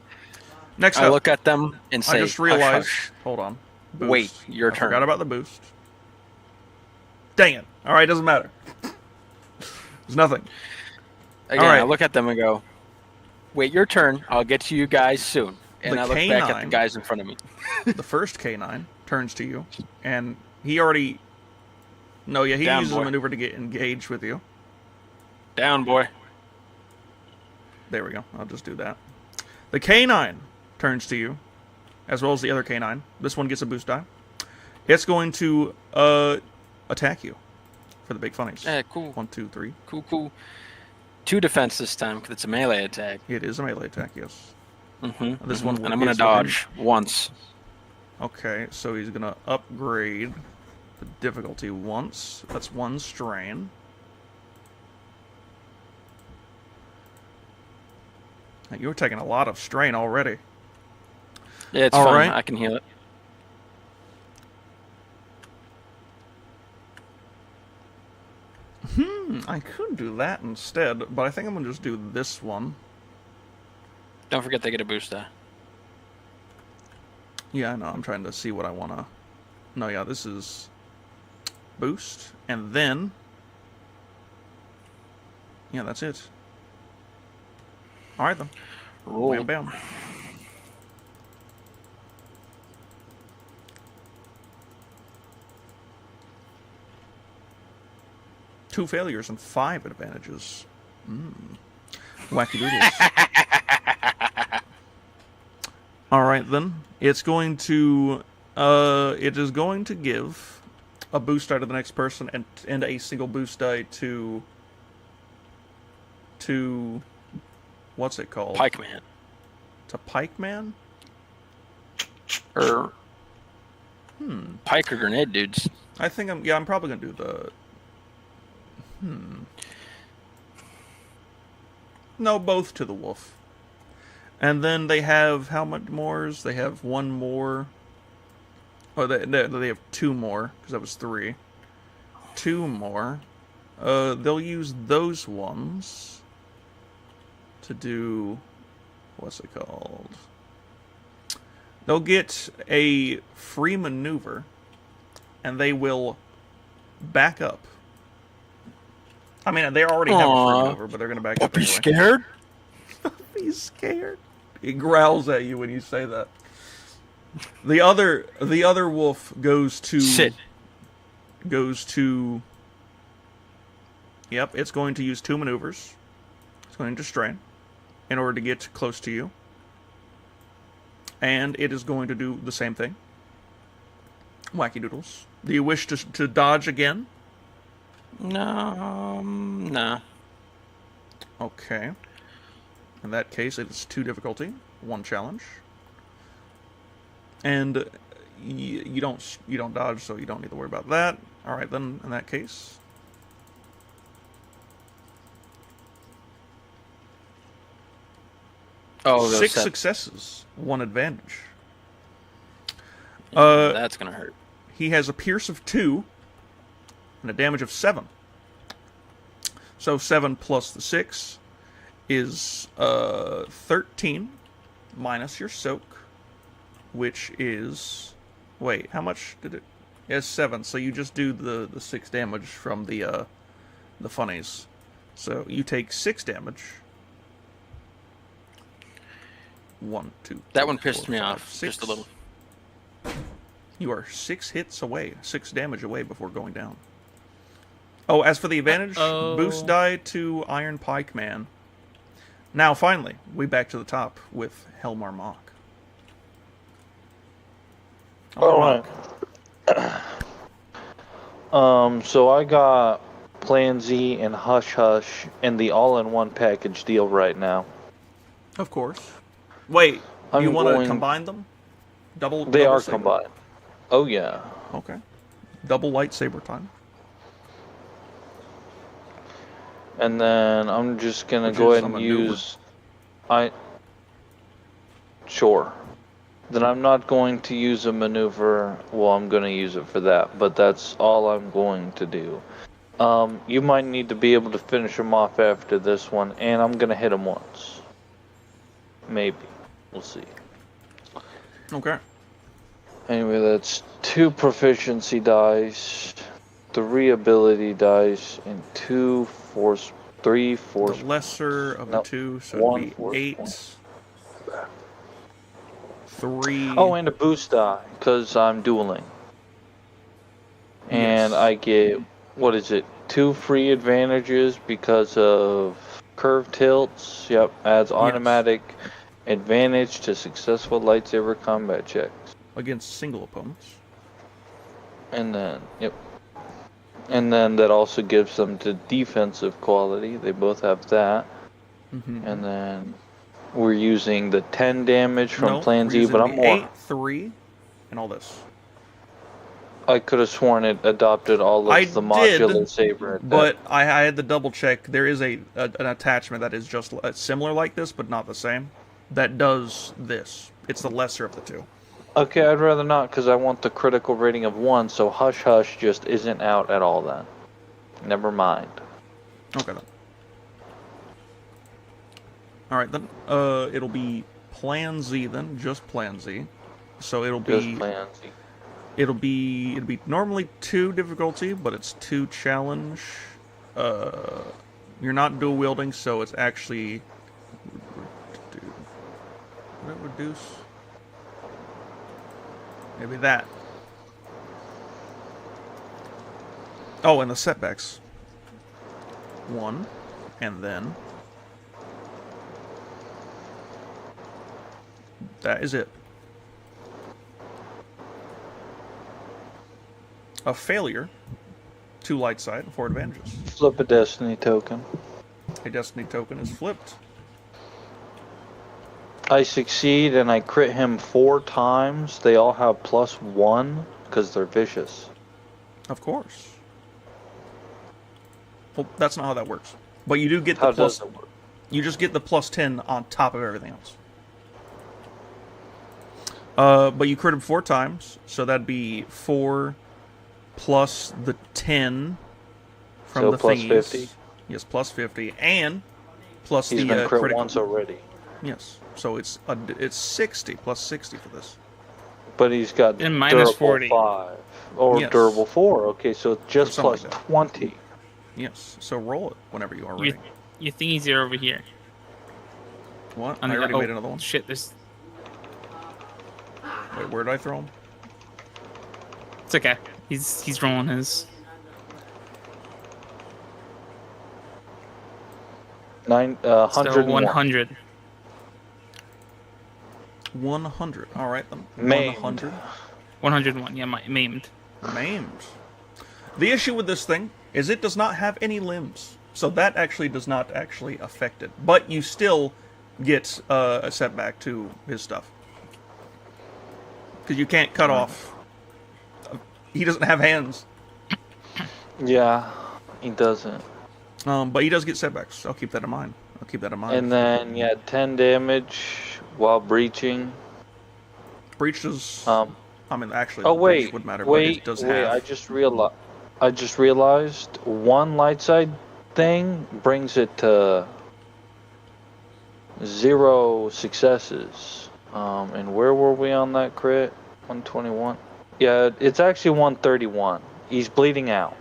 Next up. I look at them and say, I just realized... hush, hush. Hold on. Boost. Wait, your turn. I forgot about the boost. Dang it. Alright, doesn't matter. There's nothing. Again, I look at them and go, wait your turn. I'll get to you guys soon. And I look back at the guys in front of me. The first K9 turns to you, and he already... No, yeah, he uses a maneuver to get engaged with you. Down, boy. There we go. I'll just do that. The K9 turns to you, as well as the other K9. This one gets a boost die. It's going to attack you for the big funnies. Yeah, cool. 1, 2, 3. Cool. 2 defense this time, because it's a melee attack. It is a melee attack, yes. This one, and I'm going to dodge once. Okay, so he's going to upgrade the difficulty once. That's 1 strain. You're taking a lot of strain already. Yeah, it's fine. I can heal it. I could do that instead, but I think I'm going to just do this one. Don't forget they get a boost die. Yeah, I know. I'm trying to see what I want to... No, yeah, this is boost, and then... Yeah, that's it. Alright then. Roll. Bam, bam. Two failures and 5 advantages. Wacky doodles. Alright then. It's going to... it is going to give a boost die to the next person and a single boost die to... What's it called? Pikeman. To Pikeman? Or... Pike or grenade dudes. I think I'm probably going to do the... No, both to the wolf. And then they have how much mores? They have 1 more. Oh, they have 2 more, because that was 3. 2 more. They'll use those ones to do... What's it called? They'll get a free maneuver, and they will back up. I mean, they already have a free maneuver, but they're going to back up anyway. Scared? He's scared. He growls at you when you say that. The other wolf goes to sit. Yep, it's going to use 2 maneuvers. It's going to strain in order to get close to you. And it is going to do the same thing. Wacky doodles. Do you wish to dodge again? No, nah. Okay. In that case, it's 2 difficulty, 1 challenge. And you don't dodge, so you don't need to worry about that. All right, then in that case, Oh, 6 successes, 1 advantage. That's gonna hurt. He has a pierce of 2 and a damage of 7. So 7 plus the 6 is 13 minus your soak, which is... Wait, how much did it... It's 7, so you just do the 6 damage from the funnies. So you take 6 damage. 1, 2, That one pissed me off 6. just a little. You are 6 hits away, 6 damage away before going down. Oh, as for the advantage, boost die to Iron Pike Man. Now, finally, we back to the top with Helmar Mock. Alright. So I got Plan Z and Hush Hush in the all-in-one package deal right now. Of course. Wait, you want to combine them? They are combined. Oh, yeah. Okay. Double lightsaber time. And then I'm just gonna go ahead and use... Sure. Then I'm not going to use a maneuver. Well, I'm going to use it for that, but that's all I'm going to do. You might need to be able to finish him off after this one, and I'm going to hit him once. Maybe. We'll see. Okay. Anyway, that's 2 proficiency dice, 3 ability dice, and 3 force. The lesser of the 2, so it'd be 8. 3. Oh, and a boost die, because I'm dueling. And Yes. I get, 2 free advantages because of curve tilts. Yep, adds automatic advantage to successful lightsaber combat checks. Against single opponents. And then, And then that also gives them the defensive quality. They both have that. Mm-hmm. And then we're using the 10 damage from No, Plan we're Z, but I'm using more... 8, 3, and all this. I could have sworn it adopted all of the modular saber. But I had to double check. There is an attachment that is just similar like this, but not the same. That does this. It's the lesser of the 2. Okay, I'd rather not, because I want the critical rating of 1, so Hush Hush just isn't out at all then. Never mind. Okay then. Alright then, it'll be Plan Z then, just Plan Z. So it'll be... Just Plan Z. It'll be normally 2 difficulty, but it's 2 challenge. You're not dual wielding, so it's actually... Would it reduce? Maybe that. Oh, and the setbacks. 1, and then... That is it. A failure, 2 light side, 4 advantages. Flip a destiny token. A destiny token is flipped. I succeed and I crit him 4 times. They all have +1 because they're vicious. Of course. Well, that's not how that works. But you do get the plus. Does it work? You just get the +10 on top of everything else. But you crit him 4 times, so that'd be 4 plus the 10 from so the plus thingies. 50. Yes, plus 50, and plus He's the been crit critical. once already. Yes, so it's 60 plus 60 for this. But he's got and minus durable 40. 5 or Yes. durable 4. Okay, so it's just plus like that. 20. Yes, so roll it whenever you are ready. Your thingies are over here. What? I already made another one. Shit, this. Wait, where did I throw him? It's okay. He's rolling his. 101. 100. 100. All right, then. Maimed. 100. 101. Yeah, maimed. Maimed. The issue with this thing is it does not have any limbs, so that actually does not actually affect it. But you still get a setback to his stuff because you can't cut off. He doesn't have hands. Yeah, he doesn't. But he does get setbacks. I'll keep that in mind. And then, yeah, 10 damage while breaching. Breach does... I mean, actually, oh, wait, breach would matter, wait, but it does wait, have... I just realized one light side thing brings it to 0 successes. And where were we on that crit? 121? Yeah, it's actually 131. He's bleeding out.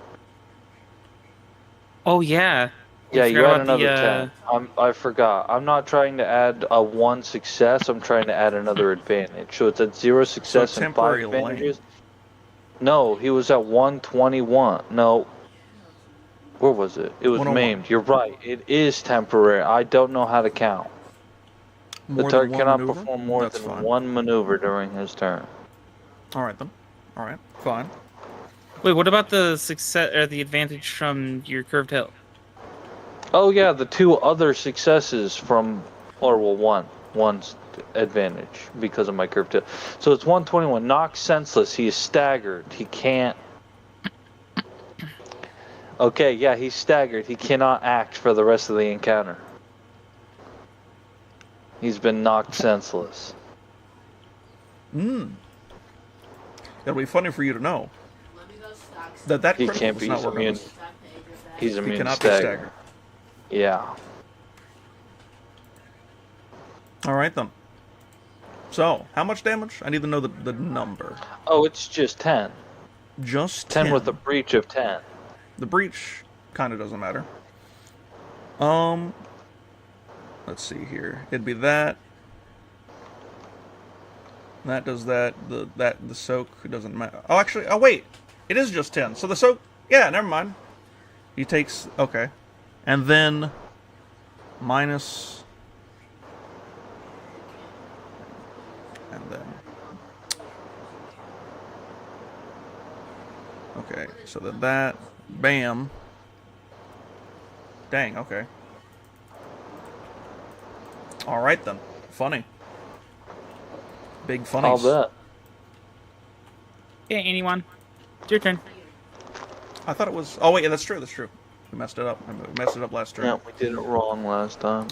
Oh, yeah. Yeah, you add another 10. I forgot. I'm not trying to add a 1 success. I'm trying to add another advantage. So it's at 0 success and 5 advantages. No, he was at 121. No. Where was it? It was maimed. You're right. It is temporary. I don't know how to count. The target cannot perform more than one maneuver during his turn. All right, then. All right, fine. Wait, what about the success or the advantage from your curved hill? Oh yeah, the 2 other successes from, or well, one's advantage because of my curved hill. So it's 121. Knocked senseless. He is staggered. He can't. Okay, yeah, he's staggered. He cannot act for the rest of the encounter. He's been knocked senseless. It'll be funny for you to know that he critical can't does be not work immune. on this. He's immune He to cannot be stagger. staggered. Yeah. All right, then. So, how much damage? I need to know the number. Oh, it's just 10. Just 10 with a breach of 10. The breach kind of doesn't matter. Let's see here. It'd be that. That does that. The soak doesn't matter. Oh, actually, oh wait, it is just 10. So the soak, yeah, never mind. He takes okay, and then minus, and then okay. So then that, bam. Dang. Okay. All right then. Funny. Big funnies. I'll bet. Yeah, anyone. It's your turn. I thought it was... Oh, wait, yeah, that's true, that's true. We messed it up. We messed it up last turn. Yeah, we did it wrong last time.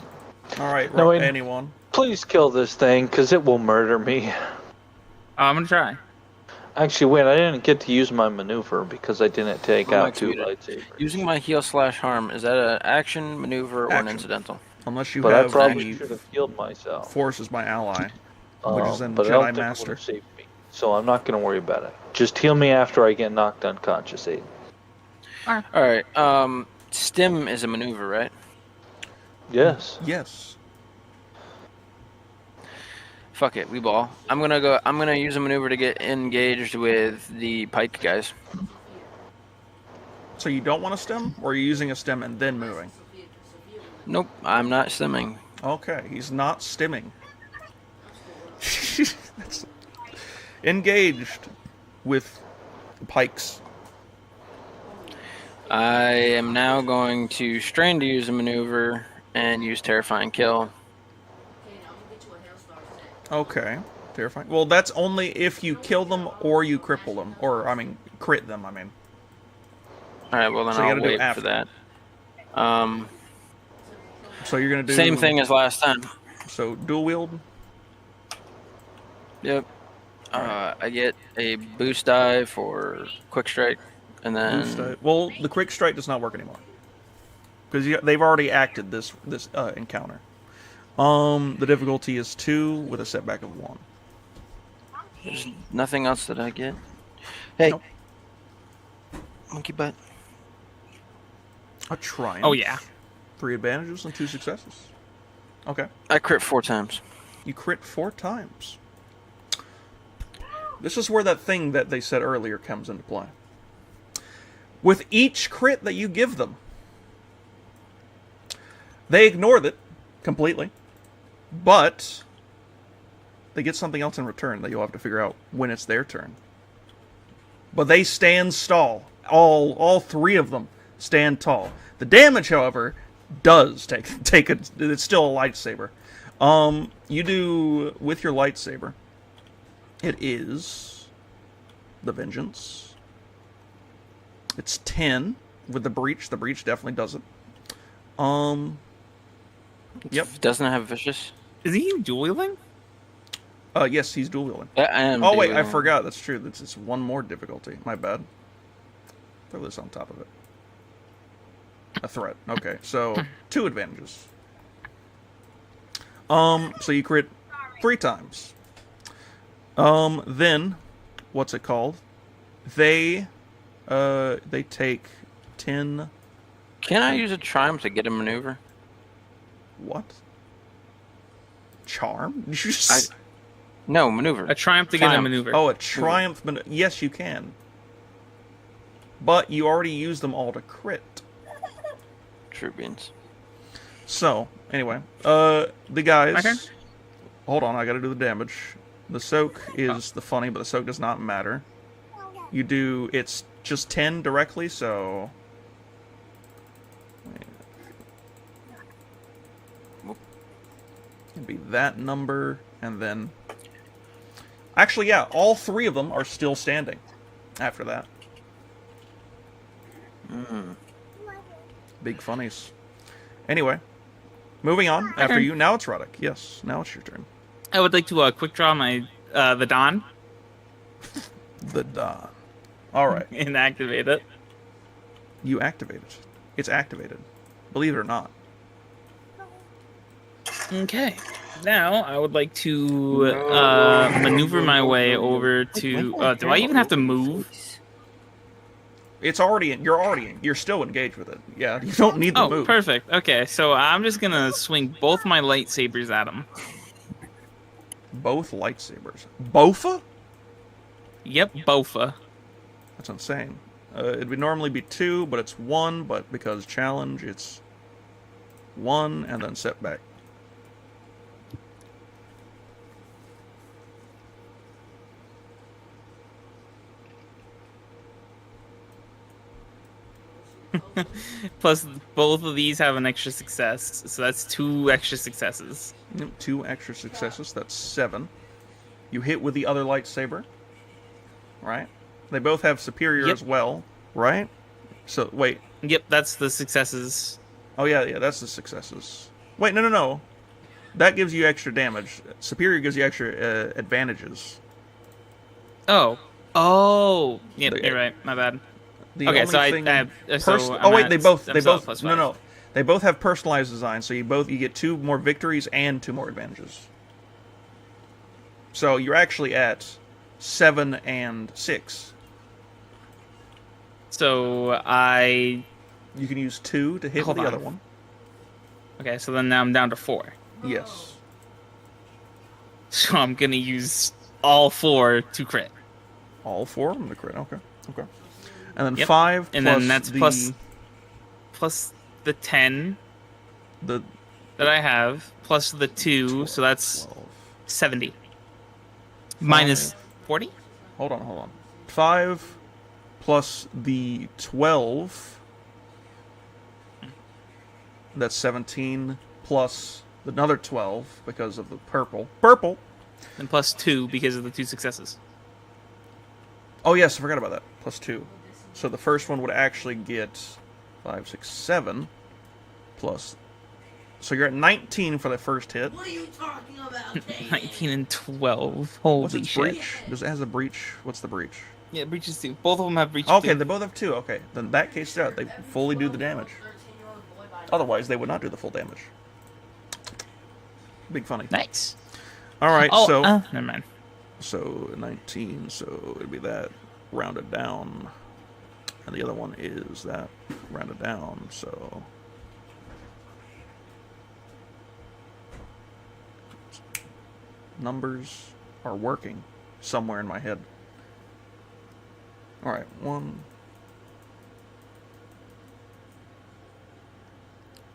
Alright, no, wait, anyone. Please kill this thing, because it will murder me. I'm going to try. Actually, wait, I didn't get to use my maneuver because I didn't take out 2 lightsabers. Using my heal/harm, is that an action, maneuver, or an incidental? Unless you but have I probably should have healed myself. Force is my ally, which is in but Jedi Master. Save me, so I'm not going to worry about it. Just heal me after I get knocked unconscious, Aiden. Alright, stim is a maneuver, right? Yes. Yes. Fuck it, we ball. I'm gonna use a maneuver to get engaged with the pike guys. So you don't want to stem, or are you using a stem and then moving? Nope, I'm not stimming. Okay, he's not stimming. Engaged with pikes. I am now going to strain to use a maneuver and use Terrifying Kill. Okay, terrifying. Well, that's only if you kill them or you cripple them. Or, I mean, crit them, I mean. Alright, well then So I'll wait for that. So you're going to do... Same thing as last time. So, dual wield? Yep. I get a boost die for quick strike, and then... Boost die. Well, the quick strike does not work anymore. Because they've already acted this encounter. The difficulty is 2 with a setback of 1. There's nothing else that I get. Hey. Nope. Monkey butt. A triumph. Oh, yeah. 3 advantages and 2 successes. Okay. I crit 4 times. You crit 4 times. this is where that thing that they said earlier comes into play. With each crit that you give them, they ignore it completely, but they get something else in return that you'll have to figure out when it's their turn. But they stand tall. All three of them stand tall. The damage, however, does take a. It's still a lightsaber. You do with your lightsaber. It is the vengeance. It's 10 with the breach. The breach definitely does it. Yep. Doesn't it have vicious? Is he dual wielding? Yes, he's dual wielding. Oh wait, I forgot. That's true. It's one more difficulty. My bad. Throw this on top of it. A threat. Okay, so 2 advantages. So you crit 3 times. Then, what's it called? They take 10. Can I use a triumph to get a maneuver? What? Charm? No, maneuver. A triumph to get a maneuver. Oh, a triumph maneuver. Yes, you can. But you already used them all to crit. True beans. So, anyway, the guys... Okay. Hold on, I gotta do the damage. The soak is the funny, but the soak does not matter. You do... It's just 10 directly, so... It'd be that number, and then... Actually, yeah, all 3 of them are still standing after that. Big funnies. Anyway, moving on. After you, now it's Ruddock. Yes, now it's your turn. I would like to quick draw my the Dawn. The Dawn. All right. And activate it. You activate it. It's activated. Believe it or not. Okay. Now I would like to maneuver my way over to. Do I even have to move? It's already in. You're still engaged with it. Yeah, you don't need the move. Oh, perfect. Okay, so I'm just gonna swing both my lightsabers at him. Both lightsabers. Bofa? Yep, Bofa. That's insane. It would normally be 2, but it's 1. But because challenge, it's 1 and then setback. Plus, both of these have an extra success, so that's 2 extra successes. 2 extra successes, that's 7. You hit with the other lightsaber, right? They both have superior as well, right? So, wait. Yep, that's the successes. Oh, yeah, that's the successes. Wait, no. That gives you extra damage. Superior gives you extra advantages. Oh, yep, you're right, my bad. Okay, so they both have personalized design, so you get 2 more victories and 2 more advantages. So you're actually at 7 and 6. So you can use 2 to hit with the other one. Okay, so then now I'm down to 4. Yes. So I'm gonna use all 4 to crit. All 4 of them to crit. Okay. And then 5 and plus then that's plus the 10 that I have, plus the 2, 12, so that's 12. 70. Minus 40? Hold on. 5 plus the 12, that's 17, plus another 12 because of the purple. And plus 2 because of the 2 successes. Oh yes, I forgot about that. Plus 2. So the first one would actually get 5, 6, 7 plus. So you're at 19 for the first hit. What are you talking about? 19 and 12. Holy What's its shit. breach? Does it has a breach? What's the breach? Yeah, breach is 2. Both of them have breach. Okay, 2. they both have 2. Okay, then in that case, they fully do the damage. Otherwise, they would not do the full damage. Big funny. Nice. All right, so never mind. So 19. So it'd be that rounded down. And the other one is that rounded down, so... Numbers are working. somewhere in my head. All right, 1.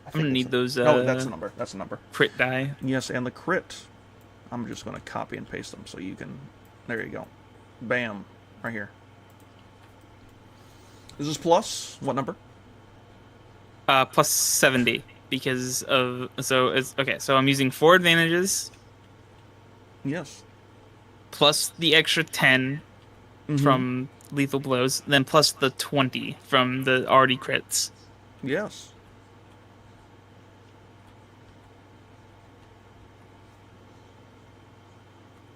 I'm gonna need those. Oh, that's the number. That's the number. Crit die. Yes, and the crit. I'm just gonna copy and paste them so you can. There you go. Bam, right here. Is this plus? What number? Plus 70 because of it's okay. So I'm using 4 advantages. Yes. Plus the extra 10 from lethal blows, then plus the 20 from the already crits. Yes.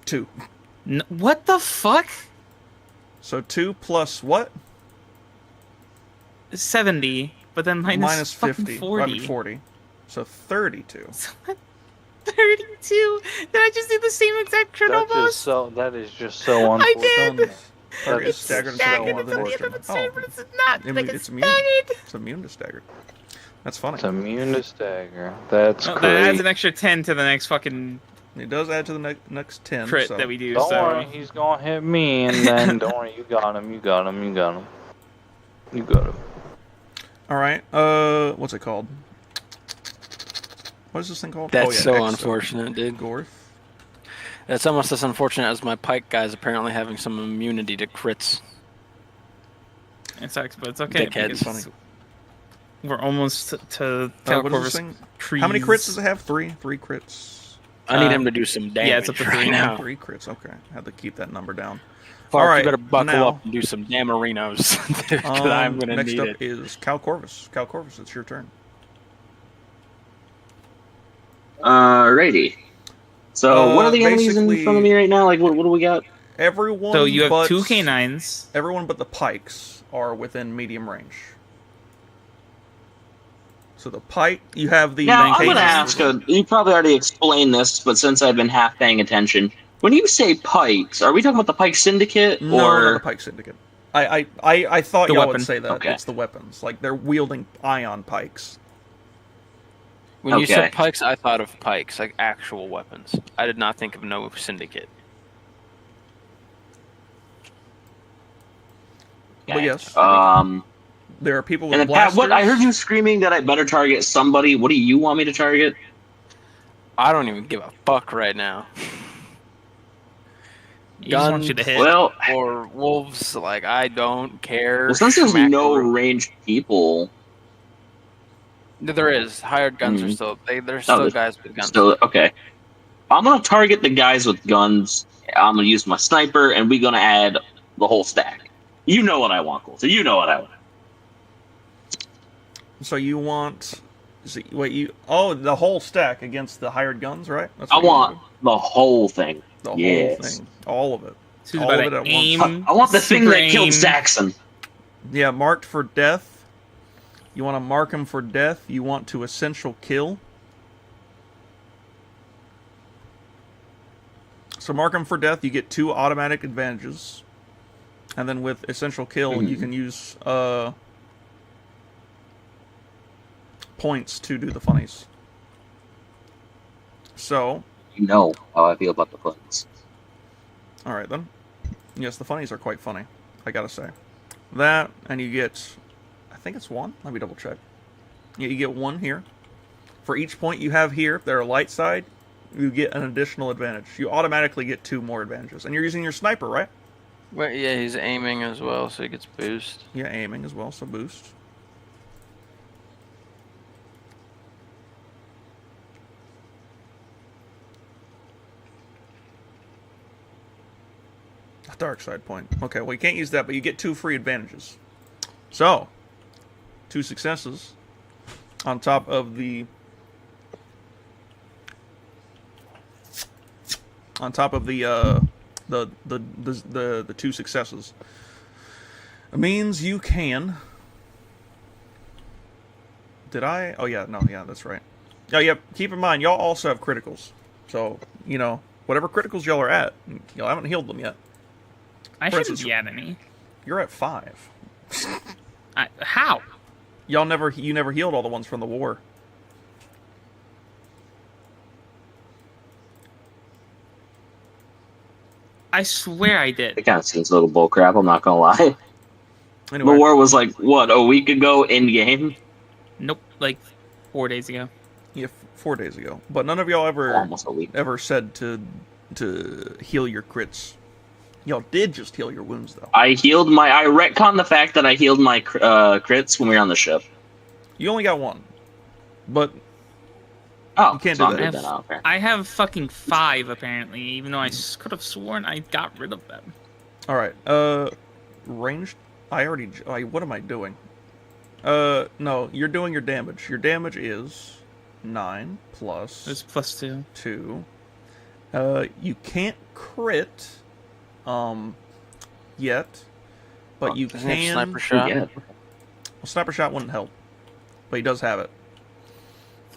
Two. What the fuck? So 2 plus what? 70, but then minus 50. 40. 40. So 32. 32? Did I just do the same exact crit almost? That is just so unfortunate. I did. Target is staggered instead of one It's Oh. but it's not. It's immune. It's immune to staggered. That's funny. It's immune to stagger. That's great. That adds an extra 10 to the next fucking... It does add to the next 10. Crit that we do. Don't worry, he's gonna hit me, and then don't worry, you got him. You got him. All right. What's it called? What is this thing called? That's so unfortunate, dude. Gorth. That's almost as unfortunate as my pike guys apparently having some immunity to crits. It sucks, but it's okay. Dickheads. Funny. We're almost to what is this thing? How many crits does it have? 3? 3 crits. I need him to do some damage. Yeah, it's up to 3 right now. 3 crits. Okay, had to keep that number down. All right, right, you better buckle now, up and do some damarinos. I'm gonna next need up it. is Cal Corvus. Cal Corvus, it's your turn. Alrighty. So, what are the enemies in front of me right now? Like, what do we got? Everyone. So you have but 2 canines. Everyone but the pikes are within medium range. So the pike, you have the. Now, I'm going to ask, you probably already explained this, but since I've been half paying attention, when you say pikes, are we talking about the Pike Syndicate? No, not the Pike Syndicate. I thought y'all would say that. Okay. It's the weapons. Like, they're wielding ion pikes. When you said pikes, I thought of pikes, like actual weapons. I did not think of no syndicate. But yes. There are people with and blasters. What I heard you screaming that I better target somebody. What do you want me to target? I don't even give a fuck right now. He just wants you to hit. Well, or wolves, like I don't care. Well, since there's no ranged people, there is hired guns are still. There's still guys with guns. Still okay. I'm gonna target the guys with guns. I'm gonna use my sniper, and we're gonna add the whole stack. You know what I want, Cole. So you know what I want. So you want? The whole stack against the hired guns, right? I want the whole thing. The whole thing, all of it. So all of it at once. I want the thing that killed Saxon. Yeah, marked for death. You want to mark him for death. You want to essential kill. So mark him for death. You get 2 automatic advantages, and then with essential kill, you can use points to do the funnies. So. You know how I feel about the funnies. Alright then. Yes, the funnies are quite funny, I gotta say. That, and you get, I think it's 1. Let me double check. Yeah, you get 1 here. For each point you have here, if they're a light side, you get an additional advantage. You automatically get 2 more advantages. And you're using your sniper, right? Well, yeah, he's aiming as well, so he gets boost. Yeah, aiming as well, so boost. Dark side point. Okay, well you can't use that, but you get 2 free advantages. So, 2 successes on top of the 2 successes. It means you can. Did I? Oh yeah, no, yeah, that's right. Oh yeah, keep in mind y'all also have criticals. So, you know, whatever criticals y'all are at, y'all haven't healed them yet. I shouldn't be at any. You're at 5. How? You never healed all the ones from the war. I swear I did. It kind of seems a little bullcrap. I'm not gonna lie. Anyway. The war was like what, a week ago in game? Nope, like 4 days ago. Yeah, 4 days ago. But none of y'all Almost a week. ever said to heal your crits. Y'all did just heal your wounds, though. I retconned the fact that I healed my crits when we were on the ship. You only got one. But oh, you can't so do that. I have fucking 5, apparently, even though I could have sworn I got rid of them. Alright, ranged? what am I doing? No, you're doing your damage. Your damage is 9 plus... It's plus 2. 2. You can't crit, yet, but you can... Sniper shot? Well, sniper shot wouldn't help, but he does have it.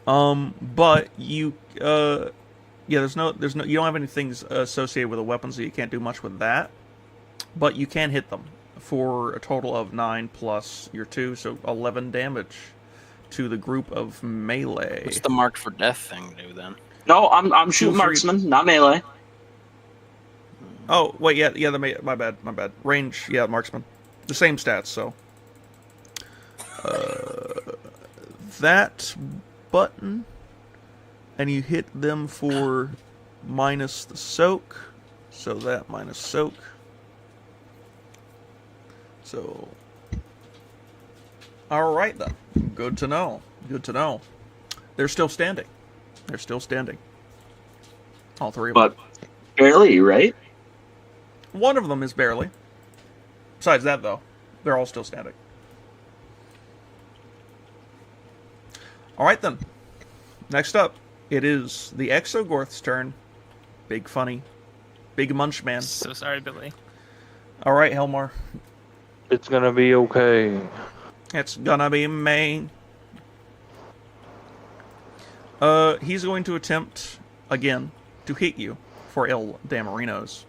But you, yeah, there's no, you don't have any things associated with a weapon, so you can't do much with that. But you can hit them for a total of 9 plus your 2, so 11 damage to the group of melee. What's the mark for death thing do then? No, I'm shooting marksman, not melee. Oh wait, yeah, my bad. Range, yeah, marksman, the same stats. So, that button, and you hit them for minus the soak, so that minus soak. So, all right then. Good to know. Good to know. They're still standing. They're still standing. All three of them. But barely, right? One of them is barely. Besides that, though, they're all still standing. All right then. Next up, it is the Exogorth's turn. Big funny, big munch man. So sorry, Billy. All right, Helmar. It's gonna be okay. It's gonna be May. He's going to attempt again to hit you for El Damarinos.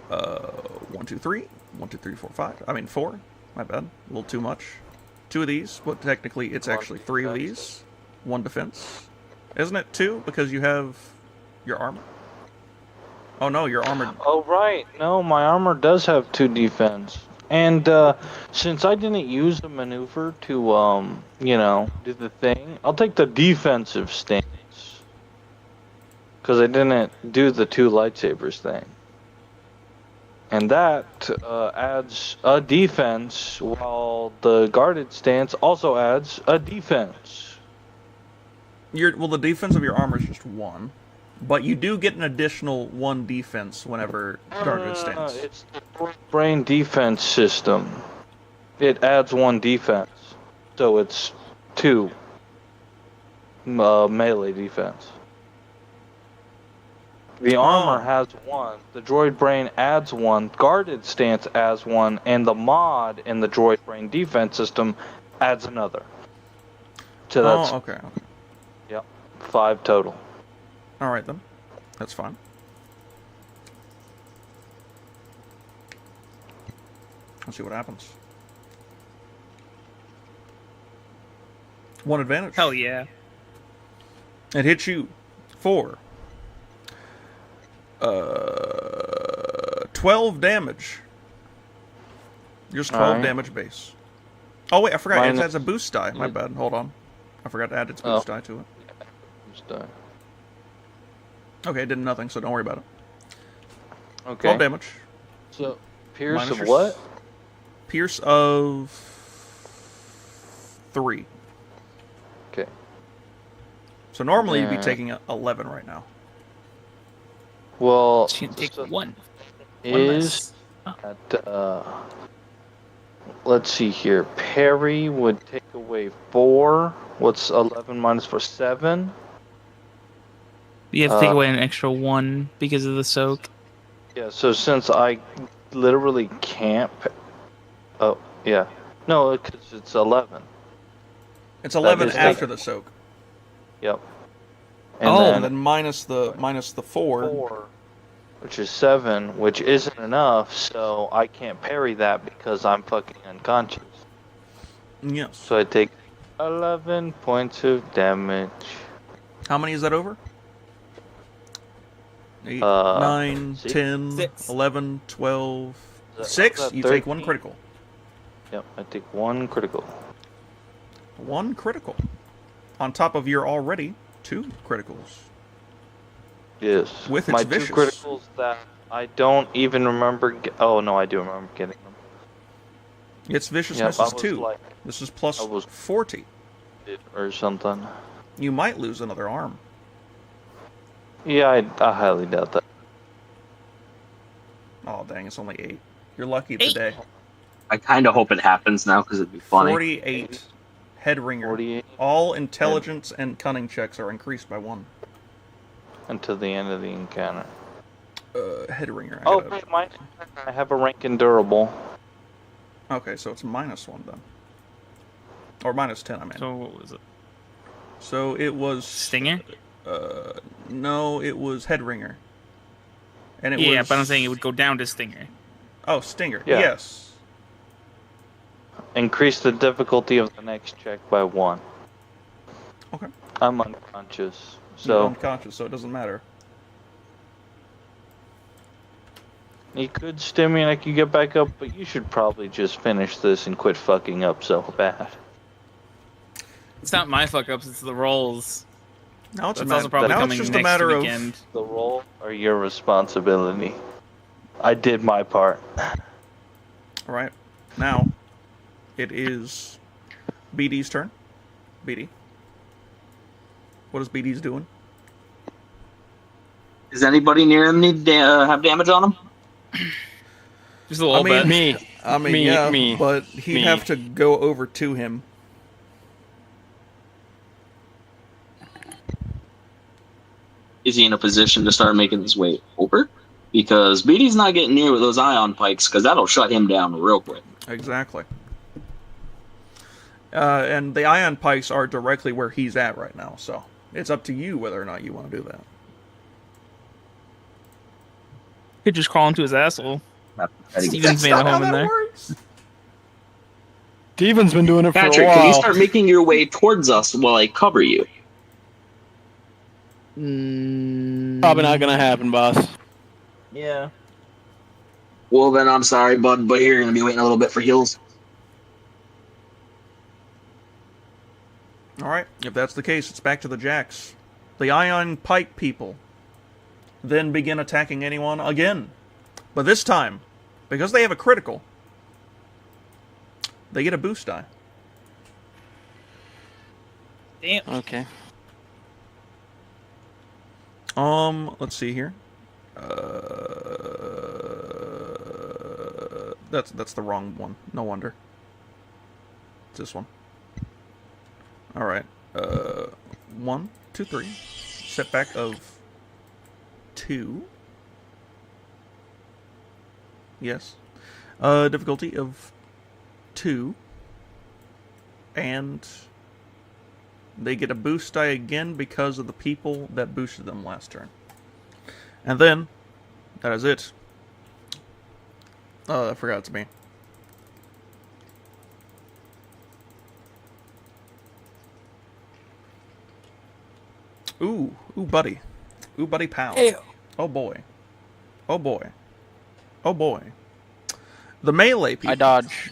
1, 2, 3. 1, 2, 3, 4, 5. I mean 4. My bad. A little too much. 2 of these, but technically it's actually 3 of these. 1 defense. Isn't it 2 because you have your armor? Oh no, your armor. Oh right, no, my armor does have 2 defense. And since I didn't use the maneuver to, do the thing, I'll take the defensive stance. Because I didn't do the 2 lightsabers thing. And that adds a defense, while the guarded stance also adds a defense. Well, the defense of your armor is just 1. But you do get an additional 1 defense whenever guarded stance. It's the brain defense system. It adds 1 defense. So it's 2 melee defense. The armor has 1, the droid brain adds 1, guarded stance adds 1, and the mod in the droid brain defense system adds another. So that's okay. Yep, 5 total. Alright then. That's fine. Let's see what happens. 1 advantage. Hell yeah. It hits you for 12 damage. Just 12 damage base. Oh wait, I forgot. It has a boost die. My bad. Hold on. I forgot to add its boost die to it. Boost die. Okay, it did nothing, so don't worry about it. Okay. 12 damage. So, Pierce Minus of what? Pierce of 3. Okay. So normally you'd be taking 11 right now. Well, she can take 1. Is let's see here. Parry would take away 4. What's 11 minus 4? 7. You have to take away an extra 1 because of the soak. Yeah, so since I literally can't... Oh, yeah. No, because it's 11. It's 11 after the soak. Yep. And then minus the 4. Which is 7, which isn't enough, so I can't parry that because I'm fucking unconscious. Yes. So I take 11 points of damage. How many is that over? 8, 9, 6. 10, 6. 11, 12, That- 6. that You 13? take 1 critical. Yep, I take 1 critical. 1 critical. On top of your already 2 criticals. Yes. With its my vicious. 2 criticals that I don't even remember. Oh no, I do remember getting them. Its viciousness Yep, is 2. This is plus 40. Or something. You might lose another arm. Yeah, I highly doubt that. Oh, dang, it's only 8. You're lucky today. I kind of hope it happens now because it'd be funny. 48. Head ringer. 48. All intelligence and cunning checks are increased by 1. Until the end of the encounter. Head ringer. Wait, I have a rank in durable. Okay, so it's -1 then. Or -10, I mean. So what was it? So it was... Stinger? No, it was head ringer. And it yeah, was... but I'm saying it would go down to Stinger. Oh, Stinger. Yeah. Yes. Increase the difficulty of the next check by 1. Okay. I'm unconscious, You're so unconscious, so it doesn't matter. you could stim me and I could get back up, but you should probably just finish this and quit fucking up so bad. It's not my fuck ups, it's the rolls. Now it's, That's also probably now coming it's just next a matter of... weekend. The roll or your responsibility. I did my part. Alright. Now, it is BD's turn. BD. What is BD's doing? Is anybody near him need have damage on him? Just a little bit. Me, but he'd have to go over to him. Is he in a position to start making his way over? Because BD's not getting near with those ion pikes, because that'll shut him down real quick. Exactly. And the ion pikes are directly where he's at right now, so it's up to you whether or not you want to do that. Could just crawl into his asshole. Steven's made a home in there. Steven's been doing it for a while. Patrick, can you start making your way towards us while I cover you? Probably not gonna happen, boss. Yeah. Well, then I'm sorry, bud, but you're going to be waiting a little bit for heals. Alright, if that's the case, it's back to the Jacks. The ion pike people then begin attacking anyone again. But this time, because they have a critical, they get a boost die. Damn. Okay. Let's see here. That's the wrong one. No wonder. It's this one. Alright. 1, 2, 3. Setback of 2. Yes. Difficulty of 2. And they get a boost die again because of the people that boosted them last turn. And then, that is it. Oh, I forgot it's me. Ooh, buddy. Ooh, buddy pal. Ew. Oh boy. Oh boy. Oh boy. The melee people. I dodge.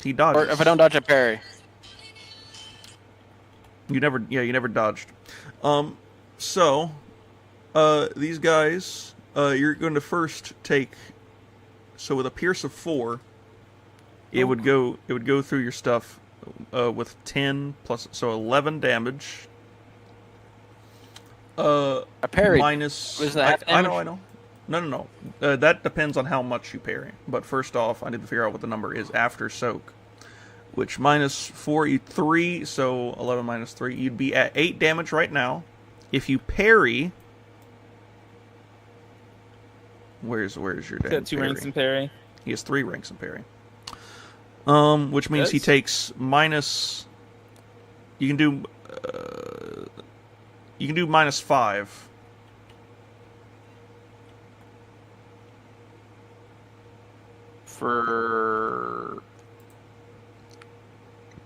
He dodges. Or if I don't dodge, I parry. You never dodged. So, these guys, you're going to first take, so with a pierce of 4, it would go through your stuff, with 10 plus, so 11 damage. I parried. Minus, Was that I know. No. That depends on how much you parry. But first off, I need to figure out what the number is after soak. Which minus 4, you 3, so 11 minus 3, you'd be at 8 damage right now. If you parry, where's your damage? Got 2 ranks in parry. He has 3 ranks in parry. Which means he takes minus. You can do minus 5. For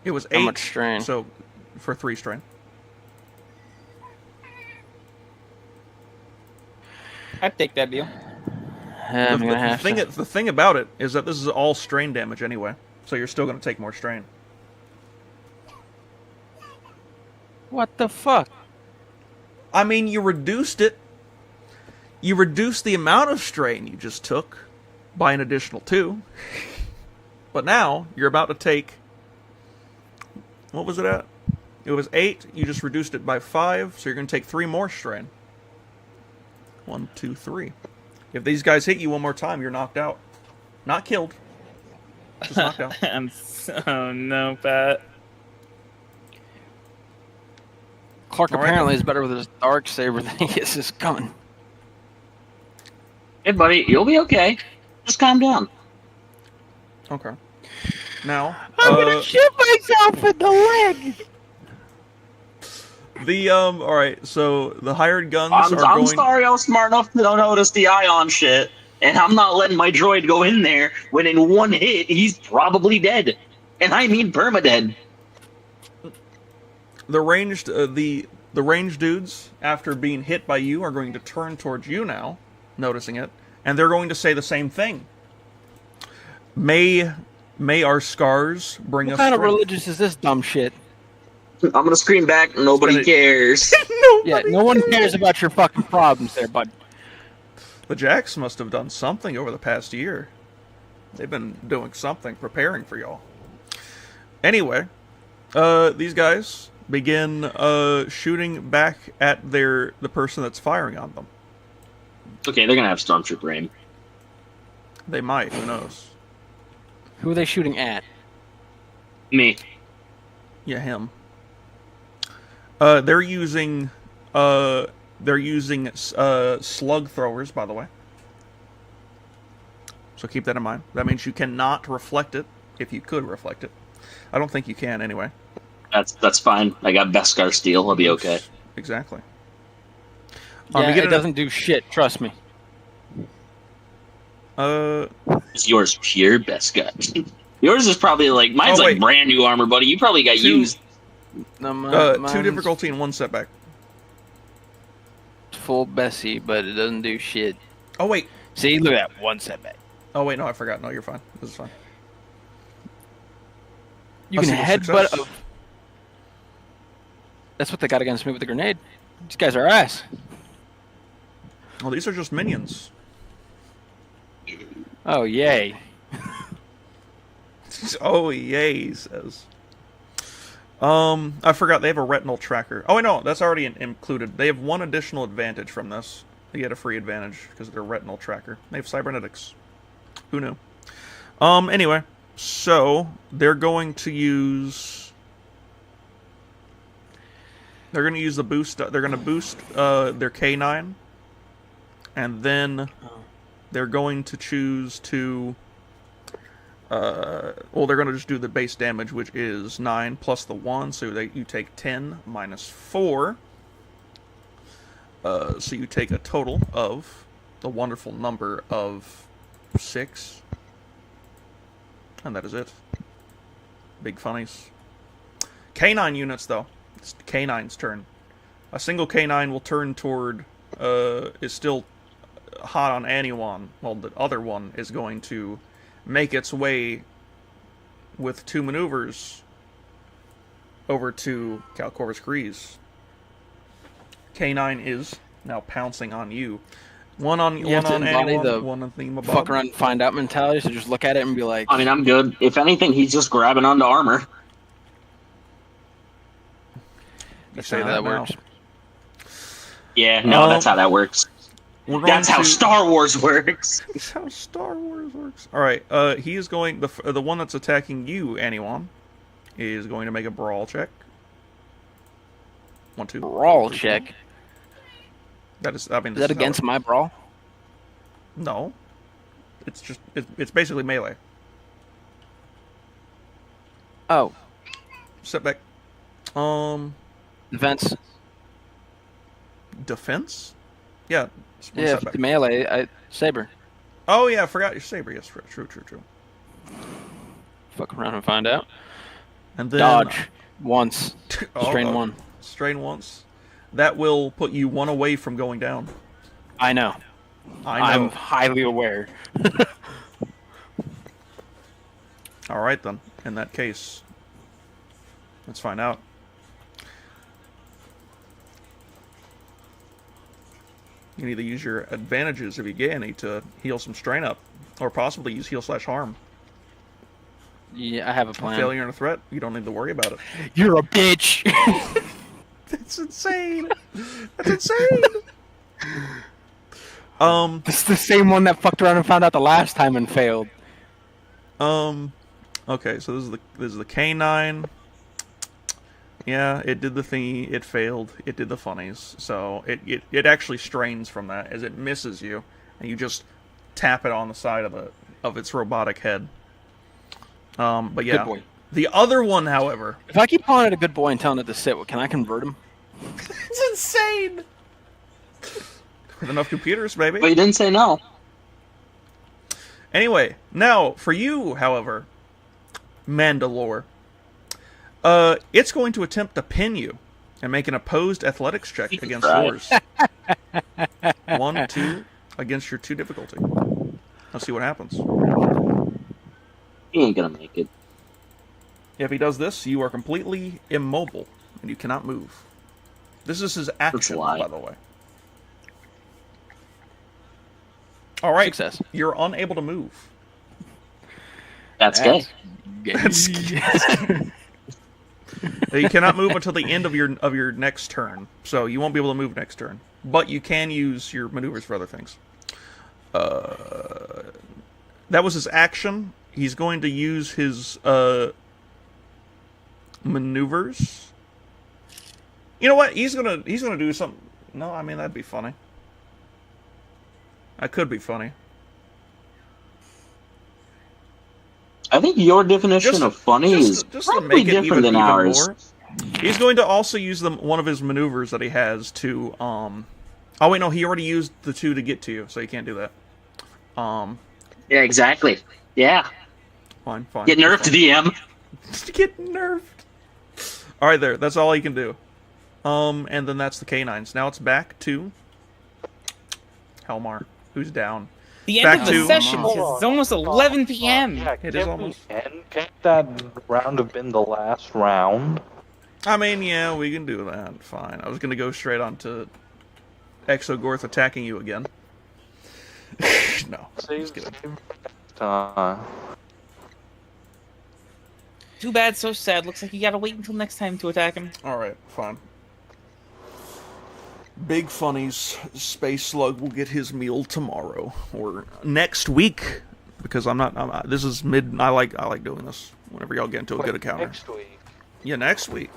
It was 8. how much strain? So for 3 strain. I'd take that deal. I'm gonna have to. The thing about it is that this is all strain damage anyway, so you're still going to take more strain. What the fuck? I mean, you reduced it. You reduced the amount of strain you just took by an additional 2. But now, you're about to take... What was it at? It was 8. You just reduced it by 5, so you're going to take 3 more strain. 1, 2, 3. If these guys hit you one more time, you're knocked out. Not killed. Just knocked out. Oh no, Pat. Clark apparently is better with his dark saber than he is his gun. Hey, buddy, you'll be okay. Just calm down. Okay. Now, I'm gonna shoot myself in the leg. Alright, so the hired guns I'm sorry I was smart enough to notice the ion shit, and I'm not letting my droid go in there when in one hit he's probably dead. And I mean permadead. The ranged, the ranged dudes, after being hit by you, are going to turn towards you now, noticing it, and they're going to say the same thing. May our scars bring us What kind of strength. religious is this dumb shit? I'm gonna scream back, nobody cares. Yeah, no one cares about your fucking problems there, bud. The Jacks must have done something over the past year. They've been doing something, preparing for y'all. Anyway, these guys begin shooting back at the person that's firing on them. Okay, they're gonna have Stormtrooper aim. They might, who knows? Who are they shooting at? Me. Yeah, him. They're using slug throwers, by the way. So keep that in mind. That means you cannot reflect it, if you could reflect it. I don't think you can, anyway. That's fine. I got Beskar steel. I'll be okay. Exactly. Yeah, it doesn't do shit. Trust me. Is yours pure Beskar? Yours is probably like mine's like brand new armor, buddy. You probably got used. No, 2 difficulty and 1 setback. Full Bessie, but it doesn't do shit. Oh wait. See, look at that 1 setback. Oh wait, no, I forgot. No, you're fine. This is fine. You can headbutt. That's what they got against me with the grenade. These guys are ass. Well, these are just minions. Oh yay! Oh yay, he says. I forgot they have a retinal tracker. Oh, wait, no, that's already included. They have 1 additional advantage from this. They get a free advantage because of their retinal tracker. They have cybernetics. Who knew? Anyway, so they're going to use. They're going to use the boost. They're going to boost their K9, and then they're going to choose to. Well, they're going to just do the base damage, which is 9 plus the 1, so you take 10 minus 4. So you take a total of the wonderful number of 6. And that is it. Big funnies. K9 units, though. It's K9's turn. A single K9 will turn toward, is still hot on anyone, while the other one is going to make its way with 2 maneuvers over to Cal Corvus Grease. K9 is now pouncing on you. One on anyone, one on Themabob. Fuck around and find out mentality, so just look at it and be like... I mean, I'm good. If anything, he's just grabbing onto armor. You say that works. Yeah, no, that's how that works. That's how Star Wars works. That's how Star Wars works. Alright, he is going... The one that's attacking you, anyone, is going to make a brawl check. 1, 2. Brawl check? That is... I mean, is that against my brawl? No. It's just... It's basically melee. Oh. Step back. Defense. Defense? Yeah. Yeah, the melee, saber. Oh yeah, I forgot your saber. Yes, true. Fuck around and find out. And then dodge once. Strain 1. Strain once. That will put you 1 away from going down. I know. I'm highly aware. All right, then. In that case, let's find out. You can either use your advantages if you get any to heal some strain up, or possibly use heal/harm. Yeah, I have a plan. Failure and a threat, you don't need to worry about it. You're a bitch! That's insane! That's insane! This is the same one that fucked around and found out the last time and failed. Okay, so this is the K9. Yeah, it did the thingy, it failed, it did the funnies. So it actually strains from that as it misses you, and you just tap it on the side of its robotic head. But yeah. Good boy. The other one, however. If I keep calling it a good boy and telling it to sit, can I convert him? It's insane! With enough computers, baby. But you didn't say no. Anyway, now, for you, however, Mandalore, it's going to attempt to pin you and make an opposed athletics check against yours. 1, 2, against your 2 difficulty. Let's see what happens. He ain't gonna make it. If he does this, you are completely immobile, and you cannot move. This is his action, by the way. Alright, Success. You're unable to move. That's gay. That's gay. You cannot move until the end of your next turn, so you won't be able to move next turn. But you can use your maneuvers for other things. That was his action. He's going to use his maneuvers. You know what? He's gonna do something. No, I mean that'd be funny. That could be funny. I think your definition of funny is probably different than ours. More. He's going to also use one of his maneuvers that he has to. Oh wait, no, he already used the 2 to get to you, so he can't do that. Yeah, exactly. Yeah. Fine. Get nerfed, DM. Get nerfed. All right, there. That's all he can do. And then that's the K9s. Now it's back to Helmar, who's down. The end of the session, because it's almost 11 p.m. Yeah, it is almost. Can't that round have been the last round? I mean, yeah, we can do that. Fine. I was going to go straight on to Exogorth attacking you again. No. Just kidding. Too bad, so sad. Looks like you gotta wait until next time to attack him. Alright, fine. Big Funny's Space Slug will get his meal tomorrow. Or next week. Because this is mid... I like doing this. Whenever y'all get into a good encounter. Next week? Yeah, next week.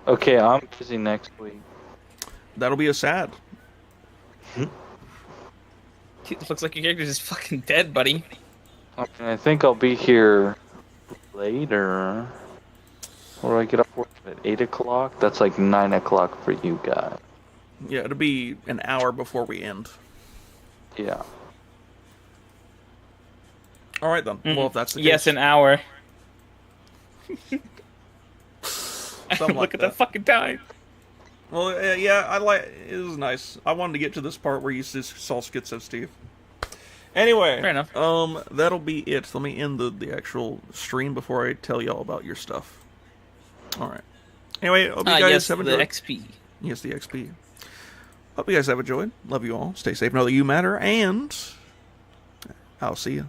Okay, I'm busy next week. That'll be a sad. It looks like your character's just fucking dead, buddy. Okay, I think I'll be here later. Or I get up work at 8 o'clock? That's like 9 o'clock for you guys. Yeah, it'll be an hour before we end. Yeah. Alright then. Well, if that's the case. Yes, an hour. Look at that fucking time. Well, yeah, it was nice. I wanted to get to this part where you saw Schizo Steve. Anyway, fair enough. That'll be it. Let me end the actual stream before I tell y'all about your stuff. Alright. Anyway, hope you guys have enjoyed. The XP. Yes, the XP. Hope you guys have enjoyed. Love you all. Stay safe. Know that you matter, and I'll see you